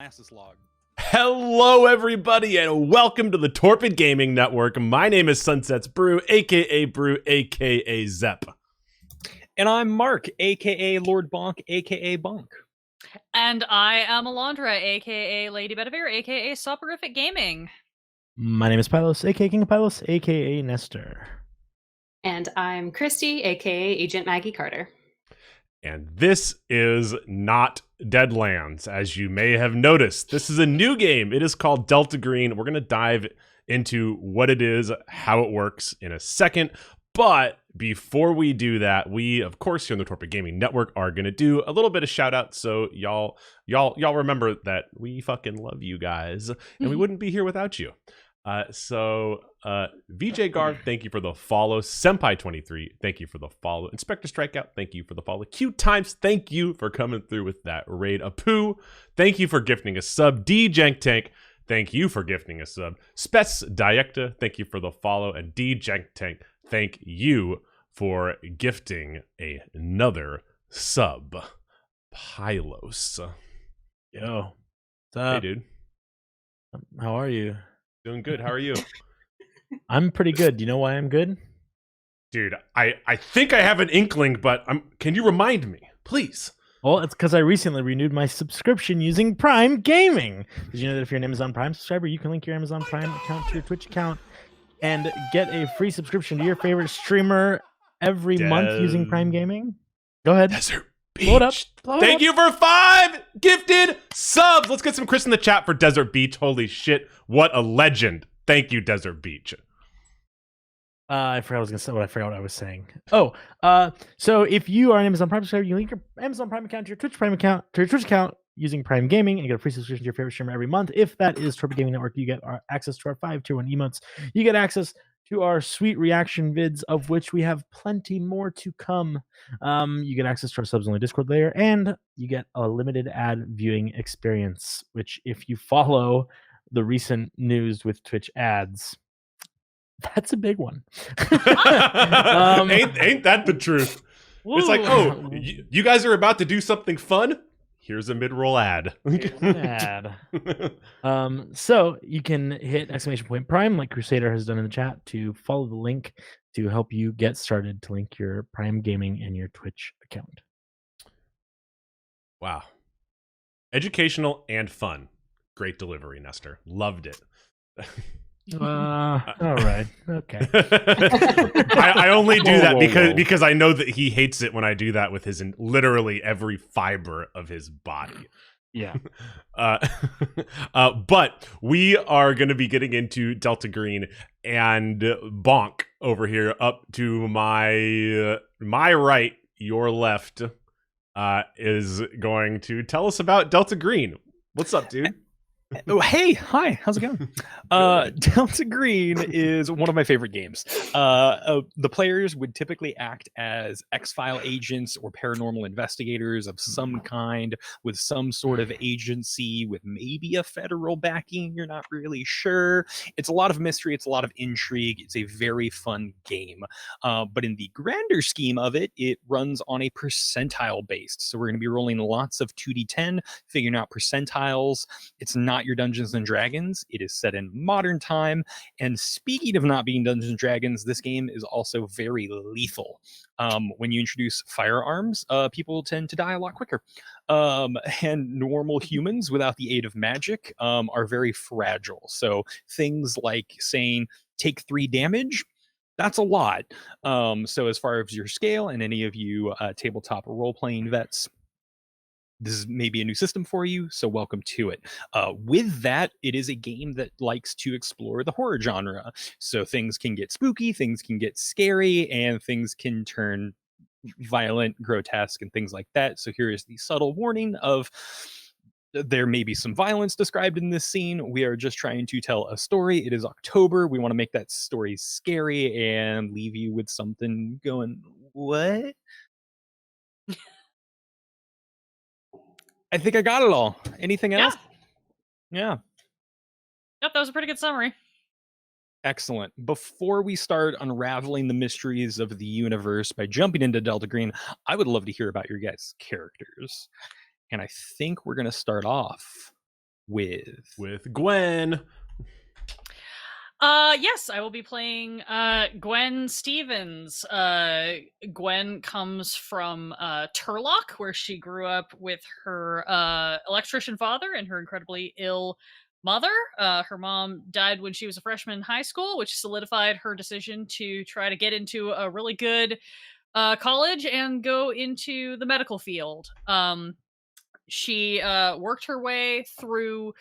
Asses log. Hello, everybody, and welcome to the Torpid Gaming Network. My name is Sunset's Brew, aka Zep. And I'm Mark, aka Lord Bonk, aka Bonk. And I am Alandra, aka Lady Bedivere, aka Soporific Gaming. My name is Pylos, aka King of Pylos, aka Nestor. And I'm Christy, aka Agent Maggie Carter. And this is not Deadlands, as you may have noticed. This is a new game. It is called Delta Green. We're going to dive into what it is, how it works in a second. But before we do that, we, of course, here on the Torpid Gaming Network are going to do a little bit of shout out. So y'all remember that we fucking love you guys and we wouldn't be here without you. VJ Garv, thank you for the follow. Senpai23, thank you for the follow. Inspector Strikeout, thank you for the follow. Q Times, thank you for coming through with that raid. Apu, thank you for gifting a sub. D Jank Tank, thank you for gifting a sub. Spets Diecta, thank you for the follow. And D Jank Tank, thank you for gifting another sub. Pylos. Yo, what's up? Hey, dude. How are you? Doing good. How are you? I'm pretty good. Do you know why I'm good? Dude, I think I have an inkling, but can you remind me, please? Well, it's because I recently renewed my subscription using Prime Gaming. Did you know that if you're an Amazon Prime subscriber, you can link your Amazon Prime account to your Twitch account and get a free subscription to your favorite streamer every month using Prime Gaming? Go ahead. Desert Beach. Load up. Thank you for 5 gifted subs. Let's get some Chris in the chat for Desert Beach. Holy shit. What a legend. Thank you, Desert Beach. I forgot what I was saying. So if you are an Amazon Prime subscriber, you link your Amazon Prime account to your Twitch account using Prime Gaming and you get a free subscription to your favorite streamer every month. If that is Torpid Gaming Network, you get access to our 5 tier 1 emotes. You get access to our sweet reaction vids, of which we have plenty more to come. You get access to our subs only Discord layer, and you get a limited ad viewing experience, which if you follow the recent news with Twitch ads, that's a big one. Ain't that the truth? It's like, oh, you guys are about to do something fun? Here's a mid-roll ad. So you can hit !Prime like Crusader has done in the chat to follow the link to help you get started to link your Prime Gaming and your Twitch account. Wow. Educational and fun. Great delivery, Nestor. Loved it. All right. Okay. I only do that because I know that he hates it when I do that with his literally every fiber of his body. Yeah. But we are going to be getting into Delta Green, and Bonk over here up to my right, your left, is going to tell us about Delta Green. What's up, dude? Oh, hey, hi, how's it going? Delta Green is one of my favorite games. The players would typically act as X-File agents or paranormal investigators of some kind with some sort of agency with maybe a federal backing. You're not really sure. It's a lot of mystery. It's a lot of intrigue. It's a very fun game. But in the grander scheme of it, it runs on a percentile based. So we're going to be rolling lots of 2d10, figuring out percentiles. It's not your Dungeons and Dragons. It is set in modern time. And speaking of not being Dungeons and Dragons, this game is also very lethal. When you introduce firearms, people tend to die a lot quicker. And normal humans without the aid of magic are very fragile. So things like saying, take 3 damage, that's a lot. So as far as your scale, and any of you tabletop role-playing vets, this is maybe a new system for you, so welcome to it. With that, it is a game that likes to explore the horror genre. So things can get spooky, things can get scary, and things can turn violent, grotesque, and things like that. So here is the subtle warning of there may be some violence described in this scene. We are just trying to tell a story. It is October. We want to make that story scary and leave you with something going, what? I think I got it all. Anything else? Yeah. Yep, that was a pretty good summary. Excellent. Before we start unraveling the mysteries of the universe by jumping into Delta Green, I would love to hear about your guys' characters. And I think we're going to start off with Gwen. Yes, I will be playing Gwen Stevens. Gwen comes from Turlock, where she grew up with her electrician father and her incredibly ill mother. Her mom died when she was a freshman in high school, which solidified her decision to try to get into a really good college and go into the medical field. She worked her way through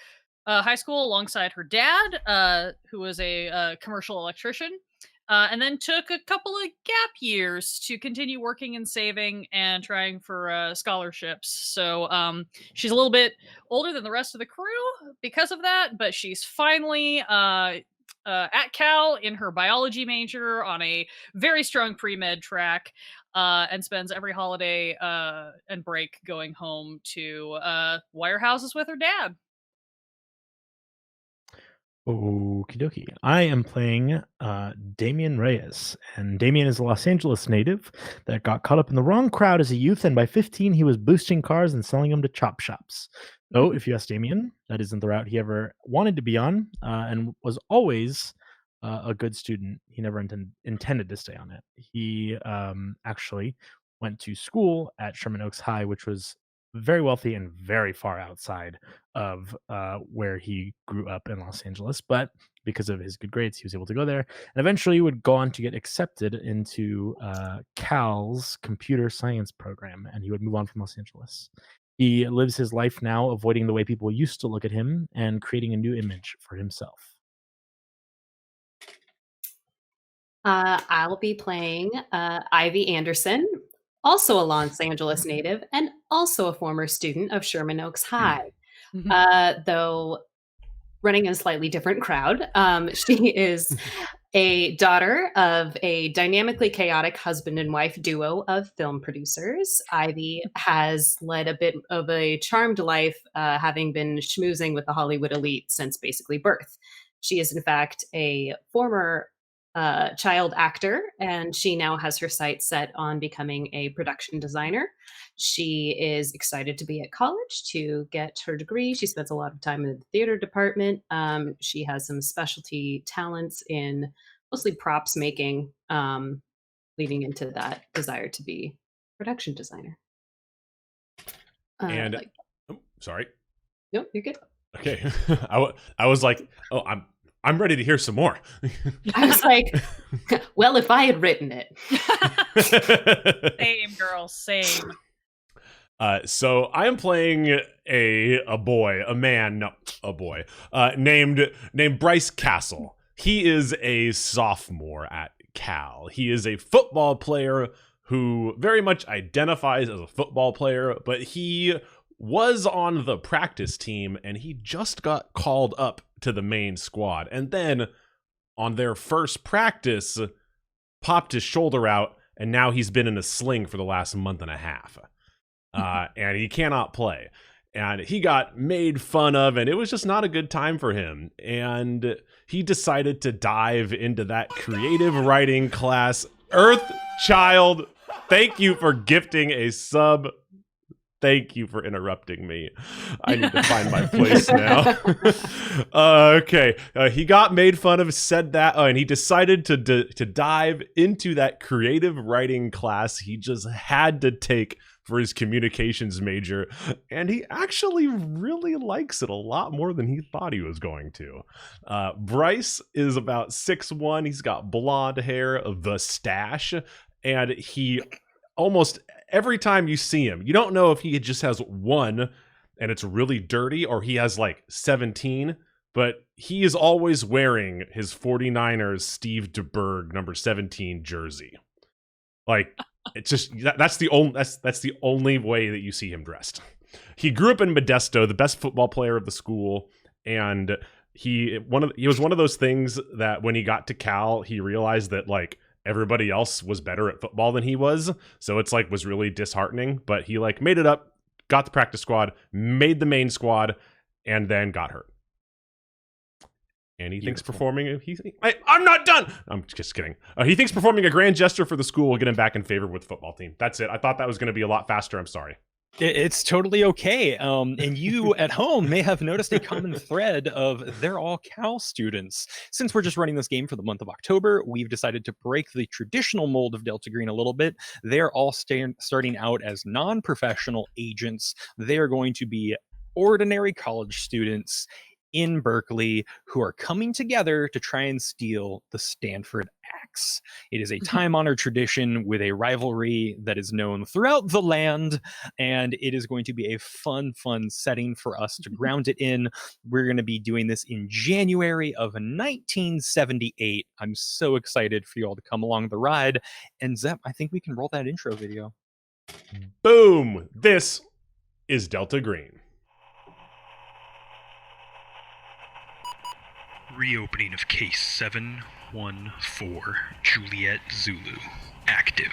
high school alongside her dad, who was a commercial electrician, and then took a couple of gap years to continue working and saving and trying for scholarships. So she's a little bit older than the rest of the crew because of that, but she's finally at Cal in her biology major on a very strong pre-med track. And spends every holiday and break going home to wire houses with her dad. Okie dokie. I am playing Damian Reyes, and Damian is a Los Angeles native that got caught up in the wrong crowd as a youth, and by 15 he was boosting cars and selling them to chop shops. So if you ask Damian, that isn't the route he ever wanted to be on, and was always a good student. He never intended to stay on it. He actually went to school at Sherman Oaks High, which was very wealthy and very far outside of where he grew up in Los Angeles. But because of his good grades, he was able to go there, and eventually would go on to get accepted into Cal's computer science program, and he would move on from Los Angeles. He lives his life now avoiding the way people used to look at him and creating a new image for himself. I'll be playing Ivie Anderson, also a Los Angeles native and also a former student of Sherman Oaks High, though running in a slightly different crowd. She is a daughter of a dynamically chaotic husband and wife duo of film producers. Ivie has led a bit of a charmed life, having been schmoozing with the Hollywood elite since basically birth. She is, in fact, a former child actor, and she now has her sights set on becoming a production designer. She is excited to be at college to get her degree. She spends a lot of time in the theater department. She has some specialty talents in mostly props making, leading into that desire to be a production designer. Sorry. Nope, you're good. Okay. I was like, oh, I'm ready to hear some more. I was like, well, if I had written it. Same, girl, same. So I am playing a boy named Bryce Castle. He is a sophomore at Cal. He is a football player who very much identifies as a football player, but he was on the practice team and he just got called up to the main squad. And then on their first practice, popped his shoulder out, and now he's been in a sling for the last month and a half. And he cannot play. And he got made fun of, and it was just not a good time for him. And he decided to dive into that creative writing class. Earthchild, thank you for gifting a sub. Thank you for interrupting me. I need to find my place now. Okay. He got made fun of, said that, and he decided to dive into that creative writing class he just had to take for his communications major. And he actually really likes it a lot more than he thought he was going to. Bryce is about 6'1". He's got blonde hair, the stash, and he almost every time you see him, you don't know if he just has one and it's really dirty or he has like 17, but he is always wearing his 49ers Steve DeBerg number 17 jersey. Like, it's just that's the only way that you see him dressed. He grew up in Modesto, the best football player of the school, and he was one of those things that when he got to Cal, he realized that like everybody else was better at football than he was. So it's like was really disheartening, but he like made it up, got the practice squad, made the main squad, and then got hurt. And he thinks performing, I'm not done. I'm just kidding. He thinks performing a grand gesture for the school will get him back in favor with the football team. That's it. I thought that was going to be a lot faster. I'm sorry. It's totally okay. And you at home may have noticed a common thread of they're all Cal students. Since we're just running this game for the month of October, we've decided to break the traditional mold of Delta Green a little bit. They're all starting out as non-professional agents. They are going to be ordinary college students in Berkeley who are coming together to try and steal the Stanford axe. It is a time-honored tradition with a rivalry that is known throughout the land, and it is going to be a fun setting for us to ground it in. We're going to be doing this in January of 1978. I'm so excited for you all to come along the ride. And Zep, I think we can roll that intro video. Boom! This is Delta Green. Reopening of Case 714, Juliet Zulu. Active,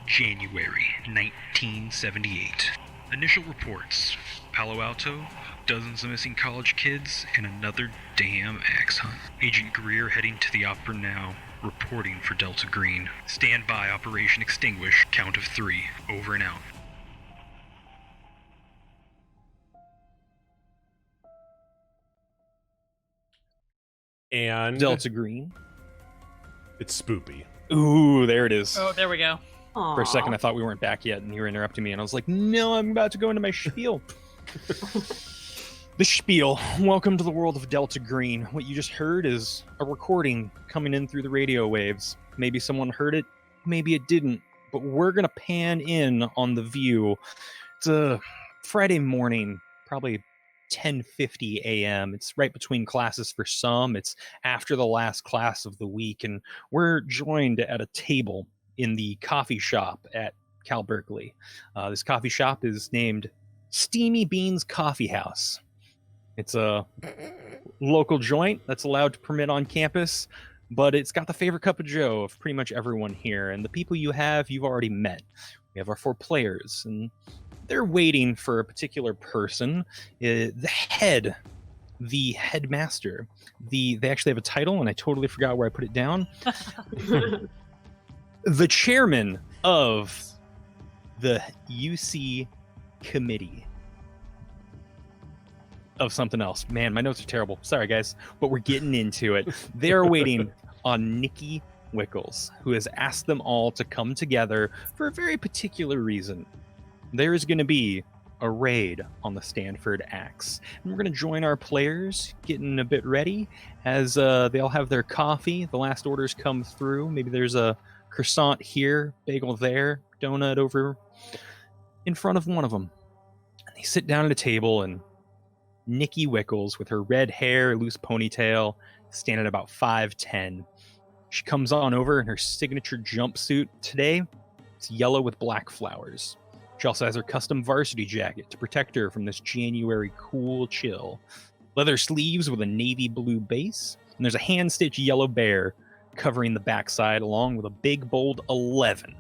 January 1978. Initial reports, Palo Alto, dozens of missing college kids, and another damn axe hunt. Agent Greer heading to the opera now, reporting for Delta Green. Stand by, Operation Extinguish, count of 3, over and out. And Delta Green. it's spoopy. Ooh, there it is. Oh, there we go. For a second, I thought we weren't back yet, and you were interrupting me, and I was like, no, I'm about to go into my spiel. The spiel. Welcome to the world of Delta Green. What you just heard is a recording coming in through the radio waves. Maybe someone heard it, maybe it didn't, but we're going to pan in on the view. It's a Friday morning, probably 10:50 a.m. It's right between classes for some. It's after the last class of the week, and we're joined at a table in the coffee shop at Cal Berkeley. This coffee shop is named Steamy Beans Coffee House. It's a local joint that's allowed to permit on campus, but it's got the favorite cup of joe of pretty much everyone here, and the people you've already met. We have our 4 players, and they're waiting for a particular person. The headmaster. They actually have a title, and I totally forgot where I put it down. The chairman of the UC committee of something else. Man, my notes are terrible. Sorry, guys, but we're getting into it. They are waiting on Nikki Wickles, who has asked them all to come together for a very particular reason. There is going to be a raid on the Stanford axe. And we're going to join our players, getting a bit ready as they all have their coffee. The last orders come through. Maybe there's a croissant here, bagel there, donut over in front of one of them. And they sit down at a table, and Nikki Wickles, with her red hair, loose ponytail, standing about 5'10". She comes on over in her signature jumpsuit. Today, it's yellow with black flowers. She also has her custom varsity jacket to protect her from this January cool chill. Leather sleeves with a navy blue base, and there's a hand-stitched yellow bear covering the backside, along with a big, bold 11.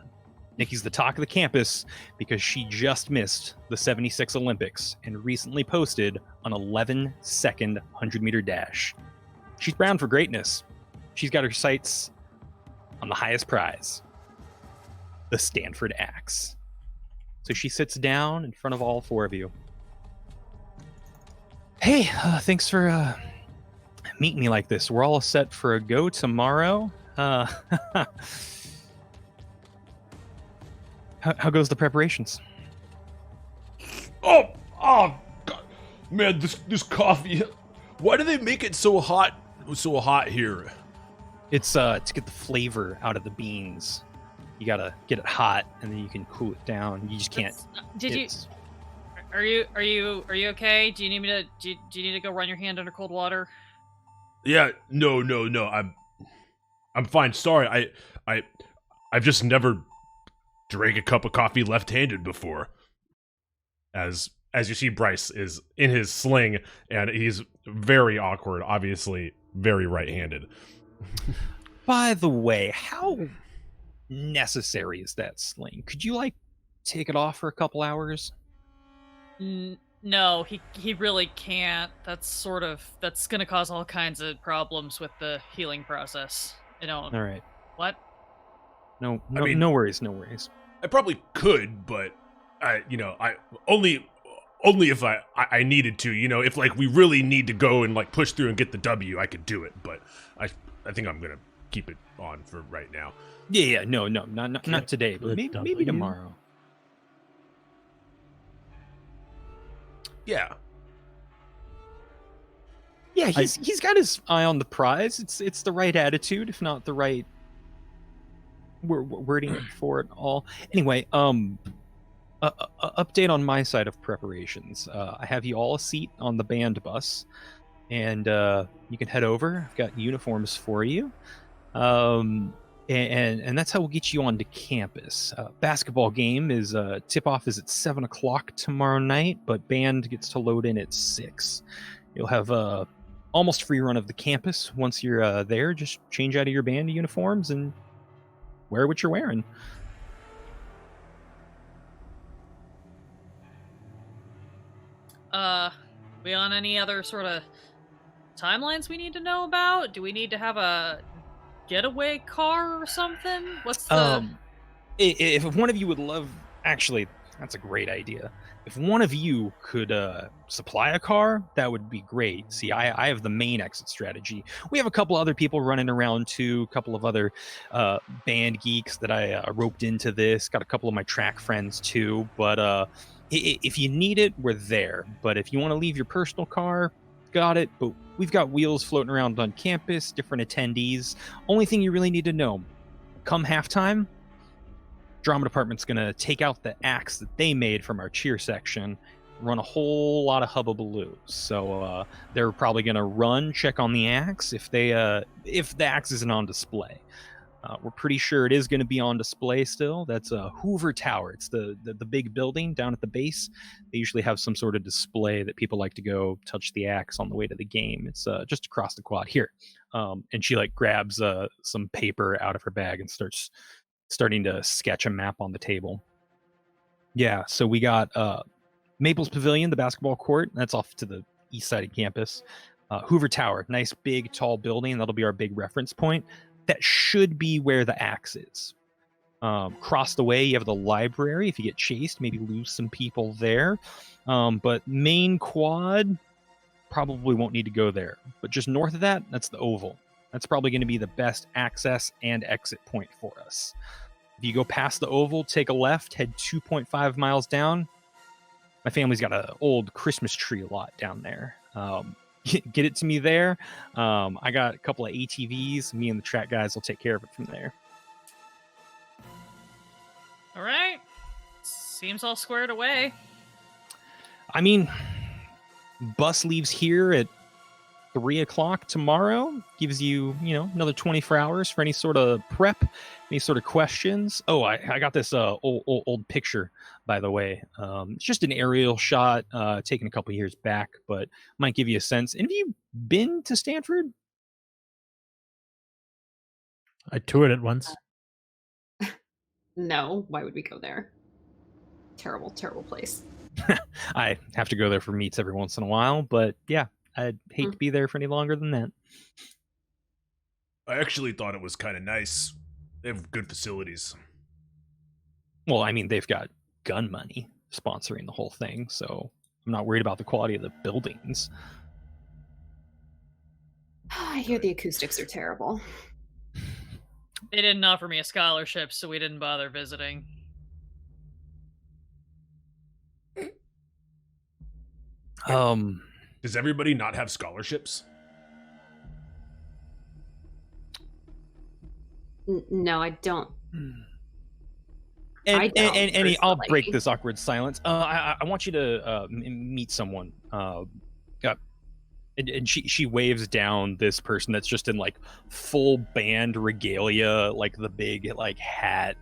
Nikki's the talk of the campus because she just missed the 76 Olympics and recently posted an 11-second 100-meter dash. She's bound for greatness. She's got her sights on the highest prize, the Stanford axe. So she sits down in front of all 4 of you. Hey, thanks for meeting me like this. We're all set for a go tomorrow. How goes the preparations? Oh, God. Man, this coffee. Why do they make it so hot here? It's to get the flavor out of the beans. You gotta get it hot, and then you can cool it down. You just can't. Are you okay? Do you need me to? Do you need to go run your hand under cold water? Yeah, no. I'm fine. Sorry, I've just never drank a cup of coffee left-handed before. As you see, Bryce is in his sling, and he's very awkward. Obviously, very right-handed. By the way, how necessary is that sling? Could you take it off for a couple hours? No, he really can't. That's gonna cause all kinds of problems with the healing process. All right. What? No, I mean, no worries. I probably could, but I only if I needed to, if like we really need to go and like push through and get the W, I could do it. But I think I'm gonna keep it on for right now. Yeah, no, not today, but maybe tomorrow. Yeah. Yeah, he's got his eye on the prize. It's the right attitude, if not the right wording for it all. Anyway, update on my side of preparations. I have you all a seat on the band bus, and you can head over. I've got uniforms for you, and that's how we'll get you onto campus. Basketball game is tip-off is at 7:00 tomorrow night, but band gets to load in at 6. You'll have almost free run of the campus once you're there. Just change out of your band uniforms and wear what you're wearing. We on any other sort of timelines we need to know about? Do we need to have a getaway car or something? What's the... If one of you would love... Actually, that's a great idea. If one of you could supply a car, that would be great. See, I have the main exit strategy. We have a couple other people running around too, a couple of other band geeks that I roped into this. Got a couple of my track friends too. But if you need it, we're there. But if you want to leave your personal car, got it. But we've got wheels floating around on campus, different attendees. Only thing you really need to know, come halftime, drama department's gonna take out the acts that they made from our cheer section, run a whole lot of hubbubaloo. So they're probably gonna check on the acts if the axe isn't on display. We're pretty sure it is going to be on display still. That's Hoover Tower. It's the big building down at the base. They usually have some sort of display that people like to go touch the axe on the way to the game. It's just across the quad here. And she like grabs some paper out of her bag and starting to sketch a map on the table. Yeah, so we got Maples Pavilion, the basketball court. That's off to the east side of campus. Hoover Tower, nice big tall building. That'll be our big reference point. That should be where the axe is. Across the way, you have the library. If you get chased, maybe lose some people there. But main quad, probably won't need to go there. But just north of that, that's the oval. That's probably going to be the best access and exit point for us. If you go past the oval, take a left, head 2.5 miles down. My family's got an old Christmas tree lot down there. Get it to me there. I got a couple of ATVs. Me and the track guys will take care of it from there. All right. Seems all squared away. I mean, bus leaves here at 3:00 tomorrow. Gives you, another 24 hours for any sort of prep, any sort of questions. Oh, I got this old picture, by the way. It's just an aerial shot taken a couple years back, but might give you a sense. And have you been to Stanford? I toured it once. No, why would we go there? Terrible, terrible place. I have to go there for meets every once in a while, but yeah, I'd hate to be there for any longer than that. I actually thought it was kind of nice. They have good facilities. Well, I mean, they've got gun money sponsoring the whole thing, so I'm not worried about the quality of the buildings. I hear the acoustics are terrible. They didn't offer me a scholarship, so we didn't bother visiting. Does everybody not have scholarships? No, I don't. And I'll break this awkward silence. I want you to meet someone. And she waves down this person that's just in like full band regalia, like the big like hat,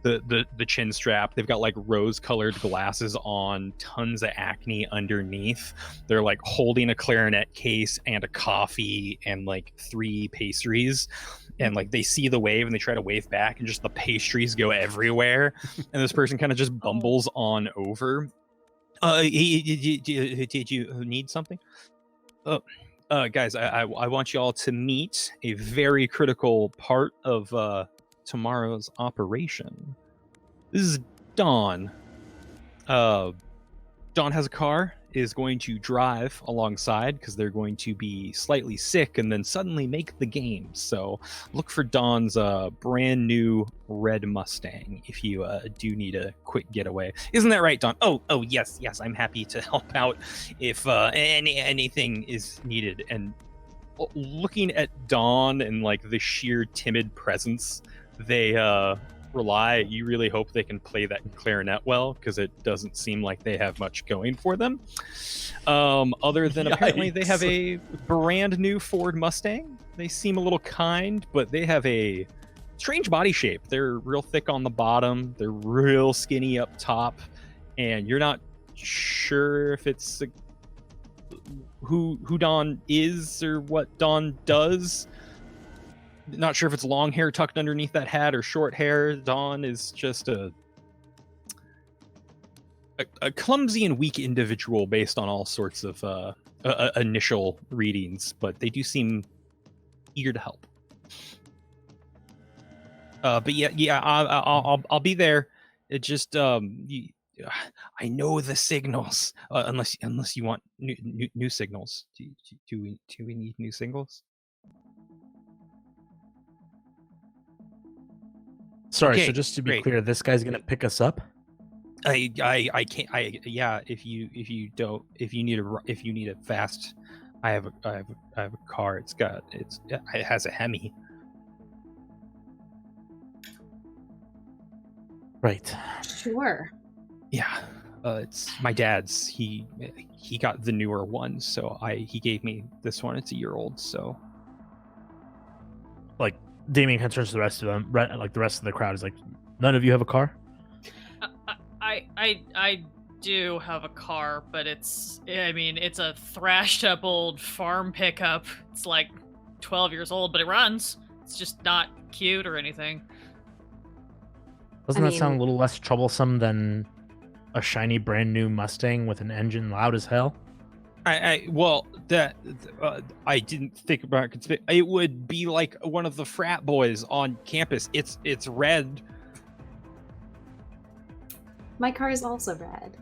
the chin strap. They've got like rose-colored glasses on, tons of acne underneath. They're like holding a clarinet case and a coffee and like 3 pastries. And like they see the wave and they try to wave back and just the pastries go everywhere. And this person kind of just bumbles on over. Did you need something? Guys, I want you all to meet a very critical part of tomorrow's operation. This is Dawn. Dawn has a car, is going to drive alongside because they're going to be slightly sick and then suddenly make the game. So look for Dawn's brand new red Mustang if you do need a quick getaway. Isn't that right, Dawn? Oh, yes. I'm happy to help out if anything is needed. And looking at Dawn and like the sheer timid presence, they you really hope they can play that clarinet well, because it doesn't seem like they have much going for them. Other than apparently they have a brand new Ford Mustang. They seem a little kind, but they have a strange body shape. They're real thick on the bottom, they're real skinny up top, and you're not sure if it's who Dawn is or what Dawn does. Not sure if it's long hair tucked underneath that hat or short hair. Dawn is just a clumsy and weak individual based on all sorts of initial readings, but they do seem eager to help. But yeah, I'll be there. It just I know the signals. Unless you want new signals. Do we need new signals? Sorry, Okay, so just to be great. clear, this guy's gonna pick us up. I can't. Yeah. If you need a fast, I have a car. It has a Hemi. Right. Sure. Yeah. It's my dad's. He got the newer one, so he gave me this one. It's a year old, so. Like Damian kind of turns to the rest of them, like the rest of the crowd is like, none of you have a car? I do have a car, but it's a thrashed up old farm pickup. It's like 12 years old, but it runs. It's just not cute or anything. Doesn't that sound a little less troublesome than a shiny brand new Mustang with an engine loud as hell? I didn't think about it. It would be like one of the frat boys on campus. It's red. My car is also red.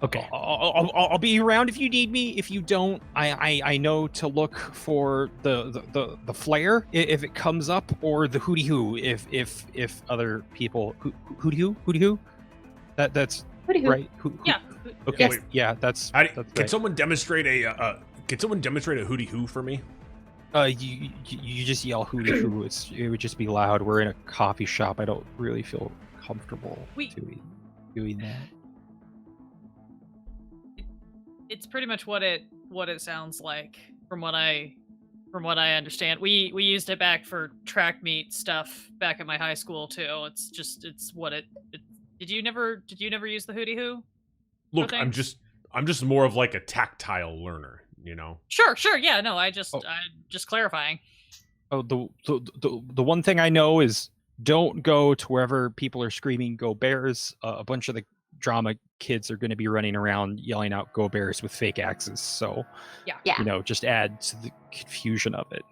Okay. I'll be around if you need me. If you don't, I know to look for the flare if it comes up, or the hooty hoo if other people hooty hoo. That's Hooty hoo. right. Yeah. Okay. Wait. Yeah. That's Can right. someone demonstrate a hooty hoo for me? You just yell hooty hoo. It would just be loud. We're in a coffee shop. I don't really feel comfortable doing that. It's pretty much what it sounds like from what I understand. We used it back for track meet stuff back at my high school too. It's what it. Did you never use the hooty hoo? Look, I'm just more of like a tactile learner, you know. Sure. Yeah, no, I'm just clarifying. Oh, the one thing I know is don't go to wherever people are screaming "Go Bears." A bunch of the drama kids are going to be running around yelling out "Go Bears" with fake axes. So, Yeah. just add to the confusion of it.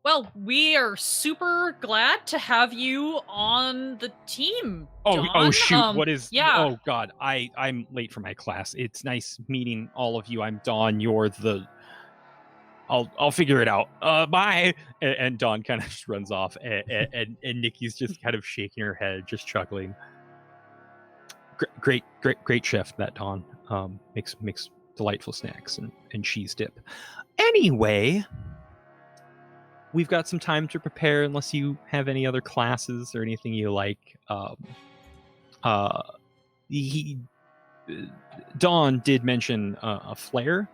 Well, we are super glad to have you on the team. Oh Dawn. shoot! What is? Yeah. Oh God, I'm late for my class. It's nice meeting all of you. I'm Dawn. You're the. I'll figure it out. Bye. And Dawn kind of just runs off, and Nikki's just kind of shaking her head, just chuckling. Great chef, that Dawn. Makes delightful snacks and cheese dip. Anyway, we've got some time to prepare, unless you have any other classes or anything you like. Dawn did mention a flare.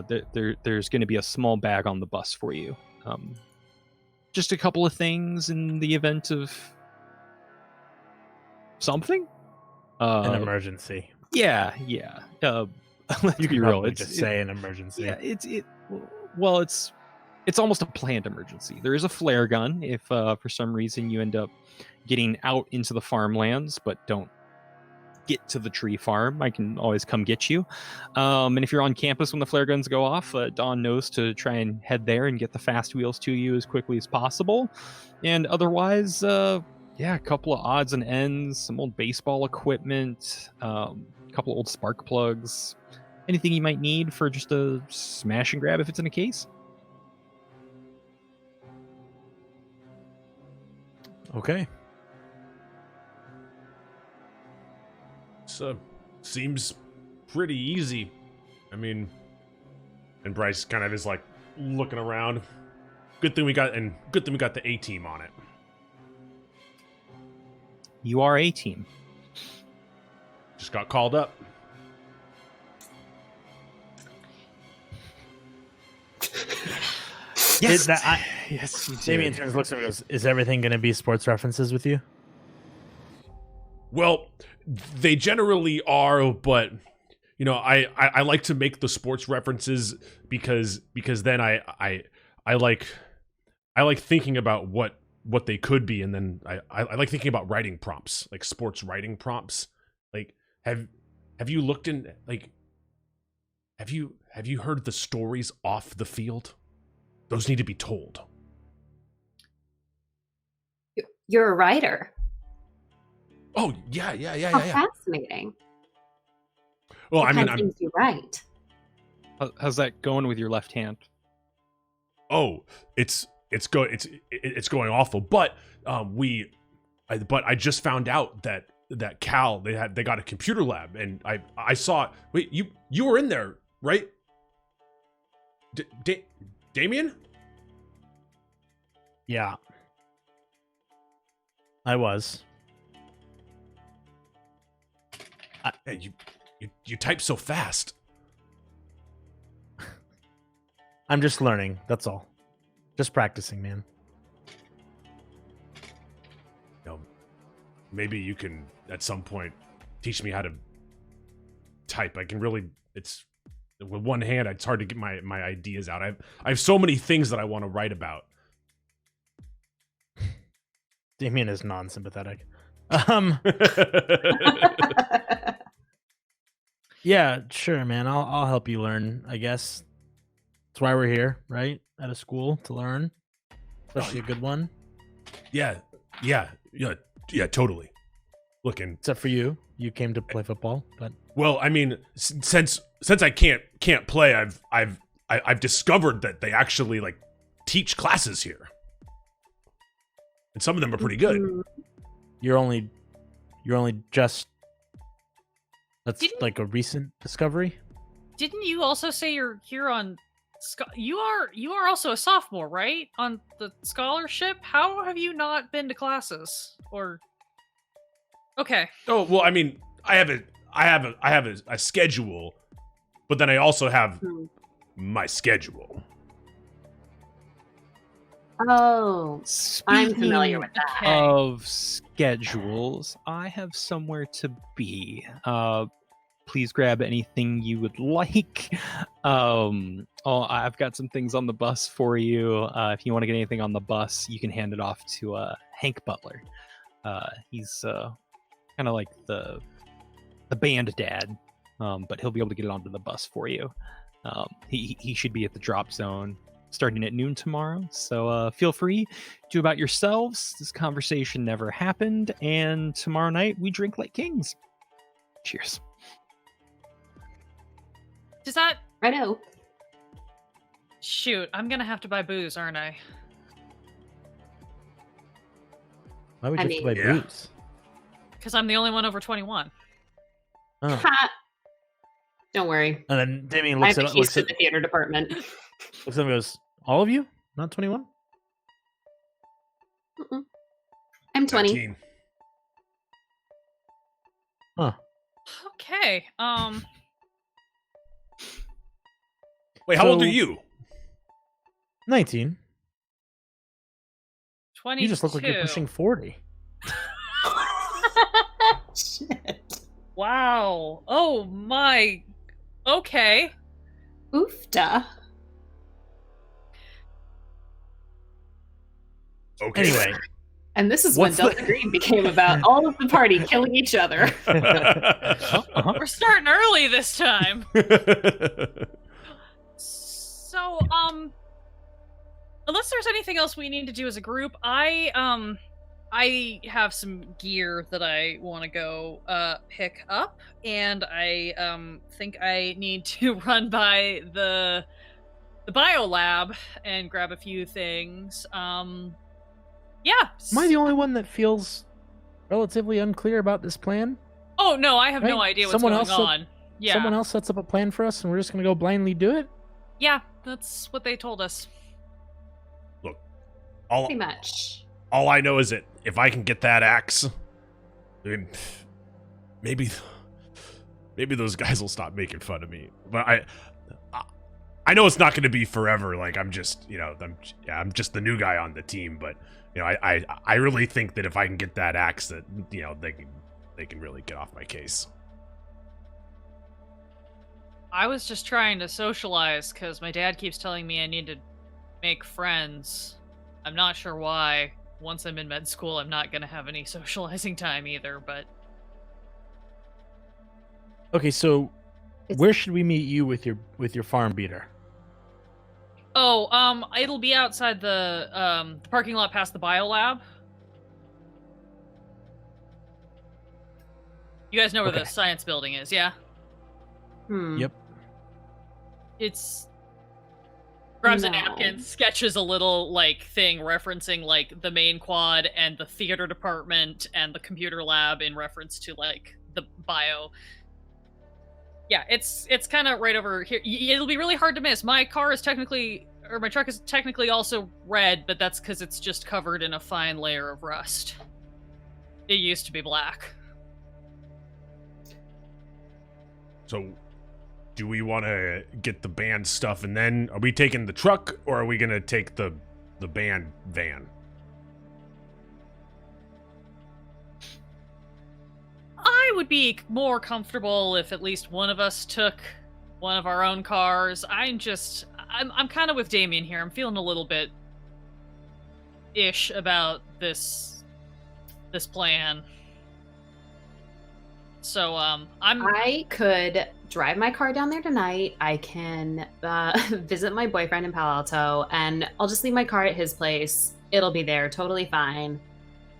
There's going to be a small bag on the bus for you. Just a couple of things in the event of something. An emergency. Yeah. Let's You be can real. probably just say an emergency. Yeah, it's almost a planned emergency. There is a flare gun if for some reason you end up getting out into the farmlands, but don't get to the tree farm, I can always come get you. And if you're on campus when the flare guns go off, Dawn knows to try and head there and get the fast wheels to you as quickly as possible. And otherwise, yeah, a couple of odds and ends, some old baseball equipment, a couple of old spark plugs, anything you might need for just a smash and grab if it's in a case. Okay. So seems pretty easy. I mean, and Bryce kind of is like looking around. Good thing we got the A team on it. You are a team. Just got called up. Yes, yes. you did. Damian turns, looks at me, and goes, "Is everything going to be sports references with you?" Well, they generally are, but you know, I like to make the sports references because then I like thinking about what they could be, and then I like thinking about writing prompts, like sports writing prompts. Like have you looked in, like have you heard the stories off the field? Those need to be told. You're a writer. Oh, yeah. How fascinating. Well, What I mean, kind of things you write? How's that going with your left hand? it's going awful, but I just found out that Cal, they got a computer lab, and I saw, wait, you were in there, right? Damian? Yeah. I was. Hey, you type so fast. I'm just learning. That's all. Just practicing, man. You know, maybe you can at some point teach me how to type. I can really, it's with one hand, it's hard to get my ideas out. I have so many things that I want to write about. Damian is non-sympathetic. Yeah, sure, man. I'll help you learn, I guess. That's why we're here, right? At a school to learn, especially a good one. Yeah, totally. Looking, Except for you, you came to play football, but well, I mean, since I can't play, I've discovered that they actually like teach classes here, and some of them are pretty good. you're only just. That's Didn't- like a recent discovery. Didn't you also say you're here on? You are also a sophomore, right? On the scholarship. How have you not been to classes? Or okay, Oh well, I mean, I have a schedule, but then I also have my schedule. Oh, I'm familiar with that. Okay. Of schedules, I have somewhere to be. Please grab anything you would like. I've got some things on the bus for you. If you want to get anything on the bus, you can hand it off to Hank Butler. He's kind of like the band dad, but he'll be able to get it onto the bus for you. He should be at the drop zone starting at noon tomorrow. So feel free to about yourselves. This conversation never happened, and tomorrow night we drink like kings. Cheers. Does that Righto. shoot? I'm gonna have to buy booze, aren't I? Why would I you have to mean- buy Yeah. booze? Because I'm the only one over 21. Oh. Ha. Don't worry. And then Damian I looks have at the keys to the theater department. him and goes, "All of you? Not 21?" I'm 20. 19. Okay. Wait, how old are So- you? 19. 22. You just look like you're pushing 40. Shit. Wow. Oh my. Okay. Oofda. Okay. Anyway, And this is when Delta Green became about all of the party killing each other. We're starting early this time. So, unless there's anything else we need to do as a group, I have some gear that I want to go pick up, and I think I need to run by the bio lab and grab a few things. Yeah. Am I the only one that feels relatively unclear about this plan? Oh no, I have no Right? idea what's going on. Yeah. Someone else sets up a plan for us, and we're just going to go blindly do it? Yeah, that's what they told us. Look, all Pretty much. all I know is that if I can get that axe, I mean, maybe those guys will stop making fun of me. But I know it's not going to be forever. Like I'm just, I'm just the new guy on the team. But I really think that if I can get that axe, that they can really get off my case. I was just trying to socialize because my dad keeps telling me I need to make friends. I'm not sure why. Once I'm in med school, I'm not going to have any socializing time either, but... Okay, so where should we meet you with your farm beater? Oh, it'll be outside the parking lot past the biolab. You guys know where the science building is, yeah? Yep. It's... grabs a napkin, sketches a little, thing referencing, the main quad and the theater department and the computer lab in reference to, the bio. Yeah, it's kind of right over here. It'll be really hard to miss. My truck is technically also red, but that's because it's just covered in a fine layer of rust. It used to be black. So, do we want to get the band stuff and then are we taking the truck or are we going to take the band van? I would be more comfortable if at least one of us took one of our own cars. I'm kind of with Damian here. I'm feeling a little bit ish about this plan. So, I could drive my car down there tonight. I can visit my boyfriend in Palo Alto, and I'll just leave my car at his place. It'll be there, totally fine,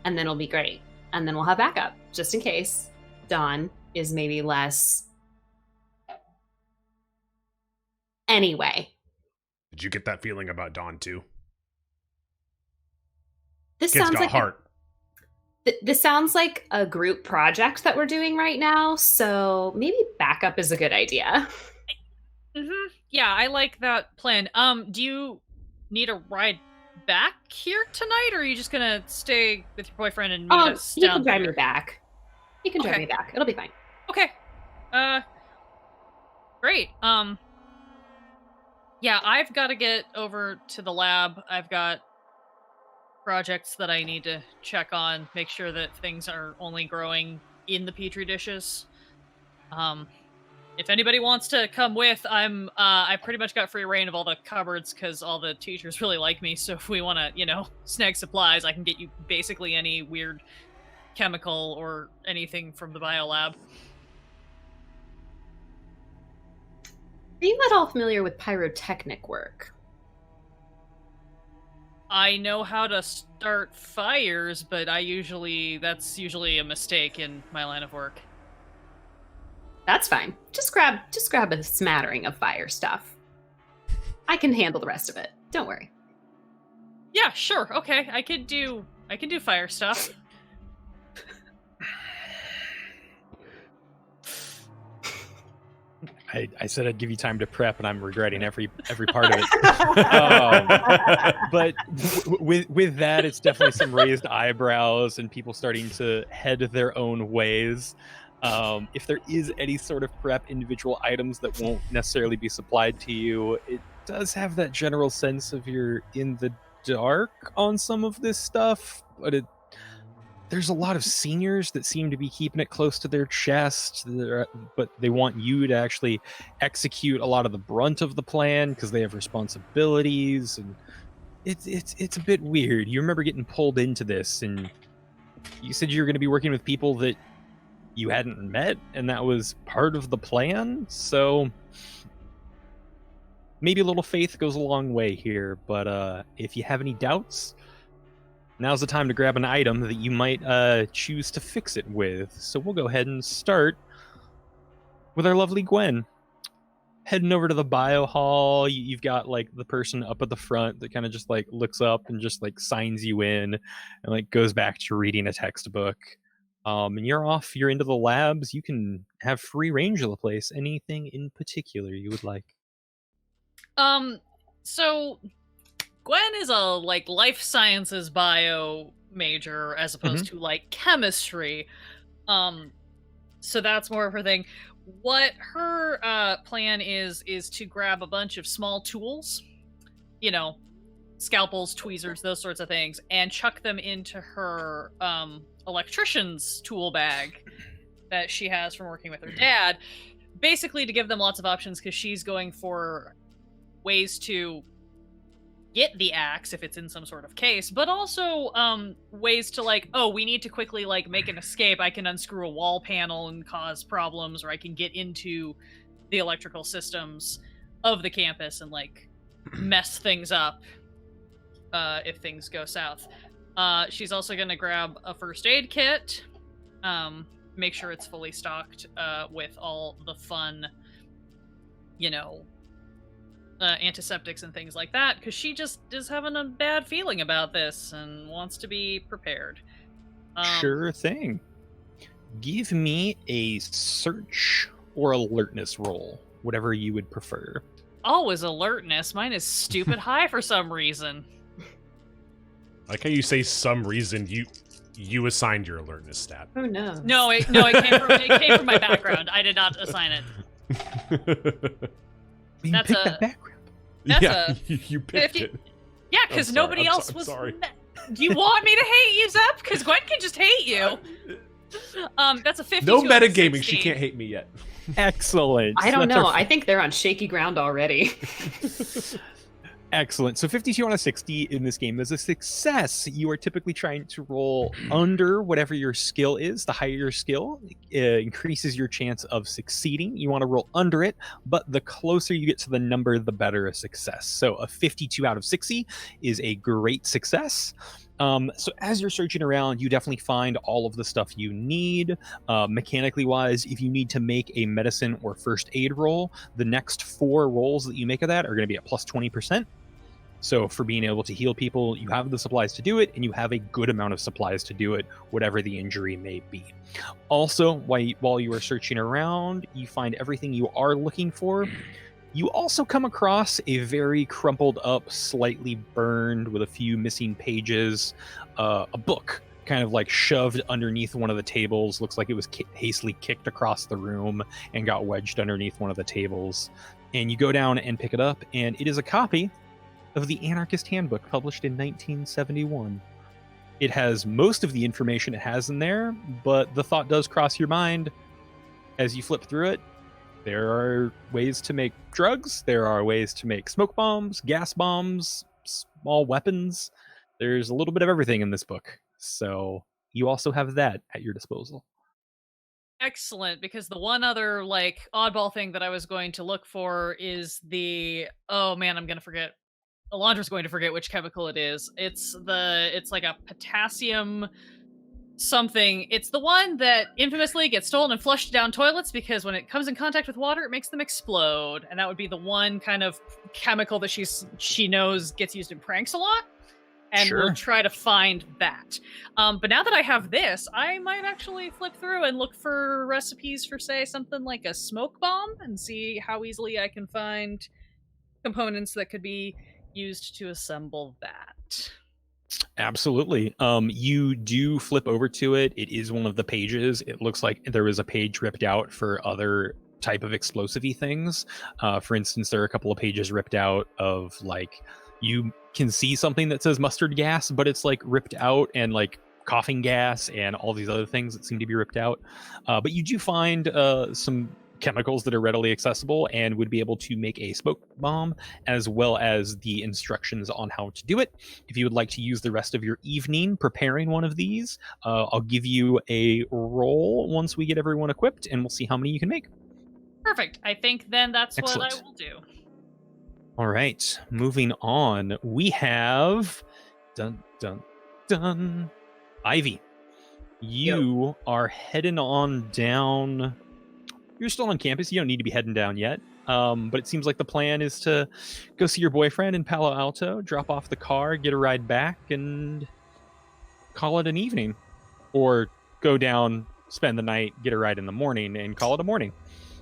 and then it'll be great. And then we'll have backup, just in case Dawn is maybe less... Anyway. Did you get that feeling about Dawn too? This Kid's sounds got like heart. This sounds like a group project that we're doing right now, so maybe backup is a good idea. Mm-hmm. Yeah, I like that plan. Do you need a ride back here tonight, or are you just gonna stay with your boyfriend and meet us You down can drive there? me back. You can drive me back. It'll be fine. Okay. Great. Yeah, I've got to get over to the lab. I've got projects that I need to check on, make sure that things are only growing in the petri dishes. If anybody wants to come with, I pretty much got free reign of all the cupboards because all the teachers really like me. So if we want to, snag supplies, I can get you basically any weird chemical or anything from the biolab. Are you at all familiar with pyrotechnic work? I know how to start fires, but that's usually a mistake in my line of work. That's fine. Just grab a smattering of fire stuff. I can handle the rest of it. Don't worry. Yeah, sure. Okay, I can do fire stuff. I said I'd give you time to prep, and I'm regretting every part of it. But with that, it's definitely some raised eyebrows and people starting to head their own ways. If there is any sort of prep, individual items that won't necessarily be supplied to you, it does have that general sense of you're in the dark on some of this stuff, but there's a lot of seniors that seem to be keeping it close to their chest, but they want you to actually execute a lot of the brunt of the plan because they have responsibilities. And it's a bit weird. You remember getting pulled into this, and you said you were going to be working with people that you hadn't met, and that was part of the plan. So maybe a little faith goes a long way here. But if you have any doubts, now's the time to grab an item that you might choose to fix it with. So we'll go ahead and start with our lovely Gwen. Heading over to the bio hall, you've got like the person up at the front that kind of just like looks up and just like signs you in and like goes back to reading a textbook. And you're off, you're into the labs. You can have free range of the place. Anything in particular you would like? So Gwen is a like life sciences bio major as opposed to like chemistry. So that's more of her thing. What her plan is to grab a bunch of small tools, you know, scalpels, tweezers, those sorts of things, and chuck them into her electrician's tool bag that she has from working with her dad, basically to give them lots of options because she's going for ways to get the axe if it's in some sort of case, but also ways to like, oh, we need to quickly like make an escape. I can unscrew a wall panel and cause problems, or I can get into the electrical systems of the campus and like mess things up if things go south. She's also going to grab a first aid kit, make sure it's fully stocked with all the fun, you know, antiseptics and things like that, because she just is having a bad feeling about this and wants to be prepared. Sure thing. Give me a search or alertness roll, whatever you would prefer. Always alertness. Mine is stupid high for some reason. Like how you say some reason you assigned your alertness stat. Oh no. No, it came from my background. I did not assign it. You That's picked a- that background. That's yeah, a you picked 50 it. Yeah, because I'm sorry, nobody I'm else so- I'm was. sorry. Do you want me to hate you, Zep? Because Gwen can just hate you. That's a 52. No out of metagaming. She 16. can't hate me yet. Excellent. I don't That's know. our I think they're on shaky ground already. Excellent. So 52 on a 60 in this game is a success. You are typically trying to roll under whatever your skill is. The higher your skill increases your chance of succeeding. You want to roll under it, but the closer you get to the number, the better a success. So a 52 out of 60 is a great success. So as you're searching around, you definitely find all of the stuff you need. Mechanically wise, if you need to make a medicine or first aid roll, the next 4 rolls that you make of that are going to be at plus 20%. So for being able to heal people, you have the supplies to do it, and you have a good amount of supplies to do it, whatever the injury may be. Also, while you are searching around, you find everything you are looking for. You also come across a very crumpled up, slightly burned with a few missing pages, a book kind of like shoved underneath one of the tables. Looks like it was hastily kicked across the room and got wedged underneath one of the tables. And you go down and pick it up, and it is a copy of the Anarchist Handbook published in 1971. It has most of the information it has in there, but the thought does cross your mind as you flip through it. There are ways to make drugs. There are ways to make smoke bombs, gas bombs, small weapons. There's a little bit of everything in this book. So you also have that at your disposal. Excellent, because the one other like oddball thing that I was going to look for is the I'm gonna forget. Alandra's going to forget which chemical it is. It's like a potassium something. It's the one that infamously gets stolen and flushed down toilets because when it comes in contact with water, it makes them explode. And that would be the one kind of chemical that she knows gets used in pranks a lot. And Sure. we'll try to find that. But now that I have this, I might actually flip through and look for recipes for, say, something like a smoke bomb and see how easily I can find components that could be used to assemble that. Absolutely. You do flip over to it. It is one of the pages. It looks like there was a page ripped out for other type of explosive-y things. For instance, there are a couple of pages ripped out of like, you can see something that says mustard gas, but it's like ripped out, and like coughing gas and all these other things that seem to be ripped out. But you do find some chemicals that are readily accessible and would be able to make a smoke bomb, as well as the instructions on how to do it. If you would like to use the rest of your evening preparing one of these, I'll give you a roll once we get everyone equipped, and we'll see how many you can make. Perfect. I think then that's Excellent. what I will do. All right, moving on. We have Ivie. You are heading on down. You're still on campus. You don't need to be heading down yet. But it seems like the plan is to go see your boyfriend in Palo Alto, drop off the car, get a ride back, and call it an evening. Or go down, spend the night, get a ride in the morning, and call it a morning.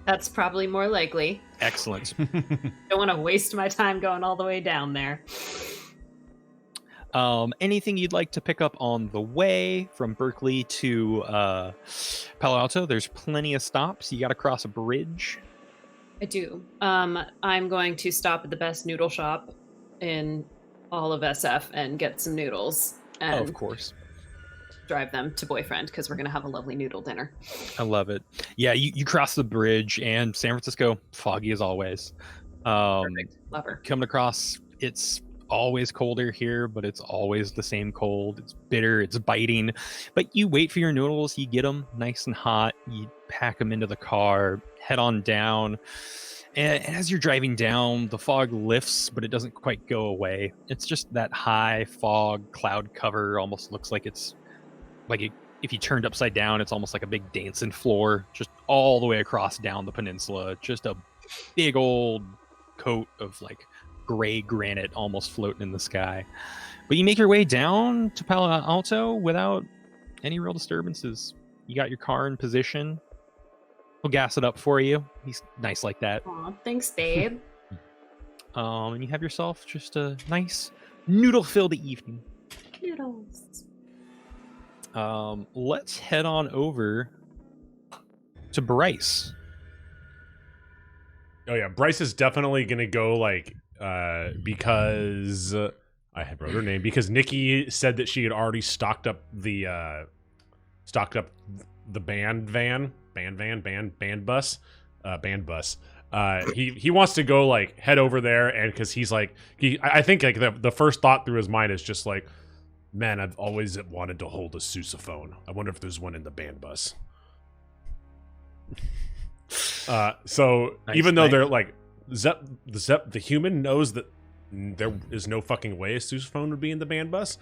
That's probably more likely. Excellent. Don't want to waste my time going all the way down there. Anything you'd like to pick up on the way from Berkeley to Palo Alto? There's plenty of stops. You got to cross a bridge. I do. I'm going to stop at the best noodle shop in all of SF and get some noodles and Oh, of course. drive them to boyfriend because we're going to have a lovely noodle dinner. I love it. Yeah, you cross the bridge, and San Francisco, foggy as always. Perfect. Love her. Coming across, it's always colder here, but it's always the same cold. It's bitter, it's biting. But you wait for your noodles, you get them nice and hot, you pack them into the car, head on down. And as you're driving down, the fog lifts, but it doesn't quite go away. It's just that high fog cloud cover. Almost looks like it's like if you turned upside down, it's almost like a big dancing floor, just all the way across down the peninsula. Just a big old coat of like gray granite almost floating in the sky. But you make your way down to Palo Alto without any real disturbances. You got your car in position. He'll gas it up for you. He's nice like that. Aw, thanks, babe. And you have yourself just a nice noodle-filled evening. Noodles. Let's head on over to Bryce. Oh yeah, Bryce is definitely gonna go like because I had wrote her name because Nikki said that she had already stocked up the band bus. He wants to go like head over there, and because he's like I think like the first thought through his mind is just like, man, I've always wanted to hold a sousaphone. I wonder if there's one in the band bus. So Nice, even though nice. they're like the human knows that there is no fucking way a sousaphone would be in the band bus.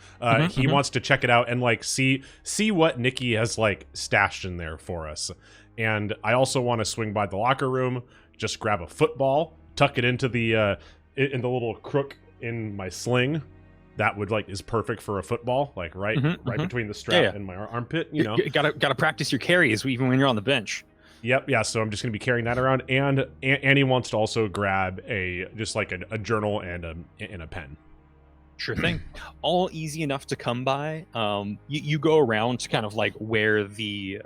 He wants to check it out and like see what Nikki has like stashed in there for us. And I also want to swing by the locker room, just grab a football, tuck it into the in the little crook in my sling. That would like is perfect for a football, like right between the strap and my armpit. You know, gotta practice your carries even when you're on the bench. Yep, yeah. So I'm just gonna be carrying that around, and Annie wants to also grab a journal and a pen. Sure thing. All easy enough to come by. You go around to kind of like where the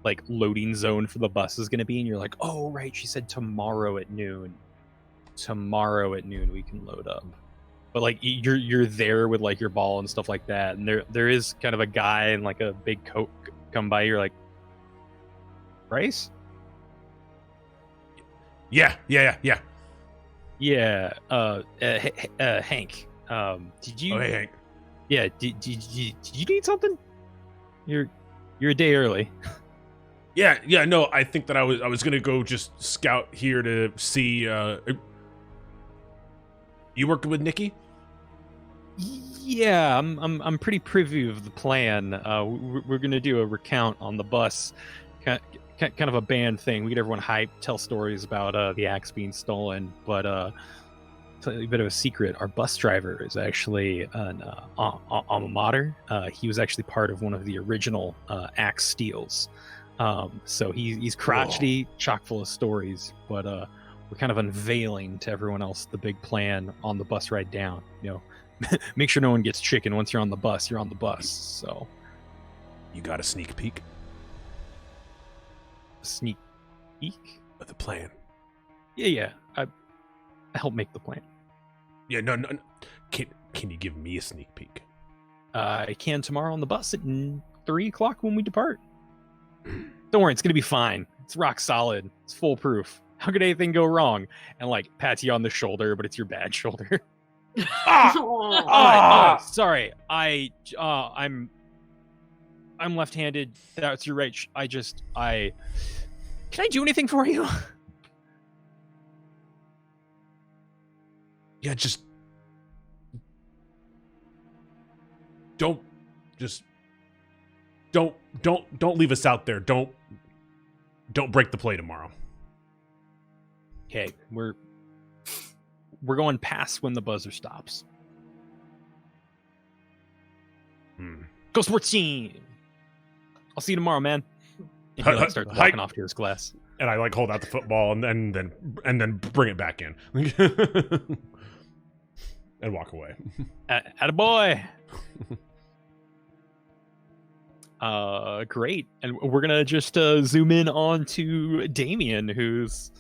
like loading zone for the bus is gonna be, and you're like, oh right, she said tomorrow at noon. Tomorrow at noon we can load up. But like you're there with like your ball and stuff like that, and there is kind of a guy in like a big coat come by. You're like, Bryce? Yeah. Yeah. Hank. Did you? Oh, hey, Hank. Yeah. Did you need something? You're a day early. Yeah. No, I think that I was gonna go just scout here to see. You working with Nikki? Yeah, I'm pretty privy of the plan. We're gonna do a recount on the bus, kind of a band thing. We get everyone hyped, tell stories about the axe being stolen. But tell you a bit of a secret: our bus driver is actually an alma mater. He was actually part of one of the original axe steals. So he's crotchety, chock full of stories. But we're kind of unveiling to everyone else the big plan on the bus ride down. You know. Make sure no one gets chicken. Once you're on the bus, you're on the bus. So, you got a sneak peek sneak peek of the plan. Yeah. I help make the plan. Yeah, no. Can you give me a sneak peek? I can tomorrow on the bus at 3:00 when we depart. Don't worry, it's gonna be fine. It's rock solid. It's foolproof. How could anything go wrong? And like pats you on the shoulder, but it's your bad shoulder. Sorry. I'm left-handed. That's your right. Can I do anything for you? Yeah, just don't leave us out there. Don't break the play tomorrow. Okay, we're going past when the buzzer stops. Go sports team. I'll see you tomorrow, man. And he like starts walking off to his class. And I like hold out the football and then bring it back in. And walk away. Attaboy. Great. And we're gonna just zoom in on to Damian, who's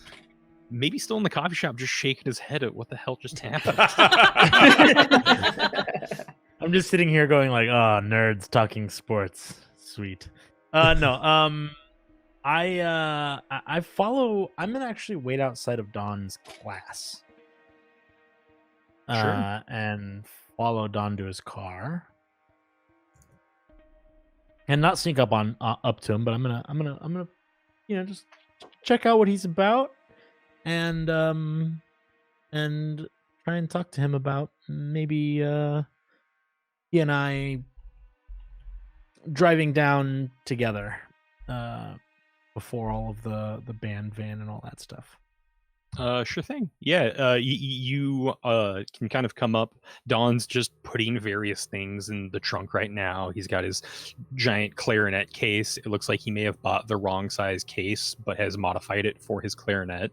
maybe still in the coffee shop, just shaking his head at what the hell just happened. I'm just sitting here going like, oh, nerds talking sports. Sweet. No. I follow. I'm gonna actually wait outside of Don's class. Sure. And follow Don to his car, and not sneak up to him, but I'm gonna, just check out what he's about, and try and talk to him about maybe he and I driving down together before all of the band van and all that stuff. Sure thing. Yeah, you can kind of come up. Don's just putting various things in the trunk right now. He's got his giant clarinet case. It looks like he may have bought the wrong size case, but has modified it for his clarinet.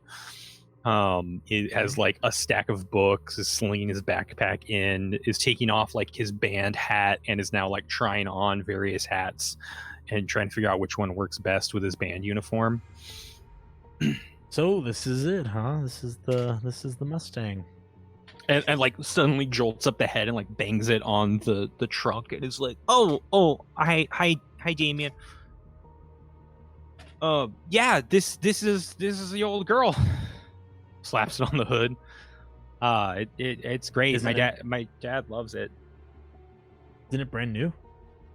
It has like a stack of books, is slinging his backpack in, is taking off like his band hat, and is now like trying on various hats and trying to figure out which one works best with his band uniform. So this is it, huh? This is the Mustang. And like suddenly jolts up the head and like bangs it on the trunk and is like, oh, hi Damian. Yeah, this is the old girl. Slaps it on the hood. It's great. My dad loves it. Isn't it brand new?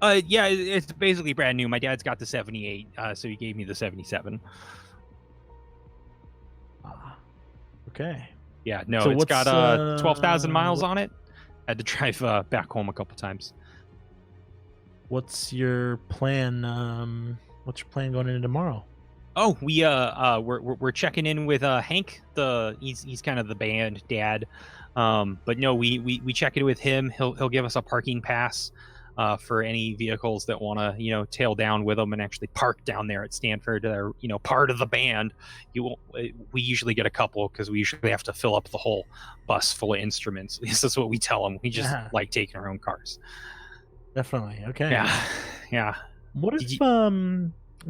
Yeah, it's basically brand new. My dad's got the 78, so he gave me the 77. Okay. Yeah, no, So it's got 12,000 miles what- on it. Had to drive back home a couple times. What's your plan? What's your plan going into tomorrow? Oh, we're checking in with Hank. He's kind of the band dad. But no, we check in with him. He'll give us a parking pass for any vehicles that want to tail down with them and actually park down there at Stanford. They're part of the band. We usually get a couple because we usually have to fill up the whole bus full of instruments. At least that's what we tell them. We just like taking our own cars. Definitely. Okay. Yeah. What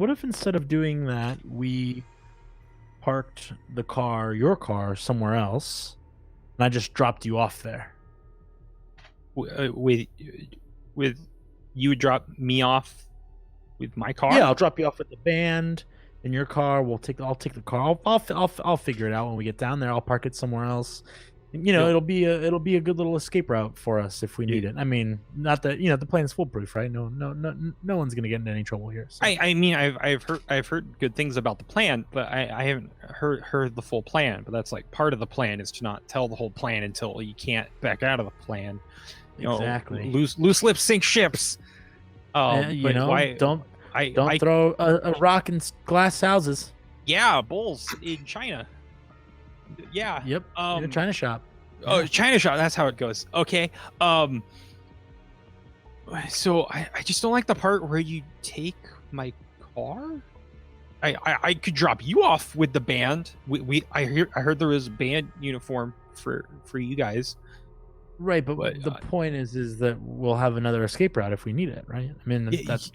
if instead of doing that, we parked your car somewhere else, and I just dropped you off there? With you would drop me off with my car? Yeah, I'll drop you off with the band in your car. I'll take the car. I'll figure it out when we get down there. I'll park it somewhere else. It'll be a good little escape route for us if we need it. I mean, not that the plan's foolproof, right? No one's gonna get into any trouble here. So. I mean, I've heard good things about the plan, but I haven't heard the full plan. But that's like part of the plan is to not tell the whole plan until you can't back out of the plan. Exactly. Loose lips sink ships. Why, don't throw a rock in glass houses. Yeah, bulls in China. Yeah. Yep. In a China shop. Oh, China shop. That's how it goes. Okay. So I just don't like the part where you take my car. I could drop you off with the band. I heard there was a band uniform for you guys. Right, but the point is that we'll have another escape route if we need it, right? I mean, that's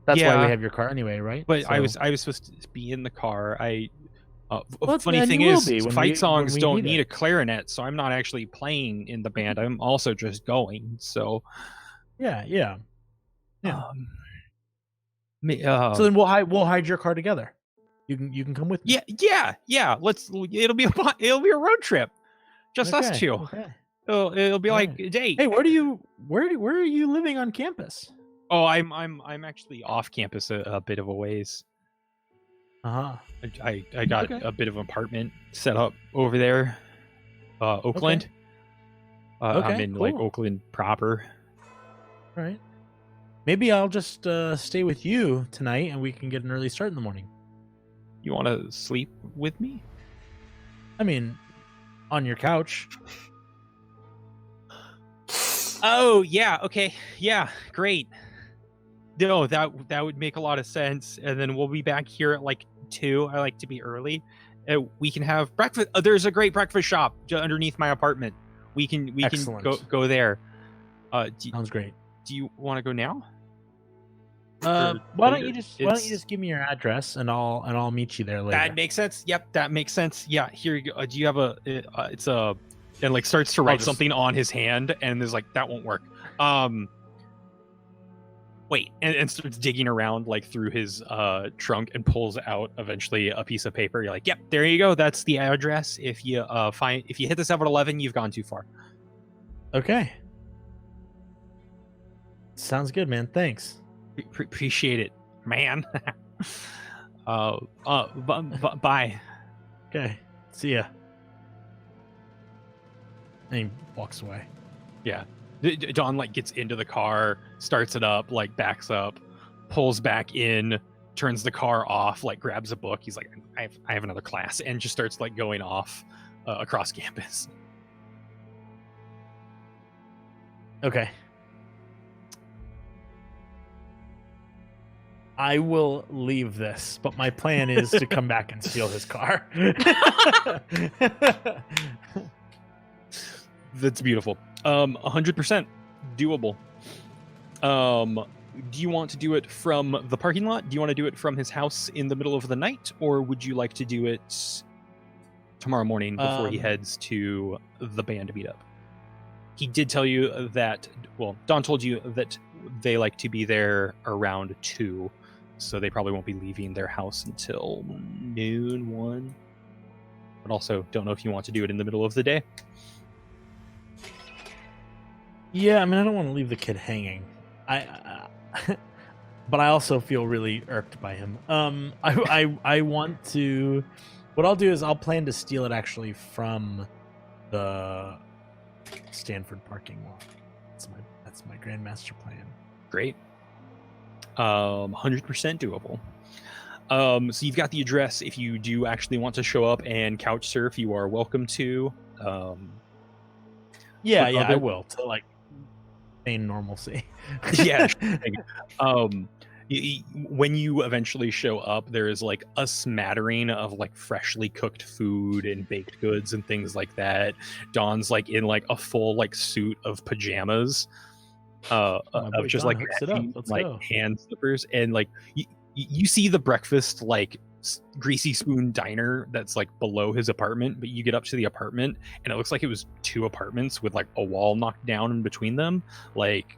why we have your car anyway, right? But so. I was supposed to be in the car. Funny thing is, fight songs don't need a clarinet, so I'm not actually playing in the band. I'm also just going. So, yeah. So then we'll hide your car together. You can come with me. Yeah. It'll be a road trip, just us Okay, two. okay. It'll be All like right. a date. Hey, where are you living on campus? Oh, I'm actually off campus a bit of a ways. Uh-huh. I got Okay. a bit of an apartment set up over there, Oakland. I'm Okay, in like cool. Oakland proper. All right. Maybe I'll just stay with you tonight and we can get an early start in the morning. You want to sleep with me? I mean, on your couch. Oh yeah, okay, yeah, great. No, that would make a lot of sense. And then we'll be back here at like 2. I like to be early. We can have breakfast. There's a great breakfast shop underneath my apartment. We can Excellent. go there. Sounds great. Do you want to go now? Why don't you It's- just give me your address and I'll meet you there later. That makes sense. Yep, that makes sense. Yeah, here you go. Do you have it's a and like starts to write just- something on his hand and is like that won't work. Wait, and starts digging around like through his trunk and pulls out eventually a piece of paper. You're like, "Yep, there you go. That's the address. If you hit the 7-Eleven, you've gone too far." Okay. Sounds good, man. Thanks. Appreciate it, man. Bye. Okay. See ya. And he walks away. Yeah. Don like gets into the car, starts it up, like backs up, pulls back in, turns the car off, like grabs a book. He's like, I have another class, and just starts like going off across campus. Okay. I will leave this, but my plan is to come back and steal his car. That's beautiful. 100% doable. Do you want to do it from the parking lot? Do you want to do it from his house in the middle of the night, or would you like to do it tomorrow morning before he heads to the band meetup? He did tell you that, well, Don told you that they like to be there around 2, so they probably won't be leaving their house until noon, 1. But also, don't know if you want to do it in the middle of the day. Yeah, I mean, I don't want to leave the kid hanging. But I also feel really irked by him. I want to. What I'll do is I'll plan to steal it actually from the Stanford parking lot. That's my grandmaster plan. Great. 100% doable. So you've got the address. If you do actually want to show up and couch surf, you are welcome to. Yeah, But I other- will to like feign normalcy. Yeah. When you eventually show up, there is like a smattering of like freshly cooked food and baked goods and things like that. Dawn's like in like a full like suit of pajamas, My of boy just Dawn like hooks it up. matching, Let's like go. hand slippers, and like you see the breakfast like greasy spoon diner that's like below his apartment, but you get up to the apartment and it looks like it was 2 apartments with like a wall knocked down in between them. Like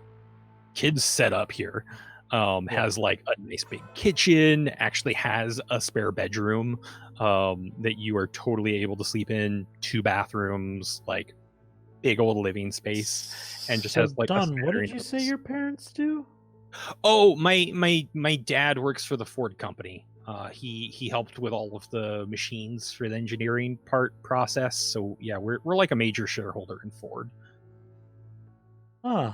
kids set up here. Has like a nice big kitchen, actually has a spare bedroom that you are totally able to sleep in, 2 bathrooms, like big old living space, and just So, has like a Don, what smattering did you of- say your parents do? Oh, my dad works for the Ford company. He helped with all of the machines for the engineering process. So yeah, we're like a major shareholder in Ford. Uh-huh.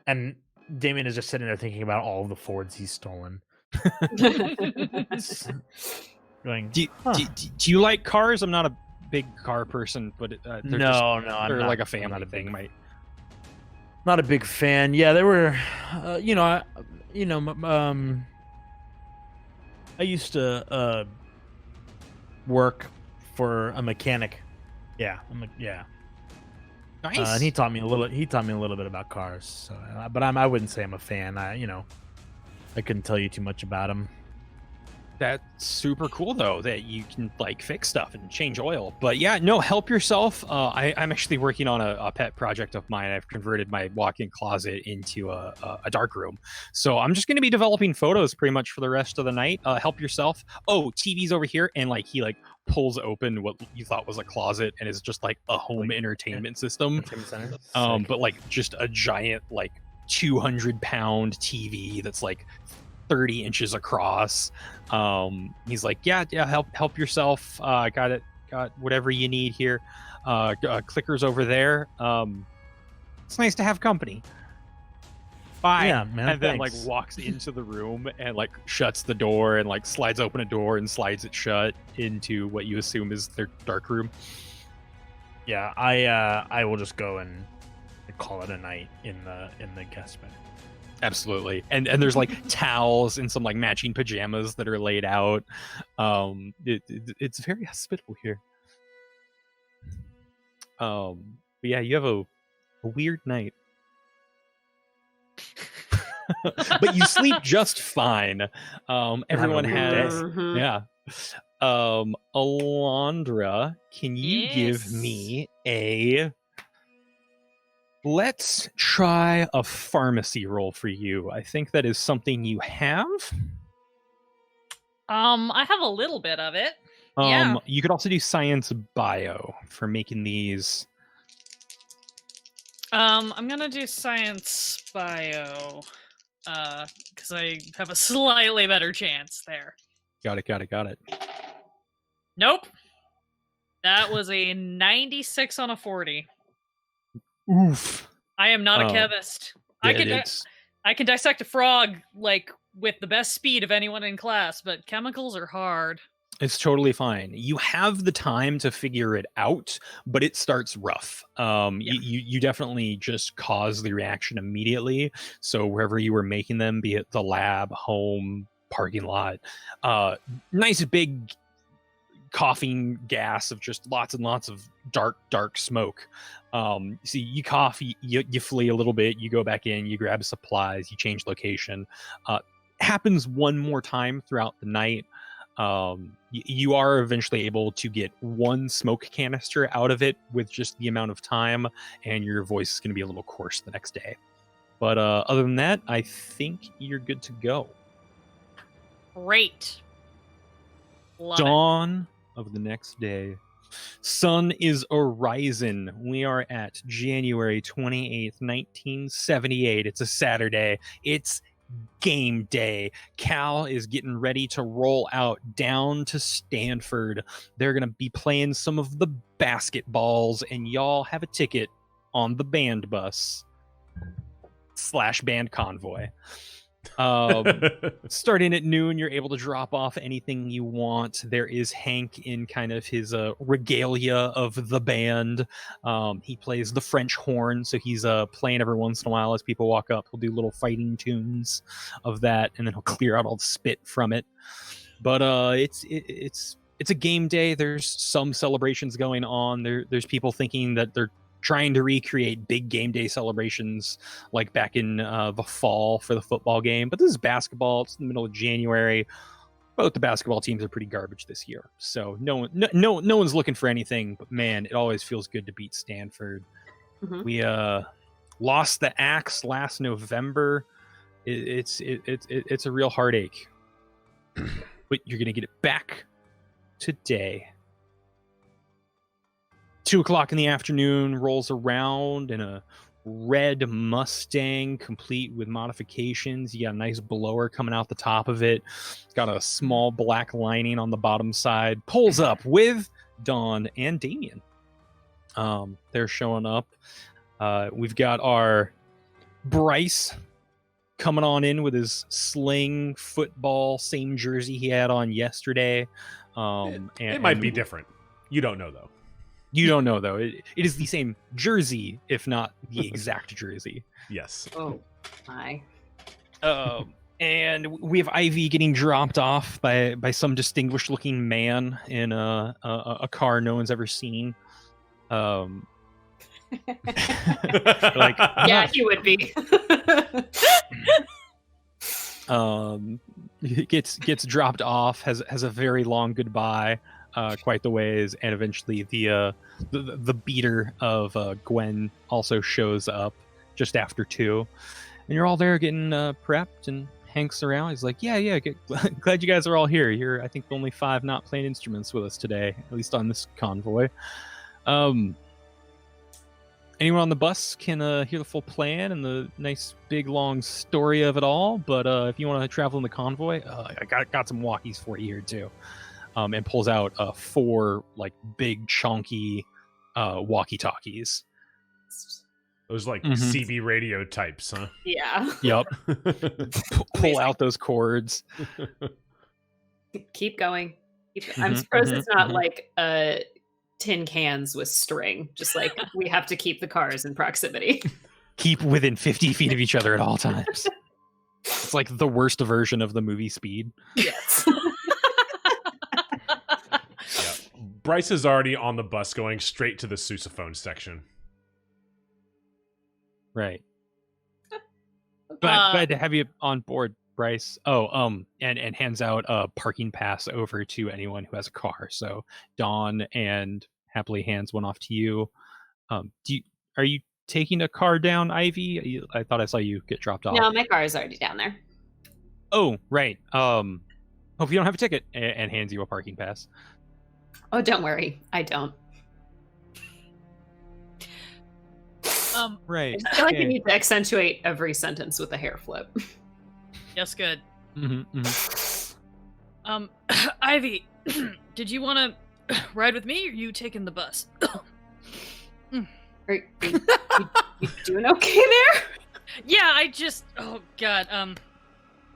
And Damian is just sitting there thinking about all of the Fords he's stolen. Going, Do huh. do you like cars? I'm not a big car person, but they're no, just, I'm they're not, like a I'm family not a thing. big, not a big fan. Yeah, there were, I used to work for a mechanic. Yeah, yeah. Nice. And he taught me a little. He taught me a little bit about cars. So, but I wouldn't say I'm a fan. I couldn't tell you too much about him. That's super cool though that you can like fix stuff and change oil. But yeah, no, help yourself. I'm actually working on a pet project of mine. I've converted my walk-in closet into a dark room, so I'm just going to be developing photos pretty much for the rest of the night. Help yourself. Oh, TV's over here, and like he like pulls open what you thought was a closet and is just like a home entertainment system. Entertainment center. But like just a giant like 200-pound TV that's like 30 inches across. He's like, yeah, help yourself. Got whatever you need here. Clicker's over there. It's nice to have company. Bye. Yeah, man. And then like thanks. walks into the room and like shuts the door and like slides open a door and slides it shut into what you assume is their dark room. Yeah, I will just go and call it a night in the guest bed. Absolutely. And there's like towels and some like matching pajamas that are laid out. It's very hospitable here. But yeah, you have a weird night. But you sleep just fine. Everyone has Mhm. yeah. Alandra, can you give Yes. me a let's try a pharmacy roll for you. I think that is something you have. I have a little bit of it. Yeah. You could also do science bio for making these. I'm gonna do science bio, because I have a slightly better chance there. Got it. Nope. That was a 96 on a 40. Oof. I am not Oh. a chemist. Yeah, I can dissect a frog like with the best speed of anyone in class, but chemicals are hard. It's totally fine. You have the time to figure it out, but it starts rough. You definitely just cause the reaction immediately. So wherever you were making them, be it the lab, home, parking lot, nice big coughing gas of just lots and lots of dark smoke. See, you cough, you flee a little bit, you go back in, you grab supplies, you change location. Happens one more time throughout the night. You are eventually able to get one smoke canister out of it with just the amount of time, and your voice is going to be a little coarse the next day. But other than that, I think you're good to go. Great. Love it. Dawn of the next day. Sun is arising. We are at January 28th, 1978. It's a Saturday. It's game day. Cal is getting ready to roll out down to Stanford. They're going to be playing some of the basketballs, and y'all have a ticket on the band bus / band convoy. Starting at noon, you're able to drop off anything you want. There is Hank in kind of his regalia of the band. He plays the French horn, so he's playing every once in a while as people walk up. He'll do little fighting tunes of that, and then he'll clear out all the spit from it. But it's a game day. There's some celebrations going on. There's people thinking that they're trying to recreate big game day celebrations like back in the fall for the football game. But this is basketball. It's in the middle of January. Both the basketball teams are pretty garbage this year. So no one's looking for anything. But man, it always feels good to beat Stanford. Mhm. We lost the Axe last November. It's a real heartache. But you're going to get it back today. 2:00 in the afternoon rolls around in a red Mustang complete with modifications. You got a nice blower coming out the top of it. It's got a small black lining on the bottom side. Pulls up with Dawn and Damian. They're showing up. We've got our Bryce coming on in with his sling football, same jersey he had on yesterday. It might be different. You don't know, though. You don't know, though. It is the same jersey, if not the exact jersey. Yes. Oh my. And we have Ivie getting dropped off by some distinguished-looking man in a car no one's ever seen. Like, Yeah, he would be. gets dropped off, has a very long goodbye, quite the ways, and eventually the beater of Gwen also shows up just after 2, and you're all there getting prepped, and Hank's around. He's like, yeah, glad you guys are all here. You're, I think, the only 5 not playing instruments with us today, at least on this convoy. Anyone on the bus can hear the full plan and the nice big long story of it all, but if you want to travel in the convoy, I got some walkies for you here too. And pulls out 4 like big chunky walkie-talkies. Those like CB radio types, huh? Yeah. Yep. Pull out those cords. Keep going. I'm surprised it's not like tin cans with string. Just like we have to keep the cars in proximity. Keep within 50 feet of each other at all times. It's like the worst version of the movie Speed. Yes. Yeah. Bryce is already on the bus going straight to the sousaphone section. Right. Glad to have you on board, Bryce. Oh, and hands out a parking pass over to anyone who has a car. So Dawn and happily hands one off to you. Are you taking a car down, Ivy? I thought I saw you get dropped off. No, my car is already down there. Oh, right. Hope you don't have a ticket, and hands you a parking pass. Oh, don't worry, I don't. Right. I feel like I need to accentuate every sentence with a hair flip. Yes, good. Mm-hmm. Ivy, did you want to ride with me, or are you taking the bus? Are you doing okay there? Yeah, I just, oh god,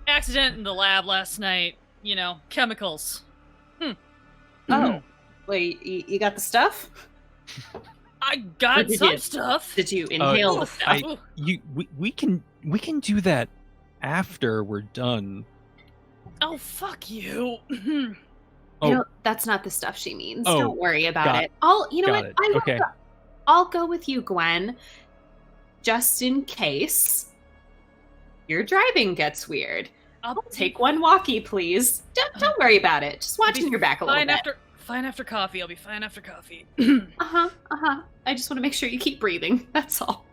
accident in the lab last night. You know, chemicals. Oh, wait, you got the stuff? I got did some you- stuff. Did you inhale the stuff? We can do that after we're done. Oh, fuck you. Oh. You know, that's not the stuff she means. Oh, Don't worry about got it. You know got what? it. Okay. I'll go with you, Gwen, just in case your driving gets weird. I'll Take one walkie, please. Don't worry about it. Just watching your back a little bit. Fine after coffee. I'll be fine after coffee. I just want to make sure you keep breathing. That's all.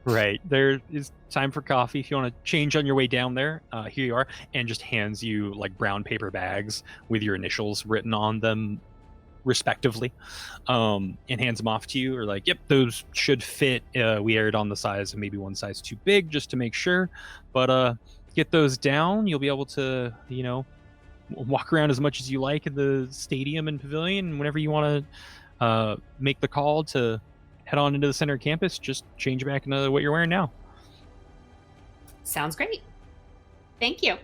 Right. There is time for coffee if you want to change on your way down there. Here you are, and just hands you like brown paper bags with your initials written on them, respectively, and hands them off to you. Or like, yep, those should fit. We erred on the size of maybe one size too big, just to make sure. But get those down. You'll be able to, walk around as much as you like in the stadium and pavilion. Whenever you want to make the call to head on into the center of campus, just change back into what you're wearing now. Sounds great. Thank you.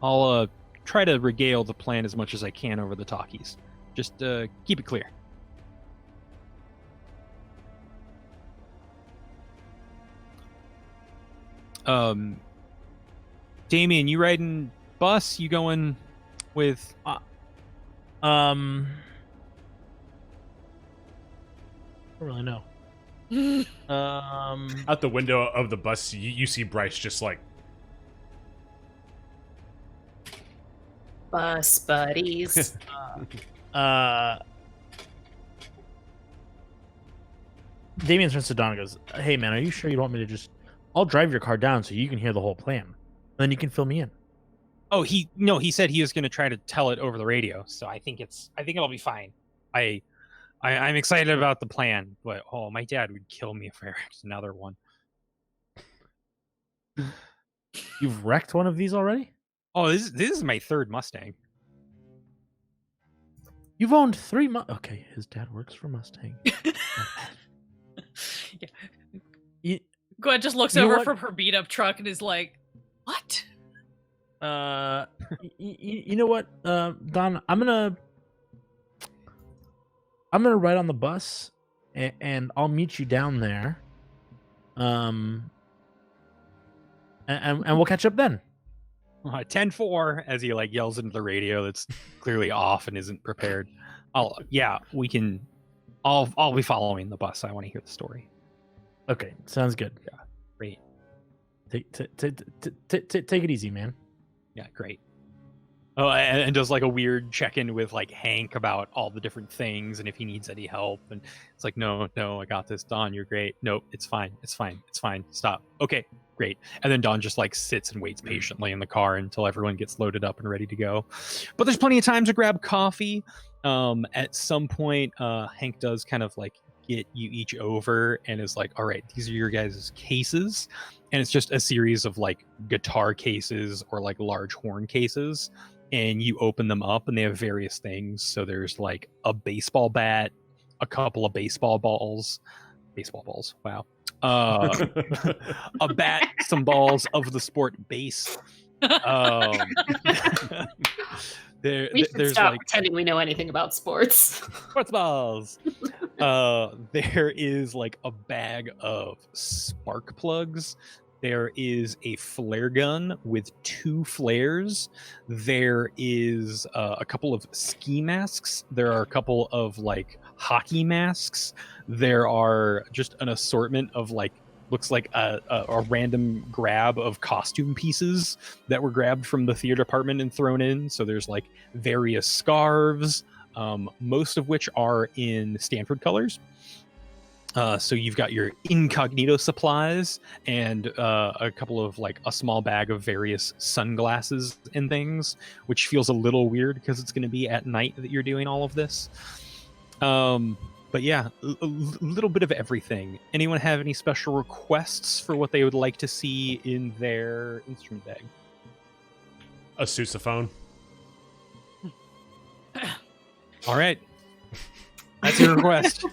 I'll try to regale the plan as much as I can over the talkies. Just keep it clear. Damian, you riding bus? You going with? I don't really know. Out the window of the bus, you see Bryce just like, Bus buddies. Damian turns to Don and goes, "Hey man, are you sure you don't want me to just? I'll drive your car down so you can hear the whole plan, and then you can fill me in." Oh, he said he was going to try to tell it over the radio, so I think it'll be fine. I'm excited about the plan, but my dad would kill me if I wrecked another one. You've wrecked one of these already? Oh, this is my 3rd Mustang. You've owned 3 Okay, his dad works for Mustang. Yeah. Gwen just looks You know over what? from her beat up truck and is like, "What?" You know what, Don? I'm gonna ride on the bus, and I'll meet you down there. And we'll catch up then. 10-4 as he like yells into the radio that's clearly off and isn't prepared. I'll be following the bus. I want to hear the story. Okay, sounds good. Yeah, great. Take it easy, man. Yeah, great. Oh, and does like a weird check-in with like Hank about all the different things and if he needs any help. And it's like, no, I got this. Don, you're great. Nope, it's fine. Stop. Okay, great. And then Don just like sits and waits patiently in the car until everyone gets loaded up and ready to go. But there's plenty of time to grab coffee. At some point, Hank does kind of like get you each over and is like, all right, these are your guys' cases. And it's just a series of like guitar cases or like large horn cases. And you open them up and they have various things. So there's like a baseball bat, a couple of baseball balls, wow. A bat, some balls of the sport base. We should there's stop like pretending we know anything about sports. sports balls. There is like a bag of spark plugs. There is a flare gun with 2 flares. There is a couple of ski masks. There are a couple of like hockey masks. There are just an assortment of like, looks like a random grab of costume pieces that were grabbed from the theater department and thrown in. So there's like various scarves, most of which are in Stanford colors. So you've got your incognito supplies and a couple of like a small bag of various sunglasses and things, which feels a little weird because it's going to be at night that you're doing all of this. But yeah, a little bit of everything. Anyone have any special requests for what they would like to see in their instrument bag? A sousaphone. All right. That's your request.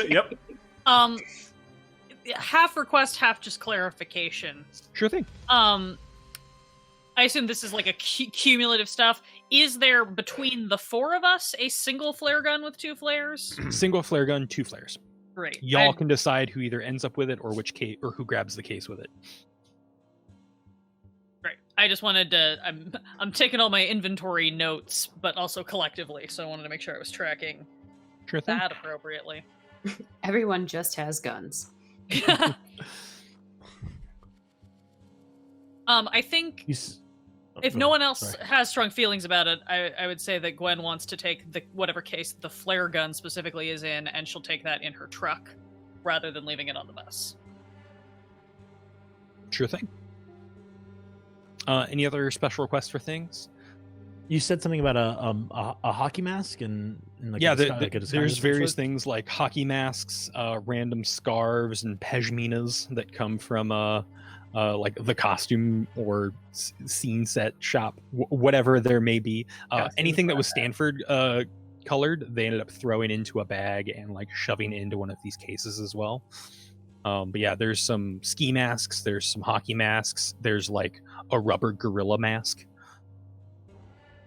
Yep. Half request, half just clarification. Sure thing. I assume this is like a cumulative stuff. Is there between the 4 of us a single flare gun with 2 flares? Single flare gun, 2 flares. Great. Y'all can decide who either ends up with it or which case or who grabs the case with it. Great. I just wanted to. I'm taking all my inventory notes, but also collectively, so I wanted to make sure I was tracking Sure thing. that appropriately. Everyone just has guns. I think if no one else has strong feelings about it, I would say that Gwen wants to take whatever case the flare gun specifically is in, and she'll take that in her truck rather than leaving it on the bus. Sure thing. Any other special requests for things? You said something about a hockey mask and like Yeah, there's there's various things like hockey masks, random scarves, and pashminas that come from like the costume or scene set shop, whatever there may be. Anything that was Stanford colored, they ended up throwing into a bag and like shoving into one of these cases as well. But yeah, there's some ski masks, there's some hockey masks, there's like a rubber gorilla mask.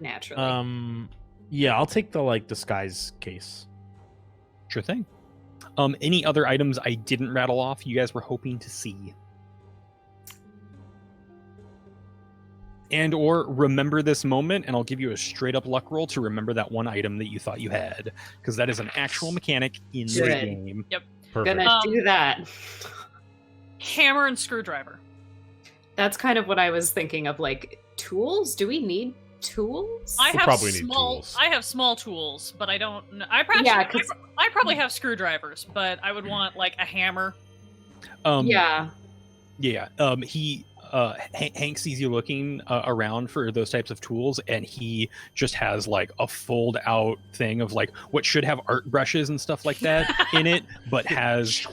Naturally. Yeah, I'll take the like disguise case. Sure thing. Any other items I didn't rattle off you guys were hoping to see? And or remember this moment, and I'll give you a straight up luck roll to remember that one item that you thought you had, because that is an actual mechanic in the Good. game. Yep. Perfect. Gonna do that. Hammer and screwdriver. That's kind of what I was thinking of, like tools. Do we need tools? I We'll have probably need small. tools. I have small tools, but I don't. I probably have screwdrivers, but I would want like a hammer. Yeah. Hank sees you looking around for those types of tools, and he just has like a fold out thing of like what should have art brushes and stuff like that in it, but has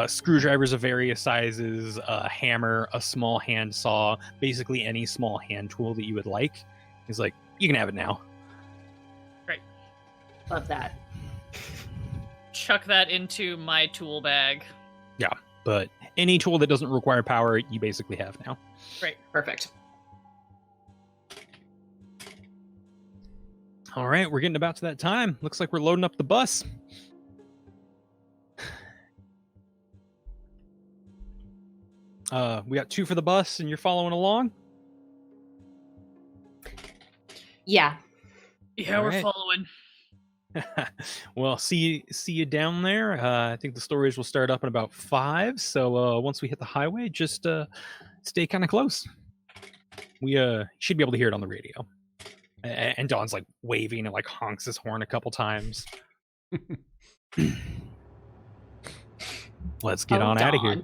screwdrivers of various sizes, a hammer, a small hand saw, basically any small hand tool that you would like. He's like, you can have it now. Great. Love that. Chuck that into my tool bag. Yeah, but any tool that doesn't require power, you basically have now. Great. Perfect. All right, we're getting about to that time. Looks like we're loading up the bus. We got 2 for the bus, and you're following along? Yeah. Yeah, All we're right. following. Well, see you down there. I think the storage will start up in about 5. So once we hit the highway, just stay kind of close. We should be able to hear it on the radio. And Don's like waving and like honks his horn a couple times. Let's get on out of here.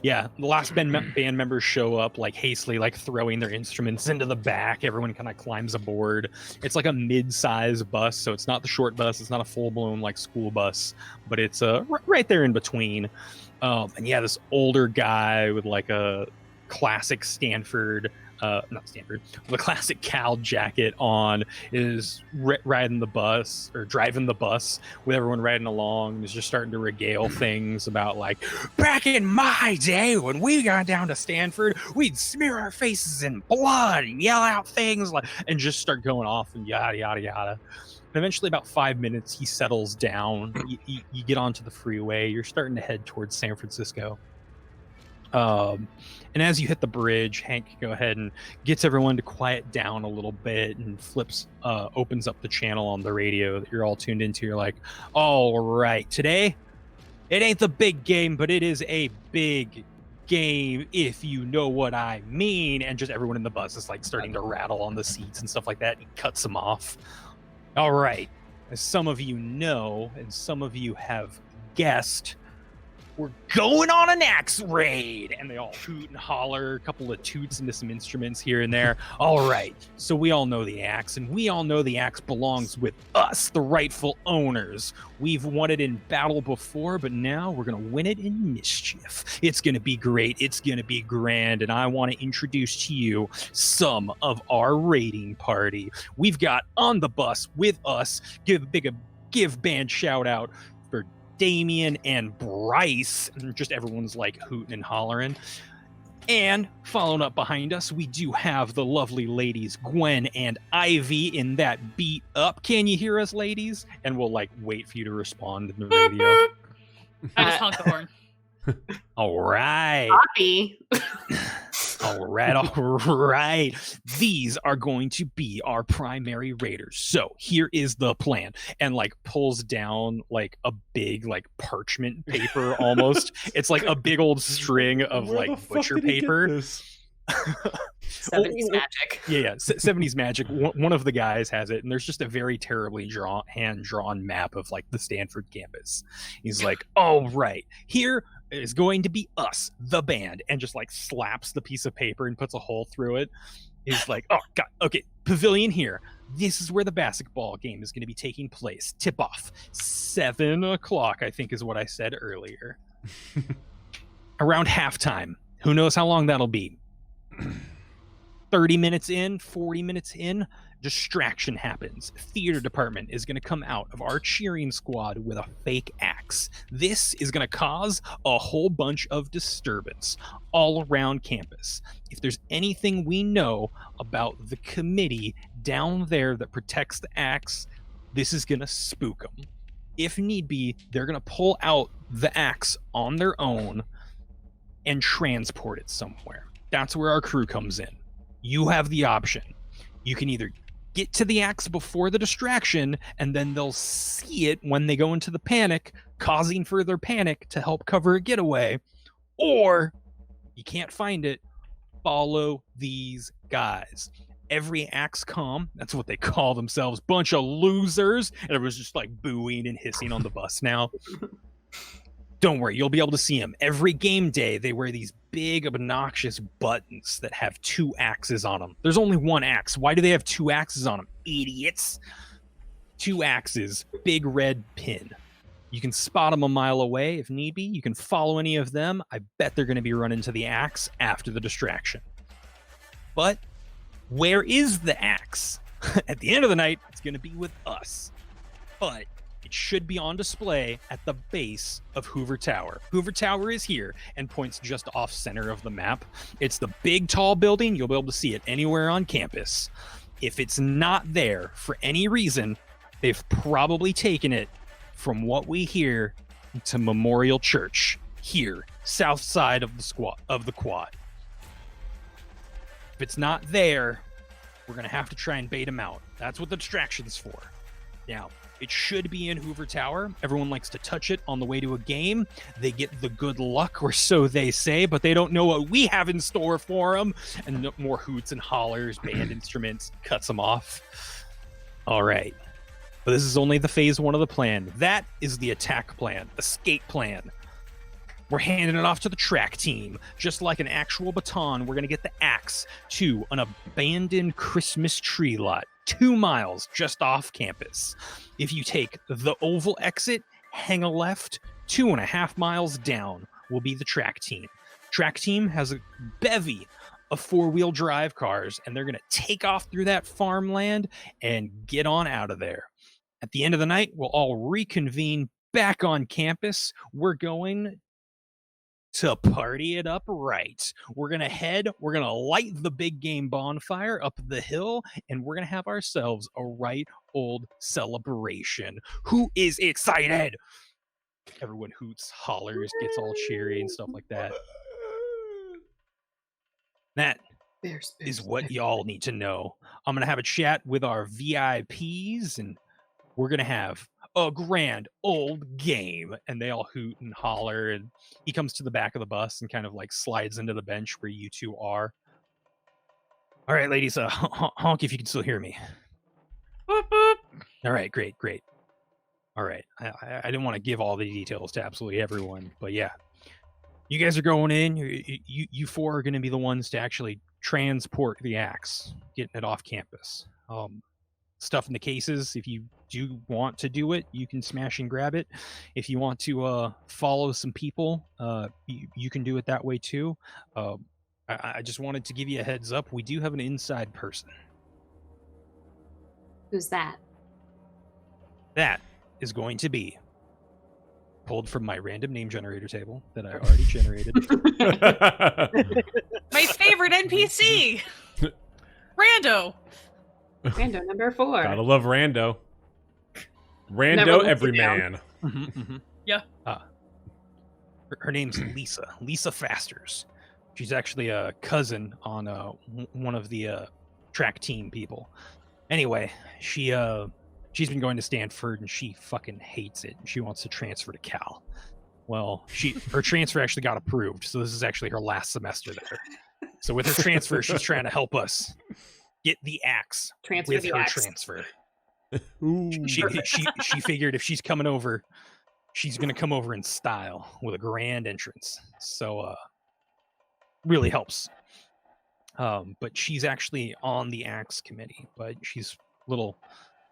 Yeah, the last band members show up like hastily, like throwing their instruments into the back. Everyone kind of climbs aboard. It's like a mid-size bus, so it's not the short bus. It's not a full-blown like school bus, but it's right there in between. And yeah, this older guy with like a classic Stanford, the classic Cal jacket on is riding the bus or driving the bus with everyone riding along, and is just starting to regale things about like, back in my day when we got down to Stanford, we'd smear our faces in blood and yell out things like, and just start going off and yada yada yada. And eventually, about 5 minutes, he settles down. You get onto the freeway. You're starting to head towards San Francisco. And as you hit the bridge, Hank, go ahead and gets everyone to quiet down a little bit and opens up the channel on the radio that you're all tuned into. You're like, all right, today, it ain't the big game, but it is a big game, if you know what I mean. And just everyone in the bus is like starting to rattle on the seats and stuff like that. He cuts them off. All right, as some of you know, and some of you have guessed, we're going on an axe raid. And they all hoot and holler, a couple of toots into some instruments here and there. All right, so we all know the axe, and we all know the axe belongs with us, the rightful owners. We've won it in battle before, but now we're going to win it in mischief. It's going to be great. It's going to be grand, and I want to introduce to you some of our raiding party. We've got on the bus with us, give band shout out for Damian and Bryce, and just everyone's like hooting and hollering. And following up behind us, we do have the lovely ladies Gwen and Ivie in that beat up. Can you hear us, ladies? And we'll like wait for you to respond in the radio. I just honk the horn. All right. Poppy. All right. These are going to be our primary raiders. So here is the plan. And like pulls down like a big like parchment paper almost. It's like a big old string of like butcher paper. 70s magic. Yeah, 70s magic. One of the guys has it, and there's just a very terribly hand-drawn map of like the Stanford campus. He's like, all right, here is going to be us, the band, and just like slaps the piece of paper and puts a hole through it. He's like, oh god, okay, pavilion here. This is where the basketball game is going to be taking place. Tip off 7 o'clock, I think is what I said earlier. Around halftime. Who knows how long that'll be? 30 minutes in, 40 minutes in, distraction happens. Theater department is going to come out of our cheering squad with a fake axe. This is going to cause a whole bunch of disturbance all around campus. If there's anything we know about the committee down there that protects the axe, this is going to spook them. If need be, they're going to pull out the axe on their own and transport it somewhere. That's where our crew comes in. You have the option. You can either get to the axe before the distraction, and then they'll see it when they go into the panic, causing further panic to help cover a getaway. Or you can't find it, follow these guys. Every axe that's what they call themselves, bunch of losers. And everyone's just like booing and hissing on the bus now. Don't worry, you'll be able to see them. Every game day, they wear these big, obnoxious buttons that have 2 axes on them. There's only 1 axe. Why do they have 2 axes on them? Idiots. 2 axes, big red pin. You can spot them a mile away if need be. You can follow any of them. I bet they're going to be running to the axe after the distraction. But where is the axe? At the end of the night, it's going to be with us. But it should be on display at the base of Hoover Tower. Hoover Tower is here and points just off center of the map. It's the big, tall building. You'll be able to see it anywhere on campus. If it's not there for any reason, they've probably taken it, from what we hear, to Memorial Church here, south side of the quad. If it's not there, we're going to have to try and bait them out. That's what the distraction's for. Now, it should be in Hoover Tower. Everyone likes to touch it on the way to a game. They get the good luck, or so they say, but they don't know what we have in store for them. And more hoots and hollers, band instruments, cuts them off. All right. But this is only the phase 1 of the plan. That is the attack plan, escape plan. We're handing it off to the track team. Just like an actual baton, we're going to get the axe to an abandoned Christmas tree lot 2 miles just off campus. If you take the oval exit, hang a left, 2.5 miles down will be the track team. Track team has a bevy of 4-wheel drive cars, and they're going to take off through that farmland and get on out of there. At the end of the night, we'll all reconvene back on campus. We're going to party it up right. We're going to light the big game bonfire up the hill, and we're going to have ourselves a right old celebration. Who is excited? Everyone hoots, hollers, gets all cheery and stuff like that. That is what y'all need to know. I'm going to have a chat with our VIPs, and we're going to have a grand old game. And they all hoot and holler, and he comes to the back of the bus and kind of like slides into the bench where you two are. All right, ladies, honk if you can still hear me. Boop, boop. All right, great. All right, I didn't want to give all the details to absolutely everyone, but yeah, you guys are going in. You 4 are going to be the ones to actually transport the axe, getting it off campus. Stuff in the cases. If you do want to do it, you can smash and grab it. If you want to follow some people, you can do it that way too. I just wanted to give you a heads up. We do have an inside person. Who's that? That is going to be pulled from my random name generator table that I already generated. My favorite NPC. Rando. Rando number 4. Gotta love Rando. Never Rando lets you Everyman. Yeah. Her name's Lisa Fasters. She's actually a cousin on one of the track team people. Anyway, she's been going to Stanford and she fucking hates it. She wants to transfer to Cal. Well, her transfer actually got approved, so this is actually her last semester there. So with her transfer, she's trying to help us get the axe Transfer with the her axe. transfer. Ooh. She figured if she's coming over, she's gonna come over in style with a grand entrance. So really helps. But she's actually on the axe committee, but she's little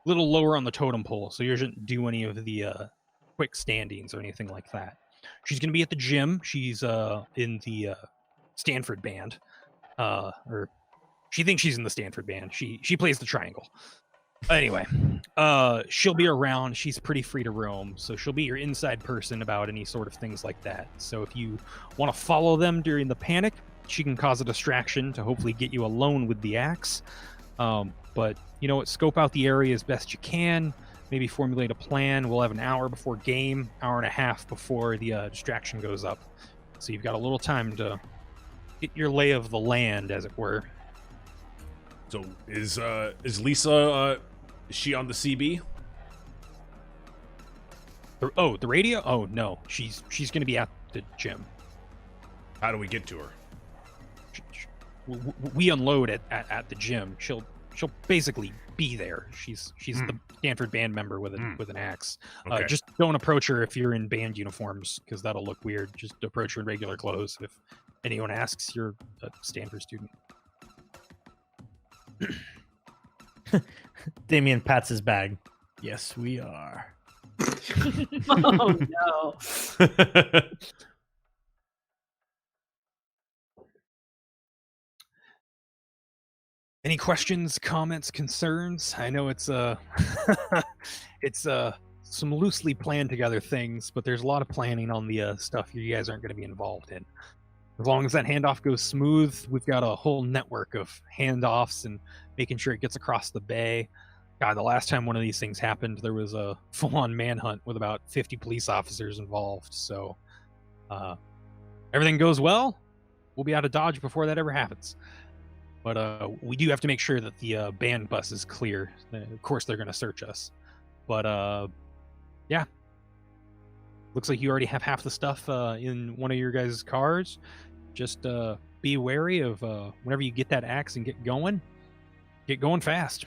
lower on the totem pole, so you shouldn't do any of the quick standings or anything like that. She's gonna be at the gym. She's in the Stanford band, or she thinks she's in the Stanford band. She plays the triangle. Anyway, she'll be around. She's pretty free to roam, so she'll be your inside person about any sort of things like that. So if you want to follow them during the panic, she can cause a distraction to hopefully get you alone with the axe. But you know what? Scope out the area as best you can. Maybe formulate a plan. We'll have an hour before game, hour and a half before the distraction goes up. So you've got a little time to get your lay of the land, as it were. So is Lisa is she on the CB? The radio? Oh no, she's going to be at the gym. How do we get to her? We unload at the gym. She'll basically be there. She's the Stanford band member with an axe. Okay. Just don't approach her if you're in band uniforms, because that'll look weird. Just approach her in regular clothes. If anyone asks, you're a Stanford student. Damian pats his bag. Yes, we are. Oh no. Any questions, comments, concerns? I know it's it's some loosely planned together things, but there's a lot of planning on the stuff you guys aren't going to be involved in. As long as that handoff goes smooth, we've got a whole network of handoffs and making sure it gets across the bay. God, the last time one of these things happened, there was a full-on manhunt with about 50 police officers involved. So everything goes well, we'll be out of Dodge before that ever happens. But we do have to make sure that the band bus is clear. Of course, they're going to search us. But yeah, looks like you already have half the stuff in one of your guys' cars. Just be wary of whenever you get that axe and get going fast.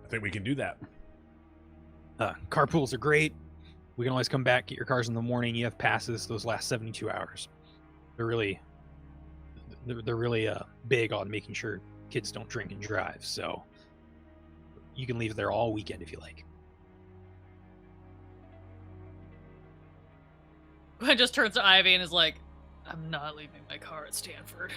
I think we can do that. Carpools are great. We can always come back, get your cars in the morning. You have passes those last 72 hours. They're really big on making sure kids don't drink and drive. So you can leave there all weekend if you like. Gwen just turns to Ivy and is like, I'm not leaving my car at Stanford.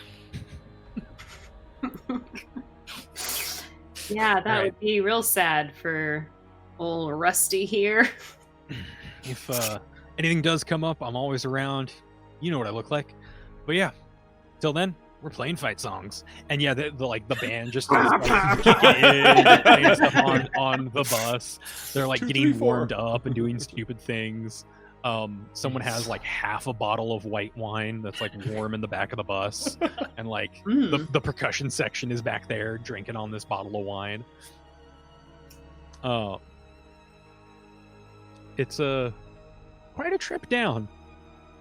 Yeah, that Right. would be real sad for old Rusty here. If anything does come up, I'm always around. You know what I look like. But yeah, till then, we're playing fight songs. And yeah, the band just is like, kicking in, playing stuff on the bus. They're like 2, getting 3, 4. warmed up and doing stupid things. Someone has like half a bottle of white wine that's like warm in the back of the bus, and like the percussion section is back there drinking on this bottle of wine. It's quite a trip down.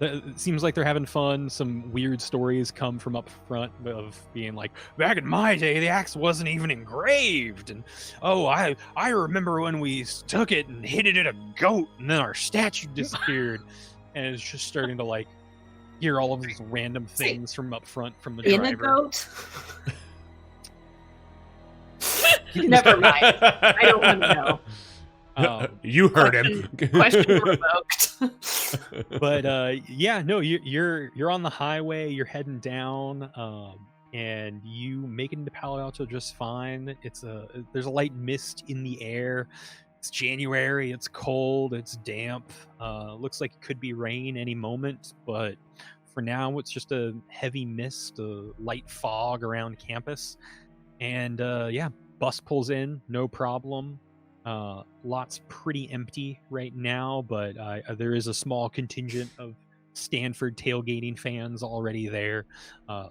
It seems like they're having fun. Some weird stories come from up front of being like, back in my day, the axe wasn't even engraved. And, oh, I remember when we took it and hit it at a goat, and then our statue disappeared. And it's just starting to, like, hear all of these random things from up front from the In a driver. goat? Never mind. I don't want to know. You heard him. Question revoked. But yeah, no, you're on the highway, you're heading down, and you make it into Palo Alto just fine. There's a light mist in the air. It's January, it's cold, it's damp. Looks like it could be rain any moment, but for now it's just a heavy mist, a light fog around campus. And yeah, bus pulls in, no problem. Lots pretty empty right now, but there is a small contingent of Stanford tailgating fans already there.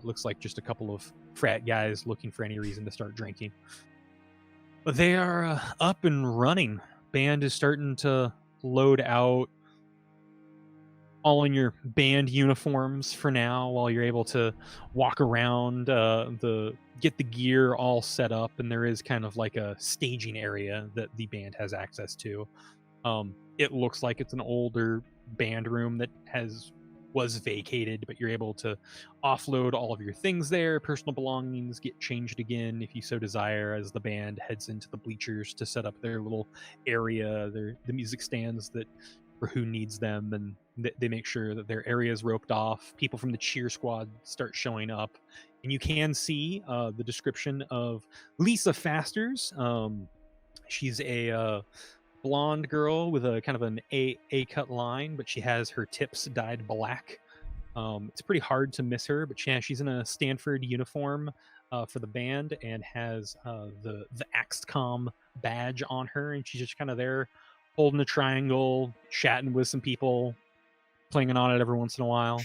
Looks like just a couple of frat guys looking for any reason to start drinking. But they are up and running. Band is starting to load out, all in your band uniforms for now, while you're able to walk around get the gear all set up, and there is kind of like a staging area that the band has access to. It looks like it's an older band room that was vacated, but you're able to offload all of your things there, personal belongings, get changed again if you so desire, as the band heads into the bleachers to set up their little area, the music stands that for who needs them, and they make sure that their area is roped off. People from the cheer squad start showing up, and you can see the description of Lisa Fasters. She's a blonde girl with a kind of an A-cut line, but she has her tips dyed black. It's pretty hard to miss her, but she's in a Stanford uniform for the band, and has the AxeCom badge on her, and she's just kind of there holding a triangle, chatting with some people, playing on it every once in a while.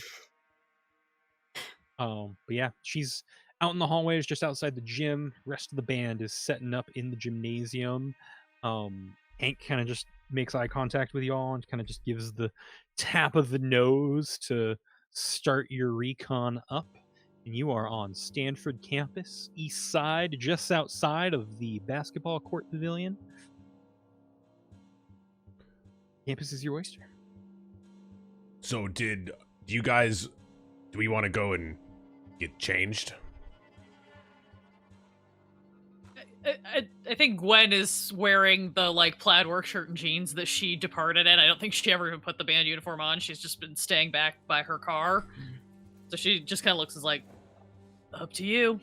But yeah, she's out in the hallways just outside the gym. Rest of the band is setting up in the gymnasium. Hank kind of just makes eye contact with you all and kind of just gives the tap of the nose to start your recon up. And you are on Stanford campus, east side, just outside of the basketball court pavilion. Campus is your oyster. So do we want to go and get changed? I think Gwen is wearing the like plaid work shirt and jeans that she departed in. I don't think she ever even put the band uniform on. She's just been staying back by her car. So she just kind of looks as like, up to you.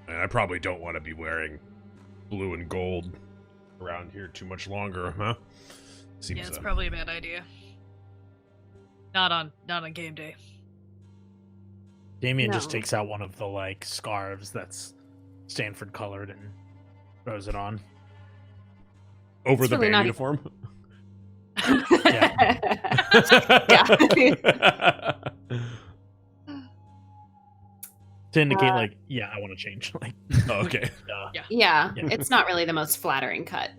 And I probably don't want to be wearing blue and gold around here too much longer, huh? Seems Yeah, it's probably a bad idea. Not on game day. Damian just No. takes out one of the like scarves that's Stanford colored and throws it on. over It's the really band not- uniform. Yeah. to indicate like, yeah, I want to change. Like, Oh, okay. Yeah, Yeah. it's not really the most flattering cut.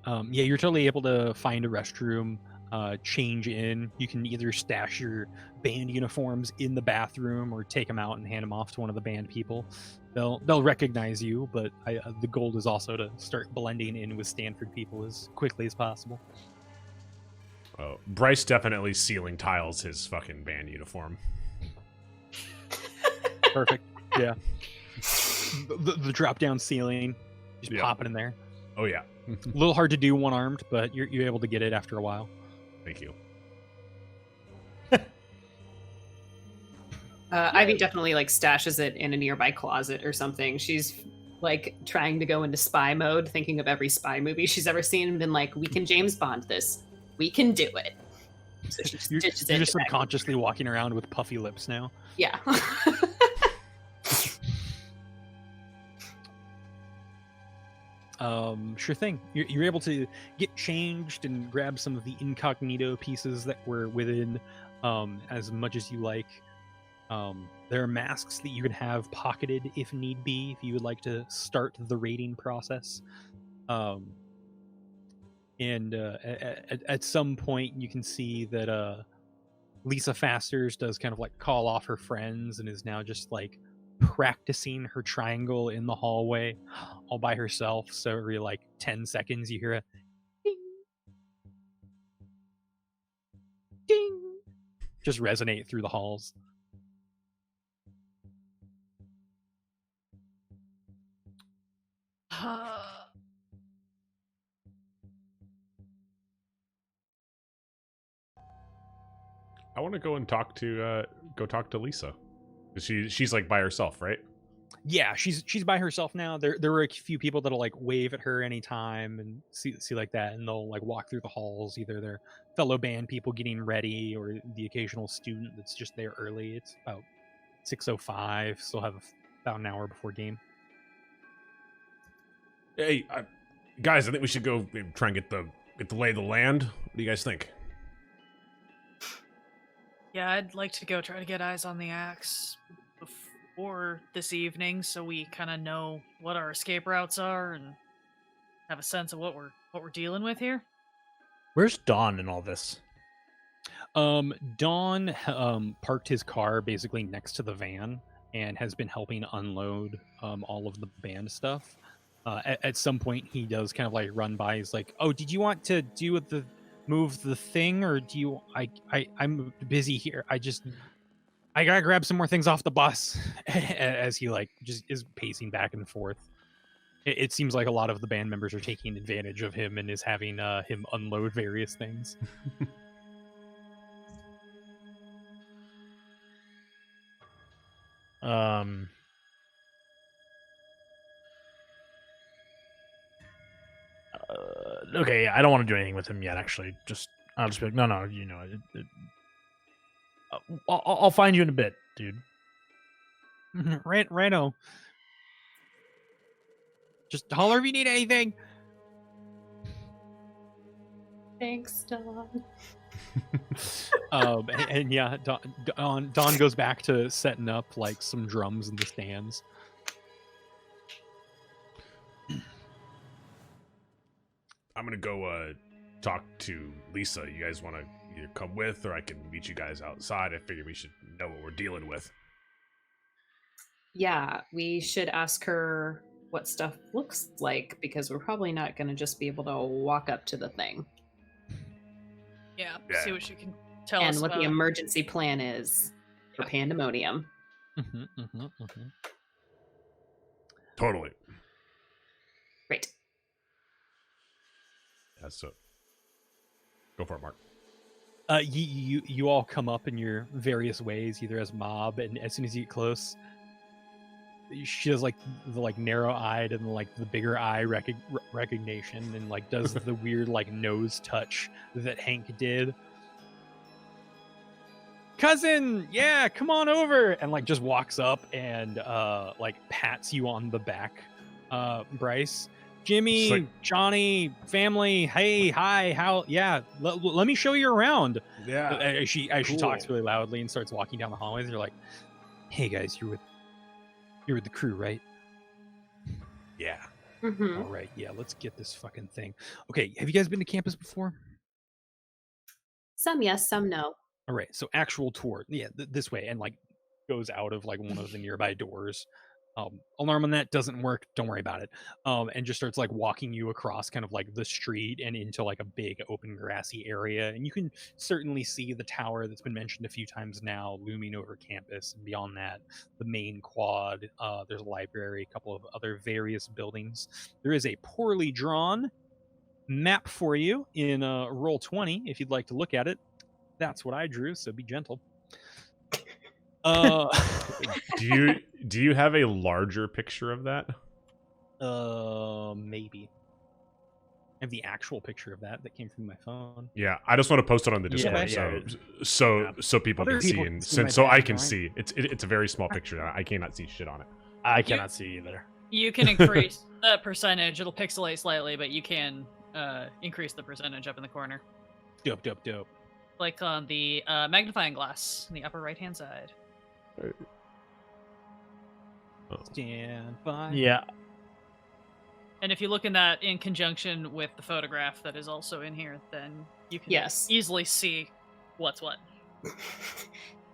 Yeah, you're totally able to find a restroom, change in. You can either stash your band uniforms in the bathroom or take them out and hand them off to one of the band people. They'll recognize you, but the goal is also to start blending in with Stanford people as quickly as possible. Oh, Bryce definitely ceiling tiles his fucking band uniform. Perfect. Yeah. The drop down ceiling, just Yeah. pop it in there. Oh yeah. A little hard to do one armed, but you're able to get it after a while. Thank you. Ivy definitely like stashes it in a nearby closet or something. She's like trying to go into spy mode, thinking of every spy movie she's ever seen, and been like, "We can James Bond this. We can do it." So she You're stitches just it. subconsciously walking around with puffy lips now. Yeah. Sure thing. You're able to get changed and grab some of the incognito pieces that were within, as much as you like. There are masks that you can have pocketed if need be, if you would like to start the raiding process. And at some point, you can see that Lisa Fasters does kind of like call off her friends and is now just like practicing her triangle in the hallway all by herself. So every like 10 seconds, you hear a ding, ding, just resonate through the halls. I want to go and talk to Lisa. She's like by herself, right? Yeah, she's by herself now. There were a few people that'll like wave at her anytime and see like that, and they'll like walk through the halls, either their fellow band people getting ready or the occasional student that's just there early. It's about 6:05. Still have about an hour before game. Hey, guys, I think we should go and try and get the lay of the land. What do you guys think? Yeah, I'd like to go try to get eyes on the axe before this evening, so we kind of know what our escape routes are and have a sense of what we're dealing with here. Where's Dawn in all this? Don parked his car basically next to the van and has been helping unload all of the band stuff. At some point, he does kind of like run by. He's like, "Oh, did you want to move the thing, or do you? I'm busy here. I gotta grab some more things off the bus." As he like just is pacing back and forth. It seems like a lot of the band members are taking advantage of him and is having him unload various things. Okay, I don't want to do anything with him yet. Actually, I'll just be like, no, you know, I'll find you in a bit, dude. Rhino. Just holler if you need anything. Thanks, Dawn. And yeah, Don goes back to setting up like some drums in the stands. I'm gonna go talk to Lisa. You guys want to either come with, or I can meet you guys outside. I figure we should know what we're dealing with. Yeah, we should ask her what stuff looks like, because we're probably not going to just be able to walk up to the thing. Yeah, Yeah. see what she can tell And us what about. the emergency plan is for Yeah. pandemonium. Totally. Great. Yeah, so go for it, Mark. You all come up in your various ways, either as mob, and as soon as you get close, she does like the like narrow-eyed and like the bigger eye recognition, and like does the weird like nose touch that Hank did. Cousin, yeah, come on over, and like just walks up and like pats you on the back, Bryce. Jimmy, It's like- Johnny, family. Hey, hi, how? Yeah, let me show you around. Yeah. As she cool. talks really loudly and starts walking down the hallways, you're like, "Hey guys, you're with the crew, right? Yeah. Mhm. All right, yeah, let's get this fucking thing. Okay, have you guys been to campus before? Some yes, some no. All right, so actual tour, yeah, this way, and like goes out of like one of the nearby doors. Alarm on that doesn't work. Don't worry about it. And just starts like walking you across kind of like the street and into like a big open grassy area, and you can certainly see the tower that's been mentioned a few times now looming over campus. And beyond that, the main quad. There's a library, a couple of other various buildings. There is a poorly drawn map for you in roll 20 if you'd like to look at it. That's what I drew, so be gentle. Do you have a larger picture of that? Maybe. I have the actual picture of that came from my phone. Yeah, I just want to post it on the Discord Yeah, so people Other can see people and can see my so I bad can drawing. see. It's a very small picture. I cannot see shit on it. I cannot see either. You can increase the percentage. It'll pixelate slightly, but you can increase the percentage up in the corner. Dope. Click on the magnifying glass in the upper right-hand side. Stand by. Yeah. And if you look in that in conjunction with the photograph that is also in here, then you can Yes. easily see what's what.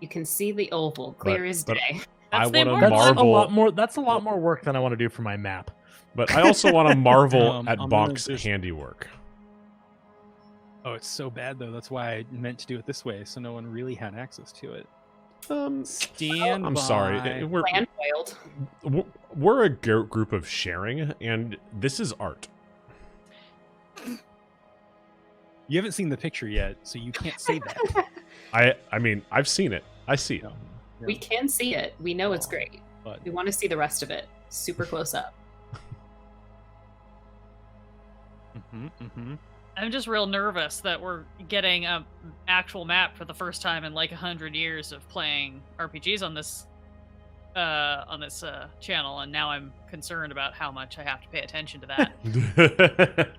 You can see the oval clear as but- day. I That's the want to important That's part. marvel, a lot more. That's a lot more work than I want to do for my map. but I also want to marvel at I'm gonna Bonk's just- handiwork. Oh, it's so bad though. That's why I meant to do it this way, so no one really had access to it. Stand I'm by. sorry. Plan failed. We're a group of sharing, and this is art. You haven't seen the picture yet, so you can't say that. I mean, I've seen it. I see it. No, We can see it. We know it's great. but We want to see the rest of it. Super close up. I'm just real nervous that we're getting an actual map for the first time in like 100 years of playing RPGs on this channel, and now I'm concerned about how much I have to pay attention to that.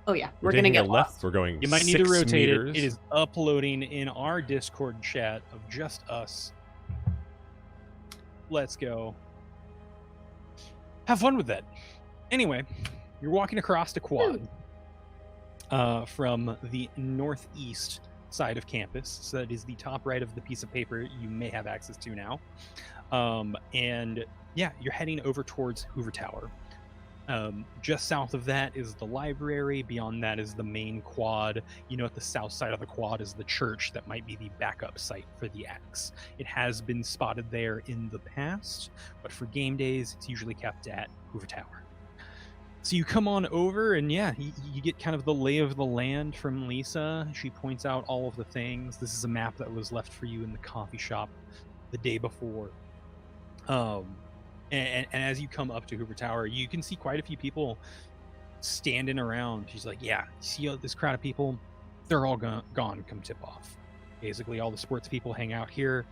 Oh yeah, We're we're gonna taking get a left. lost. We're going. You might need to 6 rotate meters. it. It is uploading in our Discord chat of just us. Let's go. Have fun with that. Anyway, you're walking across the quad from the northeast side of campus. So that is the top right of the piece of paper you may have access to now. And yeah, you're heading over towards Hoover Tower. Just south of that is the library. Beyond that is the main quad. You know, at the south side of the quad is the church that might be the backup site for the X. It has been spotted there in the past, but for game days, it's usually kept at Hoover Tower. So you come on over, and yeah, you get kind of the lay of the land from Lisa. She points out all of the things. This is a map that was left for you in the coffee shop the day before. And as you come up to Hoover Tower, you can see quite a few people standing around. She's like, yeah, see this crowd of people? They're all gone come tip off. Basically, all the sports people hang out here.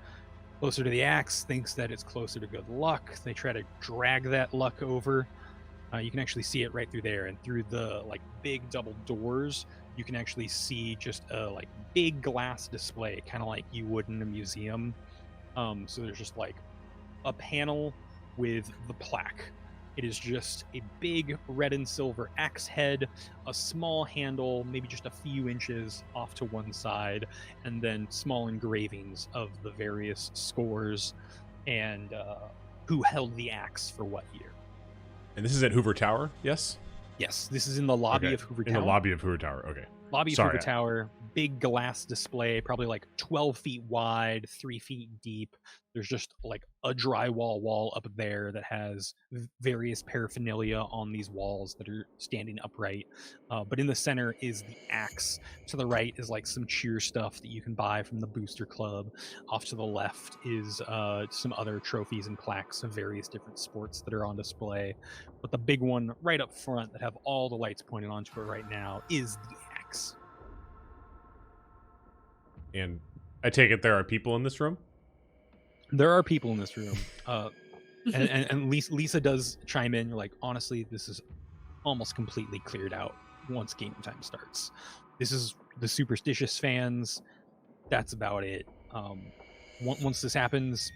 Closer to the axe, thinks that it's closer to good luck. They try to drag that luck over. You can actually see it right through there. And through the like big double doors, you can actually see just a like big glass display, kind of like you would in a museum. So there's just like a panel with the plaque. It is just a big red and silver axe head, a small handle, maybe just a few inches off to one side, and then small engravings of the various scores and who held the axe for what year. And this is at Hoover Tower, yes? Yes, this is in the lobby Okay. of Hoover In Tower. the lobby of Hoover Tower, okay. Lobby of Sorry. Hoover Tower, big glass display, probably like 12 feet wide, 3 feet deep. There's just like a drywall wall up there that has various paraphernalia on these walls that are standing upright. But in the center is the axe. To the right is like some cheer stuff that you can buy from the Booster Club. Off to the left is some other trophies and plaques of various different sports that are on display. But the big one right up front that have all the lights pointed onto it right now is the axe. And I take it there are people in this room? There are people in this room. And Lisa does chime in. You're like, honestly, this is almost completely cleared out once game time starts. This is the superstitious fans. That's about it. Once this happens,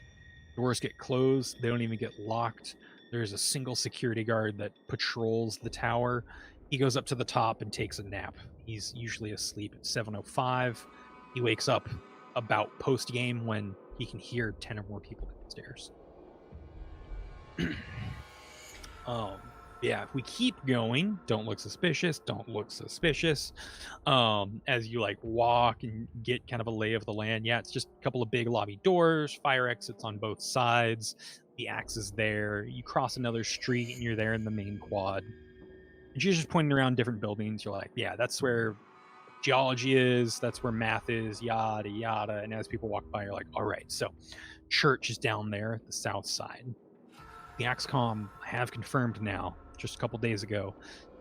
doors get closed. They don't even get locked. There's a single security guard that patrols the tower. He goes up to the top and takes a nap. He's usually asleep at 7:05. He wakes up about post game when he can hear 10 or more people downstairs. Yeah, if we keep going, don't look suspicious. As you like walk and get kind of a lay of the land, yeah, it's just a couple of big lobby doors, fire exits on both sides. The axe is there. You cross another street and you're there in the main quad. And she's just pointing around different buildings. You're like, yeah, that's where geology is. That's where math is, yada, yada. And as people walk by, you're like, all right, so church is down there at the south side. The AXCOM have confirmed now, just a couple days ago,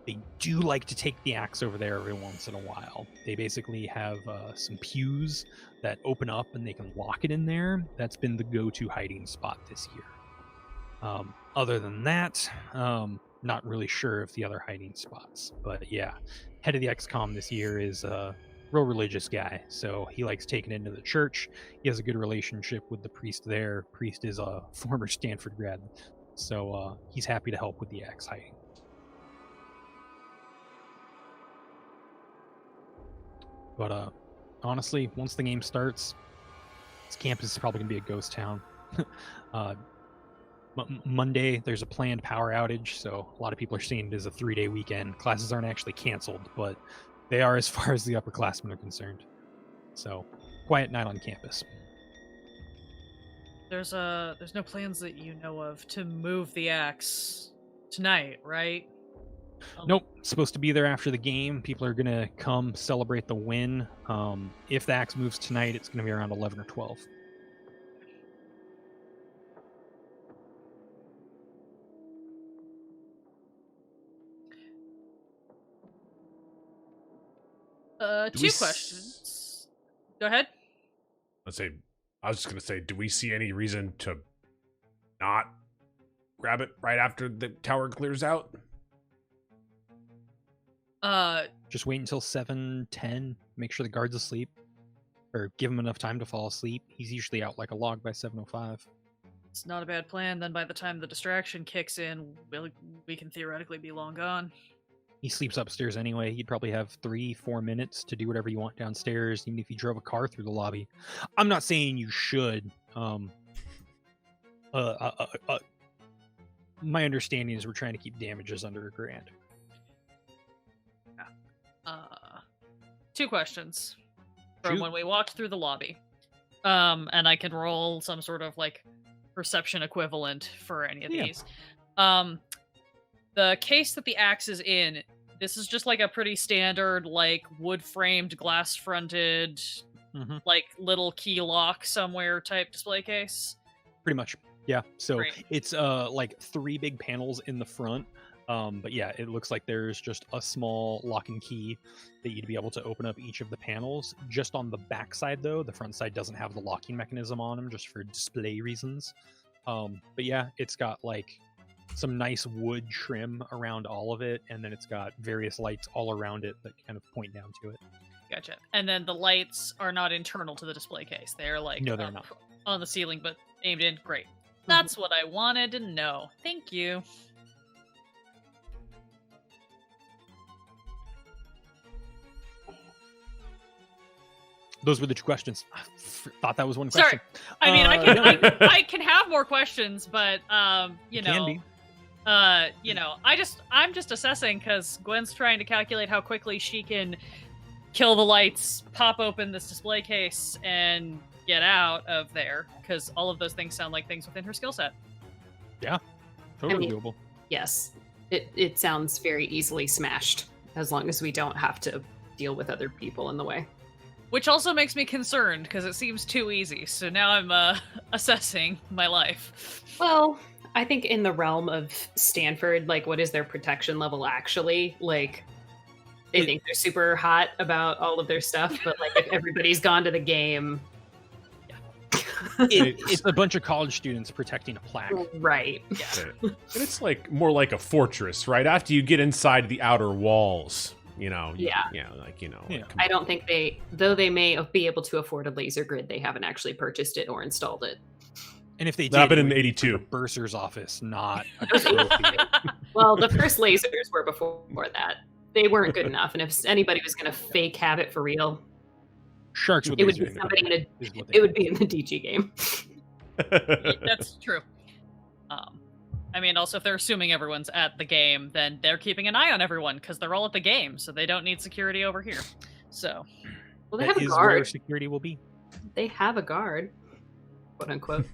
they do like to take the axe over there every once in a while. They basically have some pews that open up and they can lock it in there. That's been the go-to hiding spot this year. Other than that, not really sure of the other hiding spots. But yeah, head of the XCOM this year is a real religious guy. So he likes taking it into the church. He has a good relationship with the priest there. Priest is a former Stanford grad. So he's happy to help with the axe hiding. But honestly, once the game starts, this campus is probably going to be a ghost town. Monday, there's a planned power outage, so a lot of people are seeing it as a 3-day weekend. Classes aren't actually canceled, but they are as far as the upperclassmen are concerned. So, quiet night on campus. There's no plans that you know of to move the axe tonight, right? Nope. Supposed to be there after the game. People are gonna come celebrate the win. If the axe moves tonight, it's gonna be around 11 or 12. Two questions. Go ahead. I was just gonna say, do we see any reason to not grab it right after the tower clears out? Just wait until 7:10. Make sure the guard's asleep, or give him enough time to fall asleep. He's usually out like a log by 7:05. It's not a bad plan. Then by the time the distraction kicks in, we can theoretically be long gone. He sleeps upstairs anyway. He'd probably have 3-4 minutes to do whatever you want downstairs, even if you drove a car through the lobby. I'm not saying you should. My understanding is we're trying to keep damages under $1,000. Two questions from Shoot. when we walked through the lobby. And I can roll some sort of like perception equivalent for any of these. The case that the axe is in, this is just like a pretty standard, like wood-framed, glass-fronted, like little key lock somewhere type display case. Pretty much, yeah. So Great. it's like 3 big panels in the front. But yeah, it looks like there's just a small lock and key that you'd be able to open up each of the panels. Just on the back side, though, the front side doesn't have the locking mechanism on them, just for display reasons. But yeah, it's got like some nice wood trim around all of it, and then it's got various lights all around it that kind of point down to it. Gotcha. And then the lights are not internal to the display case. They're like No, they're not. on the ceiling, but aimed in. Great. That's what I wanted to know. Thank you. Those were the 2 questions. I thought that was one Sorry. question. I mean, no. I can have more questions, but you Can know, be. I'm just assessing because Gwen's trying to calculate how quickly she can kill the lights, pop open this display case, and get out of there. Because all of those things sound like things within her skill set. Yeah, totally I mean, doable. Yes, it sounds very easily smashed, as long as we don't have to deal with other people in the way. Which also makes me concerned because it seems too easy. So now I'm assessing my life. Well, I think in the realm of Stanford, like, what is their protection level actually? Like, they think they're super hot about all of their stuff, but like, if everybody's gone to the game, It's a bunch of college students protecting a plaque. Right. And it's like more like a fortress, right? After you get inside the outer walls, Yeah. like Yeah. I don't think though they may be able to afford a laser grid, they haven't actually purchased it or installed it. And if they did, Not been it in would be 82. the bursar's office, not a trophy. Well, the first lasers were before that. They weren't good enough, and if anybody was going to fake have it for real, Sharks with it would be lasers somebody in a. is what they It would be in the DG game. That's true. I mean, also, if they're assuming everyone's at the game, then they're keeping an eye on everyone because they're all at the game, so they don't need security over here. So, Well, they That have a is where guard. security will be. They have a guard, quote unquote.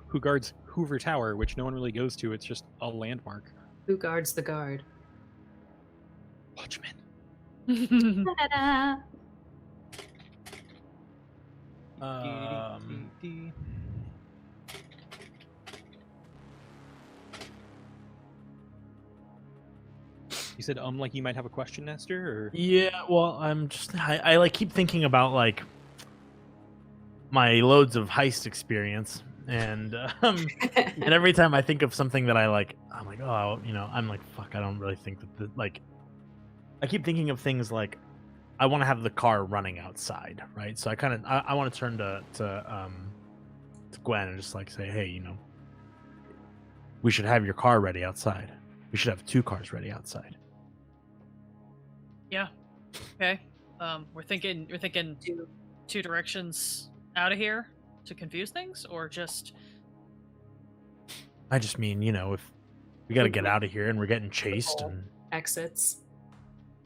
Who guards Hoover Tower, which no one really goes to. It's just a landmark. Who guards the guard? Watchmen. Ta-da! You said like you might have a question, Nestor, or Yeah, well, I like keep thinking about like my loads of heist experience, and every time I think of something that I like, I'm like, oh, I'm like, fuck, I don't really think that like, I keep thinking of things like, I want to have the car running outside, right? So I want to turn to Gwen and just like say, hey, we should have your car ready outside. We should have 2 cars ready outside. yeah. Okay. We're thinking 2 directions out of here to confuse things, or just I just mean, if we got to get out of here and we're getting chased, and Exits,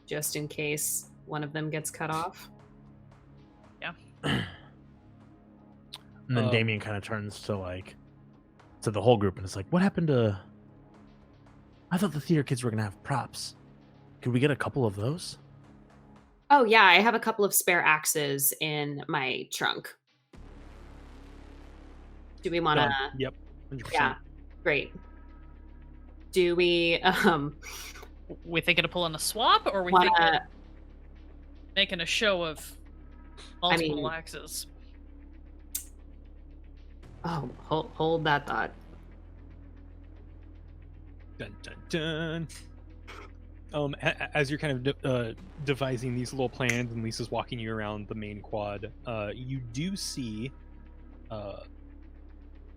just in case one of them gets cut off. and then Um, Damian kind of turns to the whole group and is like, what happened to, I thought the theater kids were gonna have props. Could we get a couple of those? Oh yeah, I have a couple of spare axes in my trunk. Do we want to? Yep, 100%. Yeah, great. Do we we thinking of pulling a swap, or we want thinking to? making a show of I multiple mean- axes? Oh, hold that thought. Dun dun dun. As you're kind of devising these little plans, and Lisa's walking you around the main quad, you do see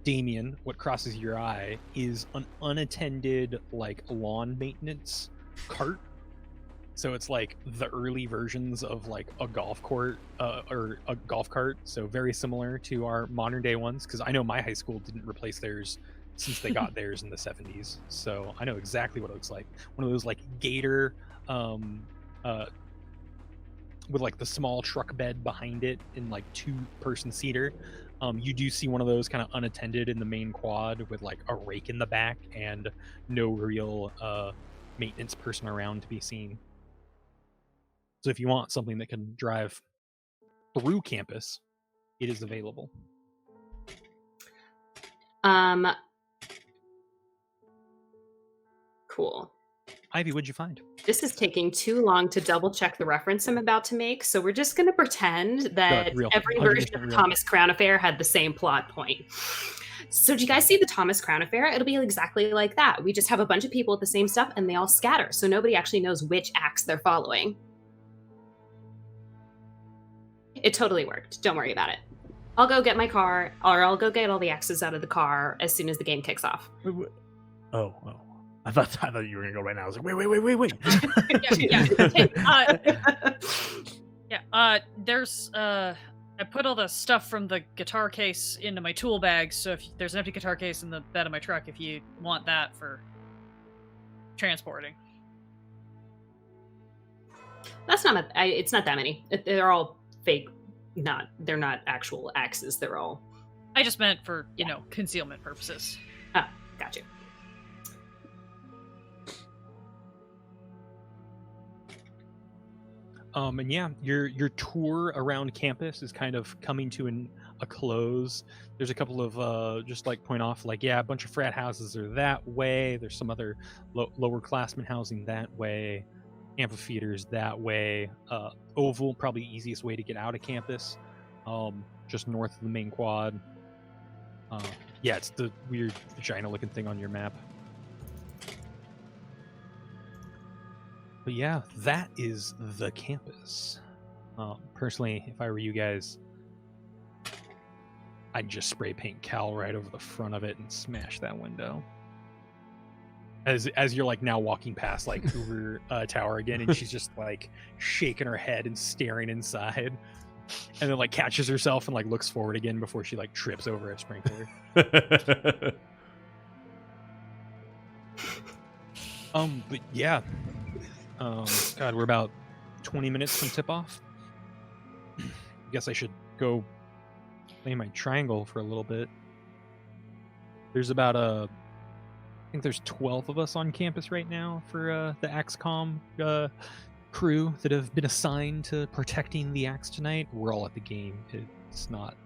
Damian. What crosses your eye is an unattended lawn maintenance cart. So it's like the early versions of like a golf court or a golf cart. So very similar to our modern day ones, because I know my high school didn't replace theirs since they got theirs in the 70s. So I know exactly what it looks like. One of those like gator with like the small truck bed behind it in like 2-person seater. You do see one of those kind of unattended in the main quad with like a rake in the back and no real maintenance person around to be seen. So if you want something that can drive through campus, it is available. Cool. Ivy, what'd you find? This is taking too long to double check the reference I'm about to make, so we're just going to pretend that real. every 100% version of real. Thomas Crown Affair had the same plot point. So did you guys see the Thomas Crown Affair? It'll be exactly like that. We just have a bunch of people with the same stuff and they all scatter, so nobody actually knows which acts they're following. It totally worked. Don't worry about it. I'll go get my car, or I'll go get all the X's out of the car as soon as the game kicks off. Wait. Oh. I thought you were gonna go right now. I was like, wait. There's I put all the stuff from the guitar case into my tool bag, so if there's an empty guitar case in the bed of my truck, if you want that for transporting. That's not. It's not that many. They're all fake. They're not actual axes. They're all. I just meant for concealment purposes. Oh, got you. And yeah, your tour around campus is kind of coming to a close. There's a couple of just like point off, like, yeah, a bunch of frat houses are that way. There's some other lower classmen housing that way. Amphitheaters that way. Oval, probably easiest way to get out of campus. just north of the main quad. Yeah, it's the weird vagina-looking thing on your map. But yeah, that is the campus. Personally, if I were you guys, I'd just spray paint Cal right over the front of it and smash that window. As you're like now walking past like Hoover Tower again, and she's just like shaking her head and staring inside, and then like catches herself and like looks forward again before she like trips over a sprinkler. But yeah, God, we're about 20 minutes from tip off. Guess I should go play my triangle for a little bit. There's about I think there's 12 of us on campus right now for the AXCOM crew that have been assigned to protecting the Axe tonight. We're all at the game. It's not.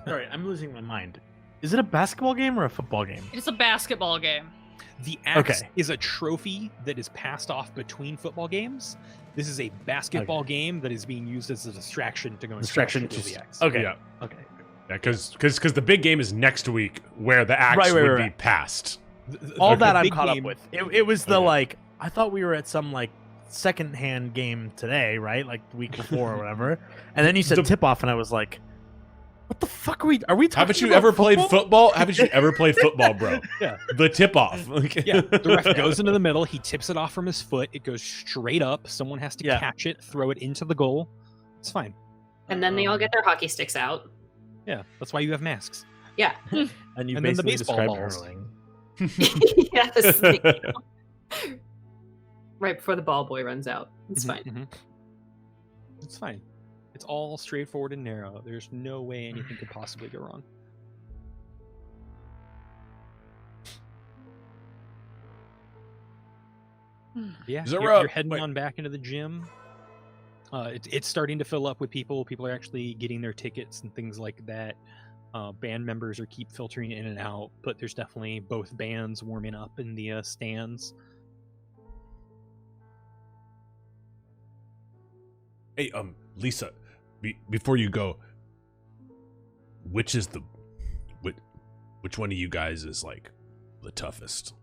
Sorry, I'm losing my mind. Is it a basketball game or a football game? It's a basketball game. The Axe is a trophy that is passed off between football games. This is a basketball game that is being used as a distraction to go and Distraction to to the Axe. Okay. Yeah. Okay. Yeah, because the big game is next week, where the Axe would be passed. All that the I'm big caught up game- with. It was the Okay. like I thought we were at some like second-hand game today, right? Like the week before or whatever. And then you said The- tip off, and I was like, "What the fuck are we? Are we talking?" Haven't you about ever played football? football? Haven't you ever played football, bro? Yeah. The tip off. Yeah, the ref goes into the middle. He tips it off from his foot. It goes straight up. Someone has to Yeah. catch it, throw it into the goal. It's fine. And then they all get their hockey sticks out. Yeah, that's why you have masks. Yeah. And you And then the basically baseball described balls. hurling. Yes. you know. Right before the ball boy runs out. It's fine. Mhm. It's fine. It's all straightforward and narrow. There's no way anything could possibly go wrong. Yeah, Is it you're rough? heading Wait. on back into the gym. It's starting to fill up with people. People are actually getting their tickets and things like that. Band members are keep filtering in and out, but there's definitely both bands warming up in the stands. Hey, Lisa, before you go, which one of you guys is like the toughest?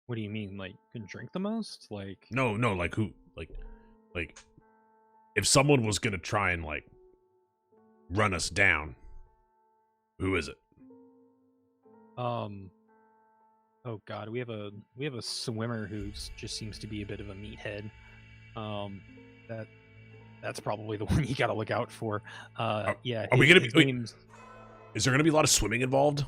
What do you mean? Like, can drink the most? Like, No, like who? Like, if someone was gonna try and like run us down, who is it? oh God, we have a swimmer who just seems to be a bit of a meathead. That's probably the one you got to look out for. Yeah. are we gonna his be- name's- Is there gonna be a lot of swimming involved?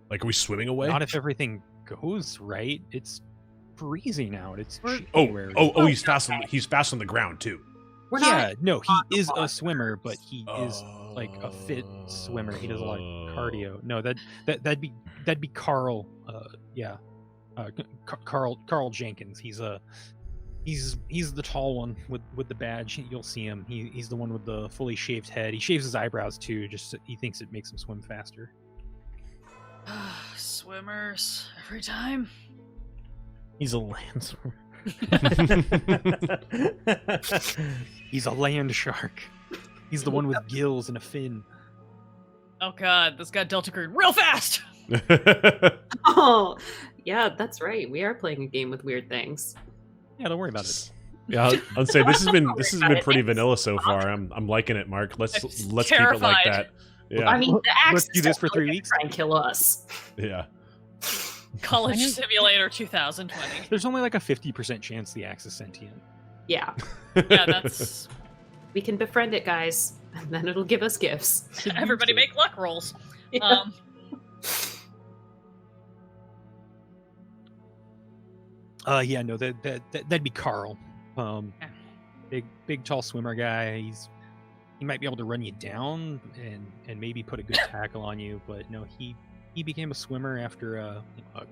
Like, are we swimming away? Not if everything goes right. It's freezing out. It's Oh, January. he's fast. He's fast on the ground too. We're yeah. not. No, on he the is a water. swimmer, but he is like a fit swimmer. He does a lot of cardio. No, that'd be Carl. Yeah, Carl Jenkins. He's the tall one with the badge. You'll see him. He's the one with the fully shaved head. He shaves his eyebrows too. Just he thinks it makes him swim faster. Swimmers every time. He's a land swimmer. He's a land shark. He's the one with gills and a fin. Oh god, this got Delta Green real fast. Oh, yeah, that's right. We are playing a game with weird things. Yeah, don't worry about it. Yeah, I'd say this has been pretty vanilla so far. I'm liking it, Mark. Let's I'm keep it like terrified. that. Yeah, I mean, the Let's axe do this for 3 weeks. Try and kill us. yeah. College Simulator 2020. There's only like a 50% chance the axe is sentient. Yeah, Yeah, that's we can befriend it, guys, and then it'll give us gifts. everybody make luck rolls. Yeah. Yeah, no, that'd be Carl. Big tall swimmer guy. He might be able to run you down and maybe put a good tackle on you, but no, he became a swimmer after a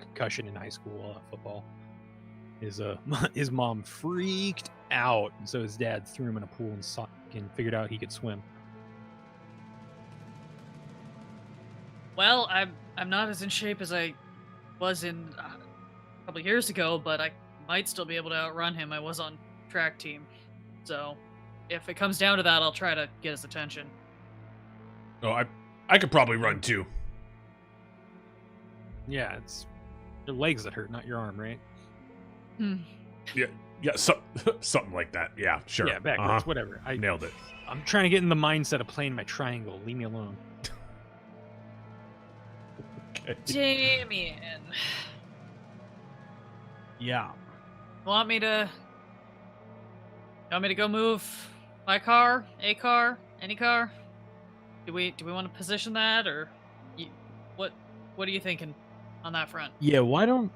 concussion in high school football. His mom freaked out, and so his dad threw him in a pool and figured out he could swim. Well, I'm not as in shape as I was in a couple years ago, but I might still be able to outrun him. I was on track team, so if it comes down to that, I'll try to get his attention. Oh, I could probably run too. Yeah, it's your legs that hurt, not your arm, right? Yeah, something like that. Yeah, sure. Yeah, backwards, whatever. I Nailed it. I'm trying to get in the mindset of playing my triangle. Leave me alone. Okay. Damian, Yeah. want me to go move my car, a car, any car? Do we want to position that, or what are you thinking on that front? Yeah, why don't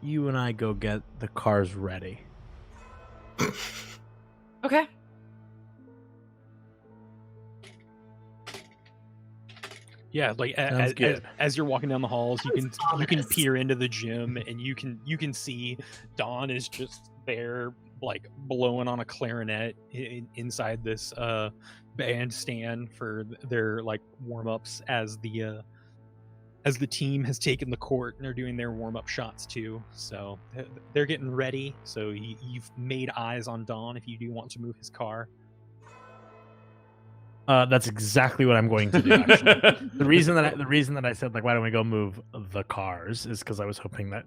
you and I go get the cars ready? Okay. Yeah, like Sounds good. as you're walking down the halls, you can ominous. peer into the gym, and you can see Dawn is just there, like blowing on a clarinet inside this bandstand for their like warm ups as the team has taken the court and they're doing their warm up shots too. So they're getting ready. So you've made eyes on Dawn if you do want to move his car. That's exactly what I'm going to do. Actually. the reason that I said like why don't we go move the cars is because I was hoping that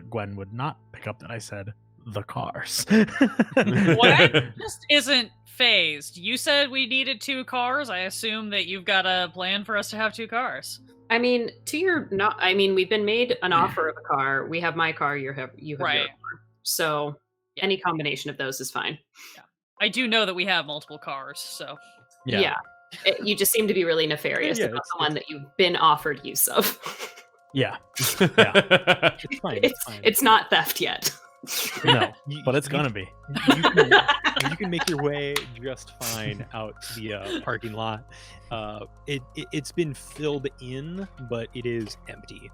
Gwen would not pick up that I said the cars. Gwen just isn't phased. You said we needed 2 cars. I assume that you've got a plan for us to have 2 cars. I mean, we've been made an offer of a car. We have my car. You have your Right. car. So any combination of those is fine. I do know that we have multiple cars, so Yeah. You just seem to be really nefarious Yeah, about it's- the one that you've been offered use of. Yeah. It's fine. It's fine. It's not theft yet. No, You- but it's you- gonna be. you can make your way just fine out to the parking lot. It's been filled in, but it is empty.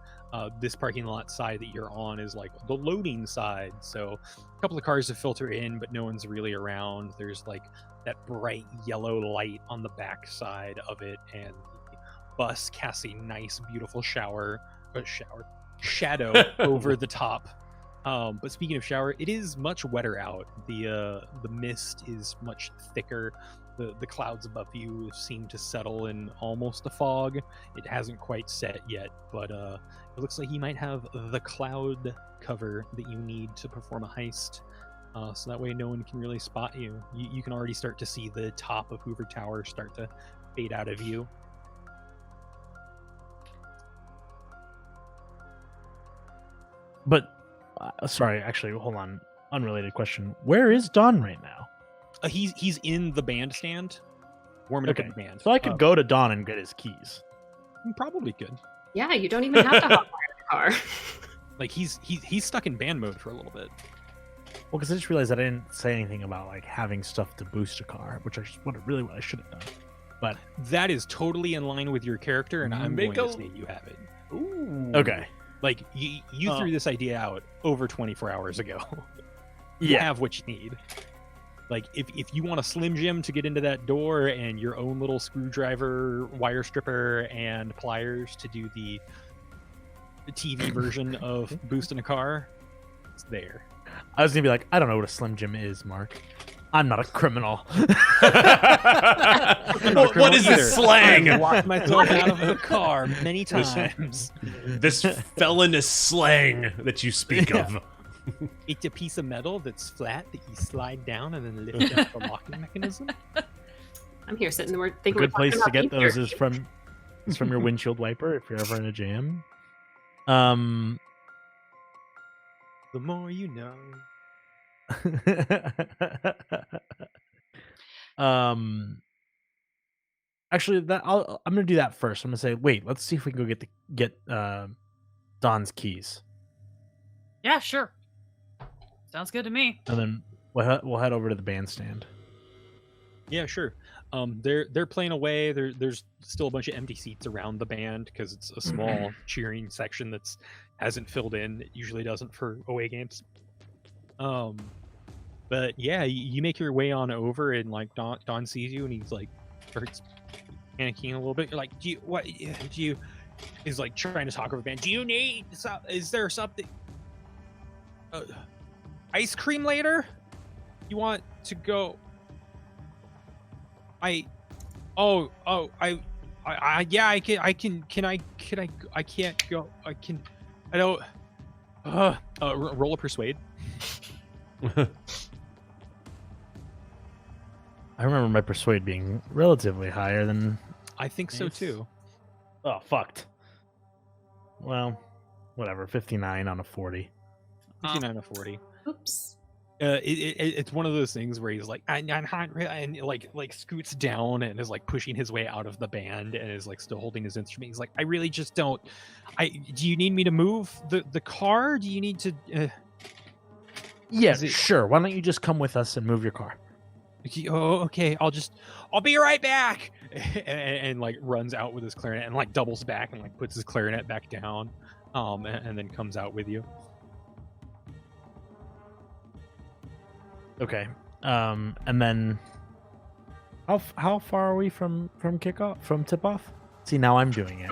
This parking lot side that you're on is like the loading side, so a couple of cars have filtered in, but no one's really around. There's like that bright yellow light on the back side of it, and the bus casts a nice, beautiful shadow over the top. But speaking of shower, it is much wetter out. The mist is much thicker. The clouds above you seem to settle in almost a fog. It hasn't quite set yet, but it looks like you might have the cloud cover that you need to perform a heist. So that way no one can really spot you. You can already start to see the top of Hoover Tower start to fade out of view. But sorry, actually, hold on. Unrelated question. Where is Dawn right now? He's in the bandstand, warming up Okay. at the band. So I could go to Dawn and get his keys. Probably could. Yeah, you don't even have to hop in the car. Like he's stuck in band mode for a little bit. Well, because I just realized that I didn't say anything about like having stuff to boost a car, which what I should have done. But That is totally in line with your character, and I'm Make going a- to say you have it. Ooh. okay, Like you threw this idea out over 24 hours ago. You yeah, have what you need. Like if you want a Slim Jim to get into that door and your own little screwdriver, wire stripper, and pliers to do the TV version of boosting a car, it's there. I was gonna be like, I don't know what a Slim Jim is, Mark. I'm not a criminal. What is this slang? I've locked myself out of the car many times. This felonious slang that you speak of. It's a piece of metal that's flat that you slide down and then lift up the locking mechanism. I'm here sitting there A thinking. good we're place talking to about get those being is from your windshield wiper if you're ever in a jam. The more you know. Actually, I'm gonna do that first. I'm gonna say, wait, let's see if we can go get Don's keys, yeah, sure. Sounds good to me. and then we'll head over to the bandstand. Yeah, sure. They're playing away. There's still a bunch of empty seats around the band because it's a small cheering section that's hasn't filled in. It usually doesn't for away games. But yeah, you make your way on over, and like Don sees you, and he's like starts panicking a little bit. You're like, do you is like trying to talk over the band. Do you need? Is there something? Ice cream later? You want to go? Yeah, I can. I can't go. I don't. Roll a persuade. I remember my persuade being relatively higher than. I think so too. Oh, fucked. Well, whatever. 59 on a 40. 59 to 40. Oops. It's one of those things where he's like, I'm hungry, and like scoots down and is like pushing his way out of the band and is like still holding his instrument. He's like, I really just don't. Do you need me to move the car? Do you need to? Yeah, sure. Why don't you just come with us and move your car? Oh, okay. I'll be right back. and like runs out with his clarinet and like doubles back and like puts his clarinet back down, and then comes out with you. Okay. And then how far are we from kickoff, from tip off? See, now I'm doing it.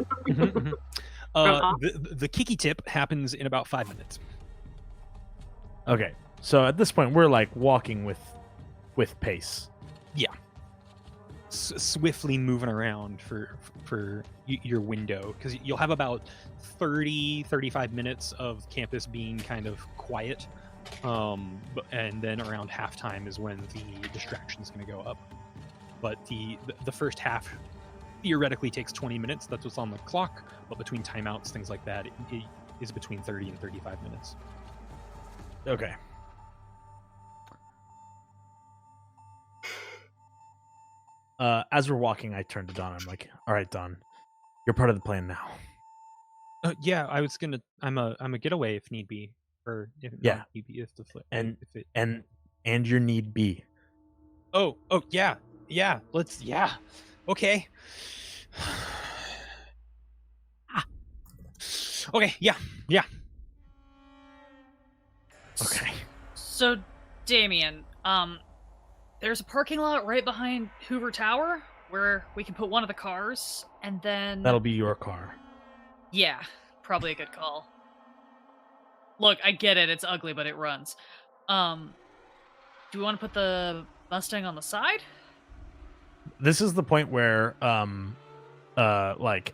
The kicky tip happens in about 5 minutes. Okay. So at this point we're like walking with pace. Yeah. Swiftly moving around for your window, because you'll have about 35 minutes of campus being kind of quiet. And then around halftime is when the distraction is going to go up. But the first half theoretically takes 20 minutes. That's what's on the clock. But between timeouts, things like that, it is between 30 and 35 minutes. Okay. As we're walking, I turn to Don. I'm like, "All right, Don, you're part of the plan now." Yeah, I was gonna. I'm a getaway if need be, or if Yeah. not need be, if the flip. And if it. And your need be. Oh yeah. Okay. Okay. Yeah. Okay. So, Damian, there's a parking lot right behind Hoover Tower where we can put one of the cars, and then That'll be your car. yeah, probably a good call. Look, I get it; it's ugly, but it runs. Do we want to put the Mustang on the side? This is the point where like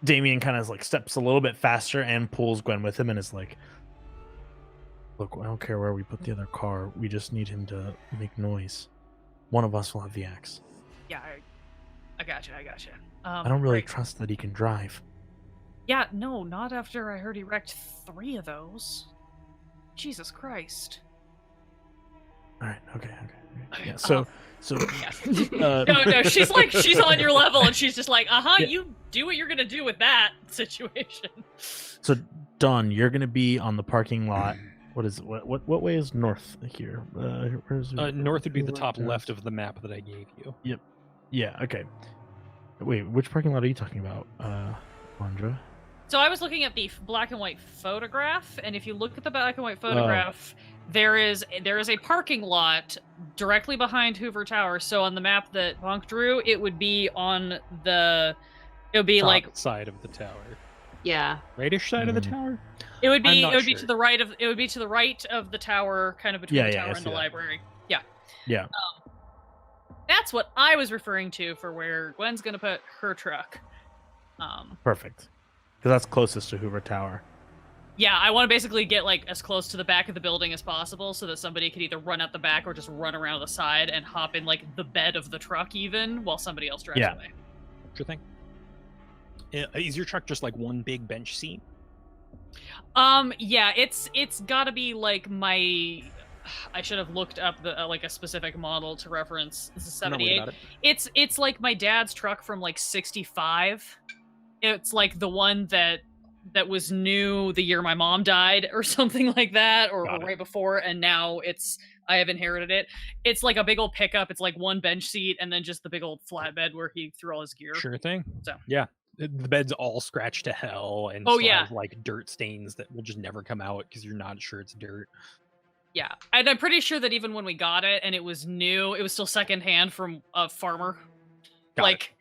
Damian kind of like steps a little bit faster and pulls Gwen with him and is like, "Look, I don't care where we put the other car. We just need him to make noise. One of us will have the axe." Yeah, I gotcha. I don't really great. trust that he can drive. Yeah, no, not after I heard he wrecked 3 of those. Jesus Christ. All right. Okay. Yeah. So Yeah. No, she's on your level, and she's just like, Yeah. you do what you're gonna do with that situation. So Don, you're gonna be on the parking lot. What is what way is north here? Where's North would be the top left of the map that I gave you. Yep. Yeah. Okay. Wait, which parking lot are you talking about, Alandra? So I was looking at the black and white photograph, and if you look at the black and white photograph, there is a parking lot directly behind Hoover Tower. So on the map that Bonk drew, it would be on the, it would be Top like side of the tower. Yeah. Rightish side of the tower. it would be I'm not be sure. to the right of the tower, kind of between Yeah, the yeah, I tower and see the that. library. Yeah. Yeah. That's what I was referring to for where Gwen's gonna put her truck. Perfect. Because that's closest to Hoover Tower. Yeah, I want to basically get like as close to the back of the building as possible, so that somebody could either run out the back or just run around the side and hop in like the bed of the truck, even while somebody else drives Yeah. away. Sure thing. Is your truck just like one big bench seat? Yeah, it's got to be like my. I should have looked up the like a specific model to reference. This is I'm not worried 78. about it. It's like my dad's truck from like 65. It's like the one that was new the year my mom died or something like that, or Got it. right before, and now I have inherited it. It's like a big old pickup. It's like one bench seat and then just the big old flatbed where he threw all his gear. Sure thing. So. Yeah, the bed's all scratched to hell and Oh, still yeah. has, like dirt stains that will just never come out because you're not sure it's dirt. Yeah, and I'm pretty sure that even when we got it and it was new, it was still secondhand from a farmer. Got like,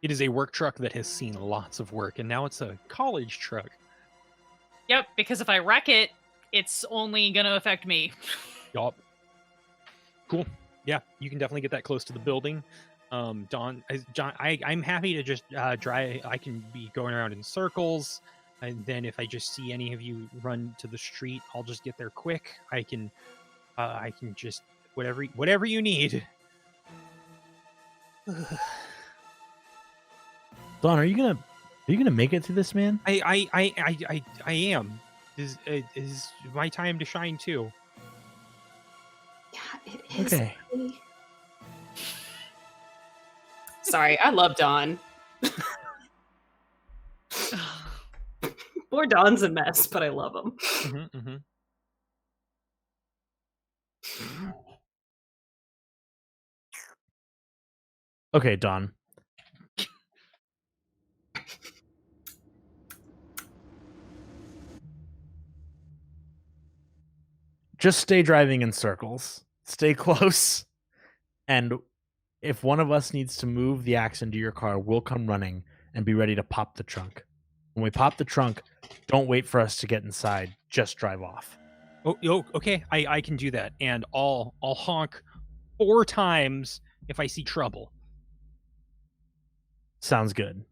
It is a work truck that has seen lots of work, and now it's a college truck. Yep, because if I wreck it, it's only going to affect me. Yup. Cool. Yeah, you can definitely get that close to the building. John, I'm happy to just drive. I can be going around in circles, and then if I just see any of you run to the street, I'll just get there quick. I can just whatever you need. Don, are you gonna make it through this, man? I am. Is my time to shine too? Yeah, it is. Okay. Sorry, I love Dawn. Poor Dawn's a mess, but I love him. Mm-hmm, mm-hmm. Okay, Don. Just stay driving in circles. Stay close. And if one of us needs to move the axe into your car, we'll come running and be ready to pop the trunk. When we pop the trunk, don't wait for us to get inside. Just drive off. Oh, okay. I can do that, and I'll honk 4 times if I see trouble. Sounds good.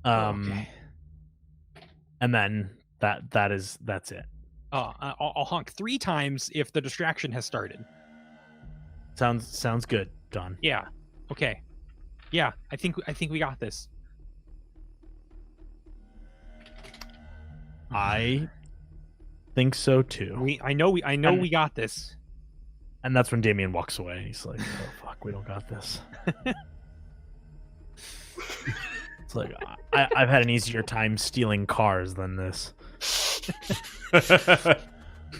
Okay. And then that's it. I'll honk 3 times if the distraction has started. Sounds good, Don. Yeah. Okay. Yeah, I think we got this. I think so too. I know we got this. And that's when Damian walks away. He's like, "Oh fuck, we don't got this." It's like I've had an easier time stealing cars than this.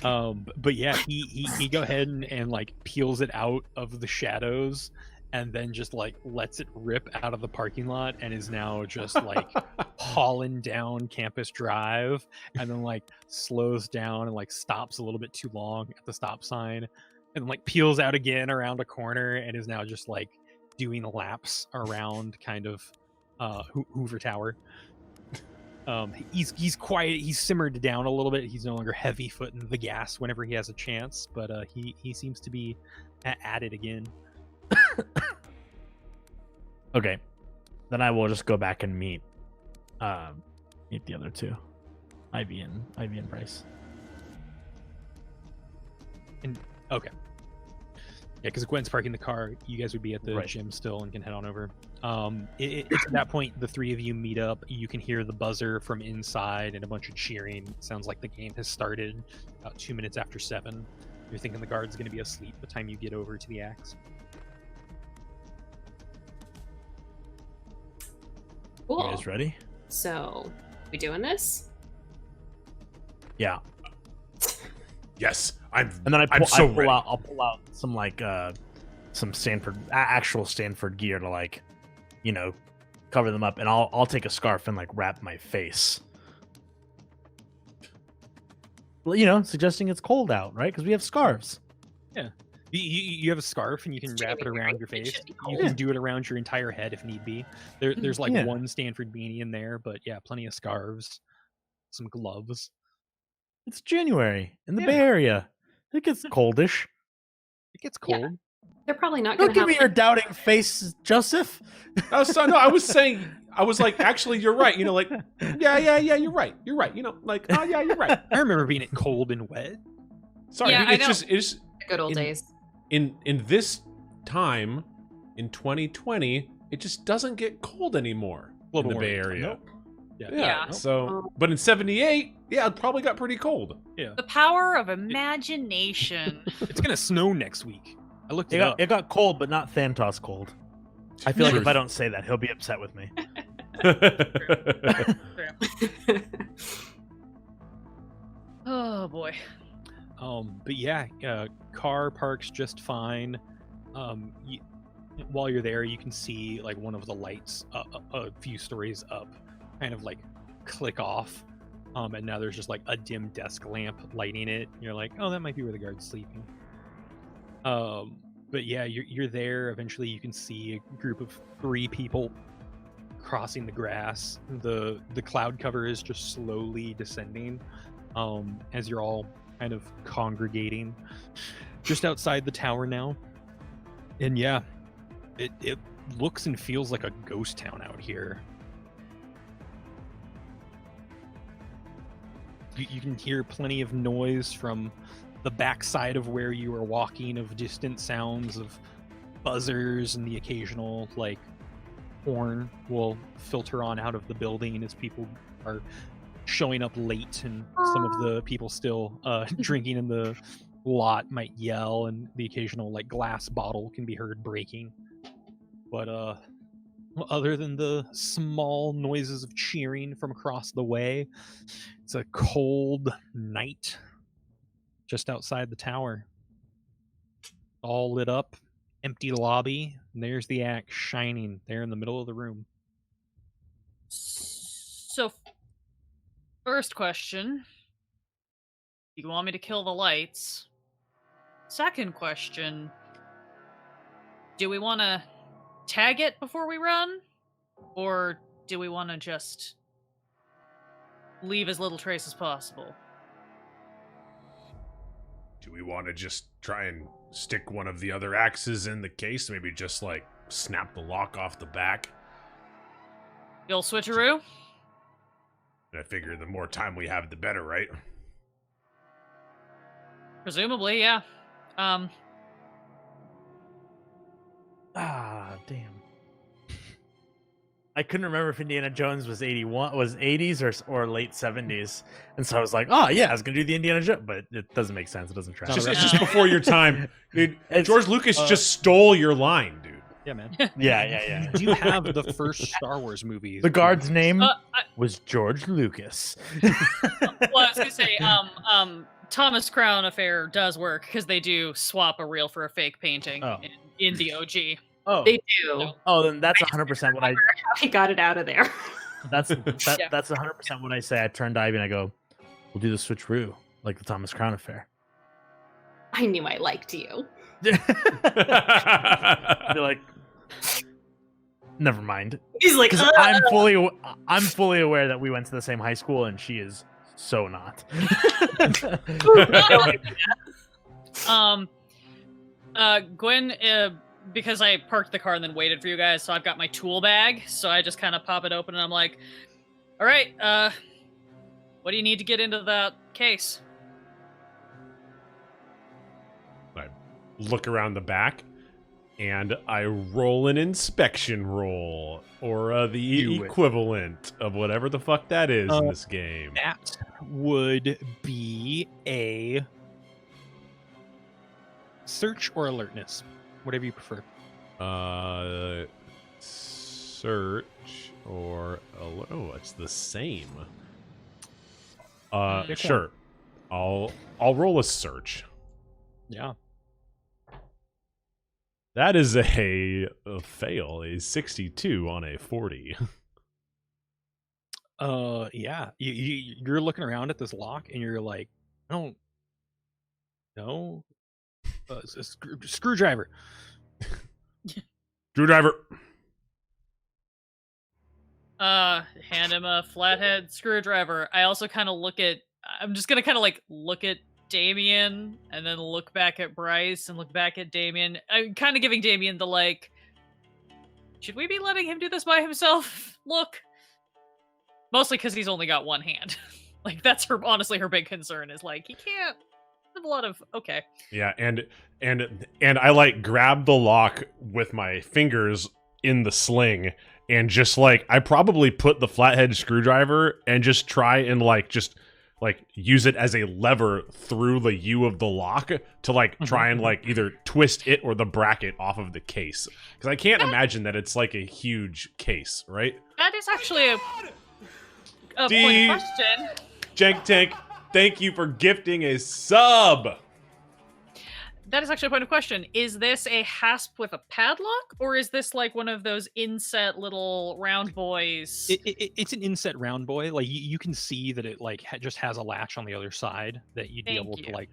But yeah, he go ahead and like peels it out of the shadows, and then just like lets it rip out of the parking lot, and is now just like hauling down Campus Drive, and then like slows down and like stops a little bit too long at the stop sign, and like peels out again around a corner, and is now just like doing laps around kind of Hoover Tower. He's quiet. He's simmered down a little bit. He's no longer heavy footing the gas whenever he has a chance, but he seems to be at it again. Okay, then I will just go back and meet the other two, Ivie and Bryce. And okay, yeah, because Gwen's parking the car. You guys would be at the Right. gym still and can head on over. It's at that point the 3 of you meet up. You can hear the buzzer from inside and a bunch of cheering. It sounds like the game has started about 2 minutes after 7. You're thinking the guard's going to be asleep by the time you get over to the axe. Cool. You guys ready? So, we doing this? Yeah. Yes, And then I'll ready. pull out some like some actual Stanford gear to like, cover them up, and I'll take a scarf and like wrap my face. Well, suggesting it's cold out, right? Because we have scarves. You have a scarf and you can It's wrap it January, around right? your It face. should be You cold. can do it around your entire head if need be. There's like Yeah. one Stanford beanie in there, but yeah, plenty of scarves, some gloves. It's January in the Yeah. Bay Area. It gets coldish. It gets Yeah. cold. They're probably not going Don't to give me have. your doubting face, Joseph. I was like, actually, you're right. Like, yeah, you're right. You're right. Like, oh yeah, you're right. I remember being cold and wet. Sorry, Yeah, I know. it's Good old in- days. in this time in 2020, it just doesn't get cold anymore A little in the more Bay than that. Area. Nope. Yeah. Yeah. So, but in 78, yeah, it probably got pretty cold. The power of imagination. It's gonna snow next week. I looked it up. It got cold, but not Thantos cold. I feel like Truth. if I don't say that, he'll be upset with me. Oh boy. But yeah, car parks just fine. While you're there, you can see like one of the lights a few stories up, kind of like click off. And now there's just like a dim desk lamp lighting it. You're like, oh, that might be where the guard's sleeping. But yeah, you're there. Eventually, you can see a group of 3 people crossing the grass. The cloud cover is just slowly descending as you're all kind of congregating just outside the tower now. And yeah, it looks and feels like a ghost town out here. You can hear plenty of noise from the backside of where you are walking, of distant sounds of buzzers, and the occasional like horn will filter on out of the building as people are showing up late, and some of the people still drinking in the lot might yell, and the occasional like glass bottle can be heard breaking. But other than the small noises of cheering from across the way, it's a cold night just outside the tower. All lit up, empty lobby, and there's the axe shining there in the middle of the room. So, first question, you want me to kill the lights? Second question, do we want to tag it before we run? Or do we want to just leave as little trace as possible? Do we want to just try and stick one of the other axes in the case? Maybe just, like, snap the lock off the back? You'll switcheroo? And I figure the more time we have, the better, right? Presumably, yeah. Damn. I couldn't remember if Indiana Jones was 80s or late 70s, and so I was like, oh yeah, I was gonna do the Indiana Jones, but it doesn't make sense. It doesn't track. It's just before your time, dude. It's- George Lucas just stole your line, dude. Yeah, man. Yeah. Do you have the first Star Wars movies? The guard's name I was George Lucas. well, I was gonna say, Thomas Crown Affair does work because they do swap a real for a fake painting in the OG. Oh, They do. oh, then that's 100% what I. He got it out of there. That's Yeah. that's 100% what I say. I turn to Ivy and I go, "We'll do the switcheroo like the Thomas Crown Affair." I knew I liked you. You're like, never mind. He's like, Because I'm fully aware that we went to the same high school, and she is so not. Gwen, because I parked the car and then waited for you guys, so I've got my tool bag, so I just kind of pop it open and I'm like, all right, what do you need to get into that case? I look around the back, and I roll an inspection roll, or the Do it. equivalent of whatever the fuck that is in this game. That would be a search or alertness, whatever you prefer. Search or it's the same. Pick Sure. I'll roll a search. Yeah. That is a fail, a 62 on a 40. Yeah. You're looking around at this lock and you're like, I don't know. It's a screwdriver. Screwdriver. Hand him a flathead screwdriver. I also kind of I'm just gonna kind of like look at Damian and then look back at Bryce and look back at Damian. I'm kind of giving Damian the like, should we be letting him do this by himself? Look. Mostly because he's only got one hand. Like that's honestly her big concern is like, he can't have a lot of, okay. Yeah, and I like grab the lock with my fingers in the sling, and just like I probably put the flathead screwdriver and just try and just use it as a lever through the U of the lock to try and either twist it or the bracket off of the case, because I can't imagine that it's like a huge case, right? That is actually a point of question. Jank Tank, thank you for gifting a sub. That is actually a point of question. Is this a hasp with a padlock, or is this like one of those inset little round boys? It's an inset round boy. Like you can see that it just has a latch on the other side that you'd be Thank able you. to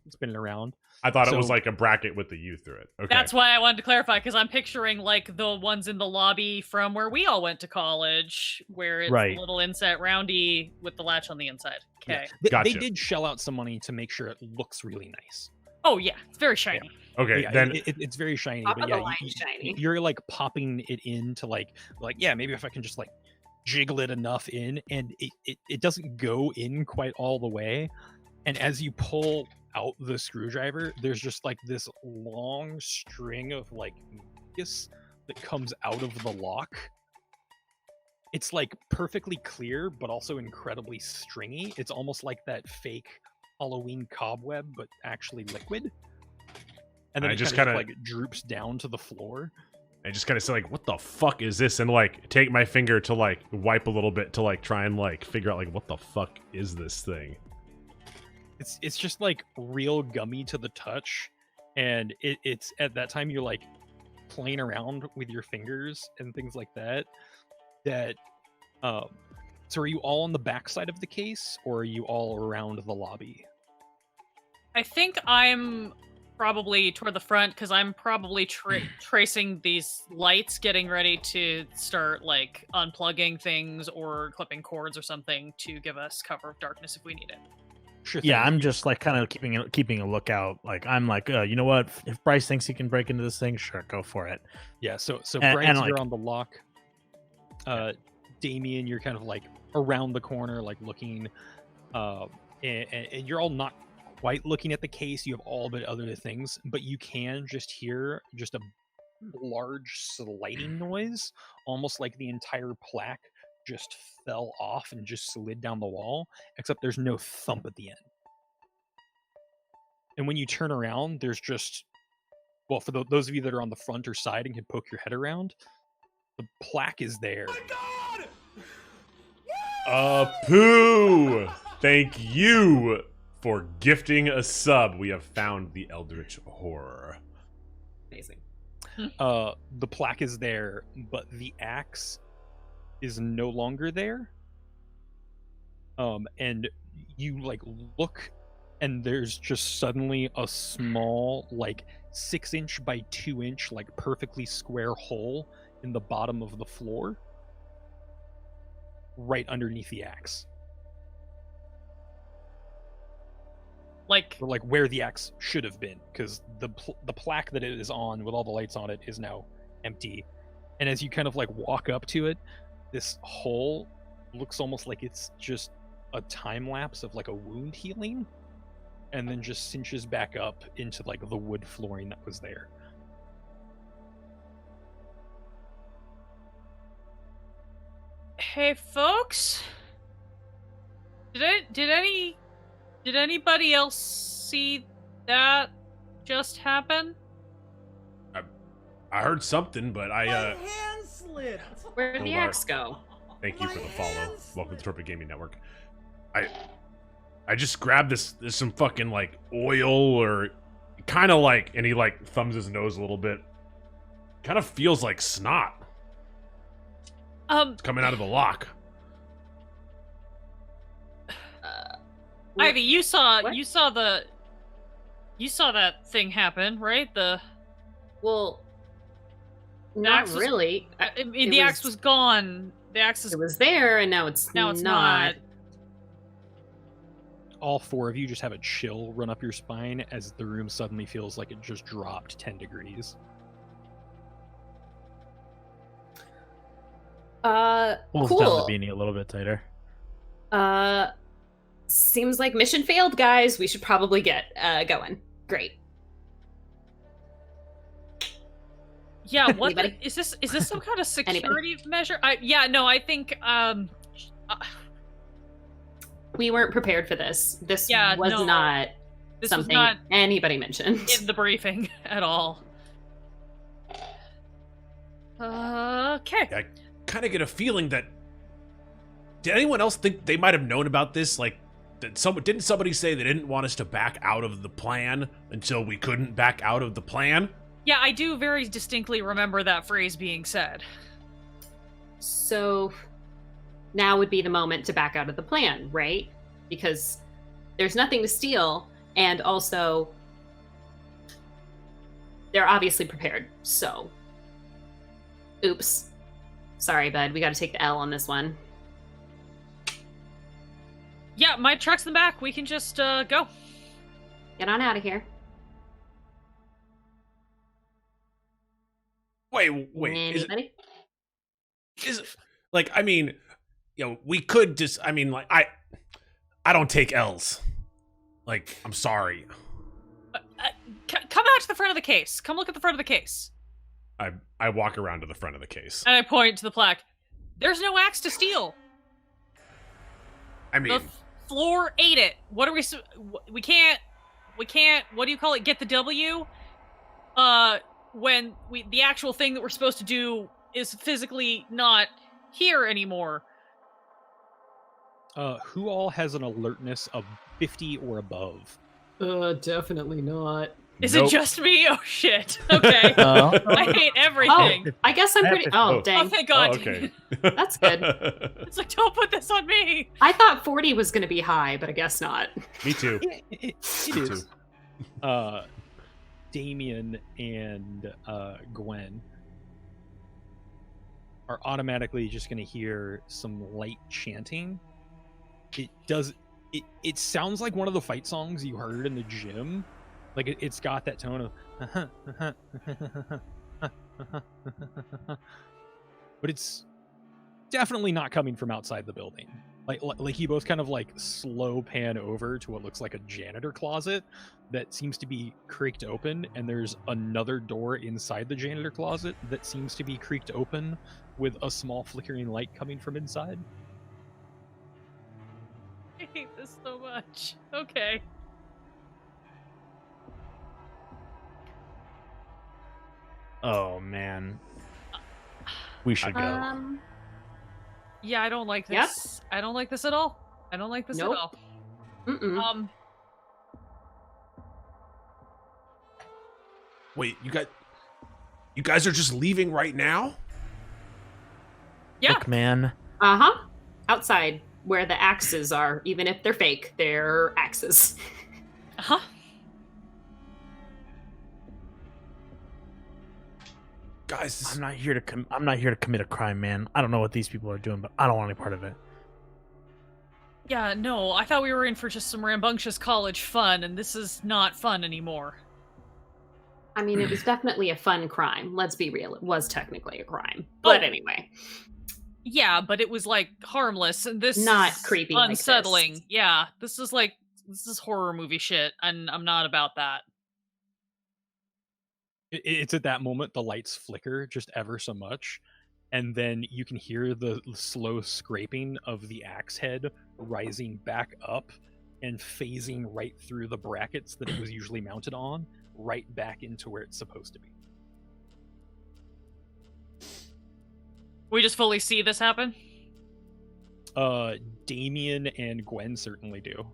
spinning around. I thought it was So- like a bracket with the U through it. Okay. That's why I wanted to clarify, because I'm picturing like the ones in the lobby from where we all went to college, where it's Right. a little inset roundy with the latch on the inside. Yeah. Okay. They Gotcha. did shell out some money to make sure it looks really nice. Oh yeah, it's very shiny. Okay, Yeah, then it's very shiny, Top but of the yeah, line shiny. you're like popping it into like yeah, maybe if I can just like jiggle it enough in, and it doesn't go in quite all the way, and as you pull out the screwdriver, there's just like this long string of like mucus that comes out of the lock. It's like perfectly clear, but also incredibly stringy. It's almost like that fake Halloween cobweb, but actually liquid. And then I it just kind of kinda- like droops down to the floor. I just kind of say like, what the fuck is this? And like take my finger to like wipe a little bit to like try and like figure out like what the fuck is this thing? It's just like real gummy to the touch, and it's at that time you're like playing around with your fingers and things like that. So are you all on the back side of the case, or are you all around the lobby? I think I'm probably toward the front because I'm probably tracing these lights, getting ready to start like unplugging things or clipping cords or something to give us cover of darkness if we need it. Sure Yeah, thing. I'm just like kind of keeping a lookout. Like I'm like, you know what? If Bryce thinks he can break into this thing, sure, go for it. Yeah, so And- Bryce, and, you're like- on the lock. Damian, you're kind of like around the corner, like looking, and you're all not quite looking at the case. You have all but other things, but you can just hear just a large sliding noise, almost like the entire plaque just fell off and just slid down the wall, except there's no thump at the end. And when you turn around, there's just, well, for those of you that are on the front or side and can poke your head around, the plaque is there. Pooh! Thank you for gifting a sub. We have found the Eldritch Horror. Amazing. The plaque is there, but the axe is no longer there. And you like look, and there's just suddenly a small, like 6-inch by 2-inch, like perfectly square hole in the bottom of the floor, right underneath the axe, Like, or like where the axe should have been, because the plaque that it is on with all the lights on it is now empty. And as you kind of like walk up to it, this hole looks almost like it's just a time lapse of like a wound healing, and then just cinches back up into like the wood flooring that was there. hey folks, did anybody else see that just happen? I heard something, but I hand slid. Where'd the Hold on. axe go? thank you for My the follow. hands Welcome to slip. Torpid Gaming Network. I just grabbed this. There's some fucking like oil or kind of like, and he like thumbs his nose a little bit. Kind of feels like snot coming out of the lock. Ivy, you saw What? that thing happen, right? Well, not axe was- really. I mean, It the axe was- was gone. The axe is It was there, and now it's not. All four of you just have a chill run up your spine as the room suddenly feels like it just dropped 10 degrees. Pulls down Cool. the beanie a little bit tighter. Seems like mission failed, guys. We should probably get going. Great. Yeah, what Anybody? is this? Is this some kind of Anybody? security measure? I think We weren't prepared for this. This Yeah, was no. not this was something not anybody mentioned. in the briefing at all. Okay. I kind of get a feeling that. Did anyone else think they might have known about this? Like, didn't somebody say they didn't want us to back out of the plan until we couldn't back out of the plan? Yeah, I do very distinctly remember that phrase being said. So now would be the moment to back out of the plan, right? Because there's nothing to steal, And also, they're obviously prepared, so... Oops. Sorry, bud. We gotta take the L on this one. Yeah, my truck's in the back. We can just go. Get on out of here. Wait. Anybody? Is like, I mean, we could just, I mean, like, I don't take L's. Like, I'm sorry. Come out to the front of the case. Come look at the front of the case. I walk around to the front of the case. And I point to the plaque. There's no axe to steal. I mean, The floor ate it. What are we can't, what do you call it? Get the W? When the actual thing that we're supposed to do is physically not here anymore. Who all has an alertness of 50 or above? Definitely not. Is Nope. it just me? Oh shit. Okay. Oh. I hate everything. Oh, I guess I'm pretty... Oh, Oh. dang. Oh, thank God. okay. That's good. It's like, don't put this on me. I thought 40 was going to be high, but I guess not. Me too. It Me is. Damian and Gwen are automatically just going to hear some light chanting. It sounds like one of the fight songs you heard in the gym. Like it's got that tone of but it's definitely not coming from outside the building. Like you both kind of like slow pan over to what looks like a janitor closet that seems to be creaked open, and there's another door inside the janitor closet that seems to be creaked open with a small flickering light coming from inside. I hate this so much. Okay. Oh man, we should go. Yeah, I don't like Yep. this. I don't like this at all. I don't like this Nope. at all. Mm-mm. Wait, you guys are just leaving right now? Yeah. Look, man. Uh-huh. Outside, where the axes are. Even if they're fake, they're axes. Huh? Guys, I'm not here to commit a crime, man. I don't know what these people are doing, but I don't want any part of it. Yeah, no, I thought we were in for just some rambunctious college fun, and this is not fun anymore. I mean, it was definitely a fun crime. Let's be real. It was technically a crime. But Oh. anyway. Yeah, but it was like harmless, and this Not is creepy like this. unsettling. Yeah, this is horror movie shit, and I'm not about that. It's at that moment the lights flicker just ever so much, and then you can hear the slow scraping of the axe head rising back up and phasing right through the brackets that it was usually mounted on, right back into where it's supposed to be. We just fully see this happen? Damian and Gwen certainly do.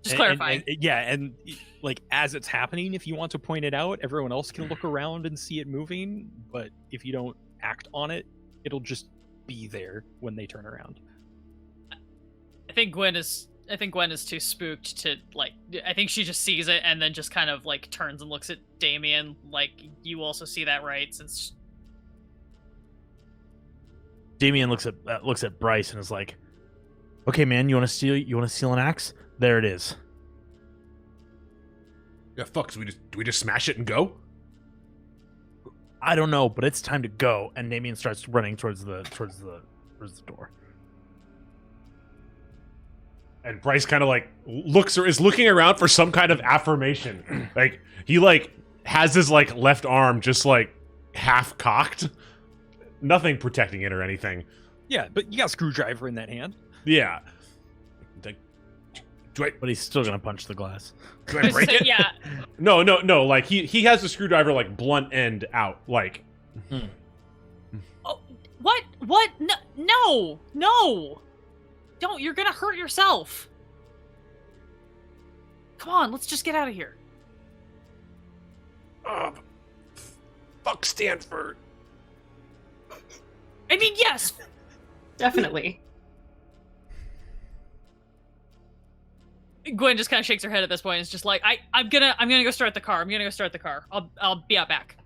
Just clarifying. And like as it's happening, if you want to point it out, everyone else can look around and see it moving, but if you don't act on it, it'll just be there when they turn around. I think Gwen is too spooked to, like, I think she just sees it and then just kind of like turns and looks at Damian like, you also see that, right? Since Damian looks at Bryce and is like, "Okay, man, you want to steal an axe? There it is." yeah, fuck. So do we just smash it and go? I don't know, but it's time to go. And Damian starts running towards the door. And Bryce kind of like is looking around for some kind of affirmation. Like he like has his like left arm just like half cocked, nothing protecting it or anything. Yeah, but you got a screwdriver in that hand. Yeah. Like, But he's still gonna punch the glass. do I break it? yeah, No. Like he has the screwdriver like blunt end out. Like what? No! Don't, you're gonna hurt yourself. Come on, let's just get out of here. fuck Stanford. I mean, yes, Definitely. Gwen just kind of shakes her head at this point. It's just like, I'm gonna go start the car. I'll be out back.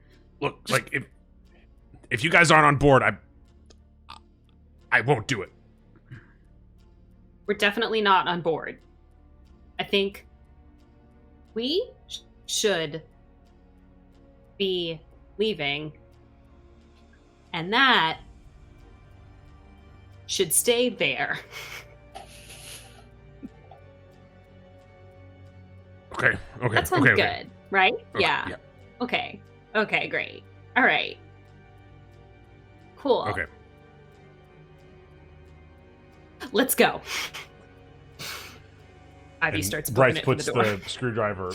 Look, like if you guys aren't on board, I won't do it. We're definitely not on board. I think we should be leaving, and that should stay there. Okay. That sounds good, okay. right? Okay, Yeah. Okay, great. All right. Cool. Okay. Let's go. Ivy starts Bryce booking it puts from the door. the screwdriver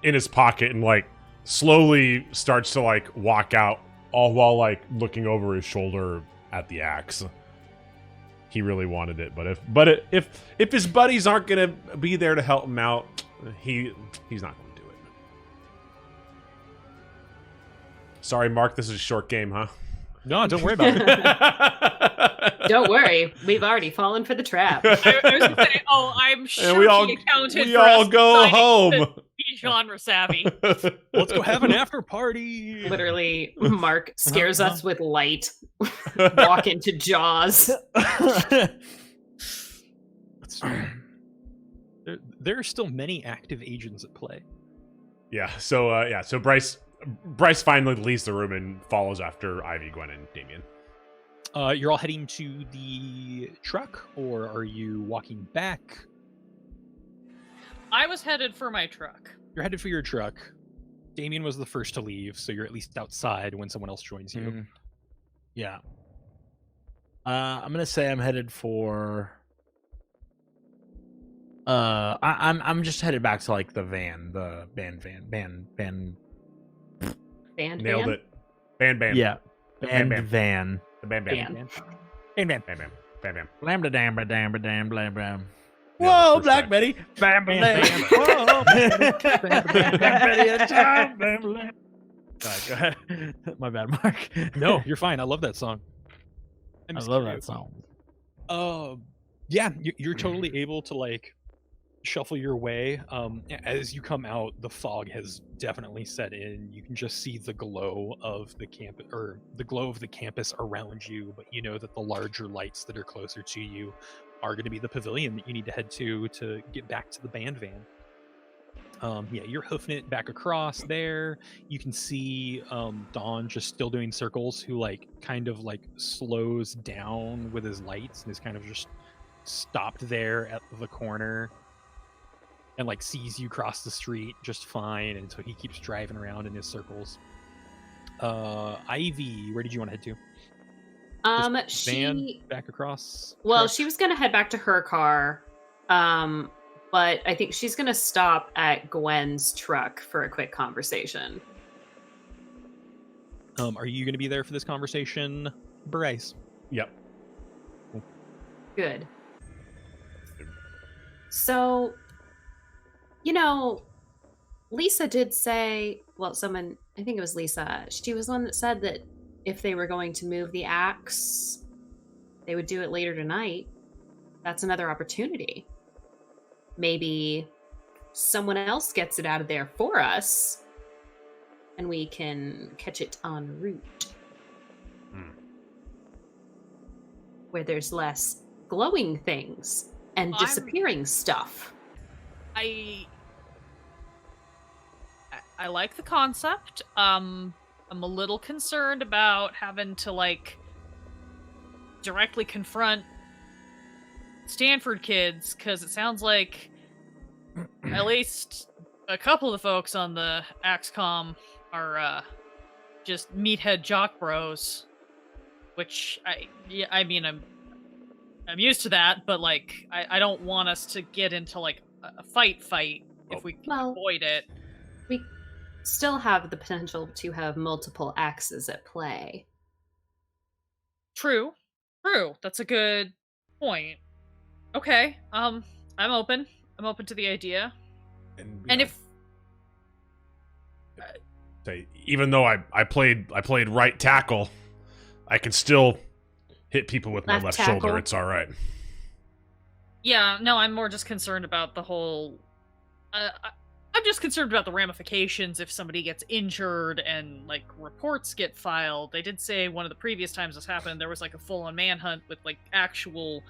in his pocket and like slowly starts to like walk out, all while like looking over his shoulder at the axe. He really wanted it, but if his buddies aren't gonna be there to help him out, he's not gonna do it. Sorry, Mark, this is a short game, huh? No, don't worry about it. Don't worry, we've already fallen for the trap. I was gonna say, I'm sure And we all he accounted we for all us go deciding home. to be genre savvy. Let's go have an after party. Literally, Mark scares us with light. Walk into Jaws. There are still many active agents at play. So Bryce finally leaves the room and follows after Ivy, Gwen, and Damian. You're all heading to the truck, or are you walking back? I was headed for my truck. You're headed for your truck. Damian was the first to leave, so you're at least outside when someone else joins you. Yeah. I'm gonna say I'm headed for. I'm just headed back to like the band van. Nailed it. Band. Yeah, band Band. van. The band. Band. Bam. Lambda dam dam dam blam blam. Yeah, Whoa, the first Black time. Betty. Bam bam Bam, Whoa, Black Betty a time. Bam bam. Sorry, go ahead. My bad, Mark. No, you're fine. I love that song. I just love kidding. that song. Yeah, you're totally able to like shuffle your way. As you come out, the fog has definitely set in. You can just see the glow of the campus around you, but you know that the larger lights that are closer to you are going to be the pavilion that you need to head to get back to the band van. You're hoofing it back across there. You can see Dawn just still doing circles, who like kind of like slows down with his lights and is kind of just stopped there at the corner and like sees you cross the street just fine, and so he keeps driving around in his circles. Ivy, where did you want to head to? Van back across? Well, truck? she was gonna head back to her car. But I think she's going to stop at Gwen's truck for a quick conversation. Are you going to be there for this conversation, Bryce? Yep. Good. So, Lisa did say, I think it was Lisa, she was the one that said that if they were going to move the axe, they would do it later tonight. That's another opportunity. Maybe someone else gets it out of there for us, and we can catch it en route. Where there's less glowing things and disappearing stuff. I like the concept. I'm a little concerned about having to like directly confront Stanford kids, because it sounds like at least a couple of the folks on the AXCOM are just meathead jock bros, which I'm used to that, but like I don't want us to get into like a fight if we can avoid it. We still have the potential to have multiple axes at play. True. That's a good point. Okay, I'm open. I'm open to the idea. And even though I played right tackle, I can still hit people with my left shoulder. tackle. It's all right. Yeah, no, I'm more just concerned about the whole. I'm just concerned about the ramifications if somebody gets injured and like reports get filed. They did say one of the previous times this happened, there was like a full-on manhunt with like actual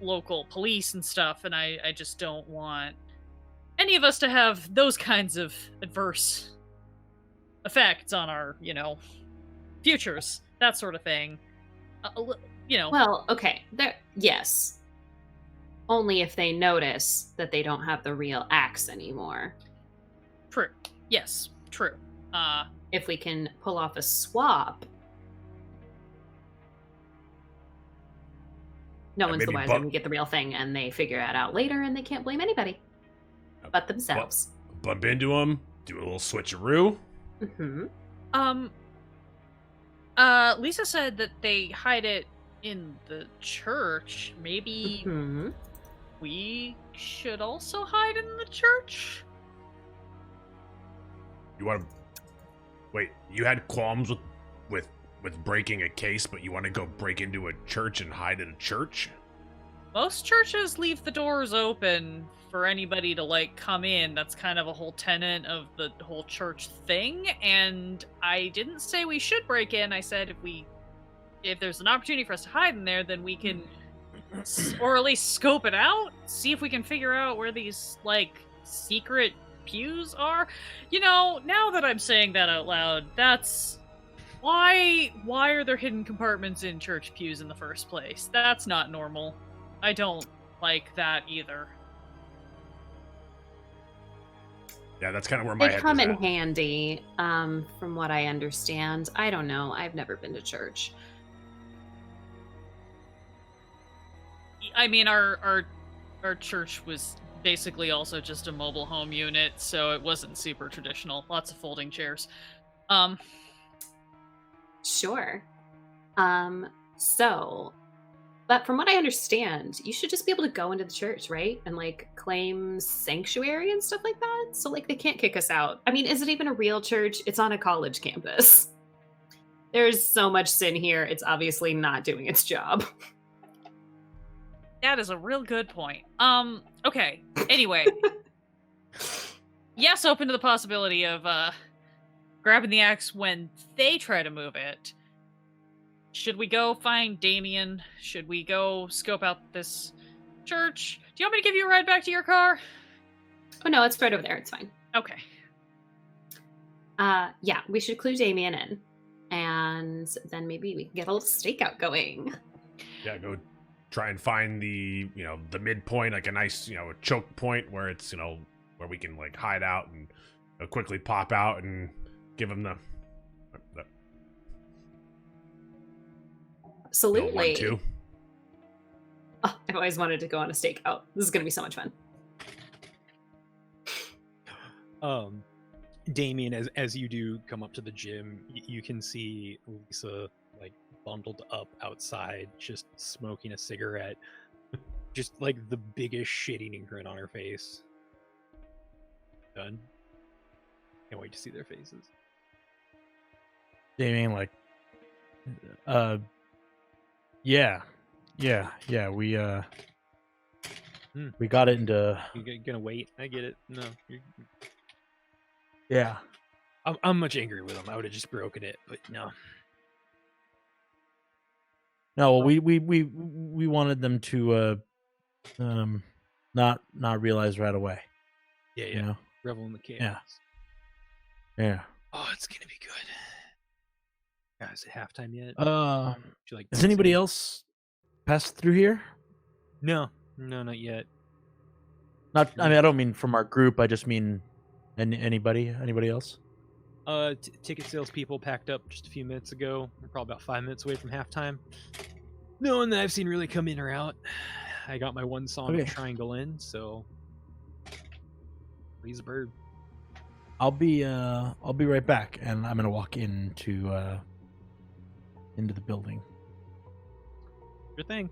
local police and stuff, and I just don't want any of us to have those kinds of adverse effects on our, futures, that sort of thing. Well, okay. Yes. Only if they notice that they don't have the real axe anymore. True. Yes, true. If we can pull off a swap, no one's the maybe wiser when we get the real thing, and they figure it out later, and they can't blame anybody but themselves. Bump into them, do a little switcheroo. Mm-hmm. Lisa said that they hide it in the church. Maybe we should also hide in the church? You want to... Wait, you had qualms with breaking a case, but you want to go break into a church and hide in a church? Most churches leave the doors open for anybody to, like, come in. That's kind of a whole tenet of the whole church thing, and I didn't say we should break in. I said if there's an opportunity for us to hide in there, then we can, or at least scope it out, see if we can figure out where these, like, secret pews are. Now that I'm saying that out loud, that's... Why are there hidden compartments in church pews in the first place? That's not normal. I don't like that either. Yeah, that's kind of where my head They come was in at. handy, from what I understand. I don't know. I've never been to church. I mean, our church was basically also just a mobile home unit, so it wasn't super traditional. Lots of folding chairs. Sure. But from what I understand, you should just be able to go into the church, right? And like claim sanctuary and stuff like that. So like they can't kick us out. I mean, is it even a real church? It's on a college campus. There's so much sin here. It's obviously not doing its job. That is a real good point. Okay. Anyway. Yes, open to the possibility of grabbing the axe when they try to move it. Should we go find Damian? Should we go scope out this church? Do you want me to give you a ride back to your car? Oh no, it's right over there. It's fine. Okay. Yeah, we should clue Damian in. And then maybe we can get a little stakeout going. Yeah, go try and find the midpoint, like a nice, a choke point where it's, where we can like hide out and quickly pop out and give them the Absolutely. 1-2. Oh, I've always wanted to go on a stakeout. This is going to be so much fun. Damian, as you do come up to the gym, you can see Lisa like bundled up outside, just smoking a cigarette, just like the biggest shit-eating grin on her face. Done. Can't wait to see their faces. Damian, like, yeah, we got it into. You're gonna wait? I get it. No, Yeah. I'm much angrier with him. I would have just broken it, but no. No, well, we wanted them to not realize right away. Yeah, You know? Revel in the chaos. Yeah. Oh, it's gonna be good. Guys, at halftime yet? Has You like anybody else passed through here? No, not yet. Not. I mean, I don't mean from our group. I just mean anybody else. Ticket sales people packed up just a few minutes ago. We're probably about 5 minutes away from halftime. No one that I've seen really come in or out. I got my one song of Triangle in, so please bird. I'll be right back, and I'm gonna walk into the building. Good thing.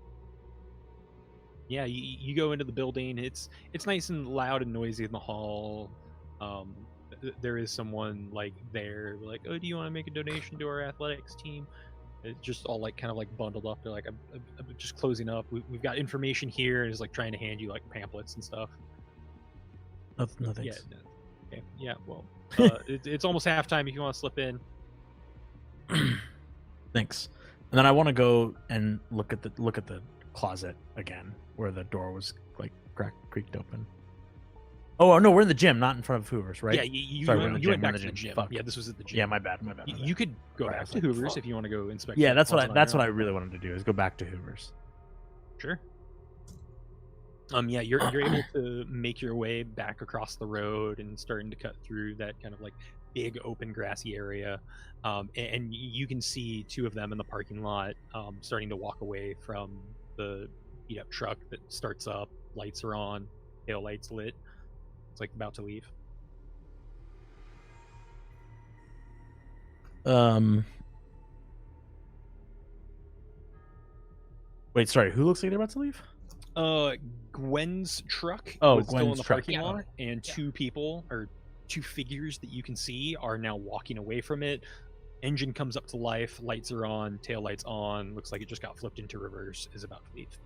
Yeah, you go into the building. It's nice and loud and noisy in the hall. There is someone like there, like, oh, do you want to make a donation to our athletics team? It's just all like kind of like bundled up. They're like, I'm just closing up. We've got information here, and is like trying to hand you like pamphlets and stuff. No Yeah. thanks. Okay. Yeah. Well, it's almost halftime. If you want to slip in. Thanks. And then I want to go and look at the closet again, where the door was like creaked open. Oh no, we're in the gym, not in front of Hoover's, right? Yeah, you Sorry, went, we're in the you went gym, back we're to in the the gym. gym. Fuck. Yeah, this was at the gym. Yeah, my bad. You could go Right, I back was to like, Hoover's fuck. if you want to go inspect. Yeah, the that's what I closet on your own. really wanted to do is go back to Hoover's. Sure. Yeah, you're able to make your way back across the road and starting to cut through that kind of like big open grassy area, and you can see two of them in the parking lot, starting to walk away from the beat up truck that starts up. Lights are on, tail lights lit. It's like about to leave. Wait, sorry. Who looks like they're about to leave? Gwen's truck Oh, was still in Gwen's the truck. parking Yeah. lot, and two people or two figures that you can see are now walking away from it. Engine comes up to life, lights are on, tail lights on. Looks like it just got flipped into reverse. Is about to leave.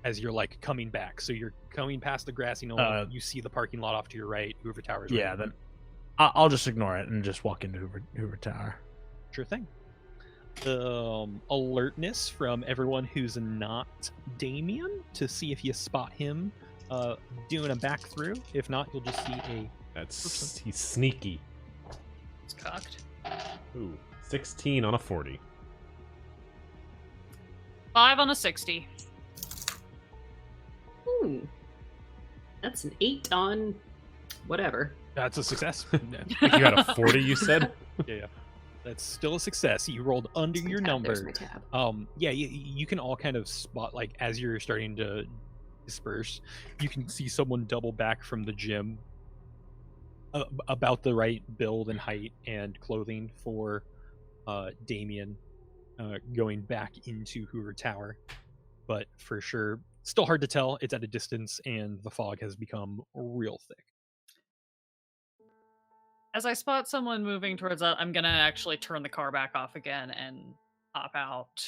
As you're like coming back, so you're coming past the grassy knoll. You see the parking lot off to your right. Hoover Tower's Yeah, right. then I'll just ignore it and just walk into Hoover Tower. Sure thing. Alertness from everyone who's not Damian to see if you spot him doing a back through. If not, you'll just see a He's sneaky. It's cocked. Ooh, 16 on a 40. 5 on a 60. Ooh. That's an 8 on whatever. that's a success. Like you had a 40, you said? Yeah. That's still a success. You rolled under There's my your tab, number. there's my tab. Yeah, you can all kind of spot, like, as you're starting to disperse, you can see someone double back from the gym, about the right build and height and clothing for Damian, going back into Hoover Tower. But for sure, still hard to tell. It's at a distance, and the fog has become real thick. As I spot someone moving towards that, I'm gonna actually turn the car back off again and hop out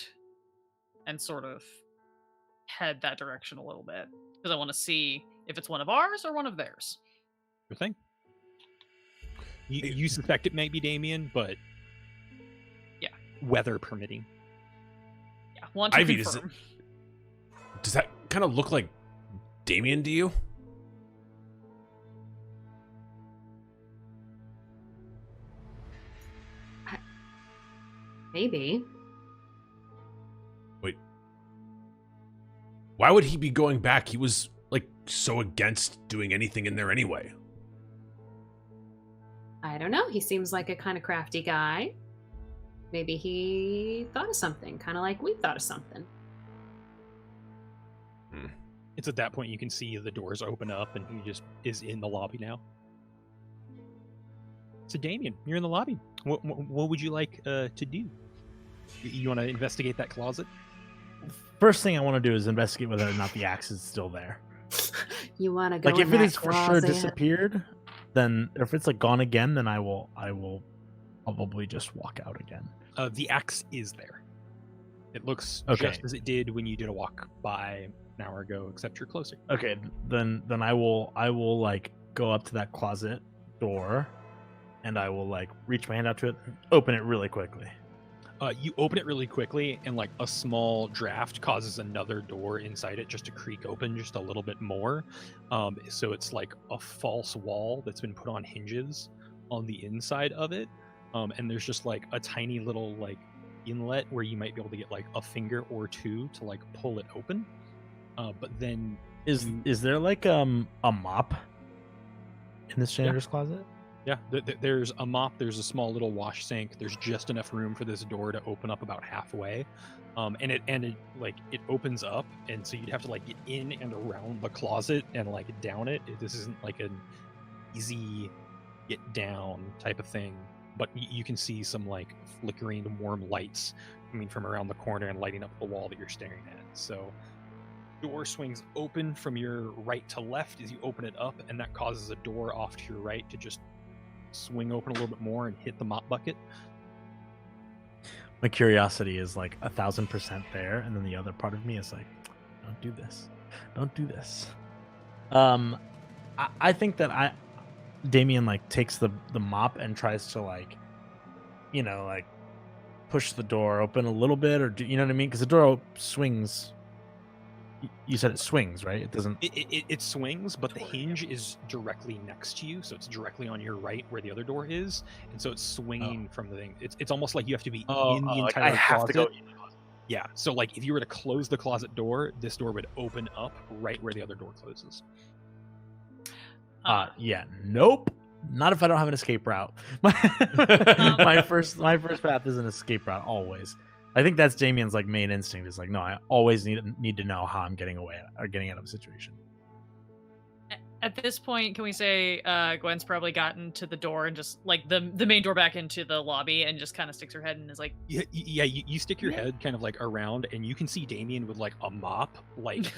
and sort of head that direction a little bit. Because I want to see if it's one of ours or one of theirs. Sure thing. You suspect it might be Damian, but Yeah. weather permitting. Yeah, want to Ivie, confirm. Does that kind of look like Damian to you? Maybe. Wait. Why would he be going back? He was, like, so against doing anything in there anyway. I don't know. He seems like a kind of crafty guy. Maybe he thought of something, kind of like we thought of something. It's at that point you can see the doors open up, and he just is in the lobby now. So Damian, you're in the lobby. What would you like to do? You want to investigate that closet? First thing I want to do is investigate whether or not the axe is still there. You want to go Like in if it that is for sure closet? disappeared, then if it's like gone again, then I will probably just walk out again. The axe is there. It looks Okay. just as it did when you did a walk by an hour ago, except you're closer. Okay, then I will like go up to that closet door, and I will like reach my hand out to it, open it really quickly. You open it really quickly, and like a small draft causes another door inside it just to creak open just a little bit more. So it's like a false wall that's been put on hinges on the inside of it. And there's just like a tiny little like inlet where you might be able to get like a finger or two to like pull it open. But then Is there like a mop in this janitor's closet? yeah, there's a mop, there's a small little wash sink, there's just enough room for this door to open up about halfway. And it like it opens up, and so you'd have to like get in and around the closet and like down it. This isn't like an easy get down type of thing, but you can see some like flickering warm lights coming from around the corner and lighting up the wall that you're staring at. So door swings open from your right to left as you open it up, and that causes a door off to your right to just swing open a little bit more and hit the mop bucket. My curiosity is like 1,000% there, and then the other part of me is like, don't do this. Don't do this. I think that Damian like takes the mop and tries to like, like push the door open a little bit, or you know what I mean? Because the door swings. You said it swings, right? It doesn't. It swings, but the hinge is directly next to you, so it's directly on your right where the other door is, and so it's swinging from the thing. It's almost like you have to be in the like entire I have closet. to go in the closet. Yeah, so like if you were to close the closet door, this door would open up right where the other door closes. Yeah, nope. Not if I don't have an escape route. My first path is an escape route always. I think that's Damian's like main instinct is like, no, I always need to know how I'm getting away or getting out of a situation. At this point, can we say Gwen's probably gotten to the door and just like the main door back into the lobby and just kind of sticks her head and is like, Yeah, you stick your head kind of like around, and you can see Damian with like a mop, like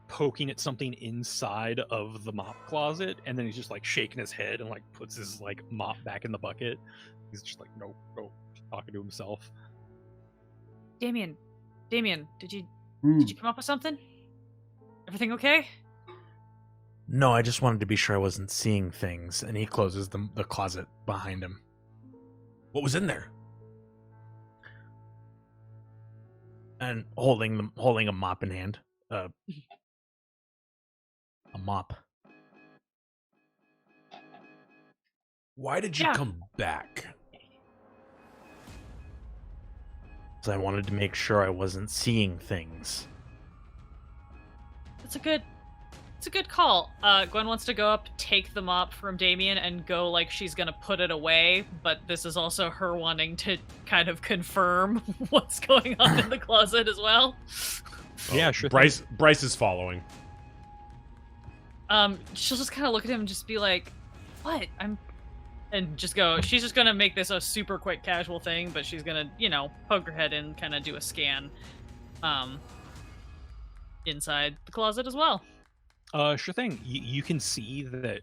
poking at something inside of the mop closet, and then he's just like shaking his head and like puts his like mop back in the bucket. He's just like, nope, talking to himself. Damian, did you come up with something? Everything okay? No, I just wanted to be sure I wasn't seeing things. And he closes the closet behind him. What was in there? And holding a mop in hand. A mop. Why did you come back? Because I wanted to make sure I wasn't seeing things. It's a good call. Gwen wants to go up, take the mop from Damian, and go like she's gonna put it away, but this is also her wanting to kind of confirm what's going on in the closet as well. Yeah, sure. Bryce is following. She'll just kind of look at him and just be like, "What? And just go. She's just gonna make this a super quick casual thing, but she's gonna, poke her head in, kind of do a scan, inside the closet as well. Sure thing. You can see that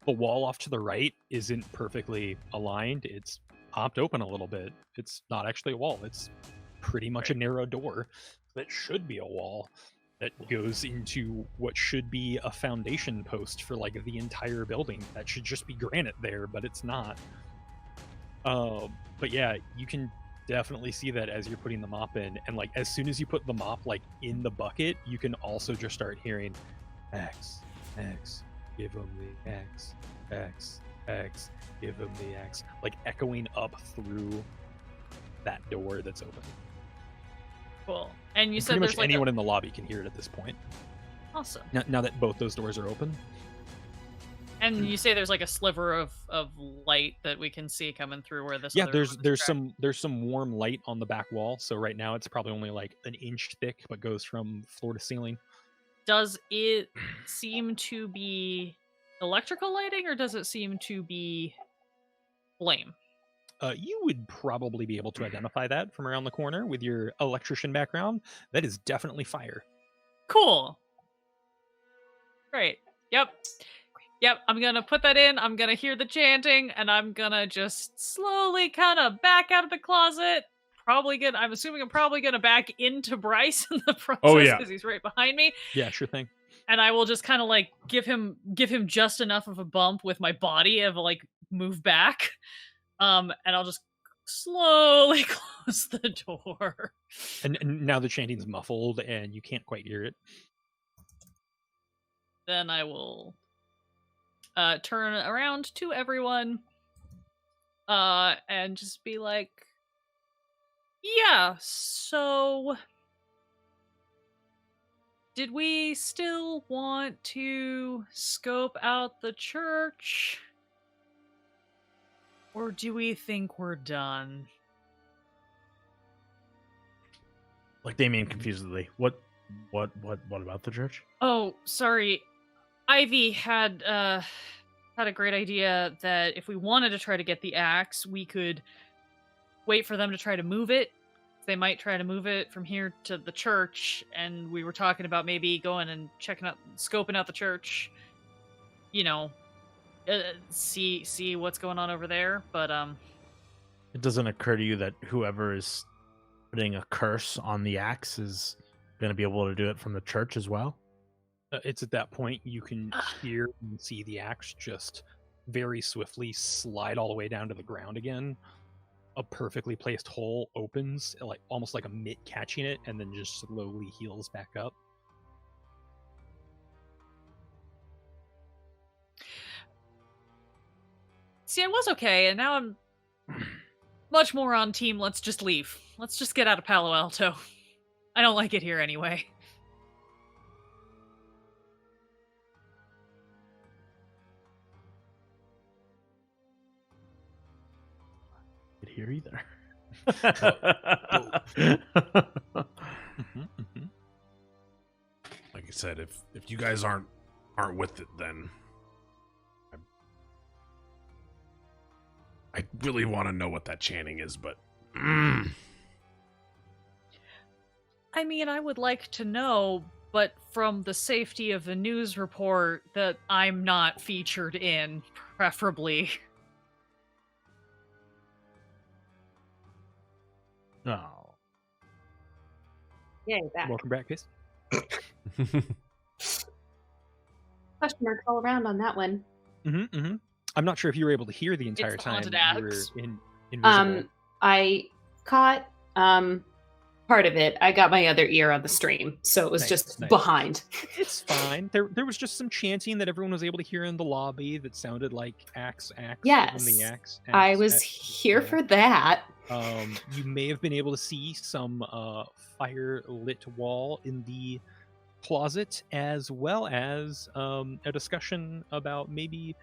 the wall off to the right isn't perfectly aligned. It's popped open a little bit. It's not actually a wall. It's pretty much a narrow door that should be a wall that goes into what should be a foundation post for like the entire building. That should just be granite there, but it's not. But yeah, you can definitely see that as you're putting the mop in, and like as soon as you put the mop like in the bucket, you can also just start hearing X, give him the X, give him the X, like echoing up through that door that's open. Cool. And you And said pretty much there's like anyone in the lobby can hear it at this point. awesome. Now that both those doors are open. And you say there's like a sliver of light that we can see coming through where this. Yeah, other one is there's some warm light on the back wall. So right now it's probably only like an inch thick, but goes from floor to ceiling. Does it seem to be electrical lighting, or does it seem to be flame? You would probably be able to identify that from around the corner with your electrician background. That is definitely fire. Cool. Great. Yep. I'm gonna put that in. I'm gonna hear the chanting, and I'm gonna just slowly kind of back out of the closet. I'm assuming I'm probably gonna back into Bryce in the process. Oh, yeah. Because he's right behind me. Yeah, sure thing. And I will just kind of like give him just enough of a bump with my body of like move back. And I'll just slowly close the door. And now the chanting's muffled and you can't quite hear it. Then I will turn around to everyone and just be like, yeah, so did we still want to scope out the church? Or do we think we're done? Like Damian confusedly. What about the church? Oh, sorry. Ivie had a great idea that if we wanted to try to get the axe, we could wait for them to try to move it. They might try to move it from here to the church, and we were talking about maybe going and scoping out the church. See what's going on over there. But It doesn't occur to you that whoever is putting a curse on the axe is going to be able to do it from the church as well? It's at that point you can hear and see the axe just very swiftly slide all the way down to the ground again. A perfectly placed hole opens, like almost like a mitt catching it, and then just slowly heals back up. See, I was okay, and now I'm much more on team let's just leave. Let's just get out of Palo Alto. I don't like it here anyway. Here either. Like I said, if you guys aren't with it, then I really want to know what that chanting is, but I mean, I would like to know, but from the safety of the news report that I'm not featured in, preferably. Oh. Yay, back. Welcome back, Case. Question marks all around on that one. I'm not sure if you were able to hear the entire It's time haunted you were axe. invisible. I caught part of it. I got my other ear on the stream, so it was Nice, just nice. behind. It's fine. There was just some chanting that everyone was able to hear in the lobby that sounded like axe. Yes, the axe. I was here for that. You may have been able to see some fire-lit wall in the closet, as well as a discussion about maybe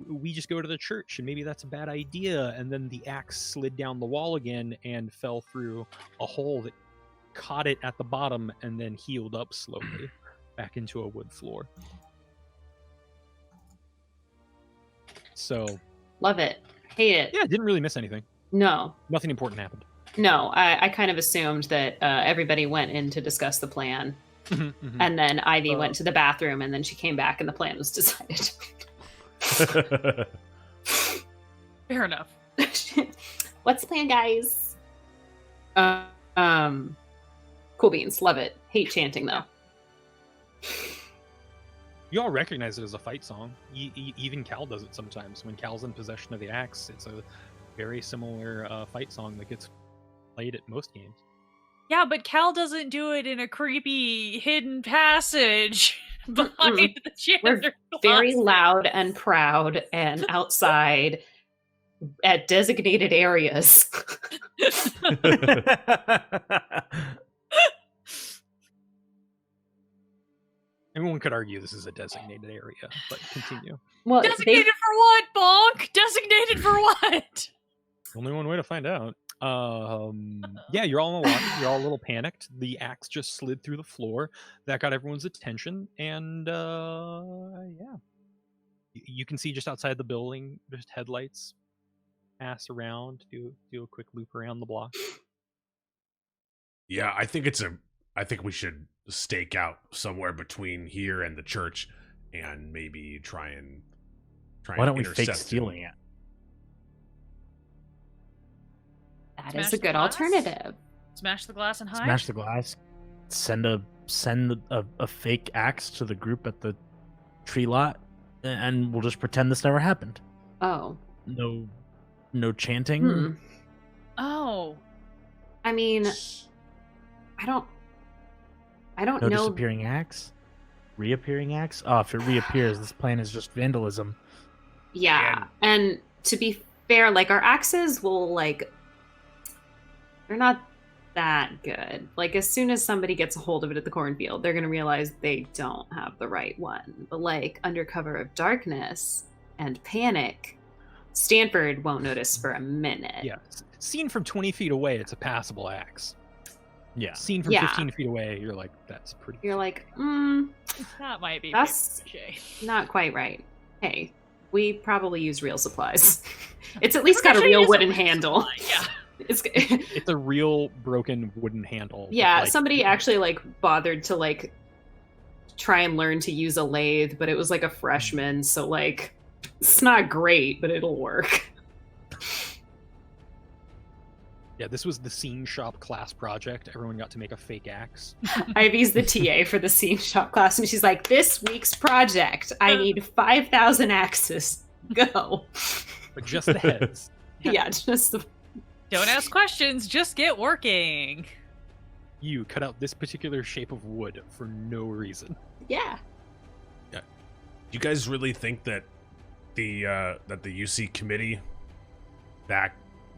we just go to the church and maybe that's a bad idea. And then the axe slid down the wall again and fell through a hole that caught it at the bottom and then healed up slowly back into a wood floor. So Love it. Hate it. yeah, didn't really miss anything. No. Nothing important happened. No, I kind of assumed that everybody went in to discuss the plan. And then Ivy went to the bathroom, and then she came back, and the plan was decided. Fair enough. What's the plan, guys? Cool beans. Love it. Hate chanting, though. You all recognize it as a fight song. Even Cal does it sometimes. When Cal's in possession of the axe, it's a very similar fight song that gets played at most games. Yeah, but Cal doesn't do it in a creepy hidden passage behind the We're janitor very closet. loud and proud and outside at designated areas. Everyone could argue this is a designated area, but continue. Well, Designated for what, Bonk? Designated for what? Only one way to find out. Yeah, you're all in the lobby. You're all a little panicked. The axe just slid through the floor. That got everyone's attention, and yeah, you can see just outside the building, just headlights pass around, do a quick loop around the block. Yeah, I think we should stake out somewhere between here and the church, and maybe try and Why don't we intercept fake him. stealing it? that Smash is a the good glass? alternative. Smash the glass and hide? Smash the glass. Send a fake axe to the group at the tree lot, and we'll just pretend this never happened. Oh. No chanting. Hmm. Oh. I mean, I don't No know. disappearing axe. Reappearing axe. Oh, if it reappears, this plan is just vandalism. Yeah. And to be fair, like, our axes will, like, they're not that good. Like, as soon as somebody gets a hold of it at the cornfield, they're going to realize they don't have the right one. But, like, under cover of darkness and panic, Stanford won't notice for a minute. Yeah, seen from 20 feet away, it's a passable axe. Yeah. Seen from Yeah. 15 feet away, you're like, that's pretty. You're like, That might be That's- Ricochet. not quite right. Hey, we probably use real supplies. It's at least got a Ricochet real is a wooden real handle. supply, Yeah. It's It's a real broken wooden handle. yeah, Like, somebody actually like bothered to like try and learn to use a lathe, but it was like a freshman, so like it's not great, but it'll work. Yeah, this was the scene shop class project. Everyone got to make a fake axe. Ivie's the TA for the scene shop class, and she's like, "This week's project, I need 5,000 axes. Go." But just the heads. Yeah, just the. Don't ask questions, just get working. You cut out this particular shape of wood for no reason. Yeah. Do you guys really think that the UC committee back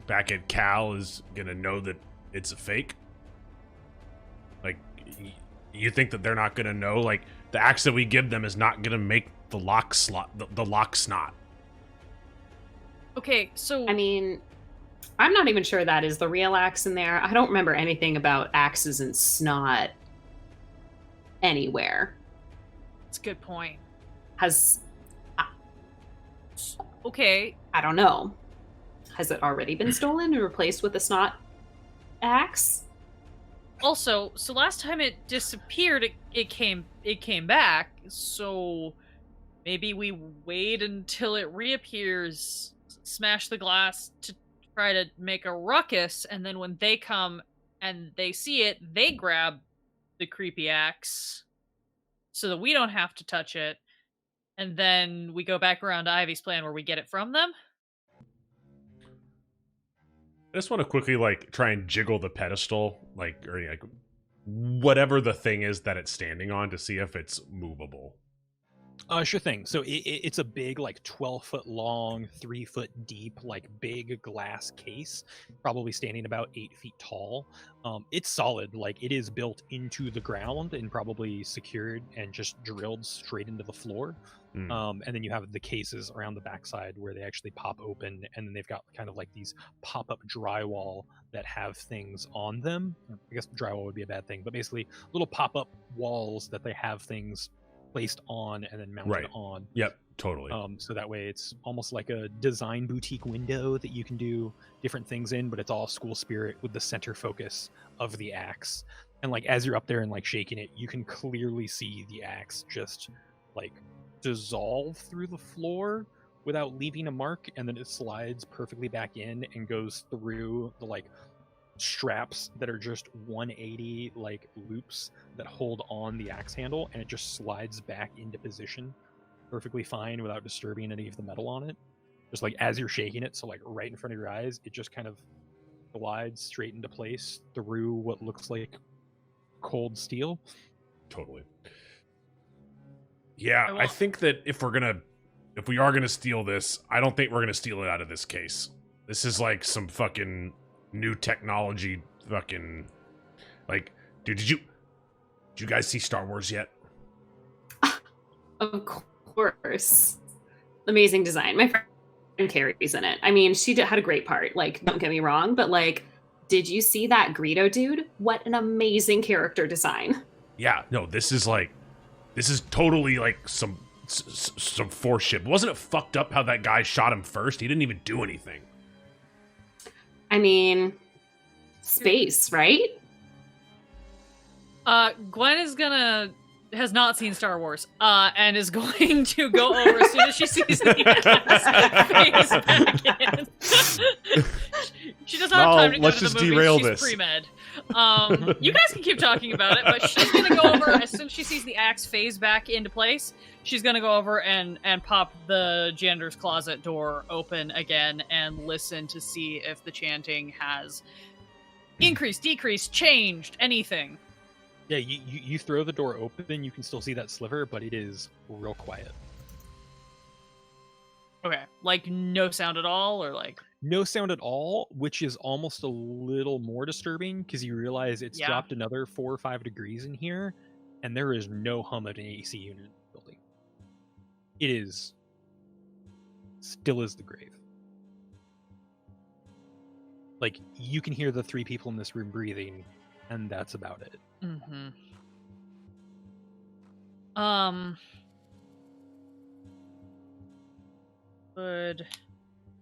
at Cal is gonna know that it's a fake? Like, you think that they're not gonna know? Like, the axe that we give them is not gonna make the lock snot. Okay, so I mean, I'm not even sure that is the real axe in there. I don't remember anything about axes and snot anywhere. that's a good point. Has Okay, I don't know. Has it already been stolen and replaced with a snot axe? also, so last time it disappeared, it came back. So maybe we wait until it reappears, smash the glass to try to make a ruckus, and then when they come and they see it, they grab the creepy axe so that we don't have to touch it, and then we go back around to Ivie's plan where we get it from them. I just want to quickly try and jiggle the pedestal, or whatever the thing is that it's standing on, to see if it's movable. Sure thing. So it's a big, 12-foot long, 3-foot deep, big glass case, probably standing about 8 feet tall. It's solid. It is built into the ground and probably secured and just drilled straight into the floor. And then you have the cases around the backside where they actually pop open, and then they've got kind of these pop-up drywall that have things on them. I guess drywall would be a bad thing, but basically little pop-up walls that they have things placed on and then mounted on. Yep, totally. So that way it's almost like a design boutique window that you can do different things in, but it's all school spirit with the center focus of the axe. And as you're up there and shaking it, you can clearly see the axe just dissolve through the floor without leaving a mark, and then it slides perfectly back in and goes through the straps that are just 180 loops that hold on the axe handle, and it just slides back into position perfectly fine without disturbing any of the metal on it. Just as you're shaking it, so right in front of your eyes, it just kind of glides straight into place through what looks like cold steel. Totally. Yeah, I think that if we are gonna steal this, I don't think we're gonna steal it out of this case. This is some fucking new technology, fucking dude, did you guys see Star Wars yet? Of course. Amazing design. My friend Carrie's in it. I mean, she had a great part. Don't get me wrong, but did you see that Greedo dude? What an amazing character design. Yeah, no, this is totally some force shit. Wasn't it fucked up how that guy shot him first? He didn't even do anything. I mean, space, right? Gwen has not seen Star Wars, and is going to go over as soon as she sees the axe face back in. She does not have time to go to the movie. Derail She's this. pre-med. You guys can keep talking about it, but she's gonna go over as soon as she sees the axe phase back into place. She's gonna go over and pop the janitor's closet door open again and listen to see if the chanting has increased, decreased, changed, anything. Yeah, you throw the door open, you can still see that sliver, but it is real quiet. Okay, no sound at all, or No sound at all, which is almost a little more disturbing because you realize it's dropped another 4 or 5 degrees in here, and there is no hum of an AC unit in the building. It is still as the grave. You can hear the 3 people in this room breathing, and that's about it. Mm-hmm. Good.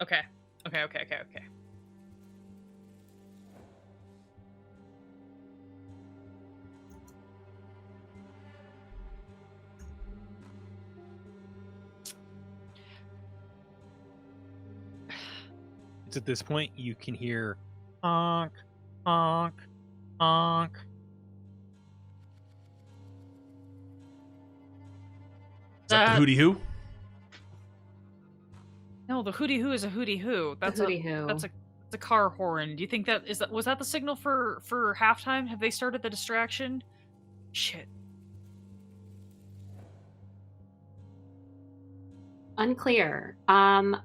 Okay. It's at this point you can hear, honk, honk, honk. Is that the hootie hoo? No, the hootie hoo is a hootie hoo. That's hootie hoo. That's a car horn. Do you think was that the signal for halftime? Have they started the distraction? Shit. Unclear. I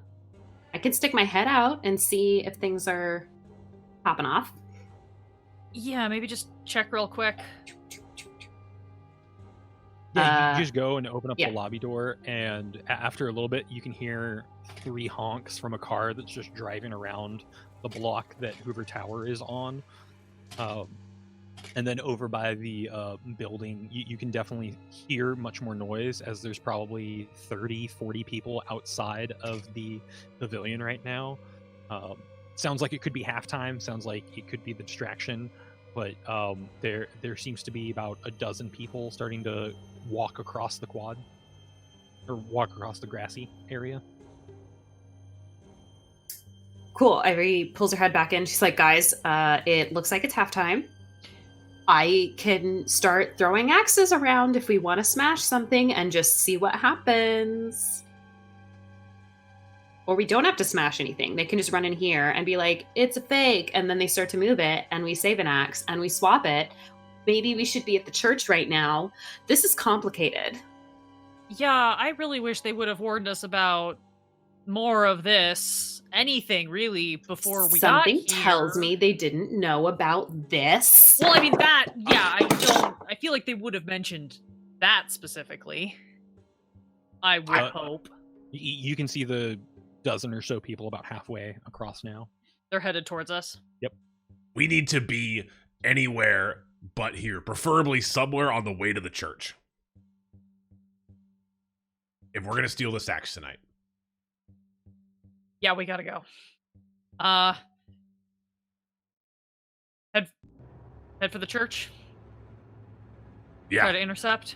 could stick my head out and see if things are popping off. Yeah, maybe just check real quick. Yeah, you just go and open up yeah. the lobby door, and after a little bit, you can hear 3 honks from a car that's just driving around the block that Hoover Tower is on. And then over by the building, you can definitely hear much more noise, as there's probably 30, 40 people outside of the pavilion right now. Sounds like it could be halftime, sounds like it could be the distraction, but there seems to be about a dozen people starting to walk across the quad, or walk across the grassy area. Cool. Ivy pulls her head back in. She's like, guys, it looks like it's halftime. I can start throwing axes around if we want to smash something and just see what happens. Or we don't have to smash anything. They can just run in here and be like, it's a fake. And then they start to move it, and we save an axe and we swap it. Maybe we should be at the church right now. This is complicated. Yeah, I really wish they would have warned us about more of this. Anything, really, before we got here. Something tells me they didn't know about this. Well, I mean, I feel like they would have mentioned that specifically. I would hope. You can see the dozen or so people about halfway across now. They're headed towards us. Yep. We need to be anywhere but here, preferably somewhere on the way to the church, if we're gonna steal this axe tonight. Yeah, we gotta go. Head for the church. Yeah. Try to intercept.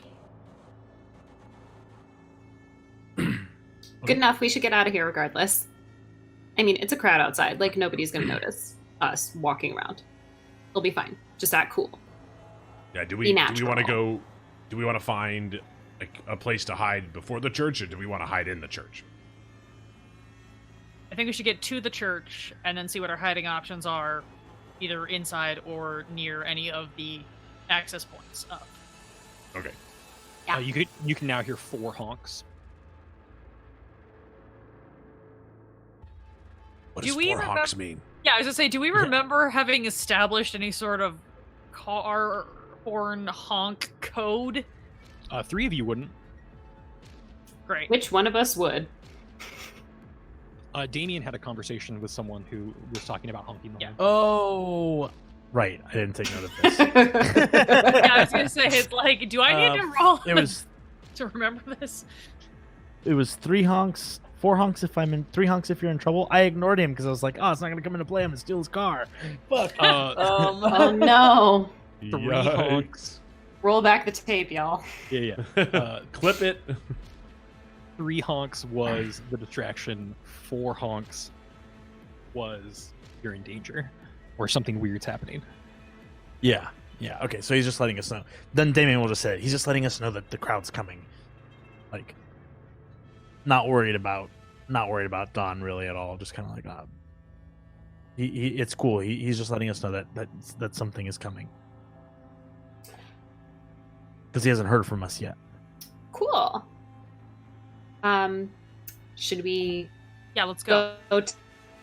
Good enough. We should get out of here regardless. I mean, it's a crowd outside. Like, nobody's going to notice us walking around. It'll be fine. Just act cool. Yeah, do we want to go? Do we want to find like a place to hide before the church, or do we want to hide in the church? I think we should get to the church and then see what our hiding options are, either inside or near any of the access points up. Okay. Yeah. You can now hear 4 honks. What Do does we 4 honks mean? Yeah, I was gonna say, do we remember having established any sort of car horn honk code? 3 of you wouldn't. Great. Which one of us would? Damian had a conversation with someone who was talking about honking the Yeah. horn. Oh, right. I didn't take note of this. Yeah, I was gonna say, it's like, do I need to roll It was to remember this? 3 honks, 4 honks if I'm in, 3 honks if you're in trouble. I ignored him because I was like, oh, it's not gonna come into play. I'm gonna steal his car. Fuck. Oh no. 3 Yikes. honks. Roll back the tape, y'all. Yeah. Clip it. 3 honks was the distraction. 4 honks was you're in danger, or something weird's happening. Yeah. Okay, so he's just letting us know. Then Damian will just say it. He's just letting us know that the crowd's coming. Like, not worried about Don really at all. Just kind of like, it's cool. He's just letting us know that something is coming, because he hasn't heard from us yet. Cool. Should we Yeah, let's go.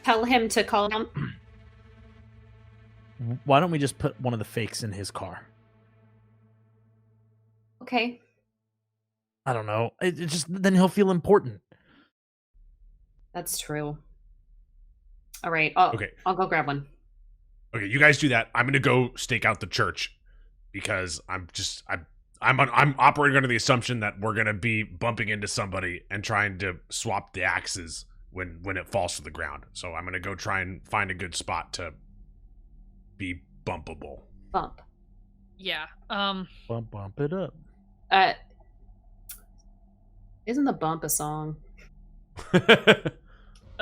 Tell him to call down? Why don't we just put one of the fakes in his car? Okay. I don't know. It just, then he'll feel important. That's true. All right. I'll go grab one. Okay, you guys do that. I'm gonna go stake out the church because I'm operating under the assumption that we're gonna be bumping into somebody and trying to swap the axes when it falls to the ground. So I'm gonna go try and find a good spot to be bumpable. Bump. Yeah. Bump it up. Isn't the bump a song?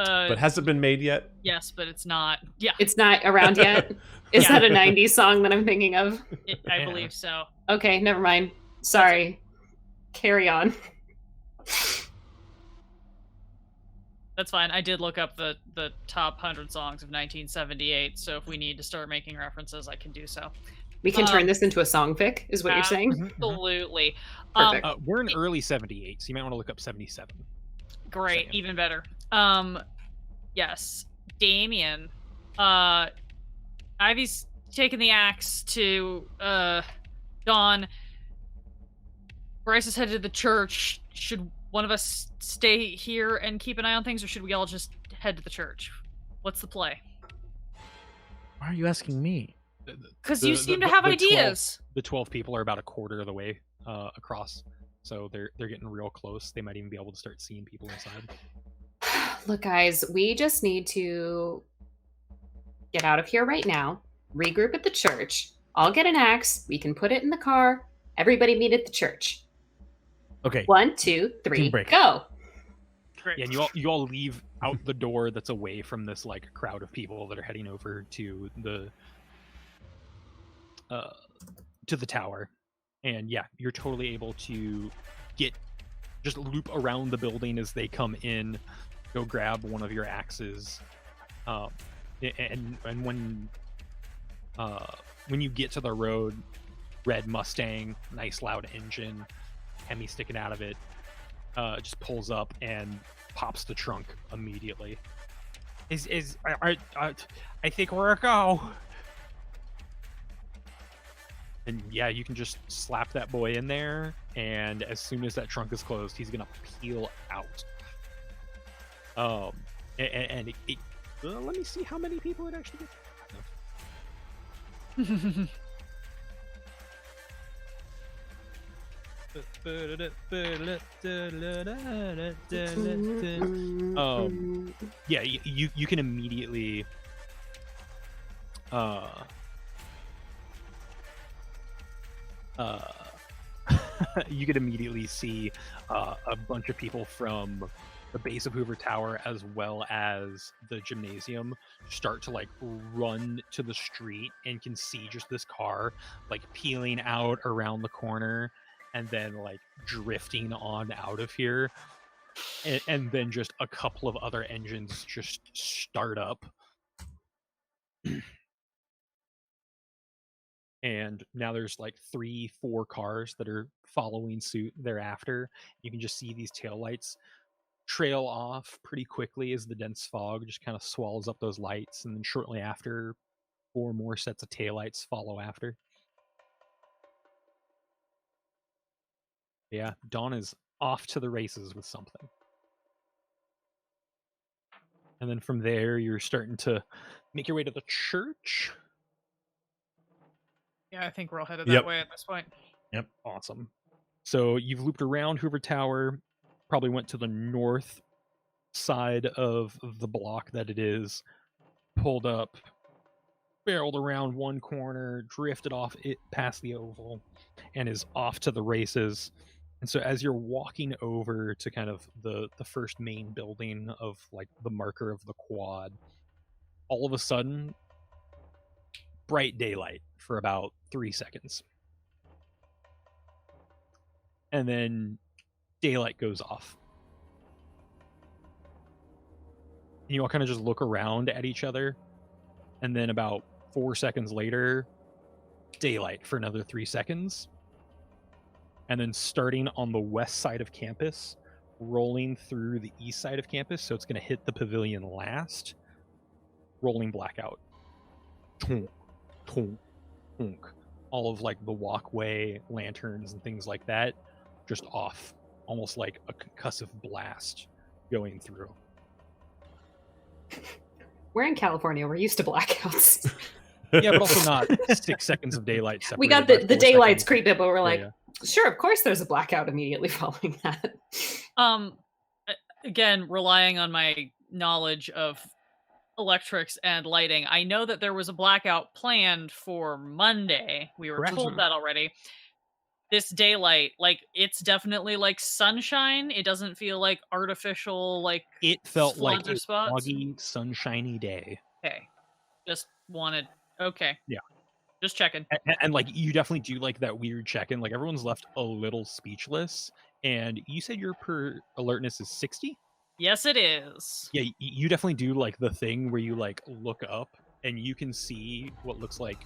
But has it been made yet? Yes, but it's not. Yeah, It's not around yet. Is Yeah. that a 90s song that I'm thinking of? I Yeah. believe so. Okay, never mind. Sorry. Carry on. That's fine. I did look up the top 100 songs of 1978, so if we need to start making references, I can do so. We can turn this into a song fic, is what you're saying? Absolutely. Perfect. We're in early 78, so you might want to look up 77. Great, Second. even better. Yes, Damian. Ivie's taking the axe to Dawn. Bryce is headed to the church. Should one of us stay here and keep an eye on things, or should we all just head to the church? What's the play? Why are you asking me? Because you seem to have ideas. The 12 people are about a quarter of the way across, so they're getting real close. They might even be able to start seeing people inside. Look, guys, we just need to get out of here right now, regroup at the church. I'll get an axe. We can put it in the car. Everybody meet at the church. Okay. 1, 2, 3, Team break. go. Great. Yeah, and you all leave out the door that's away from this like crowd of people that are heading over to the tower. And yeah, you're totally able to just loop around the building as they come in, go grab one of your axes, and when you get to the road, red Mustang, nice loud engine, Hemi sticking out of it, just pulls up and pops the trunk immediately. I think we're a go. And yeah, you can just slap that boy in there, and as soon as that trunk is closed, he's gonna peel out. And let me see how many people it actually gets. Yeah, you can immediately you could immediately see a bunch of people from the base of Hoover Tower as well as the gymnasium start to like run to the street, and can see just this car like peeling out around the corner and then like drifting on out of here, and then just a couple of other engines just start up. And now there's like 3-4 cars that are following suit thereafter. You can just see these taillights trail off pretty quickly as the dense fog just kind of swallows up those lights, and then shortly after 4 more sets of taillights follow after. Yeah, Dawn is off to the races with something. And then from there, you're starting to make your way to the church. Yeah, I think we're all headed Yep. that way at this point. Yep, awesome. So you've looped around Hoover Tower, probably went to the north side of the block that it is, pulled up, barreled around one corner, drifted off it past the oval, and is off to the races. And so as you're walking over to kind of the first main building of like the marker of the quad, all of a sudden, bright daylight for about 3 seconds. And then daylight goes off. And you all kind of just look around at each other. And then about 4 seconds later, daylight for another 3 seconds. And then starting on the west side of campus, rolling through the east side of campus, so it's going to hit the pavilion last, rolling blackout. Tonk, tonk, tonk. All of like the walkway, lanterns, and things like that just off, almost like a concussive blast going through. We're in California. We're used to blackouts. Yeah, but also not 6 seconds of daylight separated. We got by the 4 daylight's seconds. creeping, but we're like, Yeah. sure, of course there's a blackout immediately following that. Again, relying on my knowledge of electrics and lighting, I know that there was a blackout planned for Monday. We were Correct. told that already. this daylight, like it's definitely like sunshine. It doesn't feel like artificial, like It felt like floods or a spots. foggy, sunshiny day. Okay, just wanted. Okay, Yeah. just checking. And like you definitely do like that weird check-in. Like everyone's left a little speechless. And you said your per alertness is 60? Yes, it is. Yeah, you definitely do like the thing where you like look up and you can see what looks like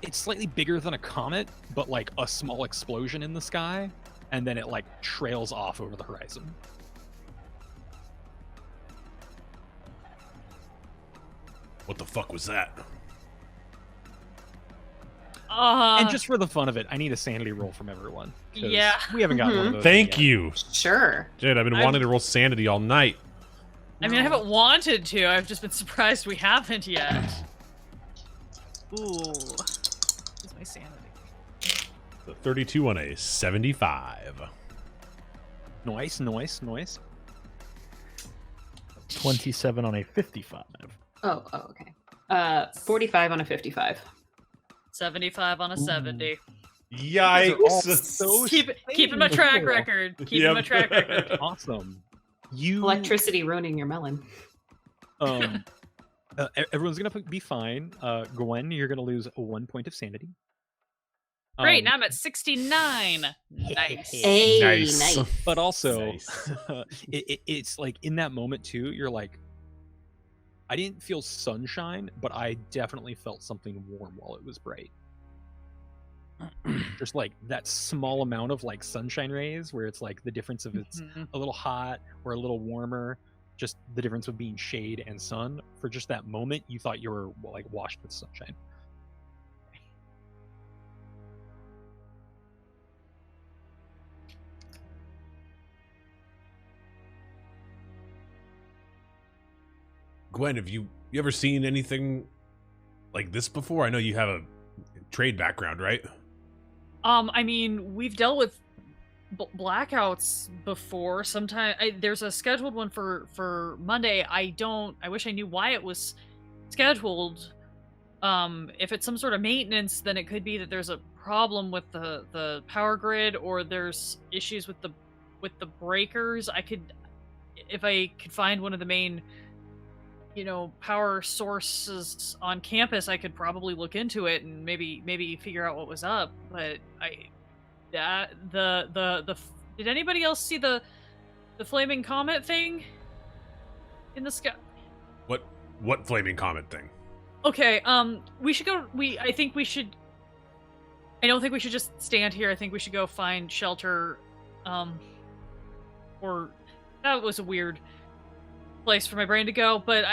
it's slightly bigger than a comet, but like a small explosion in the sky, and then it like trails off over the horizon. What the fuck was that? And just for the fun of it, I need a sanity roll from everyone. 'cause Yeah. we haven't gotten one of those. Thank yet. you, Sure. Jade. I've been wanting to roll sanity all night. I mean, I haven't wanted to. I've just been surprised we haven't yet. Ooh, where's my sanity? The 32 on a 75. Nice. 27 on a 55. Oh, okay. 45 on a 55. 75 on a 70. Yikes! So Keeping my track record. Keeping my track record. Awesome. You Electricity ruining your melon. Everyone's gonna be fine. Gwen, you're gonna lose 1 point of sanity. Great, now I'm at 69. Nice. Hey, Nice. nice. But also, Nice. it's like in that moment too. You're like, I didn't feel sunshine, but I definitely felt something warm while it was bright. Just like that small amount of like sunshine rays, where it's like the difference of it's a little hot or a little warmer. Just the difference of being shade and sun. For just that moment, you thought you were like washed with sunshine. Gwen, have you ever seen anything like this before? I know you have a trade background, right? I mean, we've dealt with blackouts before. Sometimes there's a scheduled one for Monday. I wish I knew why it was scheduled. If it's some sort of maintenance, then it could be that there's a problem with the power grid, or there's issues with the breakers. If I could find one of the main power sources on campus, I could probably look into it and maybe figure out what was up. But did anybody else see the flaming comet thing in the sky? What flaming comet thing? Okay, we should go. I think we should. I don't think we should just stand here. I think we should go find shelter. Or that was a weird place for my brain to go. But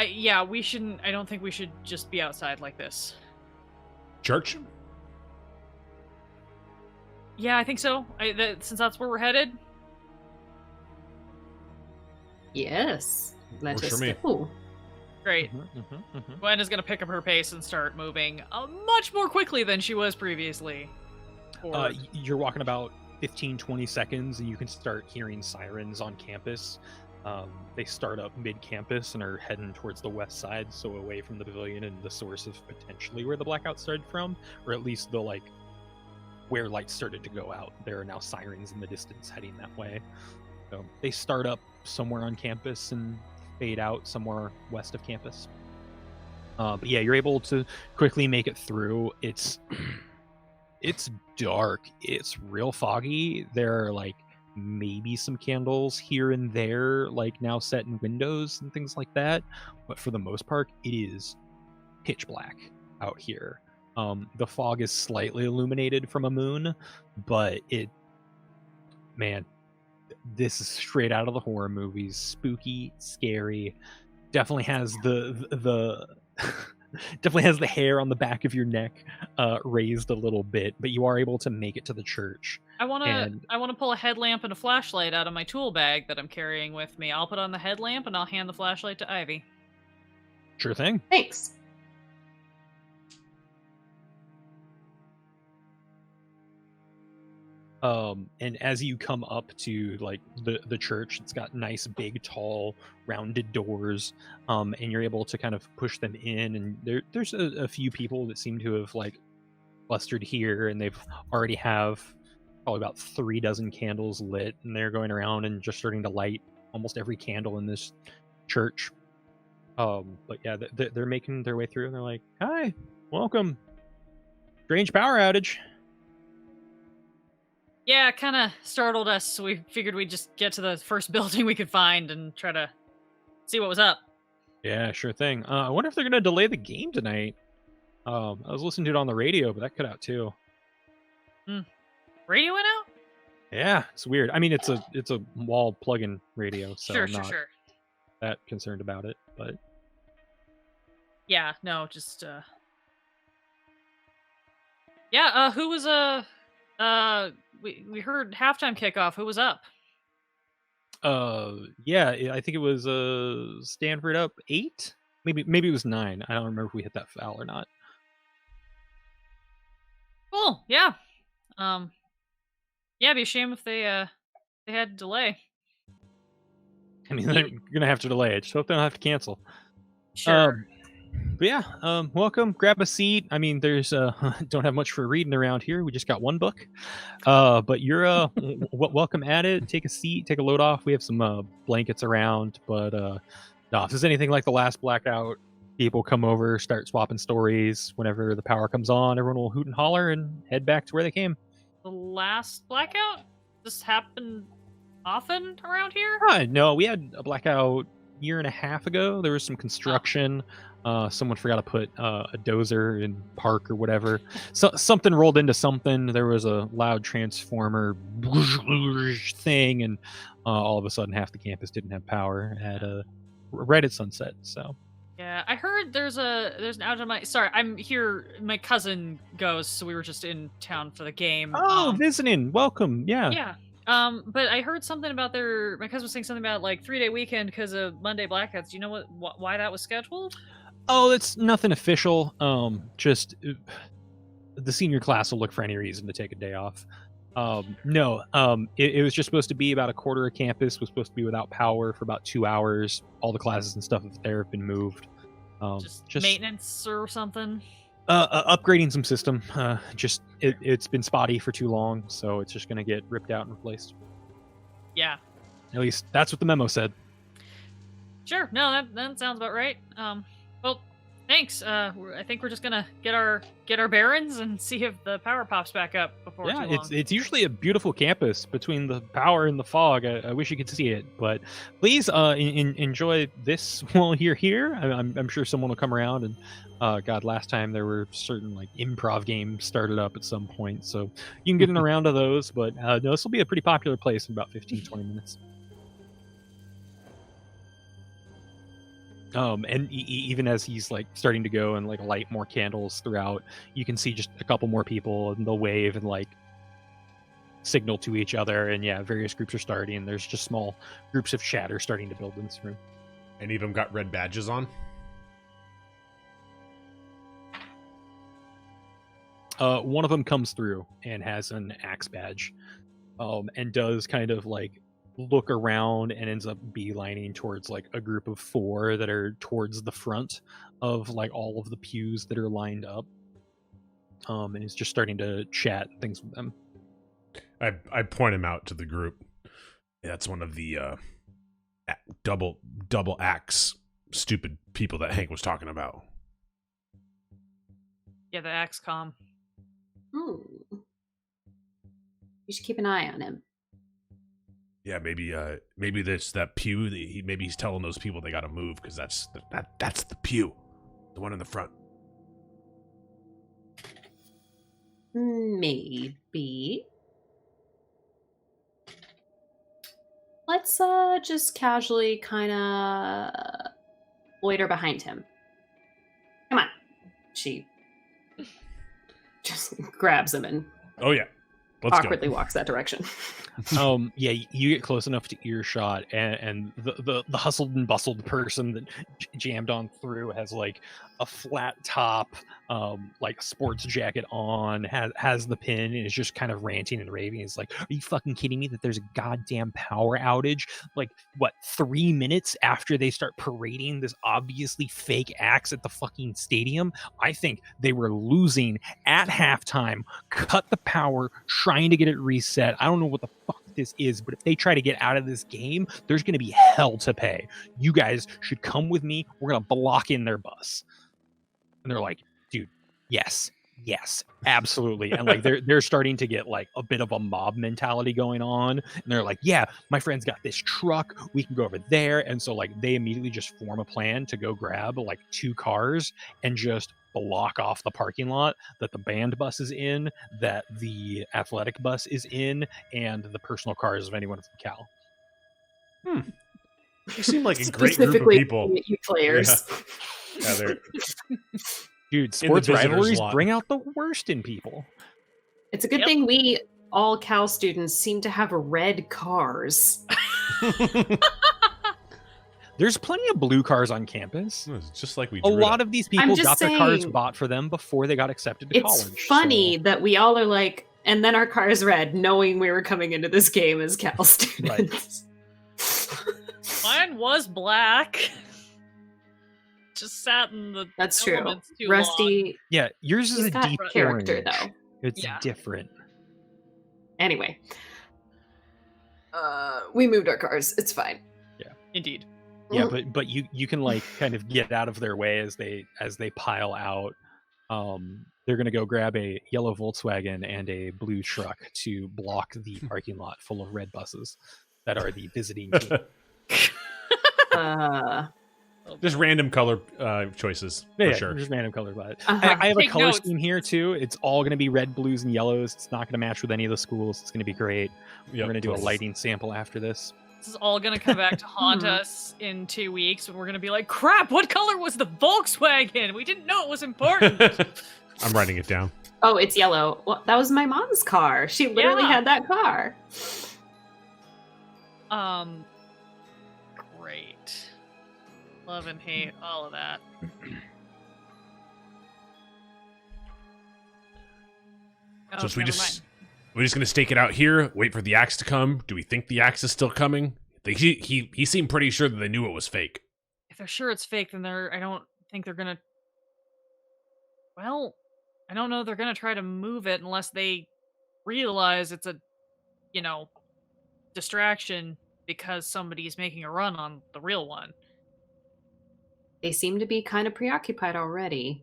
we shouldn't. I don't think we should just be outside like this. Church? Yeah, I think so. Since that's where we're headed. Yes. Let Works us for me. go. Great. Gwen is going to pick up her pace and start moving much more quickly than she was previously. You're walking about 15-20 seconds and you can start hearing sirens on campus. They start up mid-campus and are heading towards the west side, so away from the pavilion and the source of potentially where the blackout started from, or at least the where lights started to go out. There are now sirens in the distance heading that way. So they start up somewhere on campus and fade out somewhere west of campus. But yeah, you're able to quickly make it through. It's dark. It's real foggy. There are maybe some candles here and there, now set in windows and things like that. But for the most part, it is pitch black out here. The fog is slightly illuminated from a moon, but this is straight out of the horror movies. Spooky, scary. Definitely has the definitely has the hair on the back of your neck raised a little bit, but you are able to make it to the church. I want to pull a headlamp and a flashlight out of my tool bag that I'm carrying with me. I'll put on the headlamp and I'll hand the flashlight to Ivie. Sure thing. Thanks. And as you come up to the church, it's got nice big tall rounded doors, and you're able to kind of push them in, and there's a few people that seem to have clustered here, and they've already have probably about 36 candles lit, and they're going around and just starting to light almost every candle in this church. But yeah, they're making their way through, and they're like, "Hi, welcome. Strange power outage." Yeah, kind of startled us. So we figured we'd just get to the first building we could find and try to see what was up. Yeah, sure thing. I wonder if they're gonna delay the game tonight. I was listening to it on the radio, but that cut out too. Radio went out? Yeah, it's weird. I mean, it's a wall plug-in radio, so Sure, I'm not sure. that concerned about it. But Yeah, no, just yeah, who was we heard halftime kickoff. Who was up? yeah, I think it was Stanford up 8. Maybe it was 9. I don't remember if we hit that foul or not. Cool, yeah. Yeah, it'd be a shame if they had to delay. I mean, they're gonna have to delay it. Just hope they don't have to cancel. Sure. But yeah, welcome. Grab a seat. I mean, there's don't have much for reading around here. We just got one book. But you're welcome at it. Take a seat. Take a load off. We have some blankets around. But no, if there's anything like the last blackout, people come over, start swapping stories. Whenever the power comes on, everyone will hoot and holler and head back to where they came. The last blackout? This happened often around here? No, we had a blackout a year and a half ago. There was some construction. Someone forgot to put a dozer in park or whatever. So something rolled into something. There was a loud transformer thing, and all of a sudden, half the campus didn't have power at right at sunset. So Yeah, I heard there's an outage on my. Sorry, I'm here. My cousin goes, so we were just in town for the game. visiting, welcome. Yeah. Yeah. But I heard something about my cousin was saying something about like 3-day weekend because of Monday blackouts. Do you know why that was scheduled? Oh, it's nothing official. Just the senior class will look for any reason to take a day off. No, it was just supposed to be about a quarter of campus was supposed to be without power for about 2 hours. All the classes and stuff there have been moved. Just maintenance or something. Upgrading some system. It's been spotty for too long, so it's just gonna get ripped out and replaced. Yeah. At least that's what the memo said. Sure. No, that sounds about right. Well, thanks. I think we're just gonna get our bearings and see if the power pops back up before too long. It's usually a beautiful campus between the power and the fog. I wish you could see it, but please enjoy this while you're here. I'm sure someone will come around and God, last time there were certain like improv games started up at some point, so you can get in around to those. But no, this will be a pretty popular place in about 15-20 minutes. And even as he's like starting to go and like light more candles throughout, you can see just a couple more people, and they'll wave and like signal to each other, and yeah, various groups are starting, and there's just small groups of shatter starting to build in this room. Any of them got red badges on? One of them comes through and has an axe badge, and does kind of like look around and ends up beelining towards like a group of 4 that are towards the front of like all of the pews that are lined up, and he's just starting to chat things with them. I point him out to the group. Yeah, that's one of the double axe stupid people that Hank was talking about. Yeah, the axe comm. You should keep an eye on him. Yeah, maybe that pew. Maybe he's telling those people they got to move because that's the pew, the one in the front. Maybe. Let's just casually kind of loiter behind him. Come on. She just grabs him and Oh yeah, let's awkwardly go. walks that direction. Yeah, you get close enough to earshot, and the hustled and bustled person that jammed on through has like a flat top, like sports jacket on, has the pin, and is just kind of ranting and raving. He's like, "Are you fucking kidding me? That there's a goddamn power outage? Like, what, 3 minutes after they start parading this obviously fake axe at the fucking stadium? I think they were losing at halftime, cut the power, trying to get it reset. I don't know what the fuck this is, but if they try to get out of this game, there's going to be hell to pay. You guys should come with me. We're going to block in their bus." And they're like, "Dude, yes, absolutely." And like they're starting to get like a bit of a mob mentality going on. And they're like, "Yeah, my friend's got this truck. We can go over there." And so like they immediately just form a plan to go grab like 2 cars and just block off the parking lot that the band bus is in, that the athletic bus is in, and the personal cars of anyone from Cal. You seem like a great group of Specifically, people. you players. Yeah, they're Dude, sports visitors rivalries lot. bring out the worst in people. It's a good Yep. thing we all Cal students seem to have red cars. There's plenty of blue cars on campus. It's just like we A drew lot it. of these people just got their cars saying, bought for them before they got accepted to It's college. funny so- that we all are like, and then our car's red, knowing we were coming into this game as Cal students. Mine was black. Just sat in the That's true. elements too long. Rusty, Yeah, yours is he's a got deep character orange. though. It's Yeah. different. Anyway, we moved our cars. It's fine. Indeed. Yeah, but you can like kind of get out of their way as they pile out. They're gonna go grab a yellow Volkswagen and a blue truck to block the parking lot full of red buses that are the visiting team. Just random color choices Yeah, for sure. just random color, but Uh-huh. I have a Take color notes. scheme here too. It's all gonna be red, blues, and yellows. It's not gonna match with any of the schools. It's gonna be great. We're Yep, gonna do a totally. lighting sample after this. This is all gonna come back to haunt us in 2 weeks when we're gonna be like, crap, what color was the Volkswagen? We didn't know it was important. I'm writing it down. Oh, it's yellow. Well, that was my mom's car. She literally Yeah. had that car. Great. Love and hate, all of that. So Oh, we just gonna stake it out here, wait for the axe to come. Do we think the axe is still coming? He seemed pretty sure that they knew it was fake. if they're sure it's fake, then I don't think they're gonna. Well, I don't know. They're gonna try to move it unless they realize it's a, distraction because somebody's making a run on the real one. They seem to be kind of preoccupied already.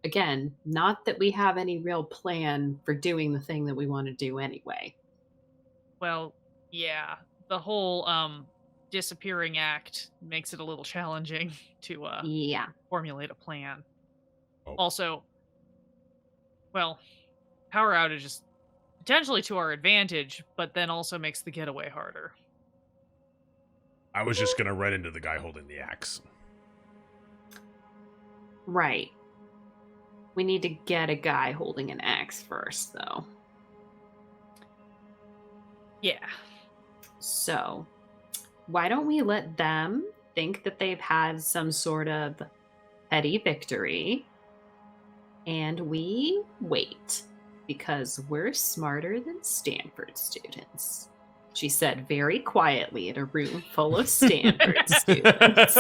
Again, not that we have any real plan for doing the thing that we want to do anyway. Well, yeah, the whole disappearing act makes it a little challenging to Yeah. formulate a plan. Oh. Also, well, power outage is potentially to our advantage, but then also makes the getaway harder. I was just gonna run into the guy holding the axe. Right. We need to get a guy holding an axe first, though. Yeah. So, why don't we let them think that they've had some sort of petty victory, and we wait, because we're smarter than Stanford students. She said very quietly in a room full of Stanford students.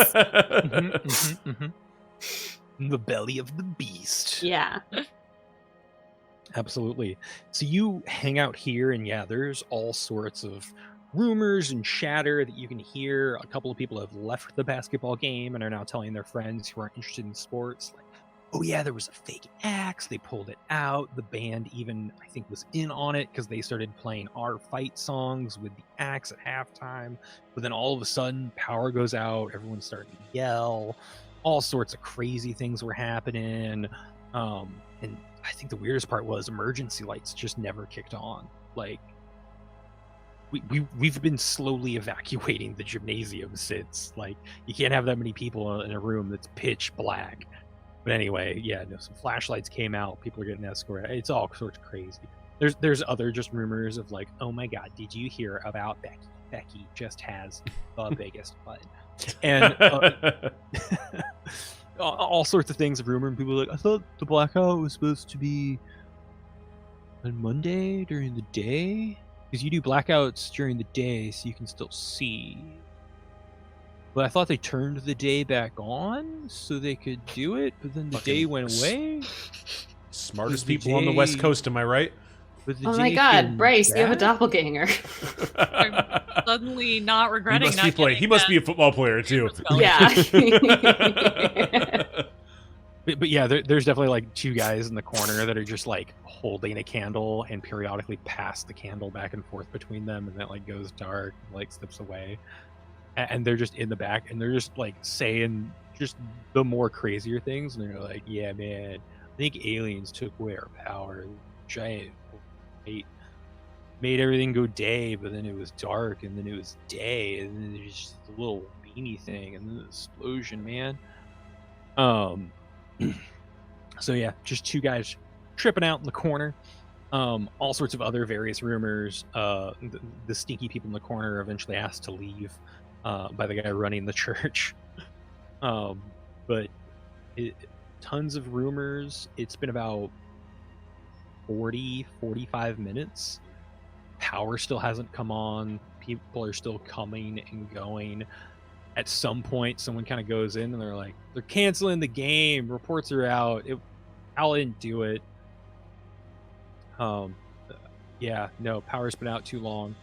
The belly of the beast. Yeah. Absolutely. So you hang out here, and yeah, there's all sorts of rumors and chatter that you can hear. A couple of people have left the basketball game and are now telling their friends who aren't interested in sports, like, oh yeah, there was a fake axe. They pulled it out. The band even, I think, was in on it because they started playing our fight songs with the axe at halftime. But then all of a sudden, power goes out. Everyone's starting to yell. All sorts of crazy things were happening. And I think the weirdest part was emergency lights just never kicked on. Like, we've been slowly evacuating the gymnasium since, like, you can't have that many people in a room that's pitch black. But anyway, yeah, no, some flashlights came out. People are getting escorted. It's all sorts of crazy. There's other just rumors of like, oh my god, did you hear about Becky? Becky just has the biggest butt, and all sorts of things of rumor. And people are like, I thought the blackout was supposed to be on Monday during the day, because you do blackouts during the day so you can still see. But I thought they turned the day back on so they could do it, but then the Fucking day went away. Smartest The people on the West day- Coast, am I right? But the Oh my day god, came Bryce, you have a back? doppelganger. I'm suddenly not He regretting must not be playing. getting He must that be a football player too. spelling. Yeah. But yeah, there's definitely like two guys in the corner that are just like holding a candle and periodically pass the candle back and forth between them, and that like goes dark, like slips away, and they're just in the back and they're just like saying just the more crazier things, and they're like, yeah, man, I think aliens took away our power, giant made everything go day, but then it was dark, and then it was day, and then there's just a little beanie thing, and then the explosion, man. So yeah, just two guys tripping out in the corner. All sorts of other various rumors. The stinky people in the corner are eventually asked to leave by the guy running the church. But tons of rumors. It's been about 45 minutes. Power still hasn't come on. People are still coming and going. At some point, someone kind of goes in and they're like, they're canceling the game. Reports are out. Al didn't do it. Yeah, no, power's been out too long.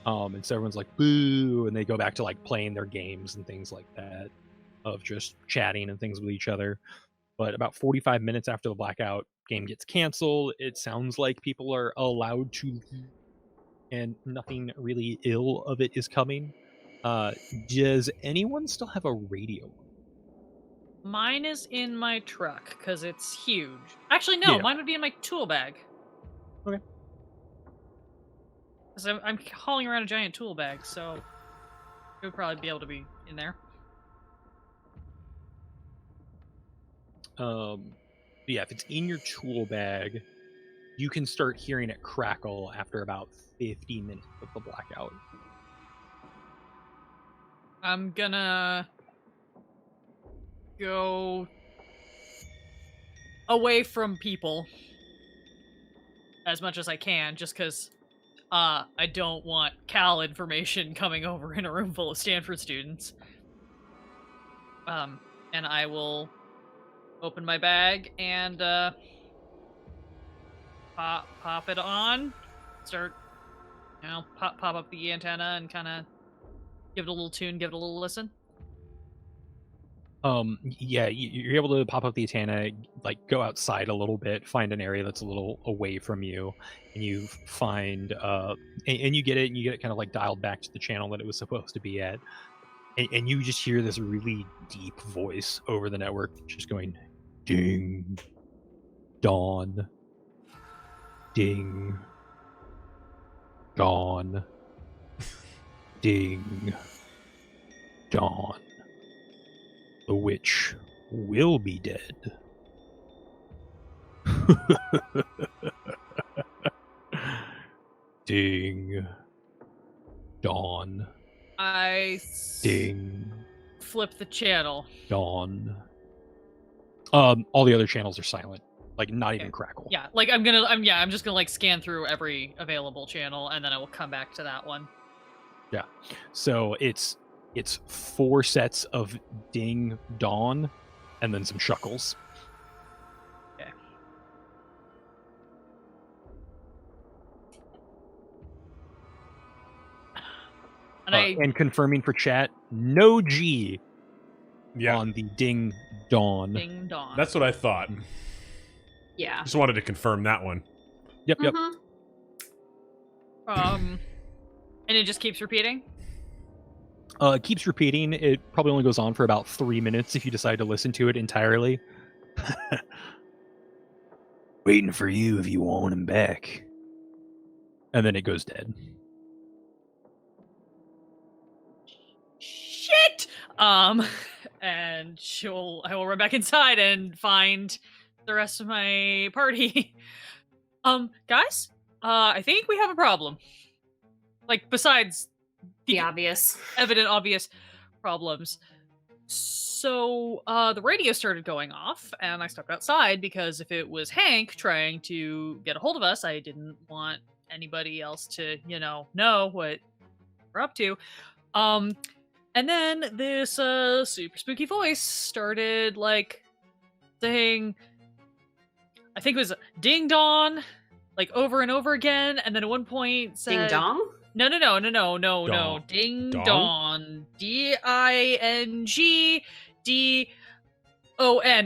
And so everyone's like, boo, and they go back to like playing their games and things like that, of just chatting and things with each other. But about 45 minutes after the blackout, game gets canceled. It sounds like people are allowed to leave, and nothing really ill of it is coming. Does anyone still have a radio? Mine is in my truck because it's huge. Actually, no, Yeah. mine would be in my tool bag. Okay. Because I'm hauling around a giant tool bag, so it would probably be able to be in there. Yeah, if it's in your tool bag, you can start hearing it crackle after about 50 minutes of the blackout. I'm gonna go away from people as much as I can, just because I don't want Cal information coming over in a room full of Stanford students. And I will open my bag and pop it on, start, pop up the antenna and kind of give it a little tune, give it a little listen. Yeah, you're able to pop up the antenna, like go outside a little bit, find an area that's a little away from you, and you find and you get it, and you get it kind of like dialed back to the channel that it was supposed to be at, and you just hear this really deep voice over the network just going, ding, dawn, ding, dawn, ding, dawn. The witch will be dead. Ding. Dawn. I Ding. flip the channel. Dawn. All the other channels are silent. Like not even crackle. Yeah, like I'm just gonna like scan through every available channel and then I will come back to that one. Yeah. So it's 4 sets of ding, dawn, and then some shuckles. Okay. And And confirming for chat, no G Yeah, on the ding, dawn. ding dong. that's what I thought. Yeah. Just wanted to confirm that one. Yep. Mhm. And it just keeps repeating. It keeps repeating. It probably only goes on for about 3 minutes if you decide to listen to it entirely. Waiting for you if you want him back. And then it goes dead. Shit. And I will run back inside and find the rest of my party. Guys, I think we have a problem. Like, besides The obvious. evident, obvious problems. So, the radio started going off, and I stepped outside because if it was Hank trying to get a hold of us, I didn't want anybody else to, know what we're up to. And then this super spooky voice started like saying, I think it was ding dong, like over and over again, and then at one point said, Ding dong? No. Dong. Ding Dong? dong. DINGDON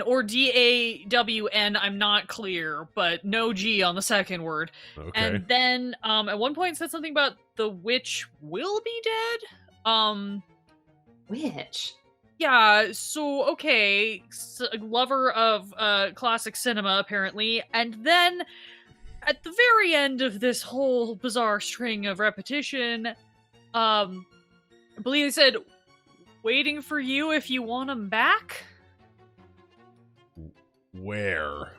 or DAWN. I'm not clear, but no G on the second word. Okay. And then at one point said something about the witch will be dead. Which? Yeah, so okay, lover of classic cinema apparently, and then at the very end of this whole bizarre string of repetition, I believe they said, "Waiting for you if you want him back." Where?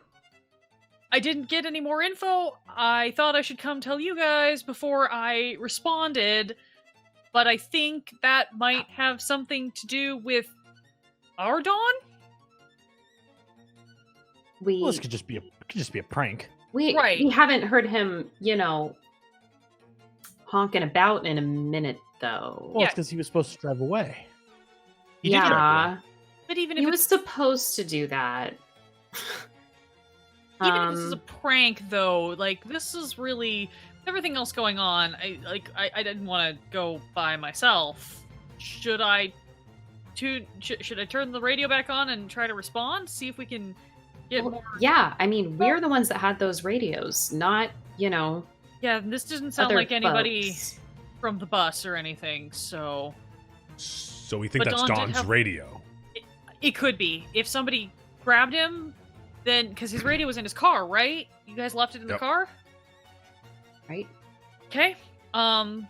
I didn't get any more info. I thought I should come tell you guys before I responded, but I think that might have something to do with our Dawn? Well, this could just be a prank. We Right. haven't heard him, honking about in a minute, though. Well, Yeah. it's because he was supposed to drive away. He did drive yeah, But even he if was it's supposed to do that. Even if this is a Um, prank, though, like this is really everything else going on. I didn't want to go by myself. Should I should I turn the radio back on and try to respond? See if we can get well, more. yeah, I mean, we're the ones that had those radios, not, Yeah, this doesn't sound other like anybody folks. from the bus or anything. So So we think But that's Dawn did Dawn's have- radio. it could be if somebody grabbed him, then because his radio was in his car, right? You guys left it in the Yep. car. Right? Okay. I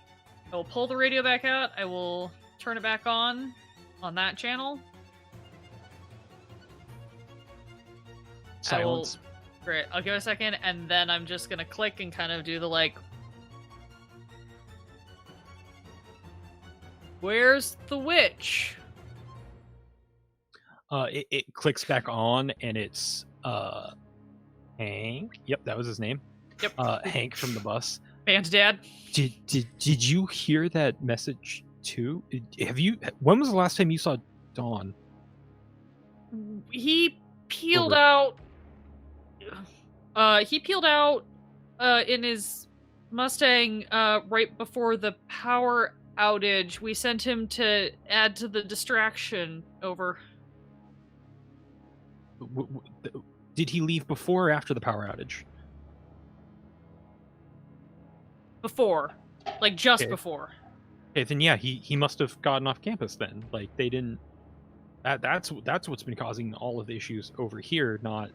will pull the radio back out. I will turn it back on that channel. Silence. Great. I'll give it a second, and then I'm just gonna click and kind of do the like. Where's the witch? It clicks back on, and it's Hank. Yep, that was his name. Yep. Hank from the bus. Band Dad. Did you hear that message too? When was the last time you saw Dawn? He peeled Over. out. He peeled out in his Mustang right before the power outage. We sent him to add to the distraction. Over. Did he leave before or after the power outage? Before. Like just Okay. before. Okay, then yeah, he must have gotten off campus then. Like they didn't. That's what's been causing all of the issues over here, not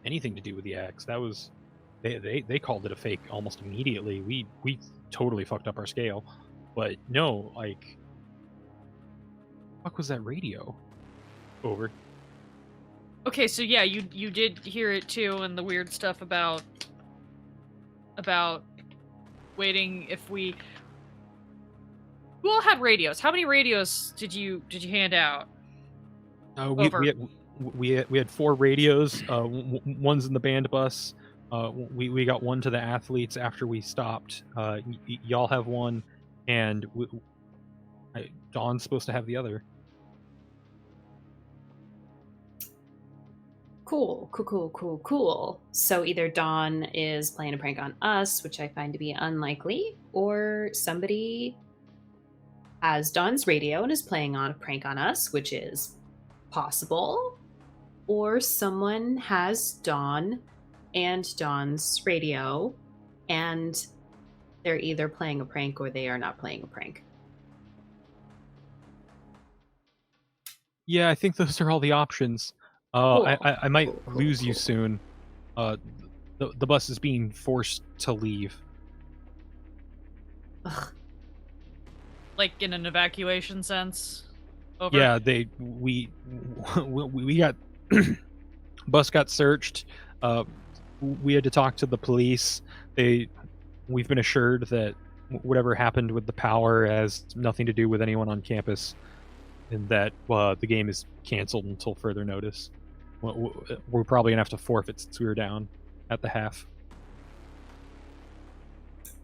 anything to do with the X. That was they called it a fake almost immediately. We totally fucked up our scale, but no, like, fuck was that radio? Over. Okay, so yeah, you did hear it too, and the weird stuff about waiting if we all had radios. How many radios did you hand out? Over. We had 4 radios. One's in the band bus. We got one to the athletes after we stopped. Y'all have one, and Dawn's supposed to have the other. Cool. So either Dawn is playing a prank on us, which I find to be unlikely, or somebody has Dawn's radio and is playing on a prank on us, which is possible, or someone has Dawn and Dawn's radio, and they're either playing a prank or they are not playing a prank. Yeah, I think those are all the options. Cool. I might Cool. lose you soon. The bus is being forced to leave. Ugh. Like in an evacuation sense? Over. Yeah, we got bus got searched. we had to talk to the police. We've been assured that whatever happened with the power has nothing to do with anyone on campus, and that the game is canceled until further notice. We're probably gonna have to forfeit since we were down at the half.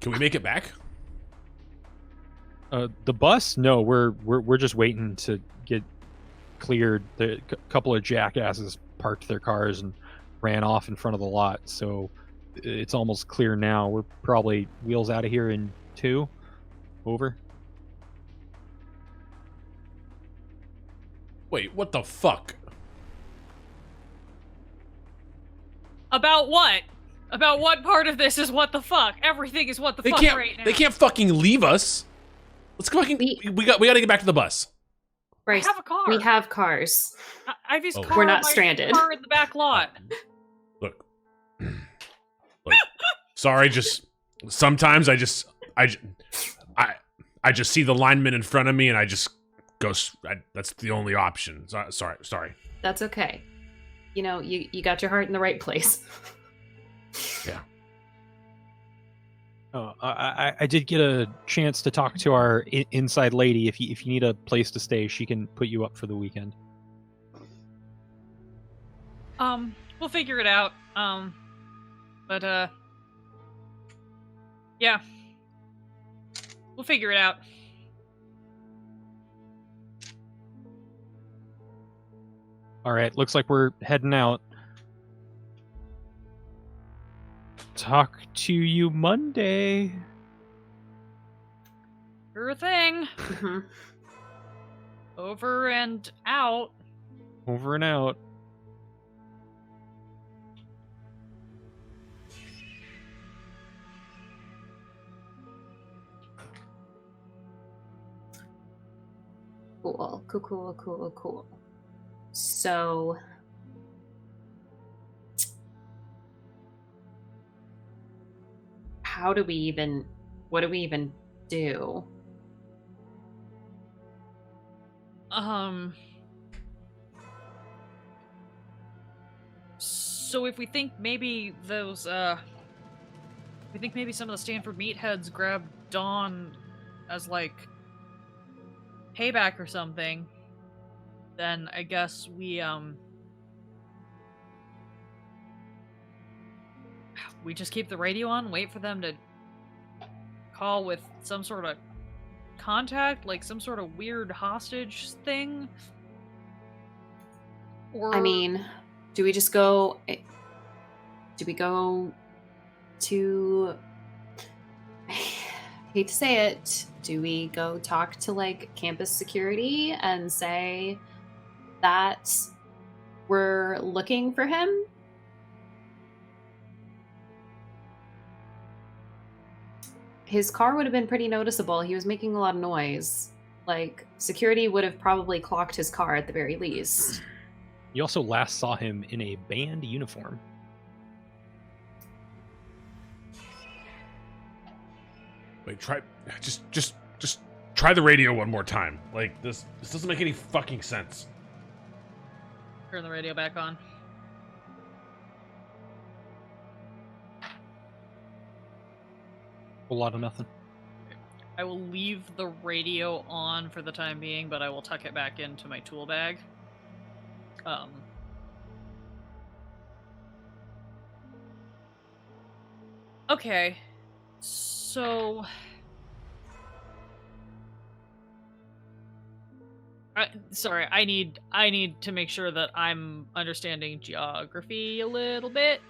Can we make it back? The bus? No, we're just waiting to get cleared. The couple of jackasses parked their cars and ran off in front of the lot, so it's almost clear now. We're probably wheels out of here in 2. Over. Wait, what the fuck? About what? About what part of this is what the fuck? Everything is what the fuck right now. They can't fucking leave us. Let's fucking. We got to get back to the bus. Bryce, I have a car. we have cars. Ivie's car. We're not my stranded. Car in the back lot. Look. Sorry, just sometimes I just see the lineman in front of me and I just go. That's the only option. Sorry. That's okay. You know, you got your heart in the right place. Yeah. I did get a chance to talk to our inside lady. If you need a place to stay, she can put you up for the weekend. We'll figure it out. Yeah. We'll figure it out. All right, looks like we're heading out. Talk to you Monday. Sure thing. Mhm. Over and out. Over and out. Cool. So, what do we even do? So if we think maybe those, we think maybe some of the Stanford meatheads grabbed Dawn as, like, payback or something, then I guess we just keep the radio on, wait for them to call with some sort of contact, like some sort of weird hostage thing? Or I mean, do we just go? Do we go to? I hate to say it. Do we go talk to like campus security and say that we're looking for him? His car would have been pretty noticeable. He was making a lot of noise. Like, security would have probably clocked his car at the very least. You also last saw him in a band uniform. Wait, just try the radio one more time. Like, this doesn't make any fucking sense. turn the radio back on. A lot of nothing. I will leave the radio on for the time being, but I will tuck it back into my tool bag. Okay. So... sorry, I need to make sure that I'm understanding geography a little bit.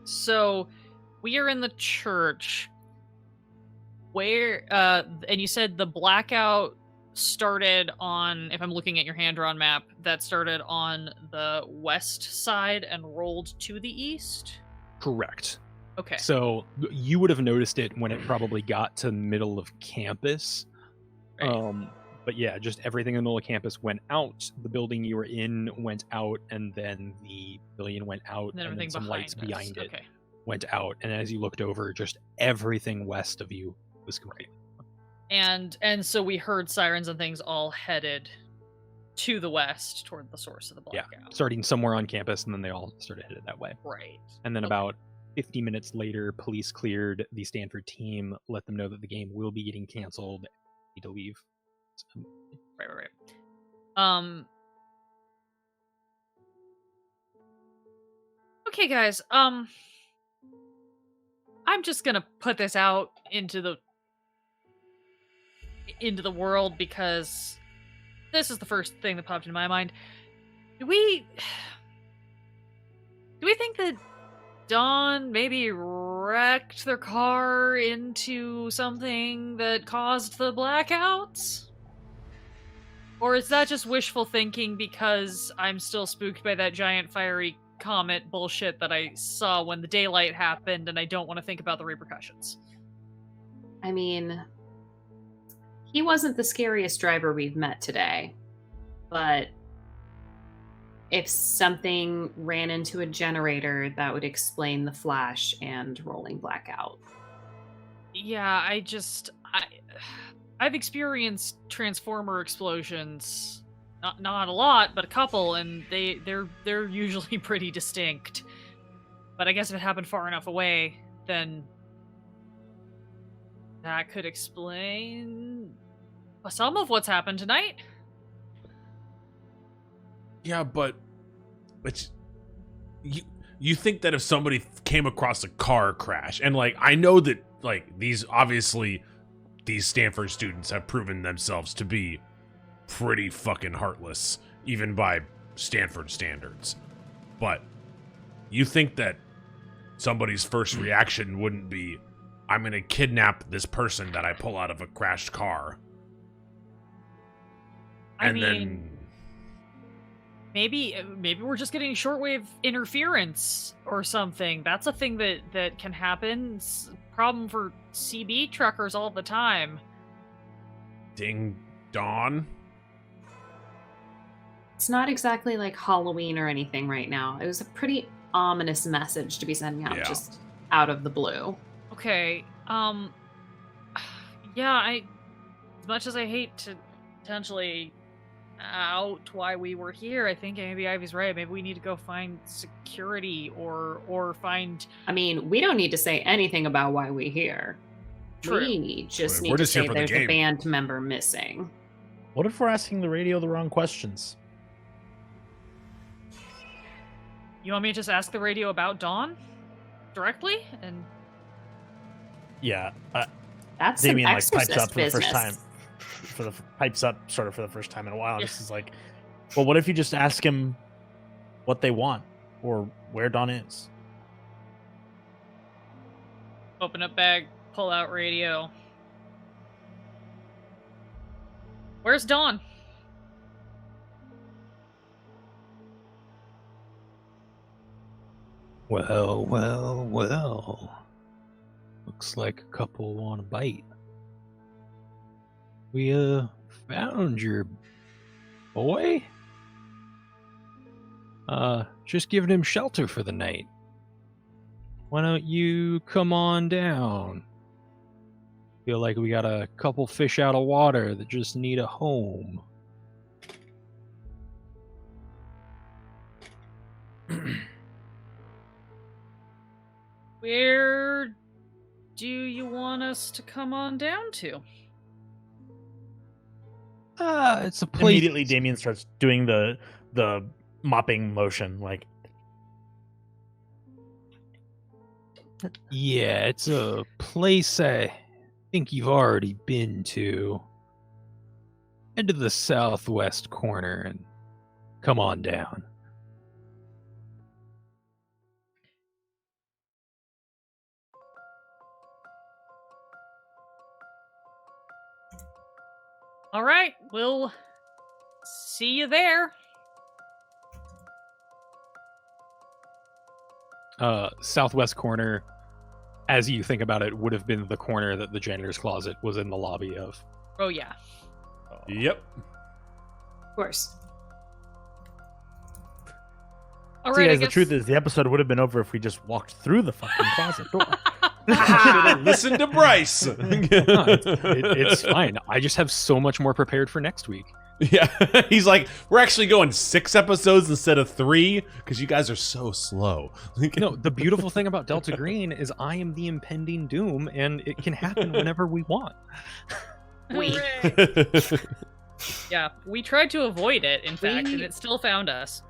So we are in the church where and you said the blackout started on, if I'm looking at your hand-drawn map, that started on the west side and rolled to the east? Correct. Okay. So you would have noticed it when it probably got to middle of campus. Right. But yeah, just everything in the middle of campus went out. The building you were in went out, and then the pavilion went out, And then and everything then some lights behind us. behind it Okay. went out. And as you looked over, just everything west of you was complete. And so we heard sirens and things all headed to the west toward the source of the blackout. Starting somewhere on campus, and then they all started headed that way. Right. And then Okay. about 50 minutes later, police cleared the Stanford team, let them know that the game will be getting canceled. Need to leave. So, Right. Okay, guys. I'm just gonna put this out into the world because this is the first thing that popped into my mind. Do we think that Dawn maybe wrecked their car into something that caused the blackouts? Or is that just wishful thinking because I'm still spooked by that giant fiery comet bullshit that I saw when the daylight happened and I don't want to think about the repercussions? I mean, he wasn't the scariest driver we've met today, but if something ran into a generator, that would explain the flash and rolling blackout. Yeah, I've experienced transformer explosions. Not a lot, but a couple, and they're usually pretty distinct. But I guess if it happened far enough away, then that could explain some of what's happened tonight. Yeah, but it's you think that if somebody came across a car crash, and like I know that like these Stanford students have proven themselves to be pretty fucking heartless, even by Stanford standards. But you think that somebody's first reaction wouldn't be, I'm gonna kidnap this person that I pull out of a crashed car. I mean, maybe we're just getting shortwave interference or something. That's a thing that can happen. It's a problem for CB truckers all the time. Ding Dawn. It's not exactly like Halloween or anything right now. It was a pretty ominous message to be sending out just out of the blue. Okay. Yeah, as much as I hate to potentially out why we were here, I think maybe Ivie's right. Maybe we need to go find security or find... I mean, we don't need to say anything about why we're here. True. We just We're need to just here say for the there's game. a band member missing. What if we're asking the radio the wrong questions? You want me to just ask the radio about Dawn directly? And Yeah, That's Damian some like pipes up for the business. first time. Pipes up sort of for the first time in a while. This is like, well, what if you just ask him what they want or where Dawn is? open up bag, pull out radio. Where's Dawn? Well. Looks like a couple want a bite. We, found your boy? Just giving him shelter for the night. Why don't you come on down? Feel like we got a couple fish out of water that just need a home. Where do you want us to come on down to? It's a place. Immediately, Damian starts doing the mopping motion, like, Yeah, it's a place I think you've already been to. Head to the southwest corner and come on down. All right, we'll see you there. Southwest corner, as you think about it, would have been the corner that the janitor's closet was in the lobby of. Oh, yeah. Yep. Of course. All see, right, I guys, the guess... truth is, the episode would have been over if we just walked through the fucking closet door. Listen to Bryce. It's fine. I just have so much more prepared for next week. Yeah, he's like, we're actually going 6 episodes instead of 3 because you guys are so slow. No, the beautiful thing about Delta Green is I am the impending doom, and it can happen whenever we want. Hooray. Yeah, we tried to avoid it, in fact, and it still found us.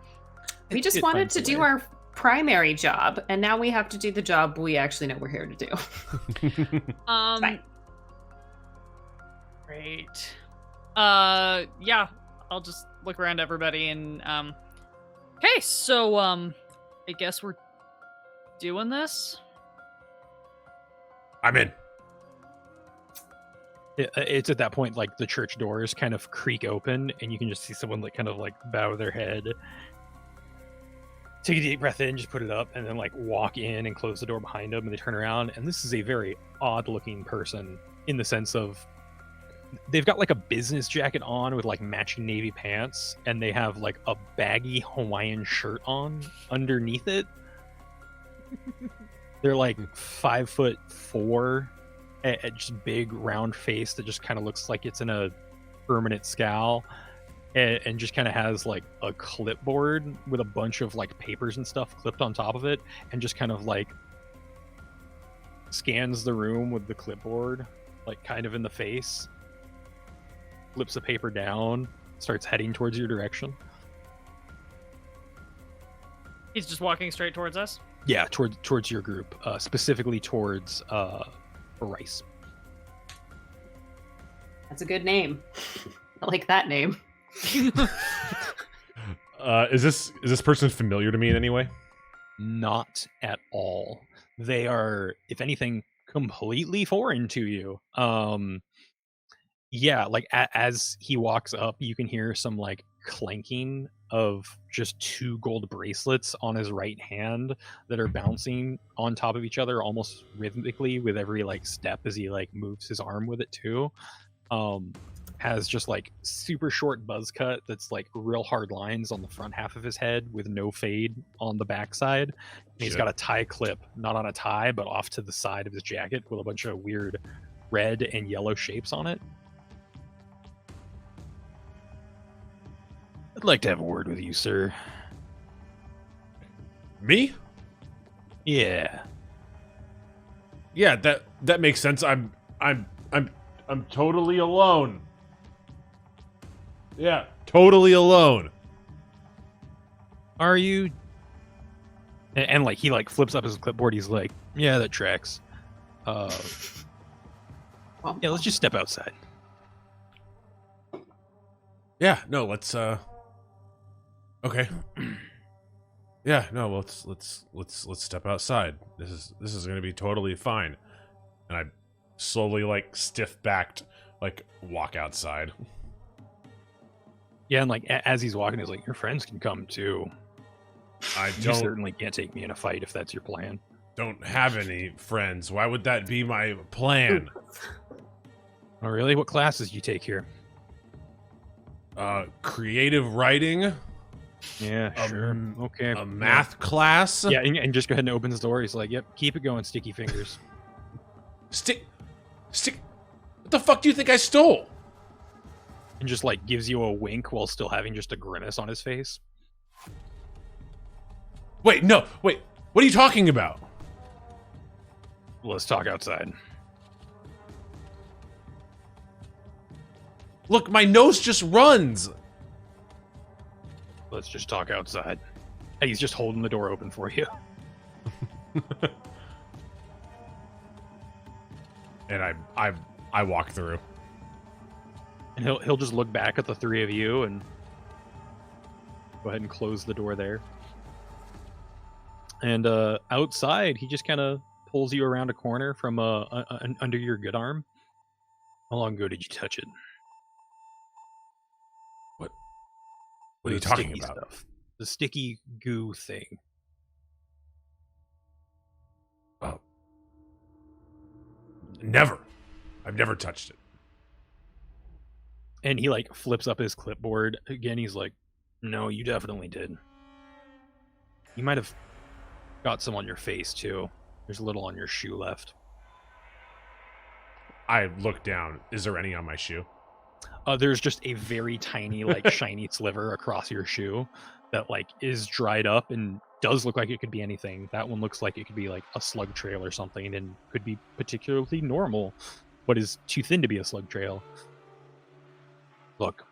We just It wanted finds to a do way. our primary job, and now we have to do the job we actually know we're here to do. Fine. Great. Yeah, I'll just look around everybody and okay, so I guess we're doing this. I'm in. It's at that point like the church doors kind of creak open, and you can just see someone like kind of like bow their head, take a deep breath in, just put it up, and then like walk in and close the door behind them, and they turn around, and this is a very odd looking person in the sense of they've got like a business jacket on with like matching navy pants, and they have like a baggy Hawaiian shirt on underneath it. They're like 5'4", just big round face that just kind of looks like it's in a permanent scowl, and just kind of has like a clipboard with a bunch of like papers and stuff clipped on top of it, and just kind of like scans the room with the clipboard like kind of in the face, flips the paper down, starts heading towards your direction. He's just walking straight towards us. Yeah, towards your group, specifically towards Bryce. That's a good name. I like that name. Is this person familiar to me in any way? Not at all. They are, if anything, completely foreign to you. Yeah, like as he walks up, you can hear some like clanking of just 2 gold bracelets on his right hand that are bouncing on top of each other almost rhythmically with every like step as he like moves his arm with it too. Has just like super short buzz cut that's like real hard lines on the front half of his head with no fade on the backside. And he's got a tie clip, not on a tie, but off to the side of his jacket with a bunch of weird red and yellow shapes on it. I'd like to have a word with you, sir. Me? Yeah. Yeah, that makes sense. I'm totally alone. Yeah, totally alone. Are you? And like he like flips up his clipboard. He's like, yeah, that tracks. Yeah, let's just step outside. Yeah, no, let's okay. Yeah, no, let's step outside. This is going to be totally fine. And I slowly like stiff backed like walk outside. Yeah, and like as he's walking, he's like, your friends can come too. You certainly can't take me in a fight if that's your plan. Don't have any friends. Why would that be my plan? Oh, really? What classes do you take here? Creative writing. Yeah, sure. Okay. A math class. Yeah, and just go ahead and open his door. He's like, yep, keep it going, sticky fingers. Stick. What the fuck do you think I stole? And just like gives you a wink while still having just a grimace on his face. Wait. What are you talking about? Let's talk outside. Look, my nose just runs. Let's just talk outside. And he's just holding the door open for you. And I walk through. And he'll just look back at the 3 of you and go ahead and close the door there. And outside, he just kind of pulls you around a corner from under your good arm. How long ago did you touch it? What are you The talking sticky about? stuff. The sticky goo thing. Oh. Never. I've never touched it. And he like flips up his clipboard again. He's like, no, you definitely did. You might have got some on your face too. There's a little on your shoe left. I look down. Is there any on my shoe? There's just a very tiny, like shiny sliver across your shoe that like is dried up and does look like it could be anything. That one looks like it could be like a slug trail or something, and could be particularly normal, but is too thin to be a slug trail. Look,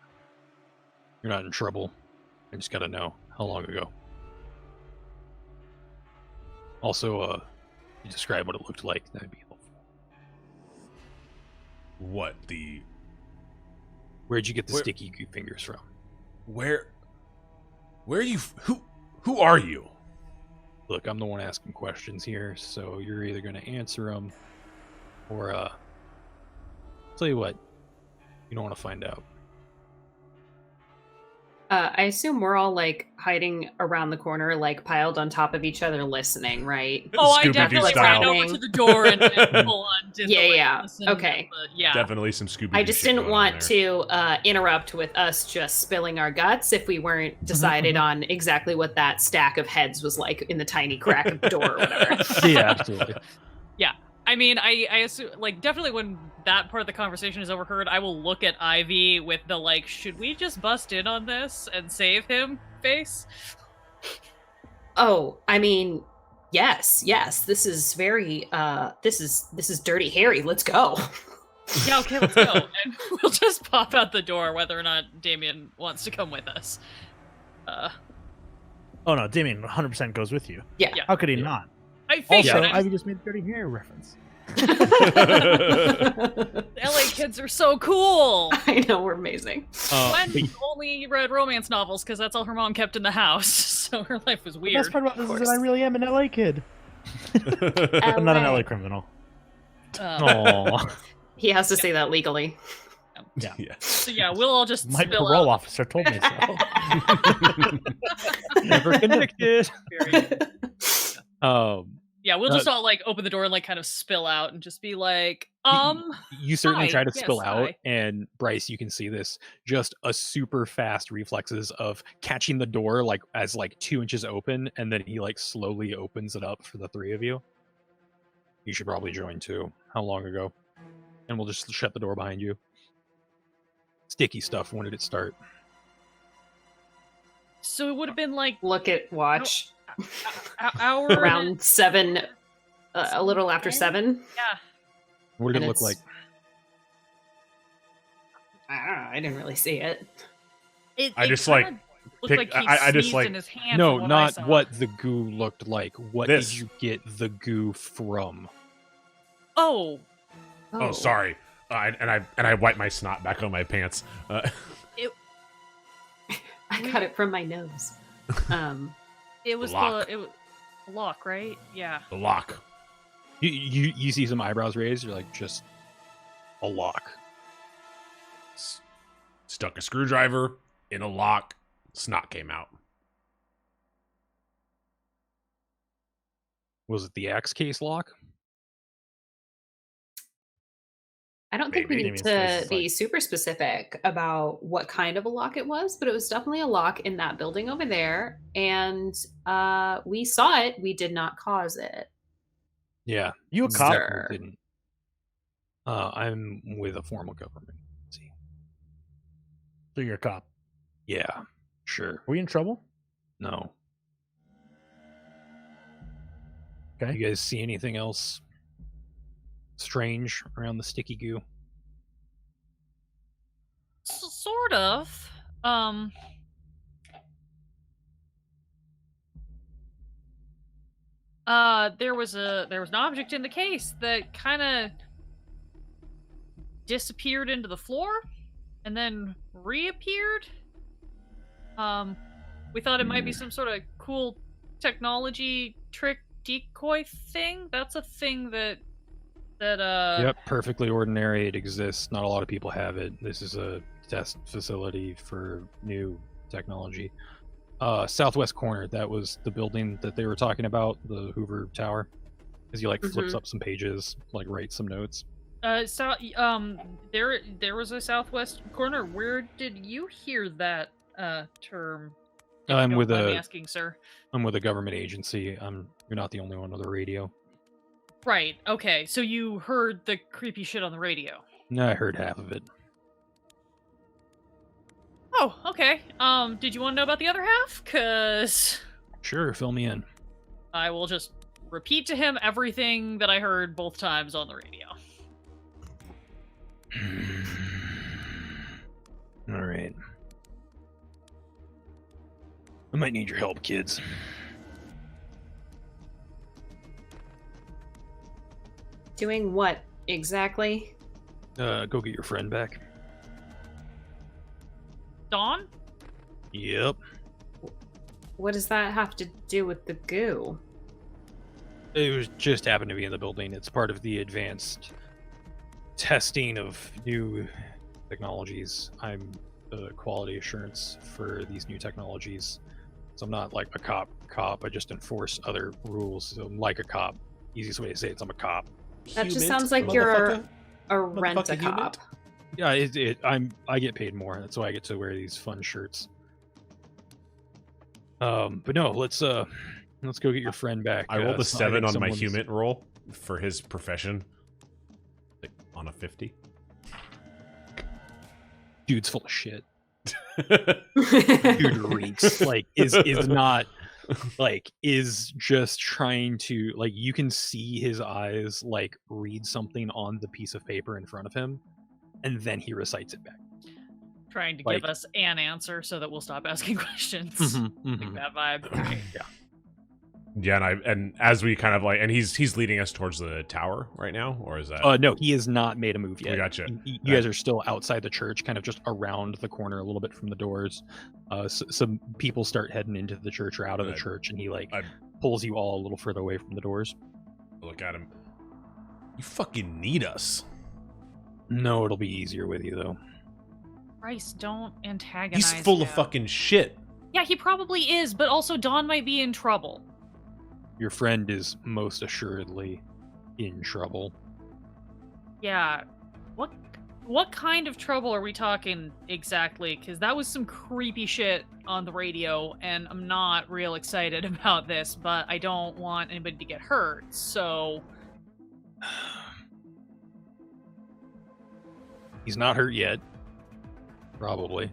you're not in trouble. I just gotta know how long ago. Also, you describe what it looked like. That'd be helpful. What the? Where'd you get the sticky goo fingers from? Where are you? Who are you? Look, I'm the one asking questions here, so you're either gonna answer them, or tell you what, you don't want to find out. I assume we're all like hiding around the corner, like piled on top of each other, listening, right? Oh, I Scooby-Doo definitely style. ran over to the door and full on did Yeah, the, like, yeah. listen, Okay. Yeah. Definitely some Scooby. I just didn't want to interrupt with us just spilling our guts if we weren't decided on exactly what that stack of heads was like in the tiny crack of the door or whatever. Yeah, absolutely. I mean, I assume, like, definitely when that part of the conversation is overheard, I will look at Ivy with the, like, should we just bust in on this and save him face? Oh, I mean, yes. This is very this is Dirty Harry. Let's go. Yeah, okay, let's go. And we'll just pop out the door whether or not Damian wants to come with us. Oh no, Damian 100% goes with you. Yeah. How could he not? I figured Also, it. Ivy just made a Dirty Harry reference. LA kids are so cool. I know, we're amazing. Gwen only read romance novels because that's all her mom kept in the house, so her life was The weird. best part about this is course. that I really am an LA kid. But not an LA criminal. Aww. He has to say that legally. Yeah. So yeah, we'll all just My spill parole out. officer told me so. Never convicted. Yeah, we'll just all like open the door and like kind of spill out and just be like, You certainly hi, try to yes, spill out, hi. and Bryce, you can see this, just a super fast reflexes of catching the door like as like 2 inches open, and then he like slowly opens it up for the three of you. You should probably join too. How long ago? And we'll just shut the door behind you. Sticky stuff. When did it start? So it would have been like Look at watch. hour Around 7, a little after 7. Yeah. What did And it look it's- like? I don't know. I didn't really see it. I It just, kinda like, looked pick- like he I just, sneezed like- in his hand. No, from what I not saw. what the goo looked like. What This. did you get the goo from? Oh, Oh, sorry. And I wipe my snot back on my pants. I got it from my nose. it was Lock. the lock, right? Yeah. The lock. You see some eyebrows raised. You're like, just a lock. Stuck a screwdriver in a lock. Snot came out. Was it the axe case lock? I don't think we Maybe. need Damian's face to is be like- super specific about what kind of a lock it was, but it was definitely a lock in that building over there. And we saw it. We did not cause it. Yeah, You a cop? Sir. didn't. I'm with a formal government. See, So you're a cop. yeah, sure. Were you in trouble? No. Okay. You guys see anything else strange around the sticky goo? Sort of. There was an object in the case that kind of disappeared into the floor and then reappeared. We thought it might be some sort of cool technology trick decoy thing. That's a thing that Yep, perfectly ordinary. It exists. Not a lot of people have it. This is a test facility for new technology. Southwest corner. That was the building that they were talking about, the Hoover Tower. As you like flips up some pages, like write some notes. So there was a southwest corner. Where did you hear that term? If you I'm don't with mind me a- asking, sir. I'm with a government agency. You're not the only one on the radio. Right. Okay. So you heard the creepy shit on the radio. No, I heard half of it. Oh, okay. Did you want to know about the other half? Cause Sure, fill me in. I will just repeat to him everything that I heard both times on the radio. All right. I might need your help, kids. Doing what exactly? Go get your friend back. Dawn? Yep. What does that have to do with the goo? It was just happened to be in the building. It's part of the advanced testing of new technologies. I'm the quality assurance for these new technologies. So I'm not like a cop. I just enforce other rules. So I'm like a cop. Easiest way to say it is I'm a cop. That just Humid, sounds like you're a Motherfucker rent-a-cop. Yeah, I get paid more. That's why I get to wear these fun shirts. But no, let's go get your friend back. I rolled a I 7 think on my someone's- human roll for his profession. Like, on a 50. Dude's full of shit. Dude reeks. Like is not like is just trying to like you can see his eyes like read something on the piece of paper in front of him, and then he recites it back. Trying to Like- give us an answer so that we'll stop asking questions. Mm-hmm. Like that vibe. Okay. Yeah, and as we kind of like, and he's leading us towards the tower right now, or is that? No, he has not made a move yet. We gotcha. You guys are still outside the church, kind of just around the corner a little bit from the doors. Some people start heading into the church or out of the Good. church, and he like I- pulls you all a little further away from the doors. Look at him. You fucking need us. No, it'll be easier with you though. Bryce, don't antagonize He's full of him. fucking shit. Yeah, he probably is, but also Dawn might be in trouble. Your friend is most assuredly in trouble. Yeah. What kind of trouble are we talking exactly? Because that was some creepy shit on the radio, and I'm not real excited about this, but I don't want anybody to get hurt, so... He's not hurt yet. Probably.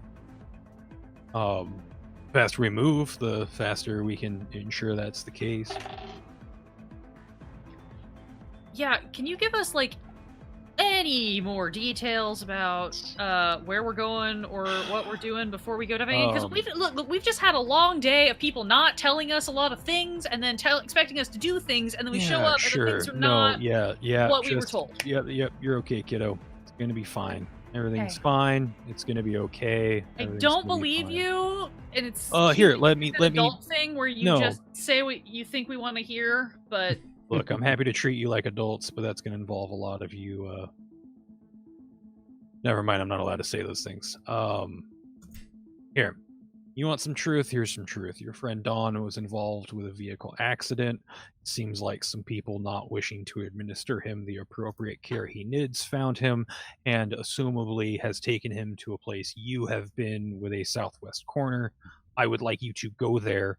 Faster we move, the faster we can ensure that's the case. Yeah, can you give us, like, any more details about where we're going or what we're doing before we go to Because we've just had a long day of people not telling us a lot of things and then expecting us to do things, and then we show up and the things are not what we were told. Yep, you're okay, kiddo. It's gonna be fine. Everything's Okay. fine. It's gonna be okay. I Everything's don't gonna be believe fine. you, and it's Here, let me an adult thing where you No. just say what you think we want to hear, but look. I'm happy to treat you like adults, but that's gonna involve a lot of you. Never mind. I'm not allowed to say those things. Here. You want some truth? Here's some truth. Your friend Dawn was involved with a vehicle accident. It seems like some people not wishing to administer him the appropriate care he needs found him, and assumably has taken him to a place you have been with a southwest corner. I would like you to go there,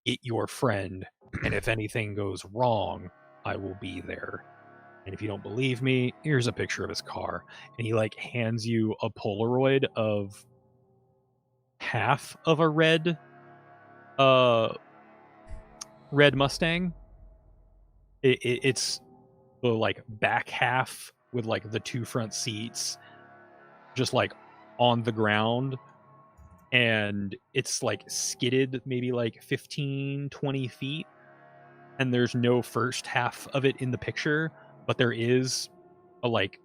get your friend, and if anything goes wrong, I will be there. And if you don't believe me, here's a picture of his car. And he like hands you a Polaroid of half of a red Mustang. It's the like back half with like the two front seats just like on the ground, and it's like skidded maybe like 15-20 feet, and there's no first half of it in the picture, but there is a like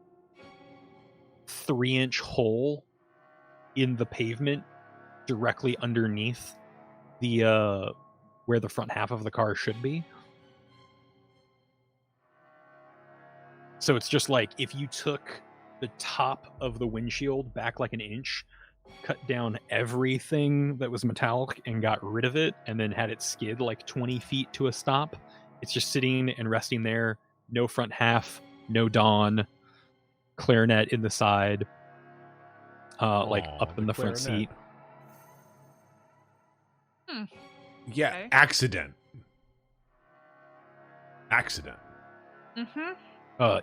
3-inch hole in the pavement directly underneath the where the front half of the car should be. So it's just like if you took the top of the windshield back like an inch, cut down everything that was metallic and got rid of it, and then had it skid like 20 feet to a stop. It's just sitting and resting there. No front half, no Dawn, clarinet in the side, like Aw, up in the front clarinet. seat. Yeah, Okay. accident.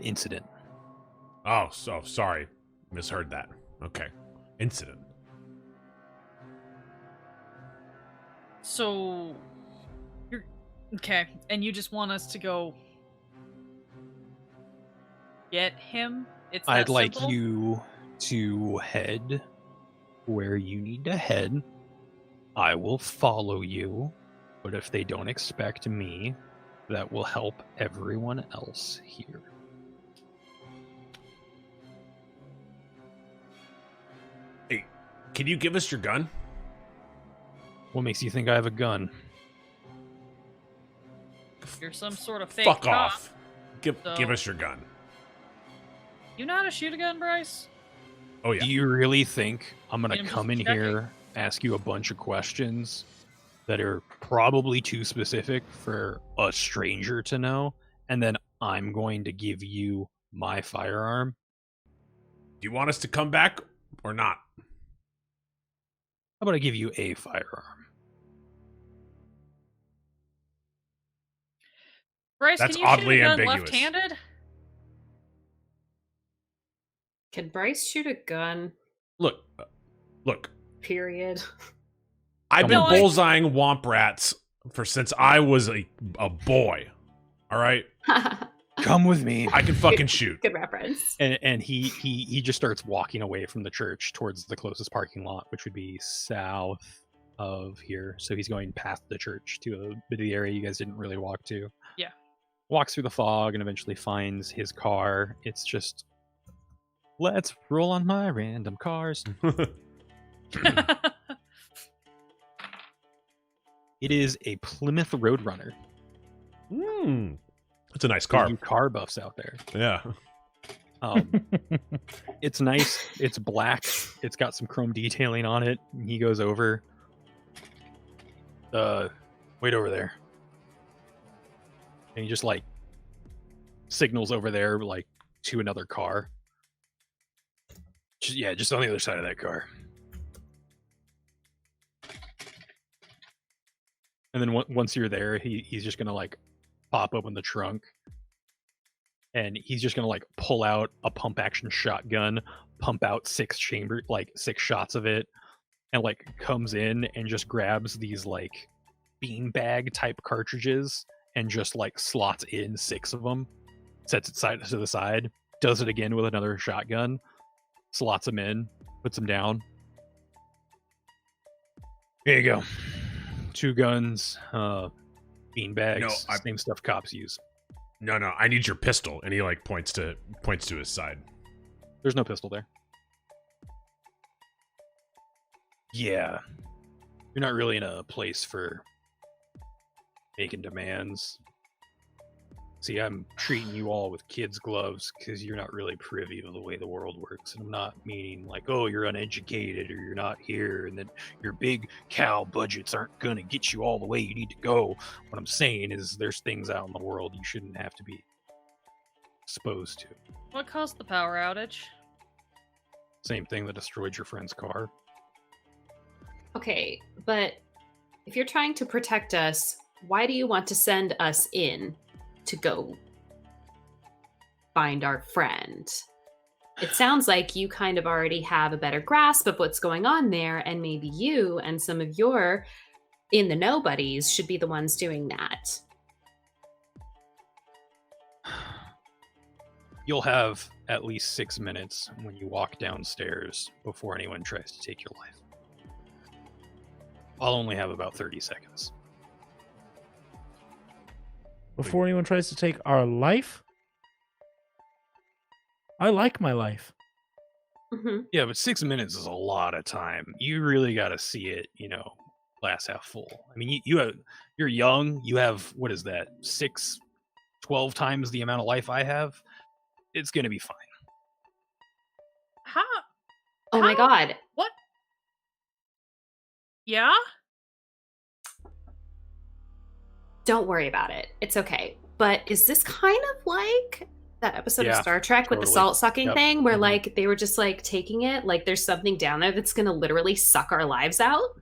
Incident. Oh, so sorry, misheard that. Okay, incident. So, you're okay, and you just want us to go get him? It's that I'd like simple? you to head where you need to head. I will follow you, but if they don't expect me, that will help everyone else here. Hey, can you give us your gun? What makes you think I have a gun? You're some sort of fake Fuck cop. off. Give So- us your gun. You know how to shoot a gun, Bryce? Oh yeah. Do you really think I'm going I'm to just come in checking. here, ask you a bunch of questions that are probably too specific for a stranger to know, and then I'm going to give you my firearm? Do you want us to come back or not? How about I give you a firearm? Bryce, That's can you shoot oddly a gun ambiguous. left-handed? Can Bryce shoot a gun? Look. Period. I've been No, I- bullseyeing womp rats since I was a boy. All right? Come with me. I can fucking shoot. Good reference. And he just starts walking away from the church towards the closest parking lot, which would be south of here. So he's going past the church to a bit of the area you guys didn't really walk to. Yeah. Walks through the fog and eventually finds his car. It's just, let's roll on my random cars. It is a Plymouth Roadrunner. It's a nice For car. you car buffs out there. Yeah. It's nice. It's black. It's got some chrome detailing on it. He goes over. Wait over there. And he just like signals over there, like to another car. Just on the other side of that car. And then once you're there, he's just gonna like pop open the trunk. And he's just gonna like pull out a pump action shotgun, pump out 6 shots of it, and like comes in and just grabs these like beanbag type cartridges and just like slots in 6 of them, sets it side to the side, does it again with another shotgun, slots them in, puts them down. Here you go. 2 guns, beanbags, No, same stuff cops use. No, I need your pistol. And he like points to his side. There's no pistol there. Yeah. You're not really in a place for making demands. See, I'm treating you all with kids' gloves because you're not really privy to the way the world works. And I'm not meaning like, oh, you're uneducated or you're not here and then your big Cal budgets aren't going to get you all the way you need to go. What I'm saying is there's things out in the world you shouldn't have to be exposed to. What caused the power outage? Same thing that destroyed your friend's car. Okay, but if you're trying to protect us, why do you want to send us in to go find our friend? It sounds like you kind of already have a better grasp of what's going on there, and maybe you and some of your in the know buddies should be the ones doing that. You'll have at least 6 minutes when you walk downstairs before anyone tries to take your life. I'll only have about 30 seconds. Before anyone tries to take our life? I like my life. Hmm. Yeah, but 6 minutes is a lot of time. You really got to see it, glass half full. I mean, you're young. You have, what is that, 12 times the amount of life I have? It's going to be fine. How? Oh my How? god. What? Yeah? Don't worry about it. It's okay. But is this kind of like that episode of Yeah, Star Trek with the totally. salt sucking Yep. thing where Mhm. like they were just like taking it like there's something down there that's going to literally suck our lives out?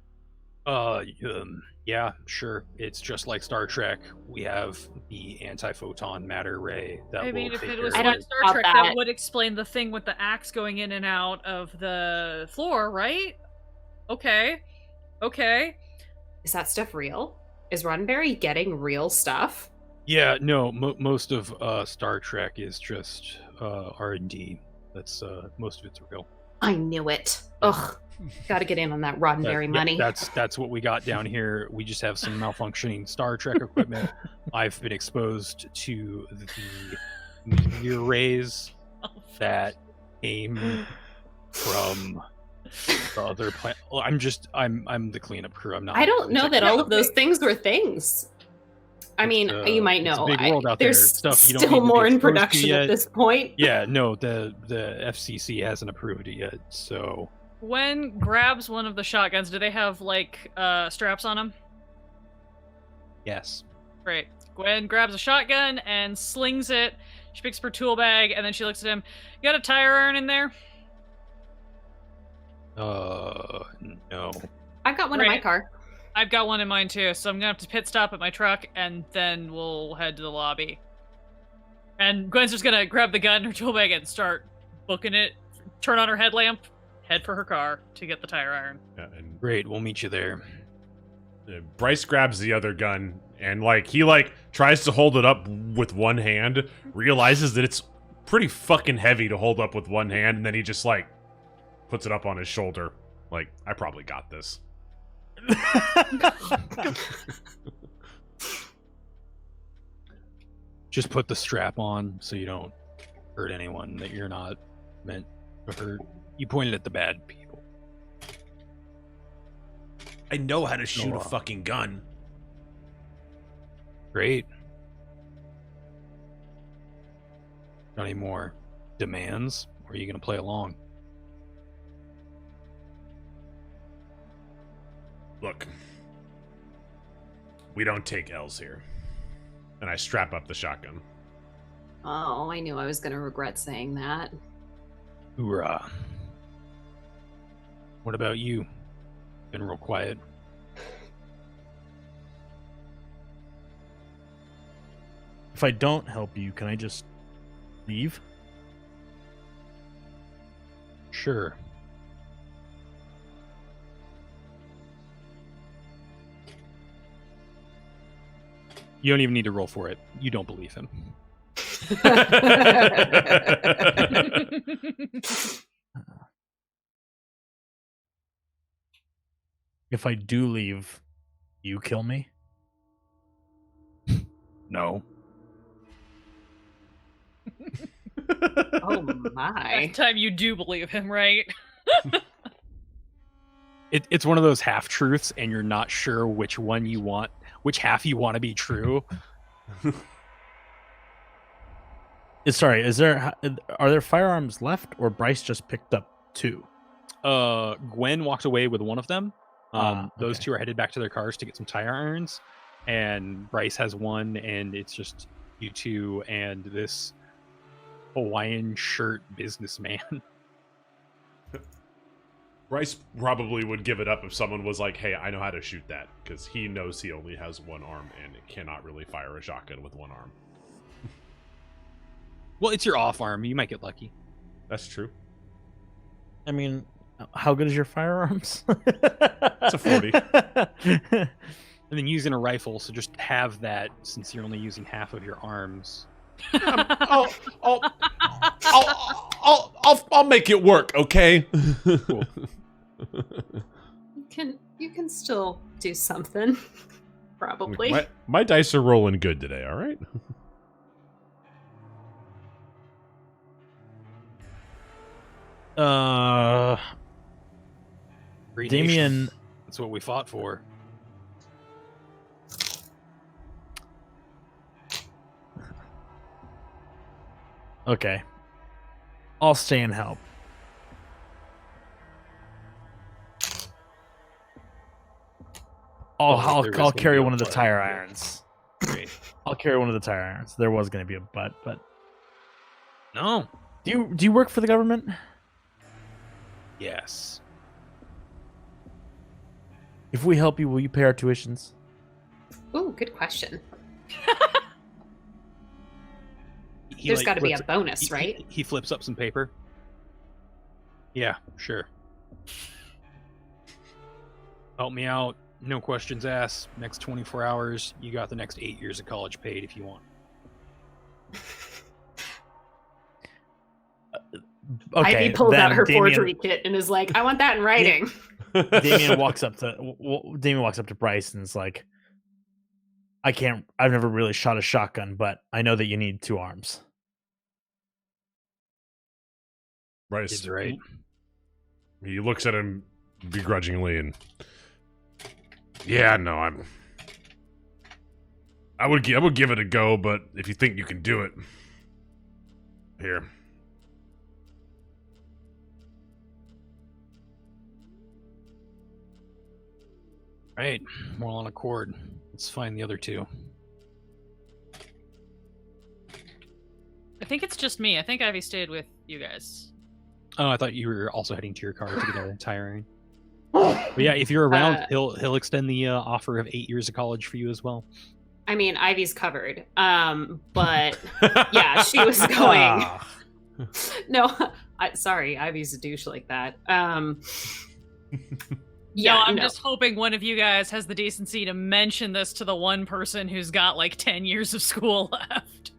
Yeah, sure. It's just like Star Trek. We have the anti-photon matter ray that I mean, will if take it care was of I don't like Star doubt Trek, that. that would explain the thing with the axe going in and out of the floor, right? Okay. Is that stuff real? Is Roddenberry getting real stuff? Yeah, no, most of Star Trek is just R&D. That's most of it's real. I knew it. Ugh. Gotta get in on that Roddenberry money. That's what we got down here. We just have some malfunctioning Star Trek equipment. I've been exposed to the meteor rays that aim from the other planet. Well, I'm the cleanup crew. I'm not. I don't know that all of those things were things. I mean, you might know. It's a big world out there's there. Stuff you don't still need to more be in exposed to production yet. at this point. Yeah, no, the FCC hasn't approved it yet. So Gwen grabs one of the shotguns. Do they have like straps on them? yes. Great. Gwen grabs a shotgun and slings it. She picks up her tool bag and then she looks at him. You got a tire iron in there? No. I've got one in my Right. car. I've got one in mine too, so I'm gonna have to pit stop at my truck and then we'll head to the lobby. And Gwen's just gonna grab the gun in her tool bag and start booking it, turn on her headlamp, head for her car to get the tire iron. Yeah, and Great, we'll meet you there. Bryce grabs the other gun and he tries to hold it up with one hand, realizes that it's pretty fucking heavy to hold up with one hand, and then he just puts it up on his shoulder. I probably got this. Just put the strap on so you don't hurt anyone that you're not meant to hurt. You pointed at the bad people. I know how to shoot a fucking gun. Great. Got any more demands? Or are you going to play along? Look, we don't take L's here. And I strap up the shotgun. Oh, I knew I was going to regret saying that. Hoorah. What about you? Been real quiet. If I don't help you, can I just leave? Sure. You don't even need to roll for it. You don't believe him. If I do leave, you kill me? No. Oh my. That time you do believe him, right? It's one of those half truths, and you're not sure which one you want, which half you want to be true. Sorry, are there firearms left, or Bryce just picked up two? Gwen walked away with one of them. Those Okay. two are headed back to their cars to get some tire irons, and Bryce has one, and it's just you two and this Hawaiian shirt businessman. Bryce probably would give it up if someone was like, hey, I know how to shoot that, because he knows he only has one arm and it cannot really fire a shotgun with one arm. Well, it's your off arm. You might get lucky. That's true. I mean, how good is your firearms? It's a 40. And then using a rifle, so just have that since you're only using half of your arms. I'll make it work, okay? Cool. You can still do something. Probably. My dice are rolling good today, all right? Free Damian, nation. That's what we fought for. okay. I'll stay and help. I'll There is gonna carry be a one of the but, tire yeah. irons. Great. I'll carry one of the tire irons. There was going to be a but. No. Do you work for the government? Yes. If we help you, will you pay our tuitions? Ooh, good question. He, There's like, got to be a flips- bonus, right? He flips up some paper. Yeah, sure. Help me out. No questions asked. Next 24 hours, you got the next 8 years of college paid if you want. Okay, Ivy pulls then out her Damian- forgery kit and is like, "I want that in writing." Damian walks up to Bryce and is like, I've never really shot a shotgun, but I know that you need 2 arms. Bryce, He's right. he looks at him begrudgingly and, yeah, no, I would give it a go, but if you think you can do it, here. Right. We're all on accord. Let's find the other 2. I think it's just me. I think Ivy stayed with you guys. Oh, I thought you were also heading to your car to get a tire. But yeah, if you're around, he'll extend the offer of 8 years of college for you as well. I mean, Ivy's covered. But yeah, she was going. No, sorry, Ivy's a douche like that. Yeah, No, I'm just hoping one of you guys has the decency to mention this to the one person who's got like 10 years of school left.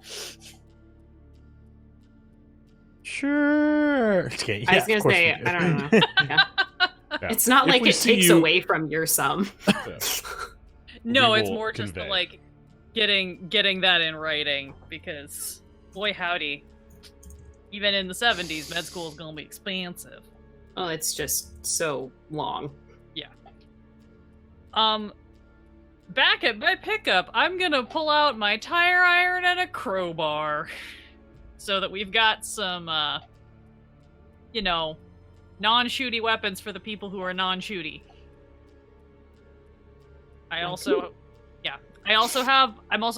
Sure. Okay, I was gonna say, I don't know. Yeah. Yeah. It's not If like we it see takes you- away from your sum. Yeah. No, We it's will more just the, convey. like getting that in writing, because boy howdy, even in the 70s, med school is gonna be expensive. Oh, it's just so long. Back at my pickup, I'm gonna pull out my tire iron and a crowbar, so that we've got some, non-shooty weapons for the people who are non-shooty. I'm also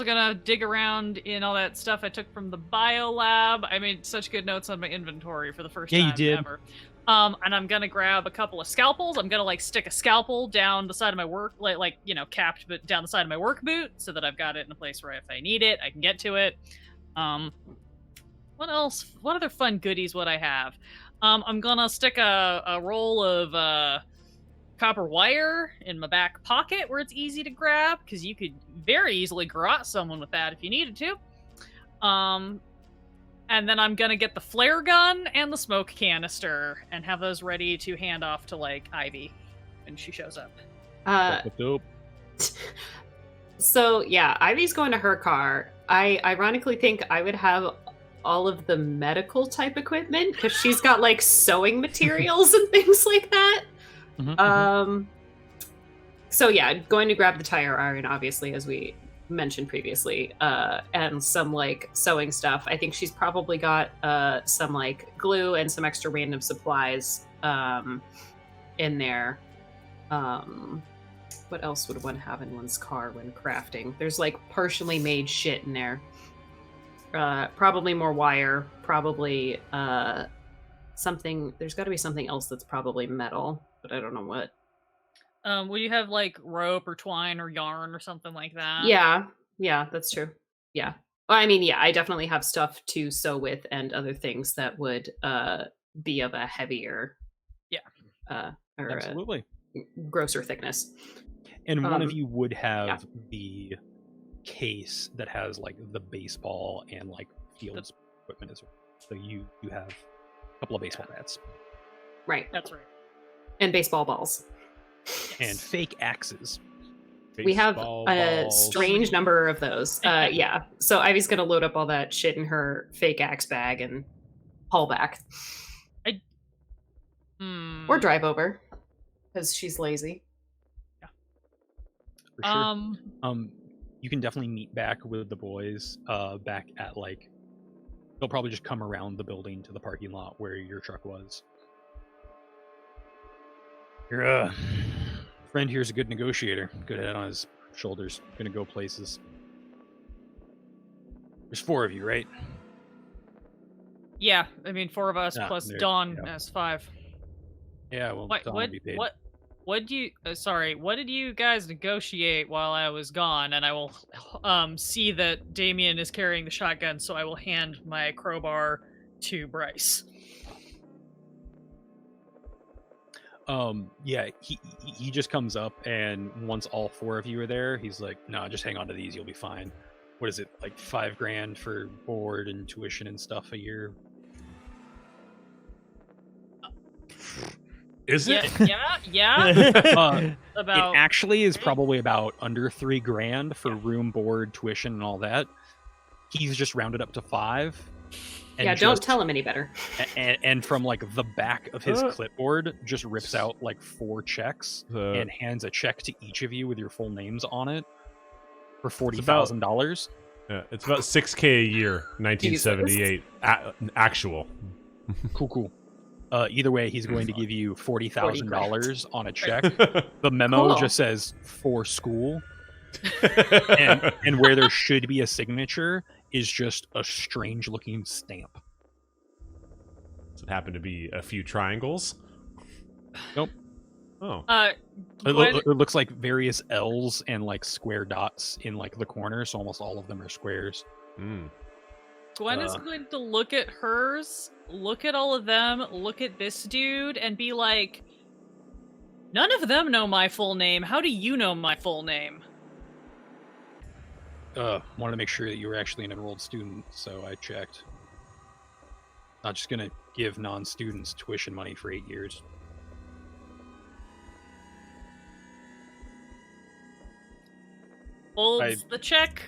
gonna dig around in all that stuff I took from the bio lab. I made such good notes on my inventory for the first Yeah, time you did. ever. And I'm gonna grab a couple of scalpels. I'm gonna stick a scalpel down the side of my work, capped, but down the side of my work boot, so that I've got it in a place where if I need it, I can get to it. What else? What other fun goodies would I have? I'm gonna stick a roll of copper wire in my back pocket where it's easy to grab, because you could very easily garrote someone with that if you needed to. And then I'm gonna get the flare gun and the smoke canister and have those ready to hand off to Ivy when she shows up. Dope. So yeah, Ivy's going to her car. I ironically think I would have all of the medical type equipment because she's got like sewing materials and things like that. So yeah, going to grab the tire iron, obviously, as we mentioned previously, and some like sewing stuff. I think she's probably got some like glue and some extra random supplies in there. What else would one have in one's car when crafting? There's like partially made shit in there. Probably more wire, probably something. There's got to be something else that's probably metal, but I don't know what. Will you have like rope or twine or yarn or something like that? Yeah, that's true. Yeah. Well, I mean, yeah, I definitely have stuff to sew with and other things that would be of a heavier, or Absolutely. grosser thickness. And one of you would have the case that has like the baseball and like fields equipment as well. So you have a couple of baseball bats. Right. That's right. And baseball balls. And fake axes. We have Baseball a balls. strange number of those. Yeah. So Ivy's going to load up all that shit in her fake axe bag and haul back. Or drive over. Because she's lazy. For sure. You can definitely meet back with the boys back at like, they'll probably just come around the building to the parking lot where your truck was. Your friend here's a good negotiator. Good head on his shoulders. Gonna go places. There's 4 of you, right? Yeah, I mean 4 of us Ah, plus there- Dawn yeah. as 5. Yeah, well, What Dawn will be paid. what do you what did you guys negotiate while I was gone? And I will see that Damian is carrying the shotgun, so I will hand my crowbar to Bryce. Yeah, he just comes up, and once all 4 of you are there, he's like, "No, just hang on to these. You'll be fine." What is it, like $5,000 for board and tuition and stuff a year? Is it? Yeah. It About actually is probably about under $3,000 for room, board, tuition, and all that. He's just rounded up to 5. And Yeah, don't just- tell him any better. And from like the back of his Uh. clipboard, just rips out like 4 checks and hands a check to each of you with your full names on it for $40,000. Yeah, it's about $6,000 a year, 1978 actual. Cool. Either way, he's going to give you $40,000 on a check. The memo Cool. just says "for school," and where there should be a signature is just a strange-looking stamp. Does it happen to be a few triangles? Nope. Oh. It looks like various L's and like square dots in like the corner, so almost all of them are squares. Mm. Gwen is going to look at hers, look at all of them, look at this dude, and be like, "None of them know my full name. How do you know my full name?" Wanted to make sure that you were actually an enrolled student, so I checked. Not just gonna give non-students tuition money for 8 years. Holds the check,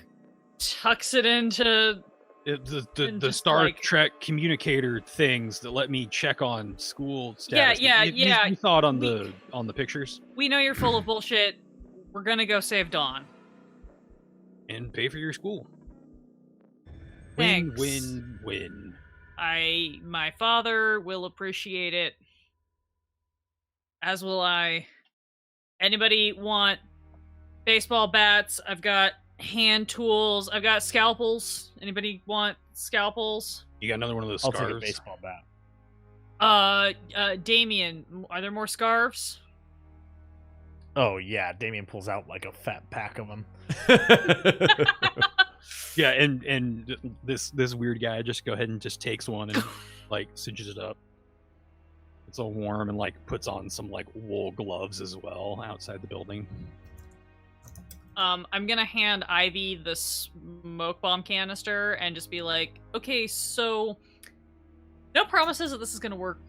tucks it into... The just, Star like- Trek communicator things that let me check on school status. Yeah. You saw it on the pictures We know you're full of bullshit. We're gonna go save Dawn. and pay for your school. Thanks. Win. My father will appreciate it. As will I. Anybody want baseball bats? I've got hand tools. I've got scalpels. Anybody want scalpels? You got another one of those I'll take a scarves. baseball bat. Damien, are there more scarves? Oh yeah, Damian pulls out like a fat pack of them. Yeah, and this weird guy just go ahead and just takes one and like cinches it up. It's all warm and like puts on some like wool gloves as well outside the building. I'm gonna hand Ivy the smoke bomb canister and just be like, okay, so no promises that this is gonna work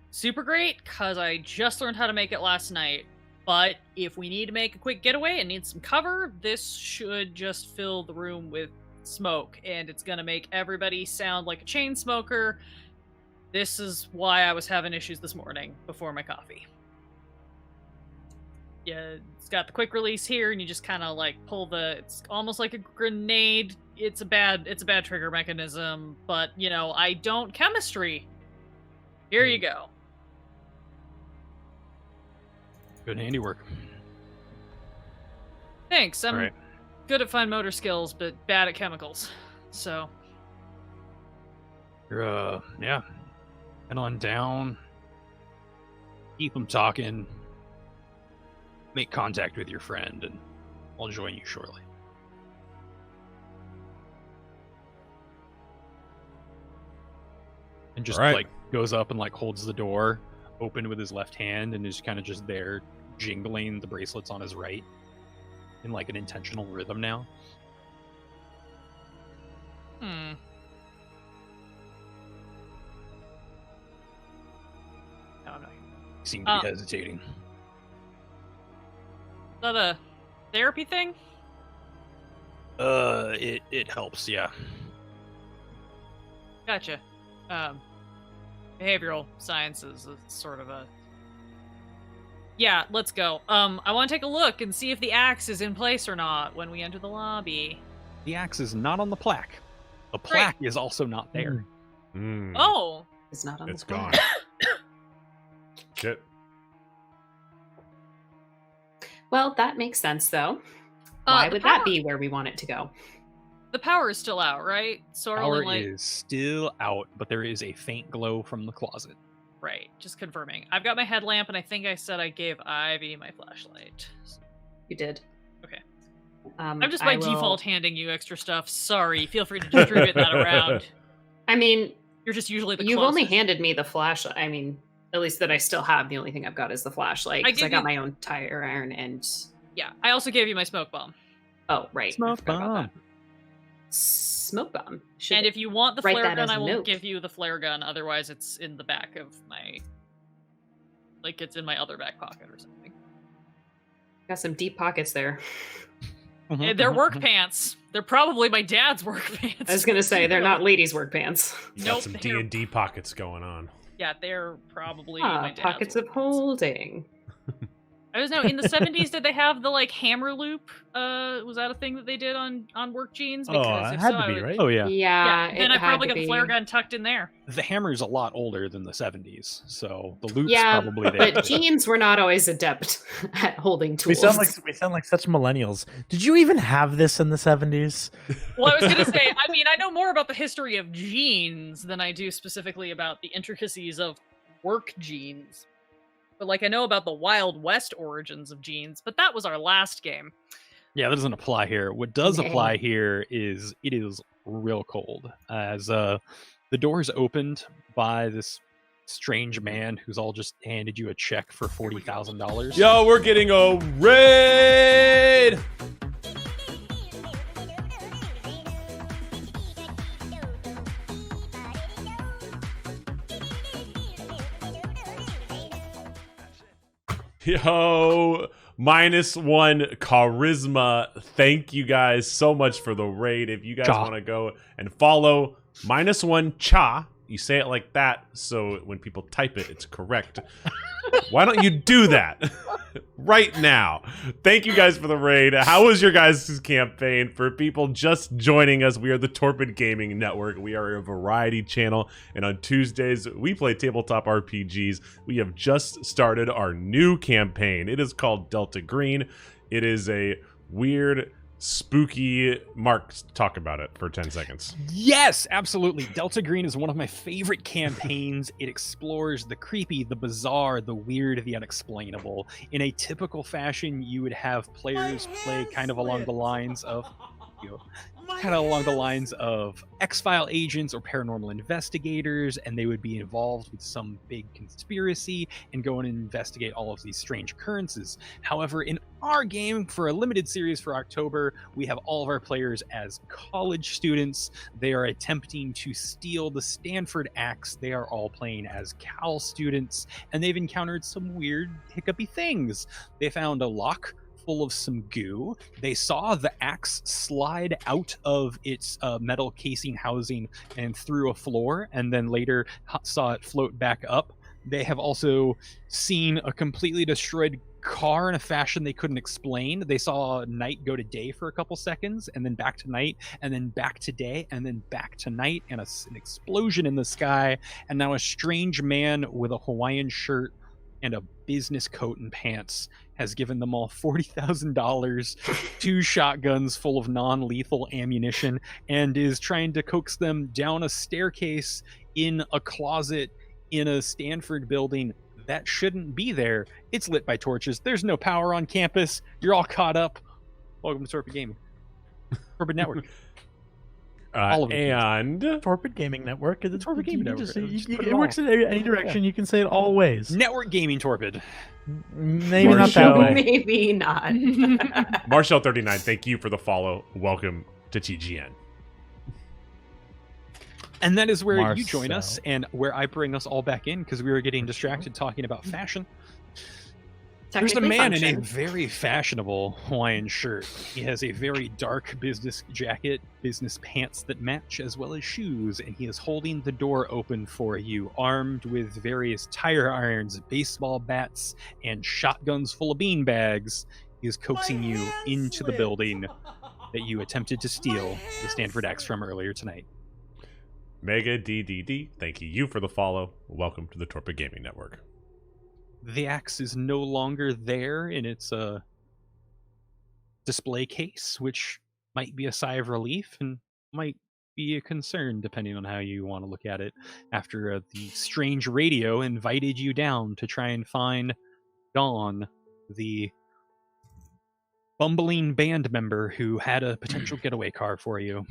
super great, because I just learned how to make it last night. But if we need to make a quick getaway and need some cover, this should just fill the room with smoke, and it's gonna make everybody sound like a chain smoker. This is why I was having issues this morning before my coffee. Yeah, it's got the quick release here, and you just kind of like pull it's almost like a grenade. It's a bad trigger mechanism, but you know, I don't chemistry. Here you go. Good handiwork. Thanks. I'm Alright. good at fine motor skills, but bad at chemicals. So, You're yeah. Head on down. Keep them talking. Make contact with your friend, and I'll join you shortly. And just Alright. like goes up and like holds the door open with his left hand and is kind of just there jingling the bracelets on his right in like an intentional rhythm now. hmm. I don't know. Seem to be hesitating. Is that a therapy thing? It helps, yeah. Gotcha. Behavioral sciences is sort of a... Yeah, let's go. I want to take a look and see if the axe is in place or not when we enter the lobby. The axe is not on the plaque. The plaque is also not there. Mm. Oh! It's not on It's the gone. plan. Shit. Well, that makes sense, though. Why the would that power- be where we want it to go? The power is still out, right? So are Power we like... is still out, but there is a faint glow from the closet. Right, just confirming. I've got my headlamp, and I think I said I gave Ivy my flashlight. You did. Okay. I'm I'm just by default handing you extra stuff. Sorry, feel free to distribute that around. I mean, You're just usually the you've only closest. handed me the flashlight. I mean, At least that I still have. The only thing I've got is the flashlight. I Because I give got you- my own tire iron and... Yeah, I also gave you my smoke bomb. Oh, right. Smoke I forgot about bomb. that. Smoke bomb. Should And if you want the write flare that gun, as a I will note. give you the flare gun. Otherwise, it's in the back of my... Like, it's in my other back pocket or something. got some deep pockets there. They're work pants. They're probably my dad's work pants. I was gonna say they're not ladies' work pants. You Nope, got some they're- D&D pockets going on. Yeah, they're probably my Ah, dad's pockets work of pants. holding. I don't know. In the 70s, did they have the like hammer loop? Was that a thing that they did on work jeans? Oh, Because it if had so, to I be, would- right? Oh yeah. Yeah, Then it I probably had got to the flare be. gun tucked in there. The hammer's a lot older than the 70s, so the loop's Yeah, probably there. but jeans were not always adept at holding We tools. sound like such millennials. Did you even have this in the 70s? Well, I was going to say, I mean, I know more about the history of jeans than I do specifically about the intricacies of work jeans. But like, I know about the Wild West origins of jeans, but that was our last game. Yeah, that doesn't apply here. What does Nay. apply here is it is real cold as the doors opened by this strange man who's all just handed you a check for $40,000. Yo, we're getting a raid! Yo, -1 charisma. Thank you guys so much for the raid. If you guys Cha. want to go and follow -1 cha, you say it like that so when people type it, it's correct. Why don't you do that right now? Thank you guys for the raid. How was your guys' campaign? For people just joining us, we are the Torpid Gaming Network. We are a variety channel, and on Tuesdays, we play tabletop RPGs. We have just started our new campaign. It is called Delta Green. It is a weird, spooky... Mark, talk about it for 10 seconds. Yes, absolutely. Delta Green is one of my favorite campaigns. It explores the creepy, the bizarre, the weird, the unexplainable. In a typical fashion, you would have players play kind of along the lines of X-File agents or paranormal investigators, and they would be involved with some big conspiracy and go and investigate all of these strange occurrences. However, in our game, for a limited series for October, we have all of our players as college students. They are attempting to steal the Stanford axe. They are all playing as Cal students, and they've encountered some weird, hiccupy things. They found a lock full of some goo. They saw the axe slide out of its metal casing housing and through a floor, and then later saw it float back up. They have also seen a completely destroyed car in a fashion they couldn't explain. They saw night go to day for a couple seconds, and then back to night, and then back to day, and then back to night, and an explosion in the sky, and now a strange man with a Hawaiian shirt and a business coat and pants has given them all $40,000, 2 shotguns full of non-lethal ammunition, and is trying to coax them down a staircase in a closet in a Stanford building that shouldn't be there. It's lit by torches. There's no power on campus. You're all caught up. Welcome to Torpid Gaming. Torpid Network. All of it. And Torpid Gaming Network. It's Torpid Gaming you just- Network. you- Just you- put it it works in any direction. You can say it all ways. Network Gaming Torpid. Maybe not that Marshall. way. Maybe not. Marshall39, thank you for the follow. Welcome to TGN. And that is where you join us Marcel. and where I bring us all back in because we were getting distracted talking about fashion. There's a Technically man in a function. very fashionable Hawaiian shirt. He has a very dark business jacket, business pants that match, as well as shoes, and he is holding the door open for you, armed with various tire irons, baseball bats, and shotguns full of bean bags. He is coaxing you into the building that you attempted to steal the Stanford axe from earlier tonight. Mega DDD, thank you for the follow. Welcome to the Torpid Gaming Network. The axe is no longer there in its display case, which might be a sigh of relief and might be a concern depending on how you want to look at it, after the strange radio invited you down to try and find Dawn, the bumbling band member who had a potential getaway car for you.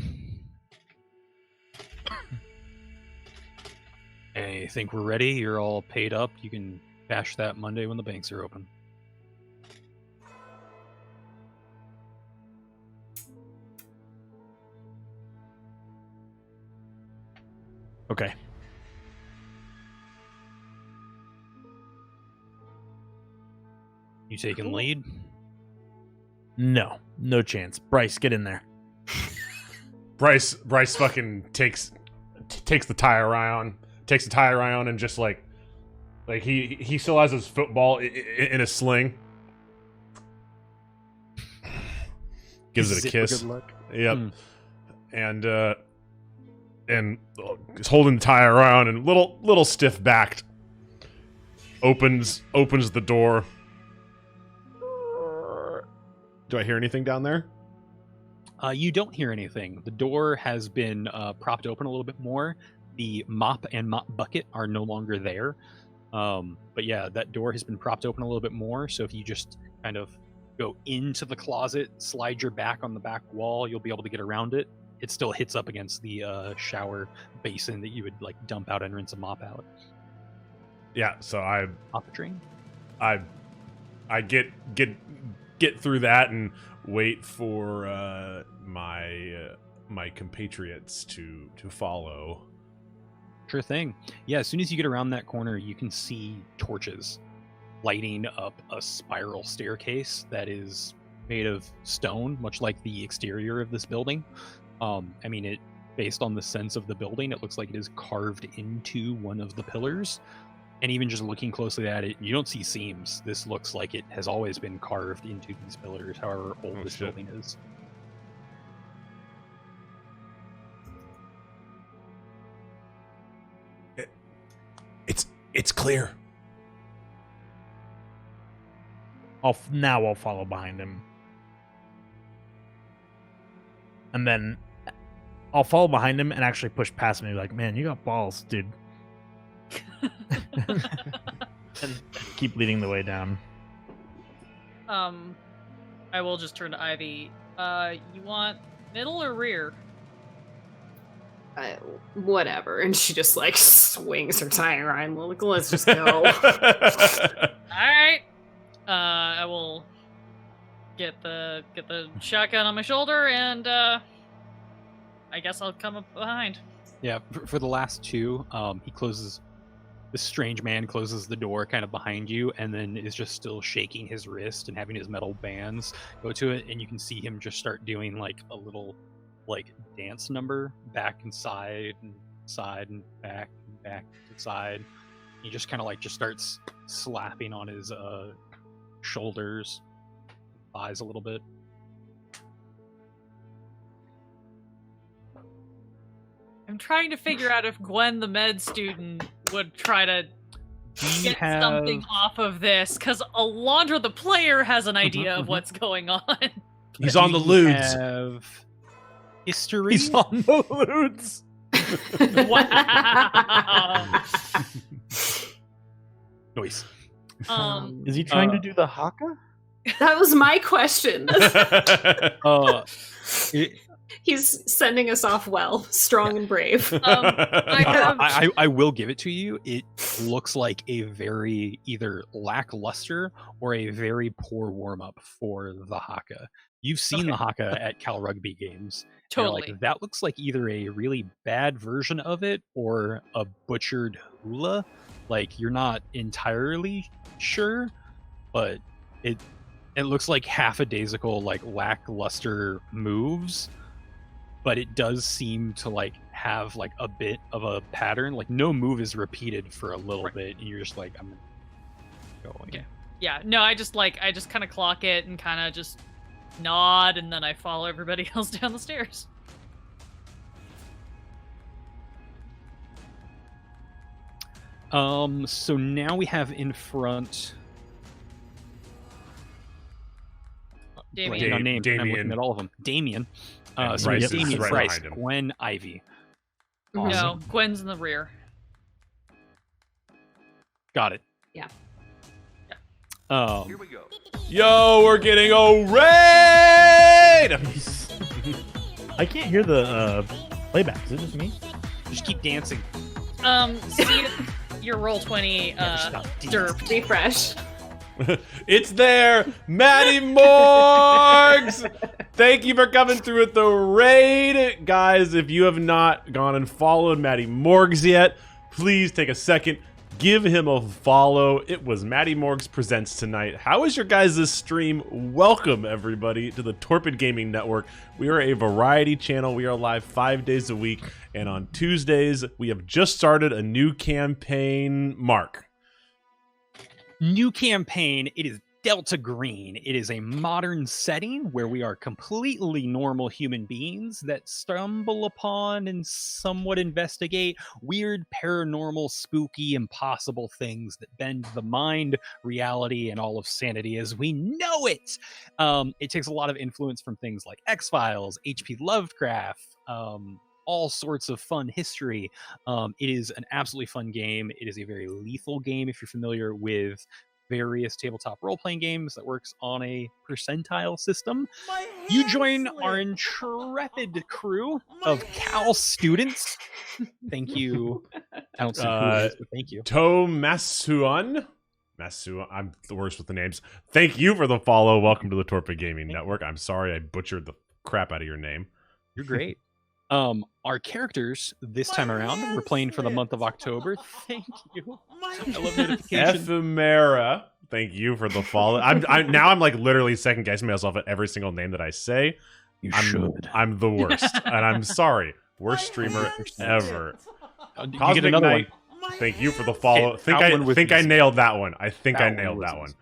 I think we're ready. You're all paid up. You can cash that Monday when the banks are open. Okay. You taking lead? No chance. Bryce, get in there. Bryce fucking takes the tire iron, and just like he still has his football in a sling. Gives it a kiss. Good luck. Yep. And is holding the tire around and little stiff backed. Opens the door. Do I hear anything down there? You don't hear anything. The door has been propped open a little bit more. The mop and mop bucket are no longer there. But yeah, that door has been propped open a little bit more. So if you just kind of go into the closet, slide your back on the back wall, you'll be able to get around it. It still hits up against the shower basin that you would like dump out and rinse a mop out. Yeah, so I Mop a drain. I get through that and wait for my compatriots to follow. Sure thing. Yeah, as soon as you get around that corner, you can see torches lighting up a spiral staircase that is made of stone, much like the exterior of this building. I mean, it based on the sense of the building, it looks like it is carved into one of the pillars. And even just looking closely at it, you don't see seams. This looks like it has always been carved into these pillars, however old this building is. It's clear. I'll follow behind him. And then I'll follow behind him and actually push past him and be like, man, you got balls, dude. And keep leading the way down. I will just turn to Ivy. You want middle or rear? Whatever. And she just like swings her tire iron. Like, let's just go. All right. I will get the shotgun on my shoulder, and I guess I'll come up behind. Yeah, for the last two, he closes. This strange man closes the door kind of behind you, and then is just still shaking his wrist and having his metal bands go to it, and you can see him just start doing like a little like dance number, back and side and back to side. He just kind of like just starts slapping on his shoulders, thighs a little bit. I'm trying to figure out if Gwen, the med student, would try to get something off of this, because Alandra, the player, has an idea of what's going on. He's on the lewds. Have history. He's on the lewds. Wow. Noise. Is he trying to do the haka? That was my question. It, He's sending us off well, strong and brave. I will give it to you. It looks like a very either lackluster or a very poor warm-up for the haka. You've seen the haka at Cal Rugby games. Totally. Like, that looks like either a really bad version of it or a butchered hula. Like, you're not entirely sure, but it looks like half a daisical, like lackluster moves. But it does seem to like have like a bit of a pattern. Like no move is repeated for a little bit, and you're just like, I'm going. Okay. Yeah. No, I just kind of clock it and kind of just nod, and then I follow everybody else down the stairs. So now we have in front. Damian. On names. I'm Damian. looking at all of them. Damian. And So we have Bryce is Damian, right Bryce, behind him. Gwen, Ivie. No, Awesome. Gwen's in the rear. Got it. Yeah. Here we go. Yo, we're getting a raid! I can't hear the playback. Is it just me? Just keep dancing. See your roll 20 derp. Refresh. It's there, Maddie Morgs. Thank you for coming through with the raid, guys. If you have not gone and followed Maddie Morgs yet, please take a second, give him a follow. It was Maddie Morgs Presents tonight. How was your guys' stream? Welcome everybody to the Torpid Gaming Network. We are a variety channel. We are live 5 days a week, and on Tuesdays we have just started a new campaign. Mark. New campaign. It is Delta Green. It is a modern setting where we are completely normal human beings that stumble upon and somewhat investigate weird, paranormal, spooky, impossible things that bend the mind, reality, and all of sanity as we know it. It takes a lot of influence from things like X-Files, H.P. Lovecraft, all sorts of fun history. It is an absolutely fun game. It is a very lethal game if you're familiar with various tabletop role-playing games that works on a percentile system. You join our intrepid crew of Cal students. Thank you. I don't see who it is, but thank you. To Masuan. I'm the worst with the names. Thank you for the follow. Welcome to the Torpid Gaming Network. I'm sorry I butchered the crap out of your name. You're great. Our characters this time around, we're playing for the month of October. Thank you. I love notifications. Ephemera. Thank you for the follow. I'm like literally second guessing myself at every single name that I say. You should. I'm the worst, and I'm sorry. Worst streamer ever. You Cosmic get another Knight, one. thank you for the follow. Okay, I think I nailed that one. I think I That nailed one that one.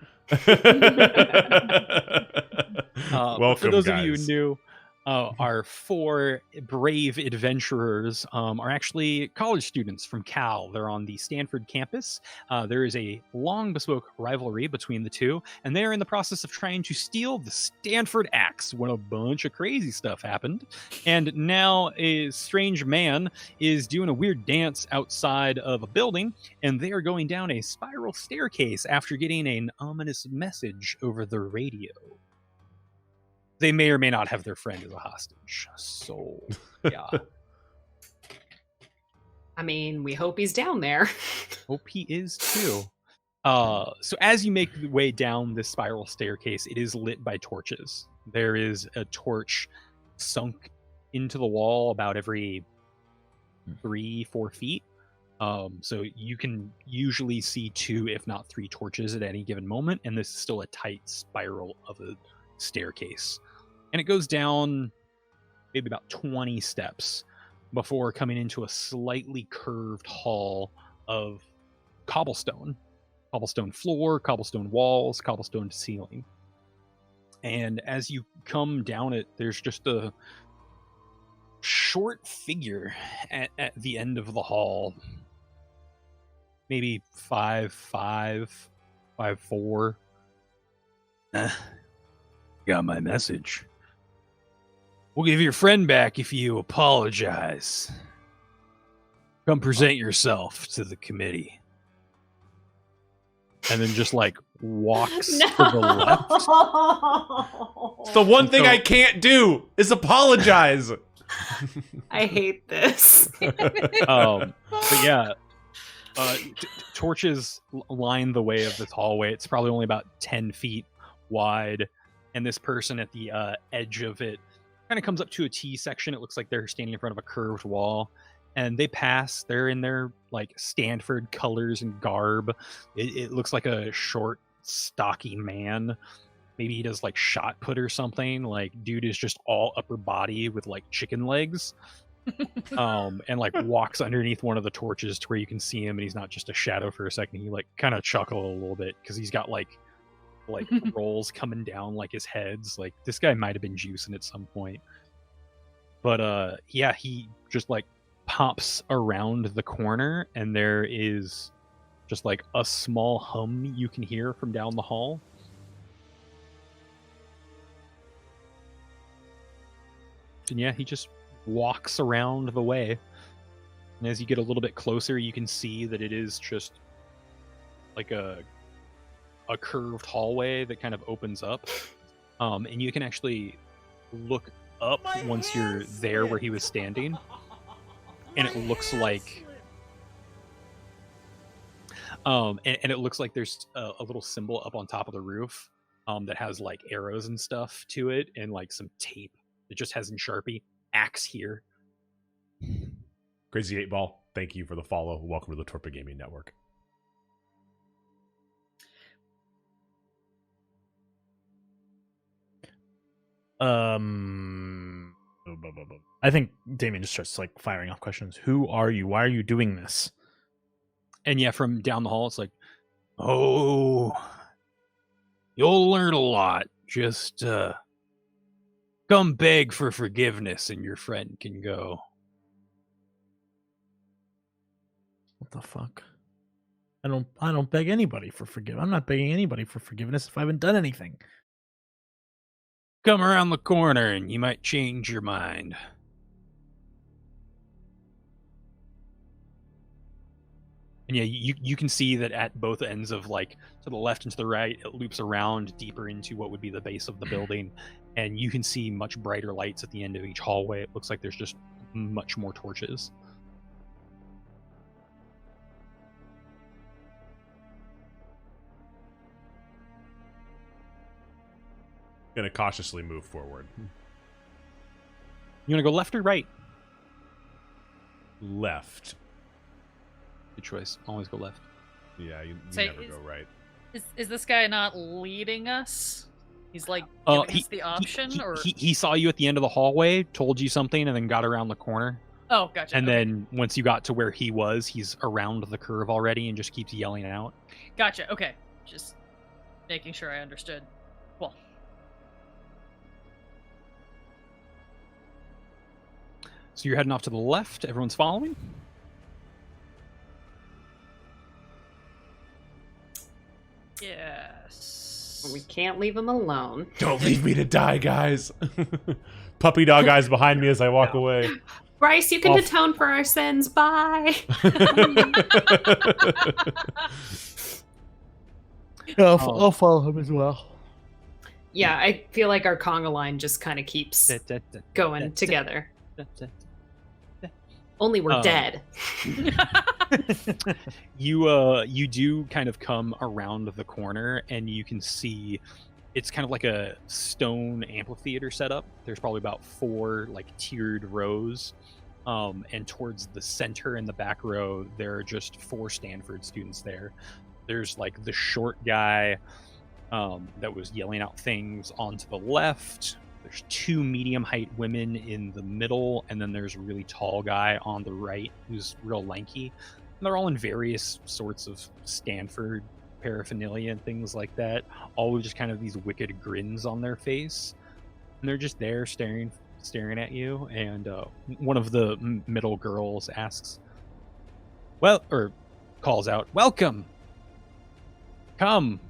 Welcome, for those guys. of you who knew, our 4 brave adventurers are actually college students from Cal. They're on the Stanford campus. There is a long bespoke rivalry between the two, and they are in the process of trying to steal the Stanford axe when a bunch of crazy stuff happened. And now a strange man is doing a weird dance outside of a building, and they are going down a spiral staircase after getting an ominous message over the radio. They may or may not have their friend as a hostage. So, yeah. I mean, we hope he's down there. Hope he is too. So as you make the way down this spiral staircase, it is lit by torches. There is a torch sunk into the wall about every 3-4 feet. So you can usually see 2, if not 3 torches at any given moment. And this is still a tight spiral of a staircase. And it goes down maybe about 20 steps before coming into a slightly curved hall of cobblestone floor, cobblestone walls, cobblestone ceiling. And as you come down it, there's just a short figure at the end of the hall, maybe 5'5", 5'4". Got my message. We'll give your friend back if you apologize. Come present yourself to the committee. And then just like walks to the left. It's the one thing I can't do is apologize. I hate this. But yeah, torches line the way of this hallway. It's probably only about 10 feet wide. And this person at the edge of it kind of comes up to a T section. It looks like they're standing in front of a curved wall, and they pass. They're in their like Stanford colors and garb. It looks like a short, stocky man. Maybe he does like shot put or something. Like dude is just all upper body with like chicken legs, and like walks underneath one of the torches to where you can see him, and he's not just a shadow for a second. He like kind of chuckle a little bit because he's got like rolls coming down like his heads. Like this guy might have been juicing at some point. But yeah, he just like pops around the corner, and there is just like a small hum you can hear from down the hall. And yeah, he just walks around the way. And as you get a little bit closer, you can see that it is just like a curved hallway that kind of opens up. And you can actually look up once you're there where he was standing. And it looks like And it looks like there's a little symbol up on top of the roof that has like arrows and stuff to it, and like some tape. It just has in Sharpie, axe here. Crazy 8 Ball, thank you for the follow. Welcome to the Torpa Gaming Network. I think Damian just starts like firing off questions. Who are you? Why are you doing this? And yeah, from down the hall, it's like, oh, you'll learn a lot. Just come beg for forgiveness, and your friend can go. What the fuck? I don't beg anybody for forgiveness. I'm not begging anybody for forgiveness if I haven't done anything. Come around the corner, and you might change your mind. And yeah, you can see that at both ends of like to the left and to the right, it loops around deeper into what would be the base of the building. And you can see much brighter lights at the end of each hallway. It looks like there's just much more torches. Gonna cautiously move forward. You want to go left or right? Left. Good choice. Always go left. Yeah, you Say, never go right. Is this guy not leading us? He's like giving us the option, or he saw you at the end of the hallway, told you something, and then got around the corner. oh, gotcha. And okay. then once you got to where he was, he's around the curve already and just keeps yelling out. Gotcha. Okay, just making sure I understood. Cool. So you're heading off to the left. Everyone's following? Yes. We can't leave him alone. Don't leave me to die, guys. Puppy dog eyes behind me as I walk away. Bryce, you can Off. atone for our sins. Bye. I'll follow him as well. Yeah, I feel like our conga line just kind of keeps going together. Only we're dead. You do kind of come around the corner, and you can see it's kind of like a stone amphitheater setup. There's probably about 4 like tiered rows, and towards the center and the back row, there are just 4 Stanford students there. There's like the short guy that was yelling out things onto the left. There's 2 medium height women in the middle, and then there's a really tall guy on the right who's real lanky. And they're all in various sorts of Stanford paraphernalia and things like that, all with just kind of these wicked grins on their face. And they're just there staring at you. And one of the middle girls asks, calls out, "Welcome! Come!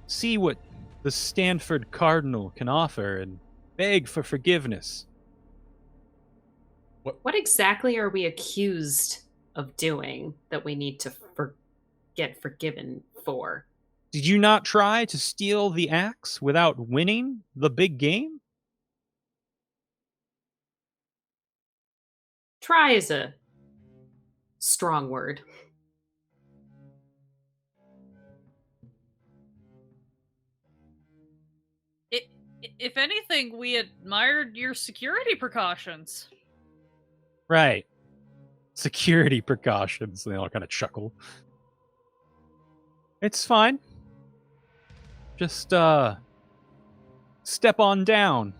See what the Stanford Cardinal can offer and beg for forgiveness." What exactly are we accused of doing that we need to get forgiven for? Did you not try to steal the axe without winning the big game? Try is a strong word. If anything, we admired your security precautions. Right. Security precautions. They all kind of chuckle. It's fine. Just, step on down.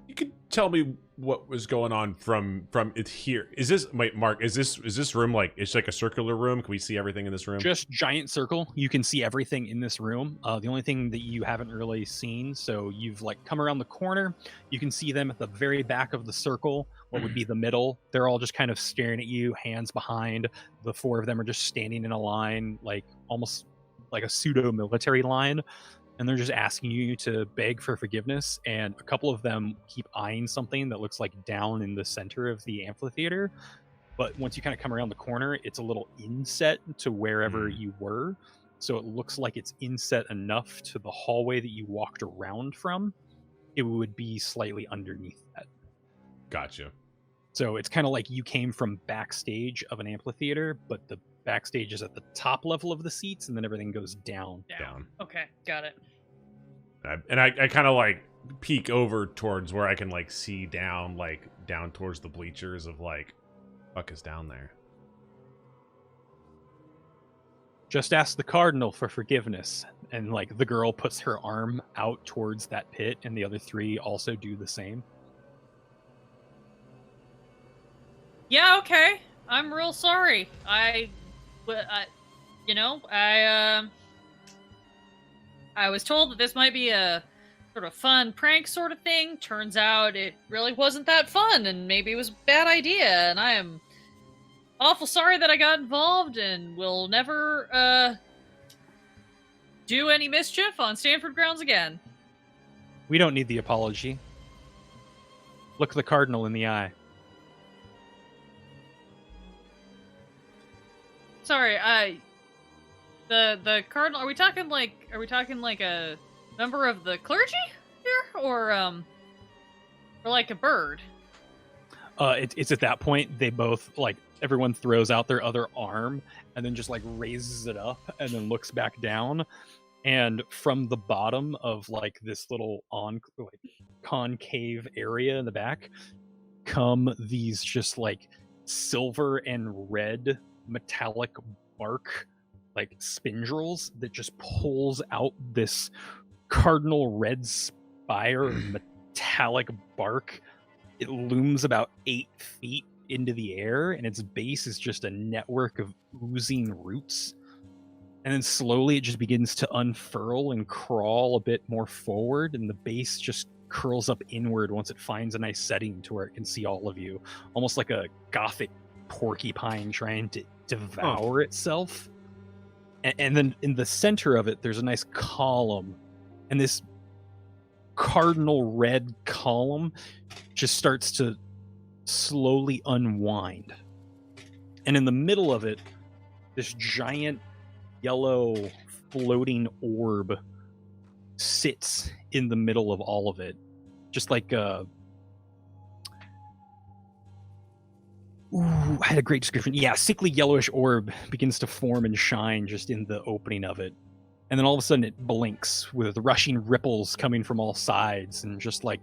You could tell me what was going on from it here. Is this Mark? Is this room like it's like a circular room? Can we see everything in this room? Just giant circle. You can see everything in this room. The only thing that you haven't really seen, so you've like come around the corner. You can see them at the very back of the circle. What would be the middle? They're all just kind of staring at you, hands behind. The 4 of them are just standing in a line, like almost like a pseudo military line. And they're just asking you to beg for forgiveness. And a couple of them keep eyeing something that looks like down in the center of the amphitheater. But once you kind of come around the corner, it's a little inset to wherever you were. So it looks like it's inset enough to the hallway that you walked around from. it would be slightly underneath that. Gotcha. So it's kind of like you came from backstage of an amphitheater, but the backstage is at the top level of the seats, and then everything goes down. Down. Okay, got it. I kind of like peek over towards where I can like see down, like down towards the bleachers of like, fuck is down there. Just ask the cardinal for forgiveness. And like the girl puts her arm out towards that pit, and the other three also do the same. Yeah, okay. I'm real sorry. I was told that this might be a sort of fun prank sort of thing. Turns out it really wasn't that fun, and maybe it was a bad idea, and I am awful sorry that I got involved, and will never, do any mischief on Stanford grounds again. We don't need the apology. Look the cardinal in the eye. Sorry, the cardinal. Are we talking like a member of the clergy here, or like a bird? It's at that point they both like everyone throws out their other arm and then just like raises it up and then looks back down, and from the bottom of like this little concave area in the back come these just like silver and red metallic bark like spindrils that just pulls out this cardinal red spire metallic bark. It looms about 8 feet into the air, and its base is just a network of oozing roots. And then slowly it just begins to unfurl and crawl a bit more forward, and the base just curls up inward once it finds a nice setting to where it can see all of you, almost like a gothic porcupine trying to devour itself. And then in the center of it, there's a nice column, and this cardinal red column just starts to slowly unwind. And in the middle of it, this giant yellow floating orb sits in the middle of all of it, just like I had a great description. Yeah, sickly yellowish orb begins to form and shine just in the opening of it. And then all of a sudden it blinks with rushing ripples coming from all sides, and just like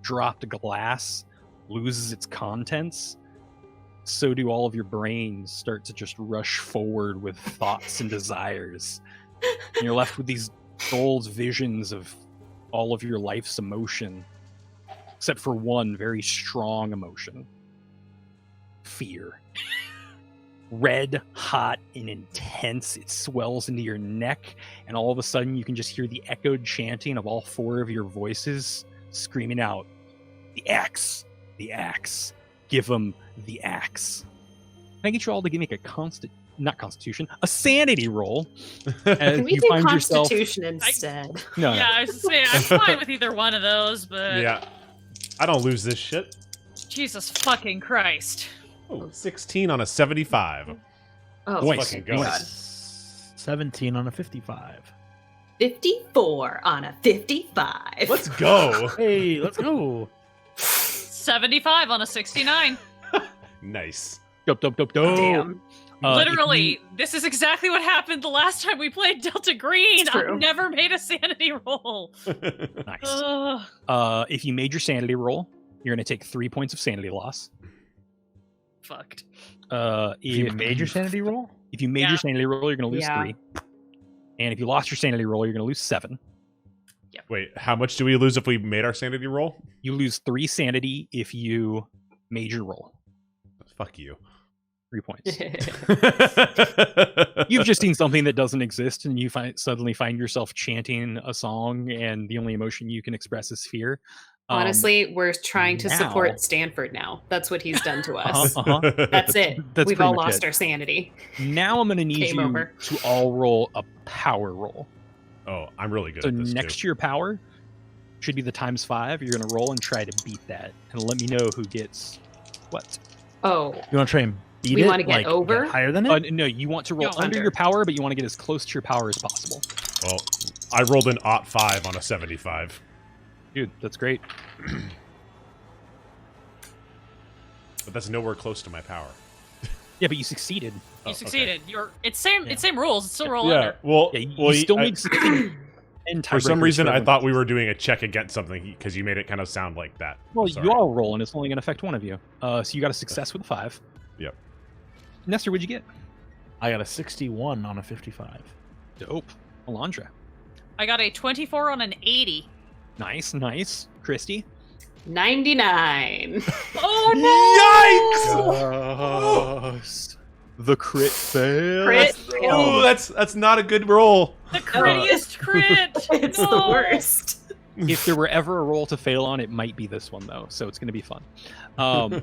dropped glass loses its contents. So do all of your brains start to just rush forward with thoughts and desires. And you're left with these gold visions of all of your life's emotion, except for one very strong emotion. Fear. Red, hot, and intense. It swells into your neck, and all of a sudden you can just hear the echoed chanting of all 4 of your voices screaming out, "The axe! The axe! Give him the axe!" Can I get you all to give me a sanity roll? Can we do Constitution instead? No, Yeah, I was saying I'm fine with either one of those, but Yeah. I don't lose this shit. Jesus fucking Christ. Oh, 16 on a 75. Oh, Voice. Fucking go. 17 on a 55. 54 on a 55. Let's go. Hey, let's go. 75 on a 69. Nice. Dope. Damn. Literally, this is exactly what happened the last time we played Delta Green. It's true. I've never made a sanity roll. Nice. Ugh, If you made your sanity roll, you're going to take 3 points of sanity loss. fucked. If you made your sanity roll? If you made Yeah. your sanity roll, you're going to lose Yeah. 3. And if you lost your sanity roll, you're going to lose 7. Wait, how much do we lose if we made our sanity roll? You lose 3 sanity if you made your roll. Fuck you. 3 points. You've just seen something that doesn't exist, and you suddenly find yourself chanting a song, and the only emotion you can express is fear. Honestly, we're trying to now- support Stanford now. That's what he's done to us. Uh-huh. That's it. That's We've pretty all much lost it. our sanity. Now I'm going to need Game you over. to all roll a power roll. Oh, I'm really good So at this next too. to your power should be the ×5. You're going to roll and try to beat that, and let me know who gets what. Oh, You want to try and beat We it? wanna get over? higher than it? No, you want to roll No, under under. your power, but you want to get as close to your power as possible. Well, I rolled an 5 on a 75. Dude, that's great. But that's nowhere close to my power. Yeah, but you succeeded. You okay. succeeded. It's same rules. It's still roll Yeah. under. Well, Yeah, you still need to succeed. And for some tiebreakers reason, I everyone thought we else. were doing a check against something because you made it kind of sound like that. Well, Sorry. you all roll, and it's only going to affect one of you. So you got a success with a 5. Yep. Nestor, what'd you get? I got a 61 on a 55. Dope. Alandra. I got a 24 on an 80. Nice. Christy. 99. Oh Yikes! The crit fail. Crit Oh, that's not a good roll. The crittiest crit. It's the No. worst. If there were ever a roll to fail on, it might be this one though, so it's going to be fun.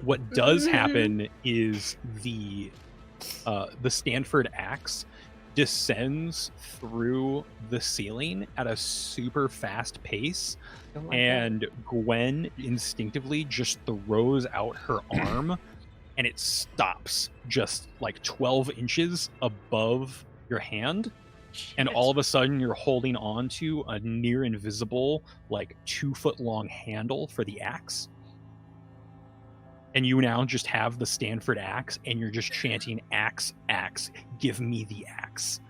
What does happen is the Stanford axe descends through the ceiling at a super fast pace, and Gwen instinctively just throws out her arm, and it stops just like 12 inches above your hand. And all of a sudden, you're holding on to a near invisible, like 2-foot long handle for the axe. And you now just have the Stanford axe, and you're just chanting, "Axe, axe, give me the axe."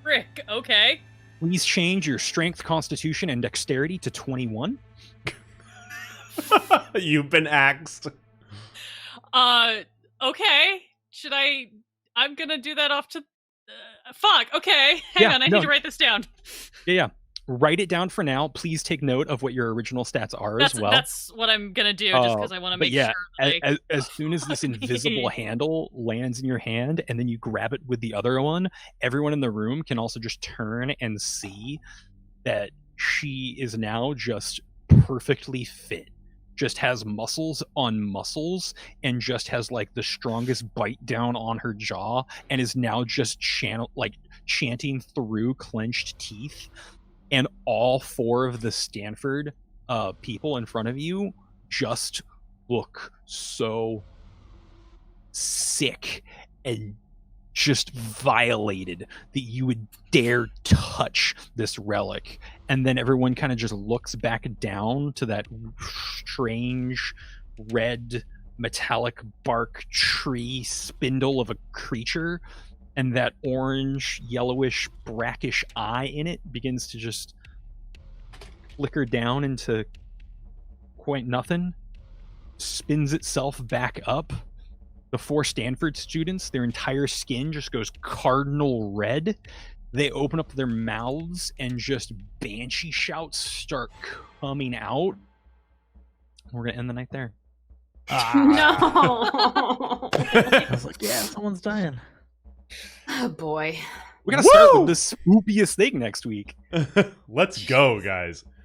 Frick. Okay. Please change your strength, constitution, and dexterity to 21. You've been axed. Okay. Should I? I'm gonna do that off to. Fuck. Okay. Hang on. I need to write this down. Yeah. Write it down for now. Please take note of what your original stats are as well. That's what I'm gonna do, just because I want to But make yeah, sure. That as soon as this invisible handle lands in your hand and then you grab it with the other one, everyone in the room can also just turn and see that she is now just perfectly fit. Just has muscles on muscles and just has like the strongest bite down on her jaw and is now just chanting through clenched teeth. And all 4 of the Stanford people in front of you just look so sick and just violated that you would dare touch this relic. And then everyone kind of just looks back down to that strange red metallic bark tree spindle of a creature, and that orange, yellowish, brackish eye in it begins to just flicker down into quite nothing, spins itself back up. The 4 Stanford students, their entire skin just goes cardinal red. They open up their mouths and just banshee shouts start coming out. We're going to end the night there. No. I was like, yeah, someone's dying. Oh boy. We're going to start Woo! with the spookiest thing next week. Let's go, guys.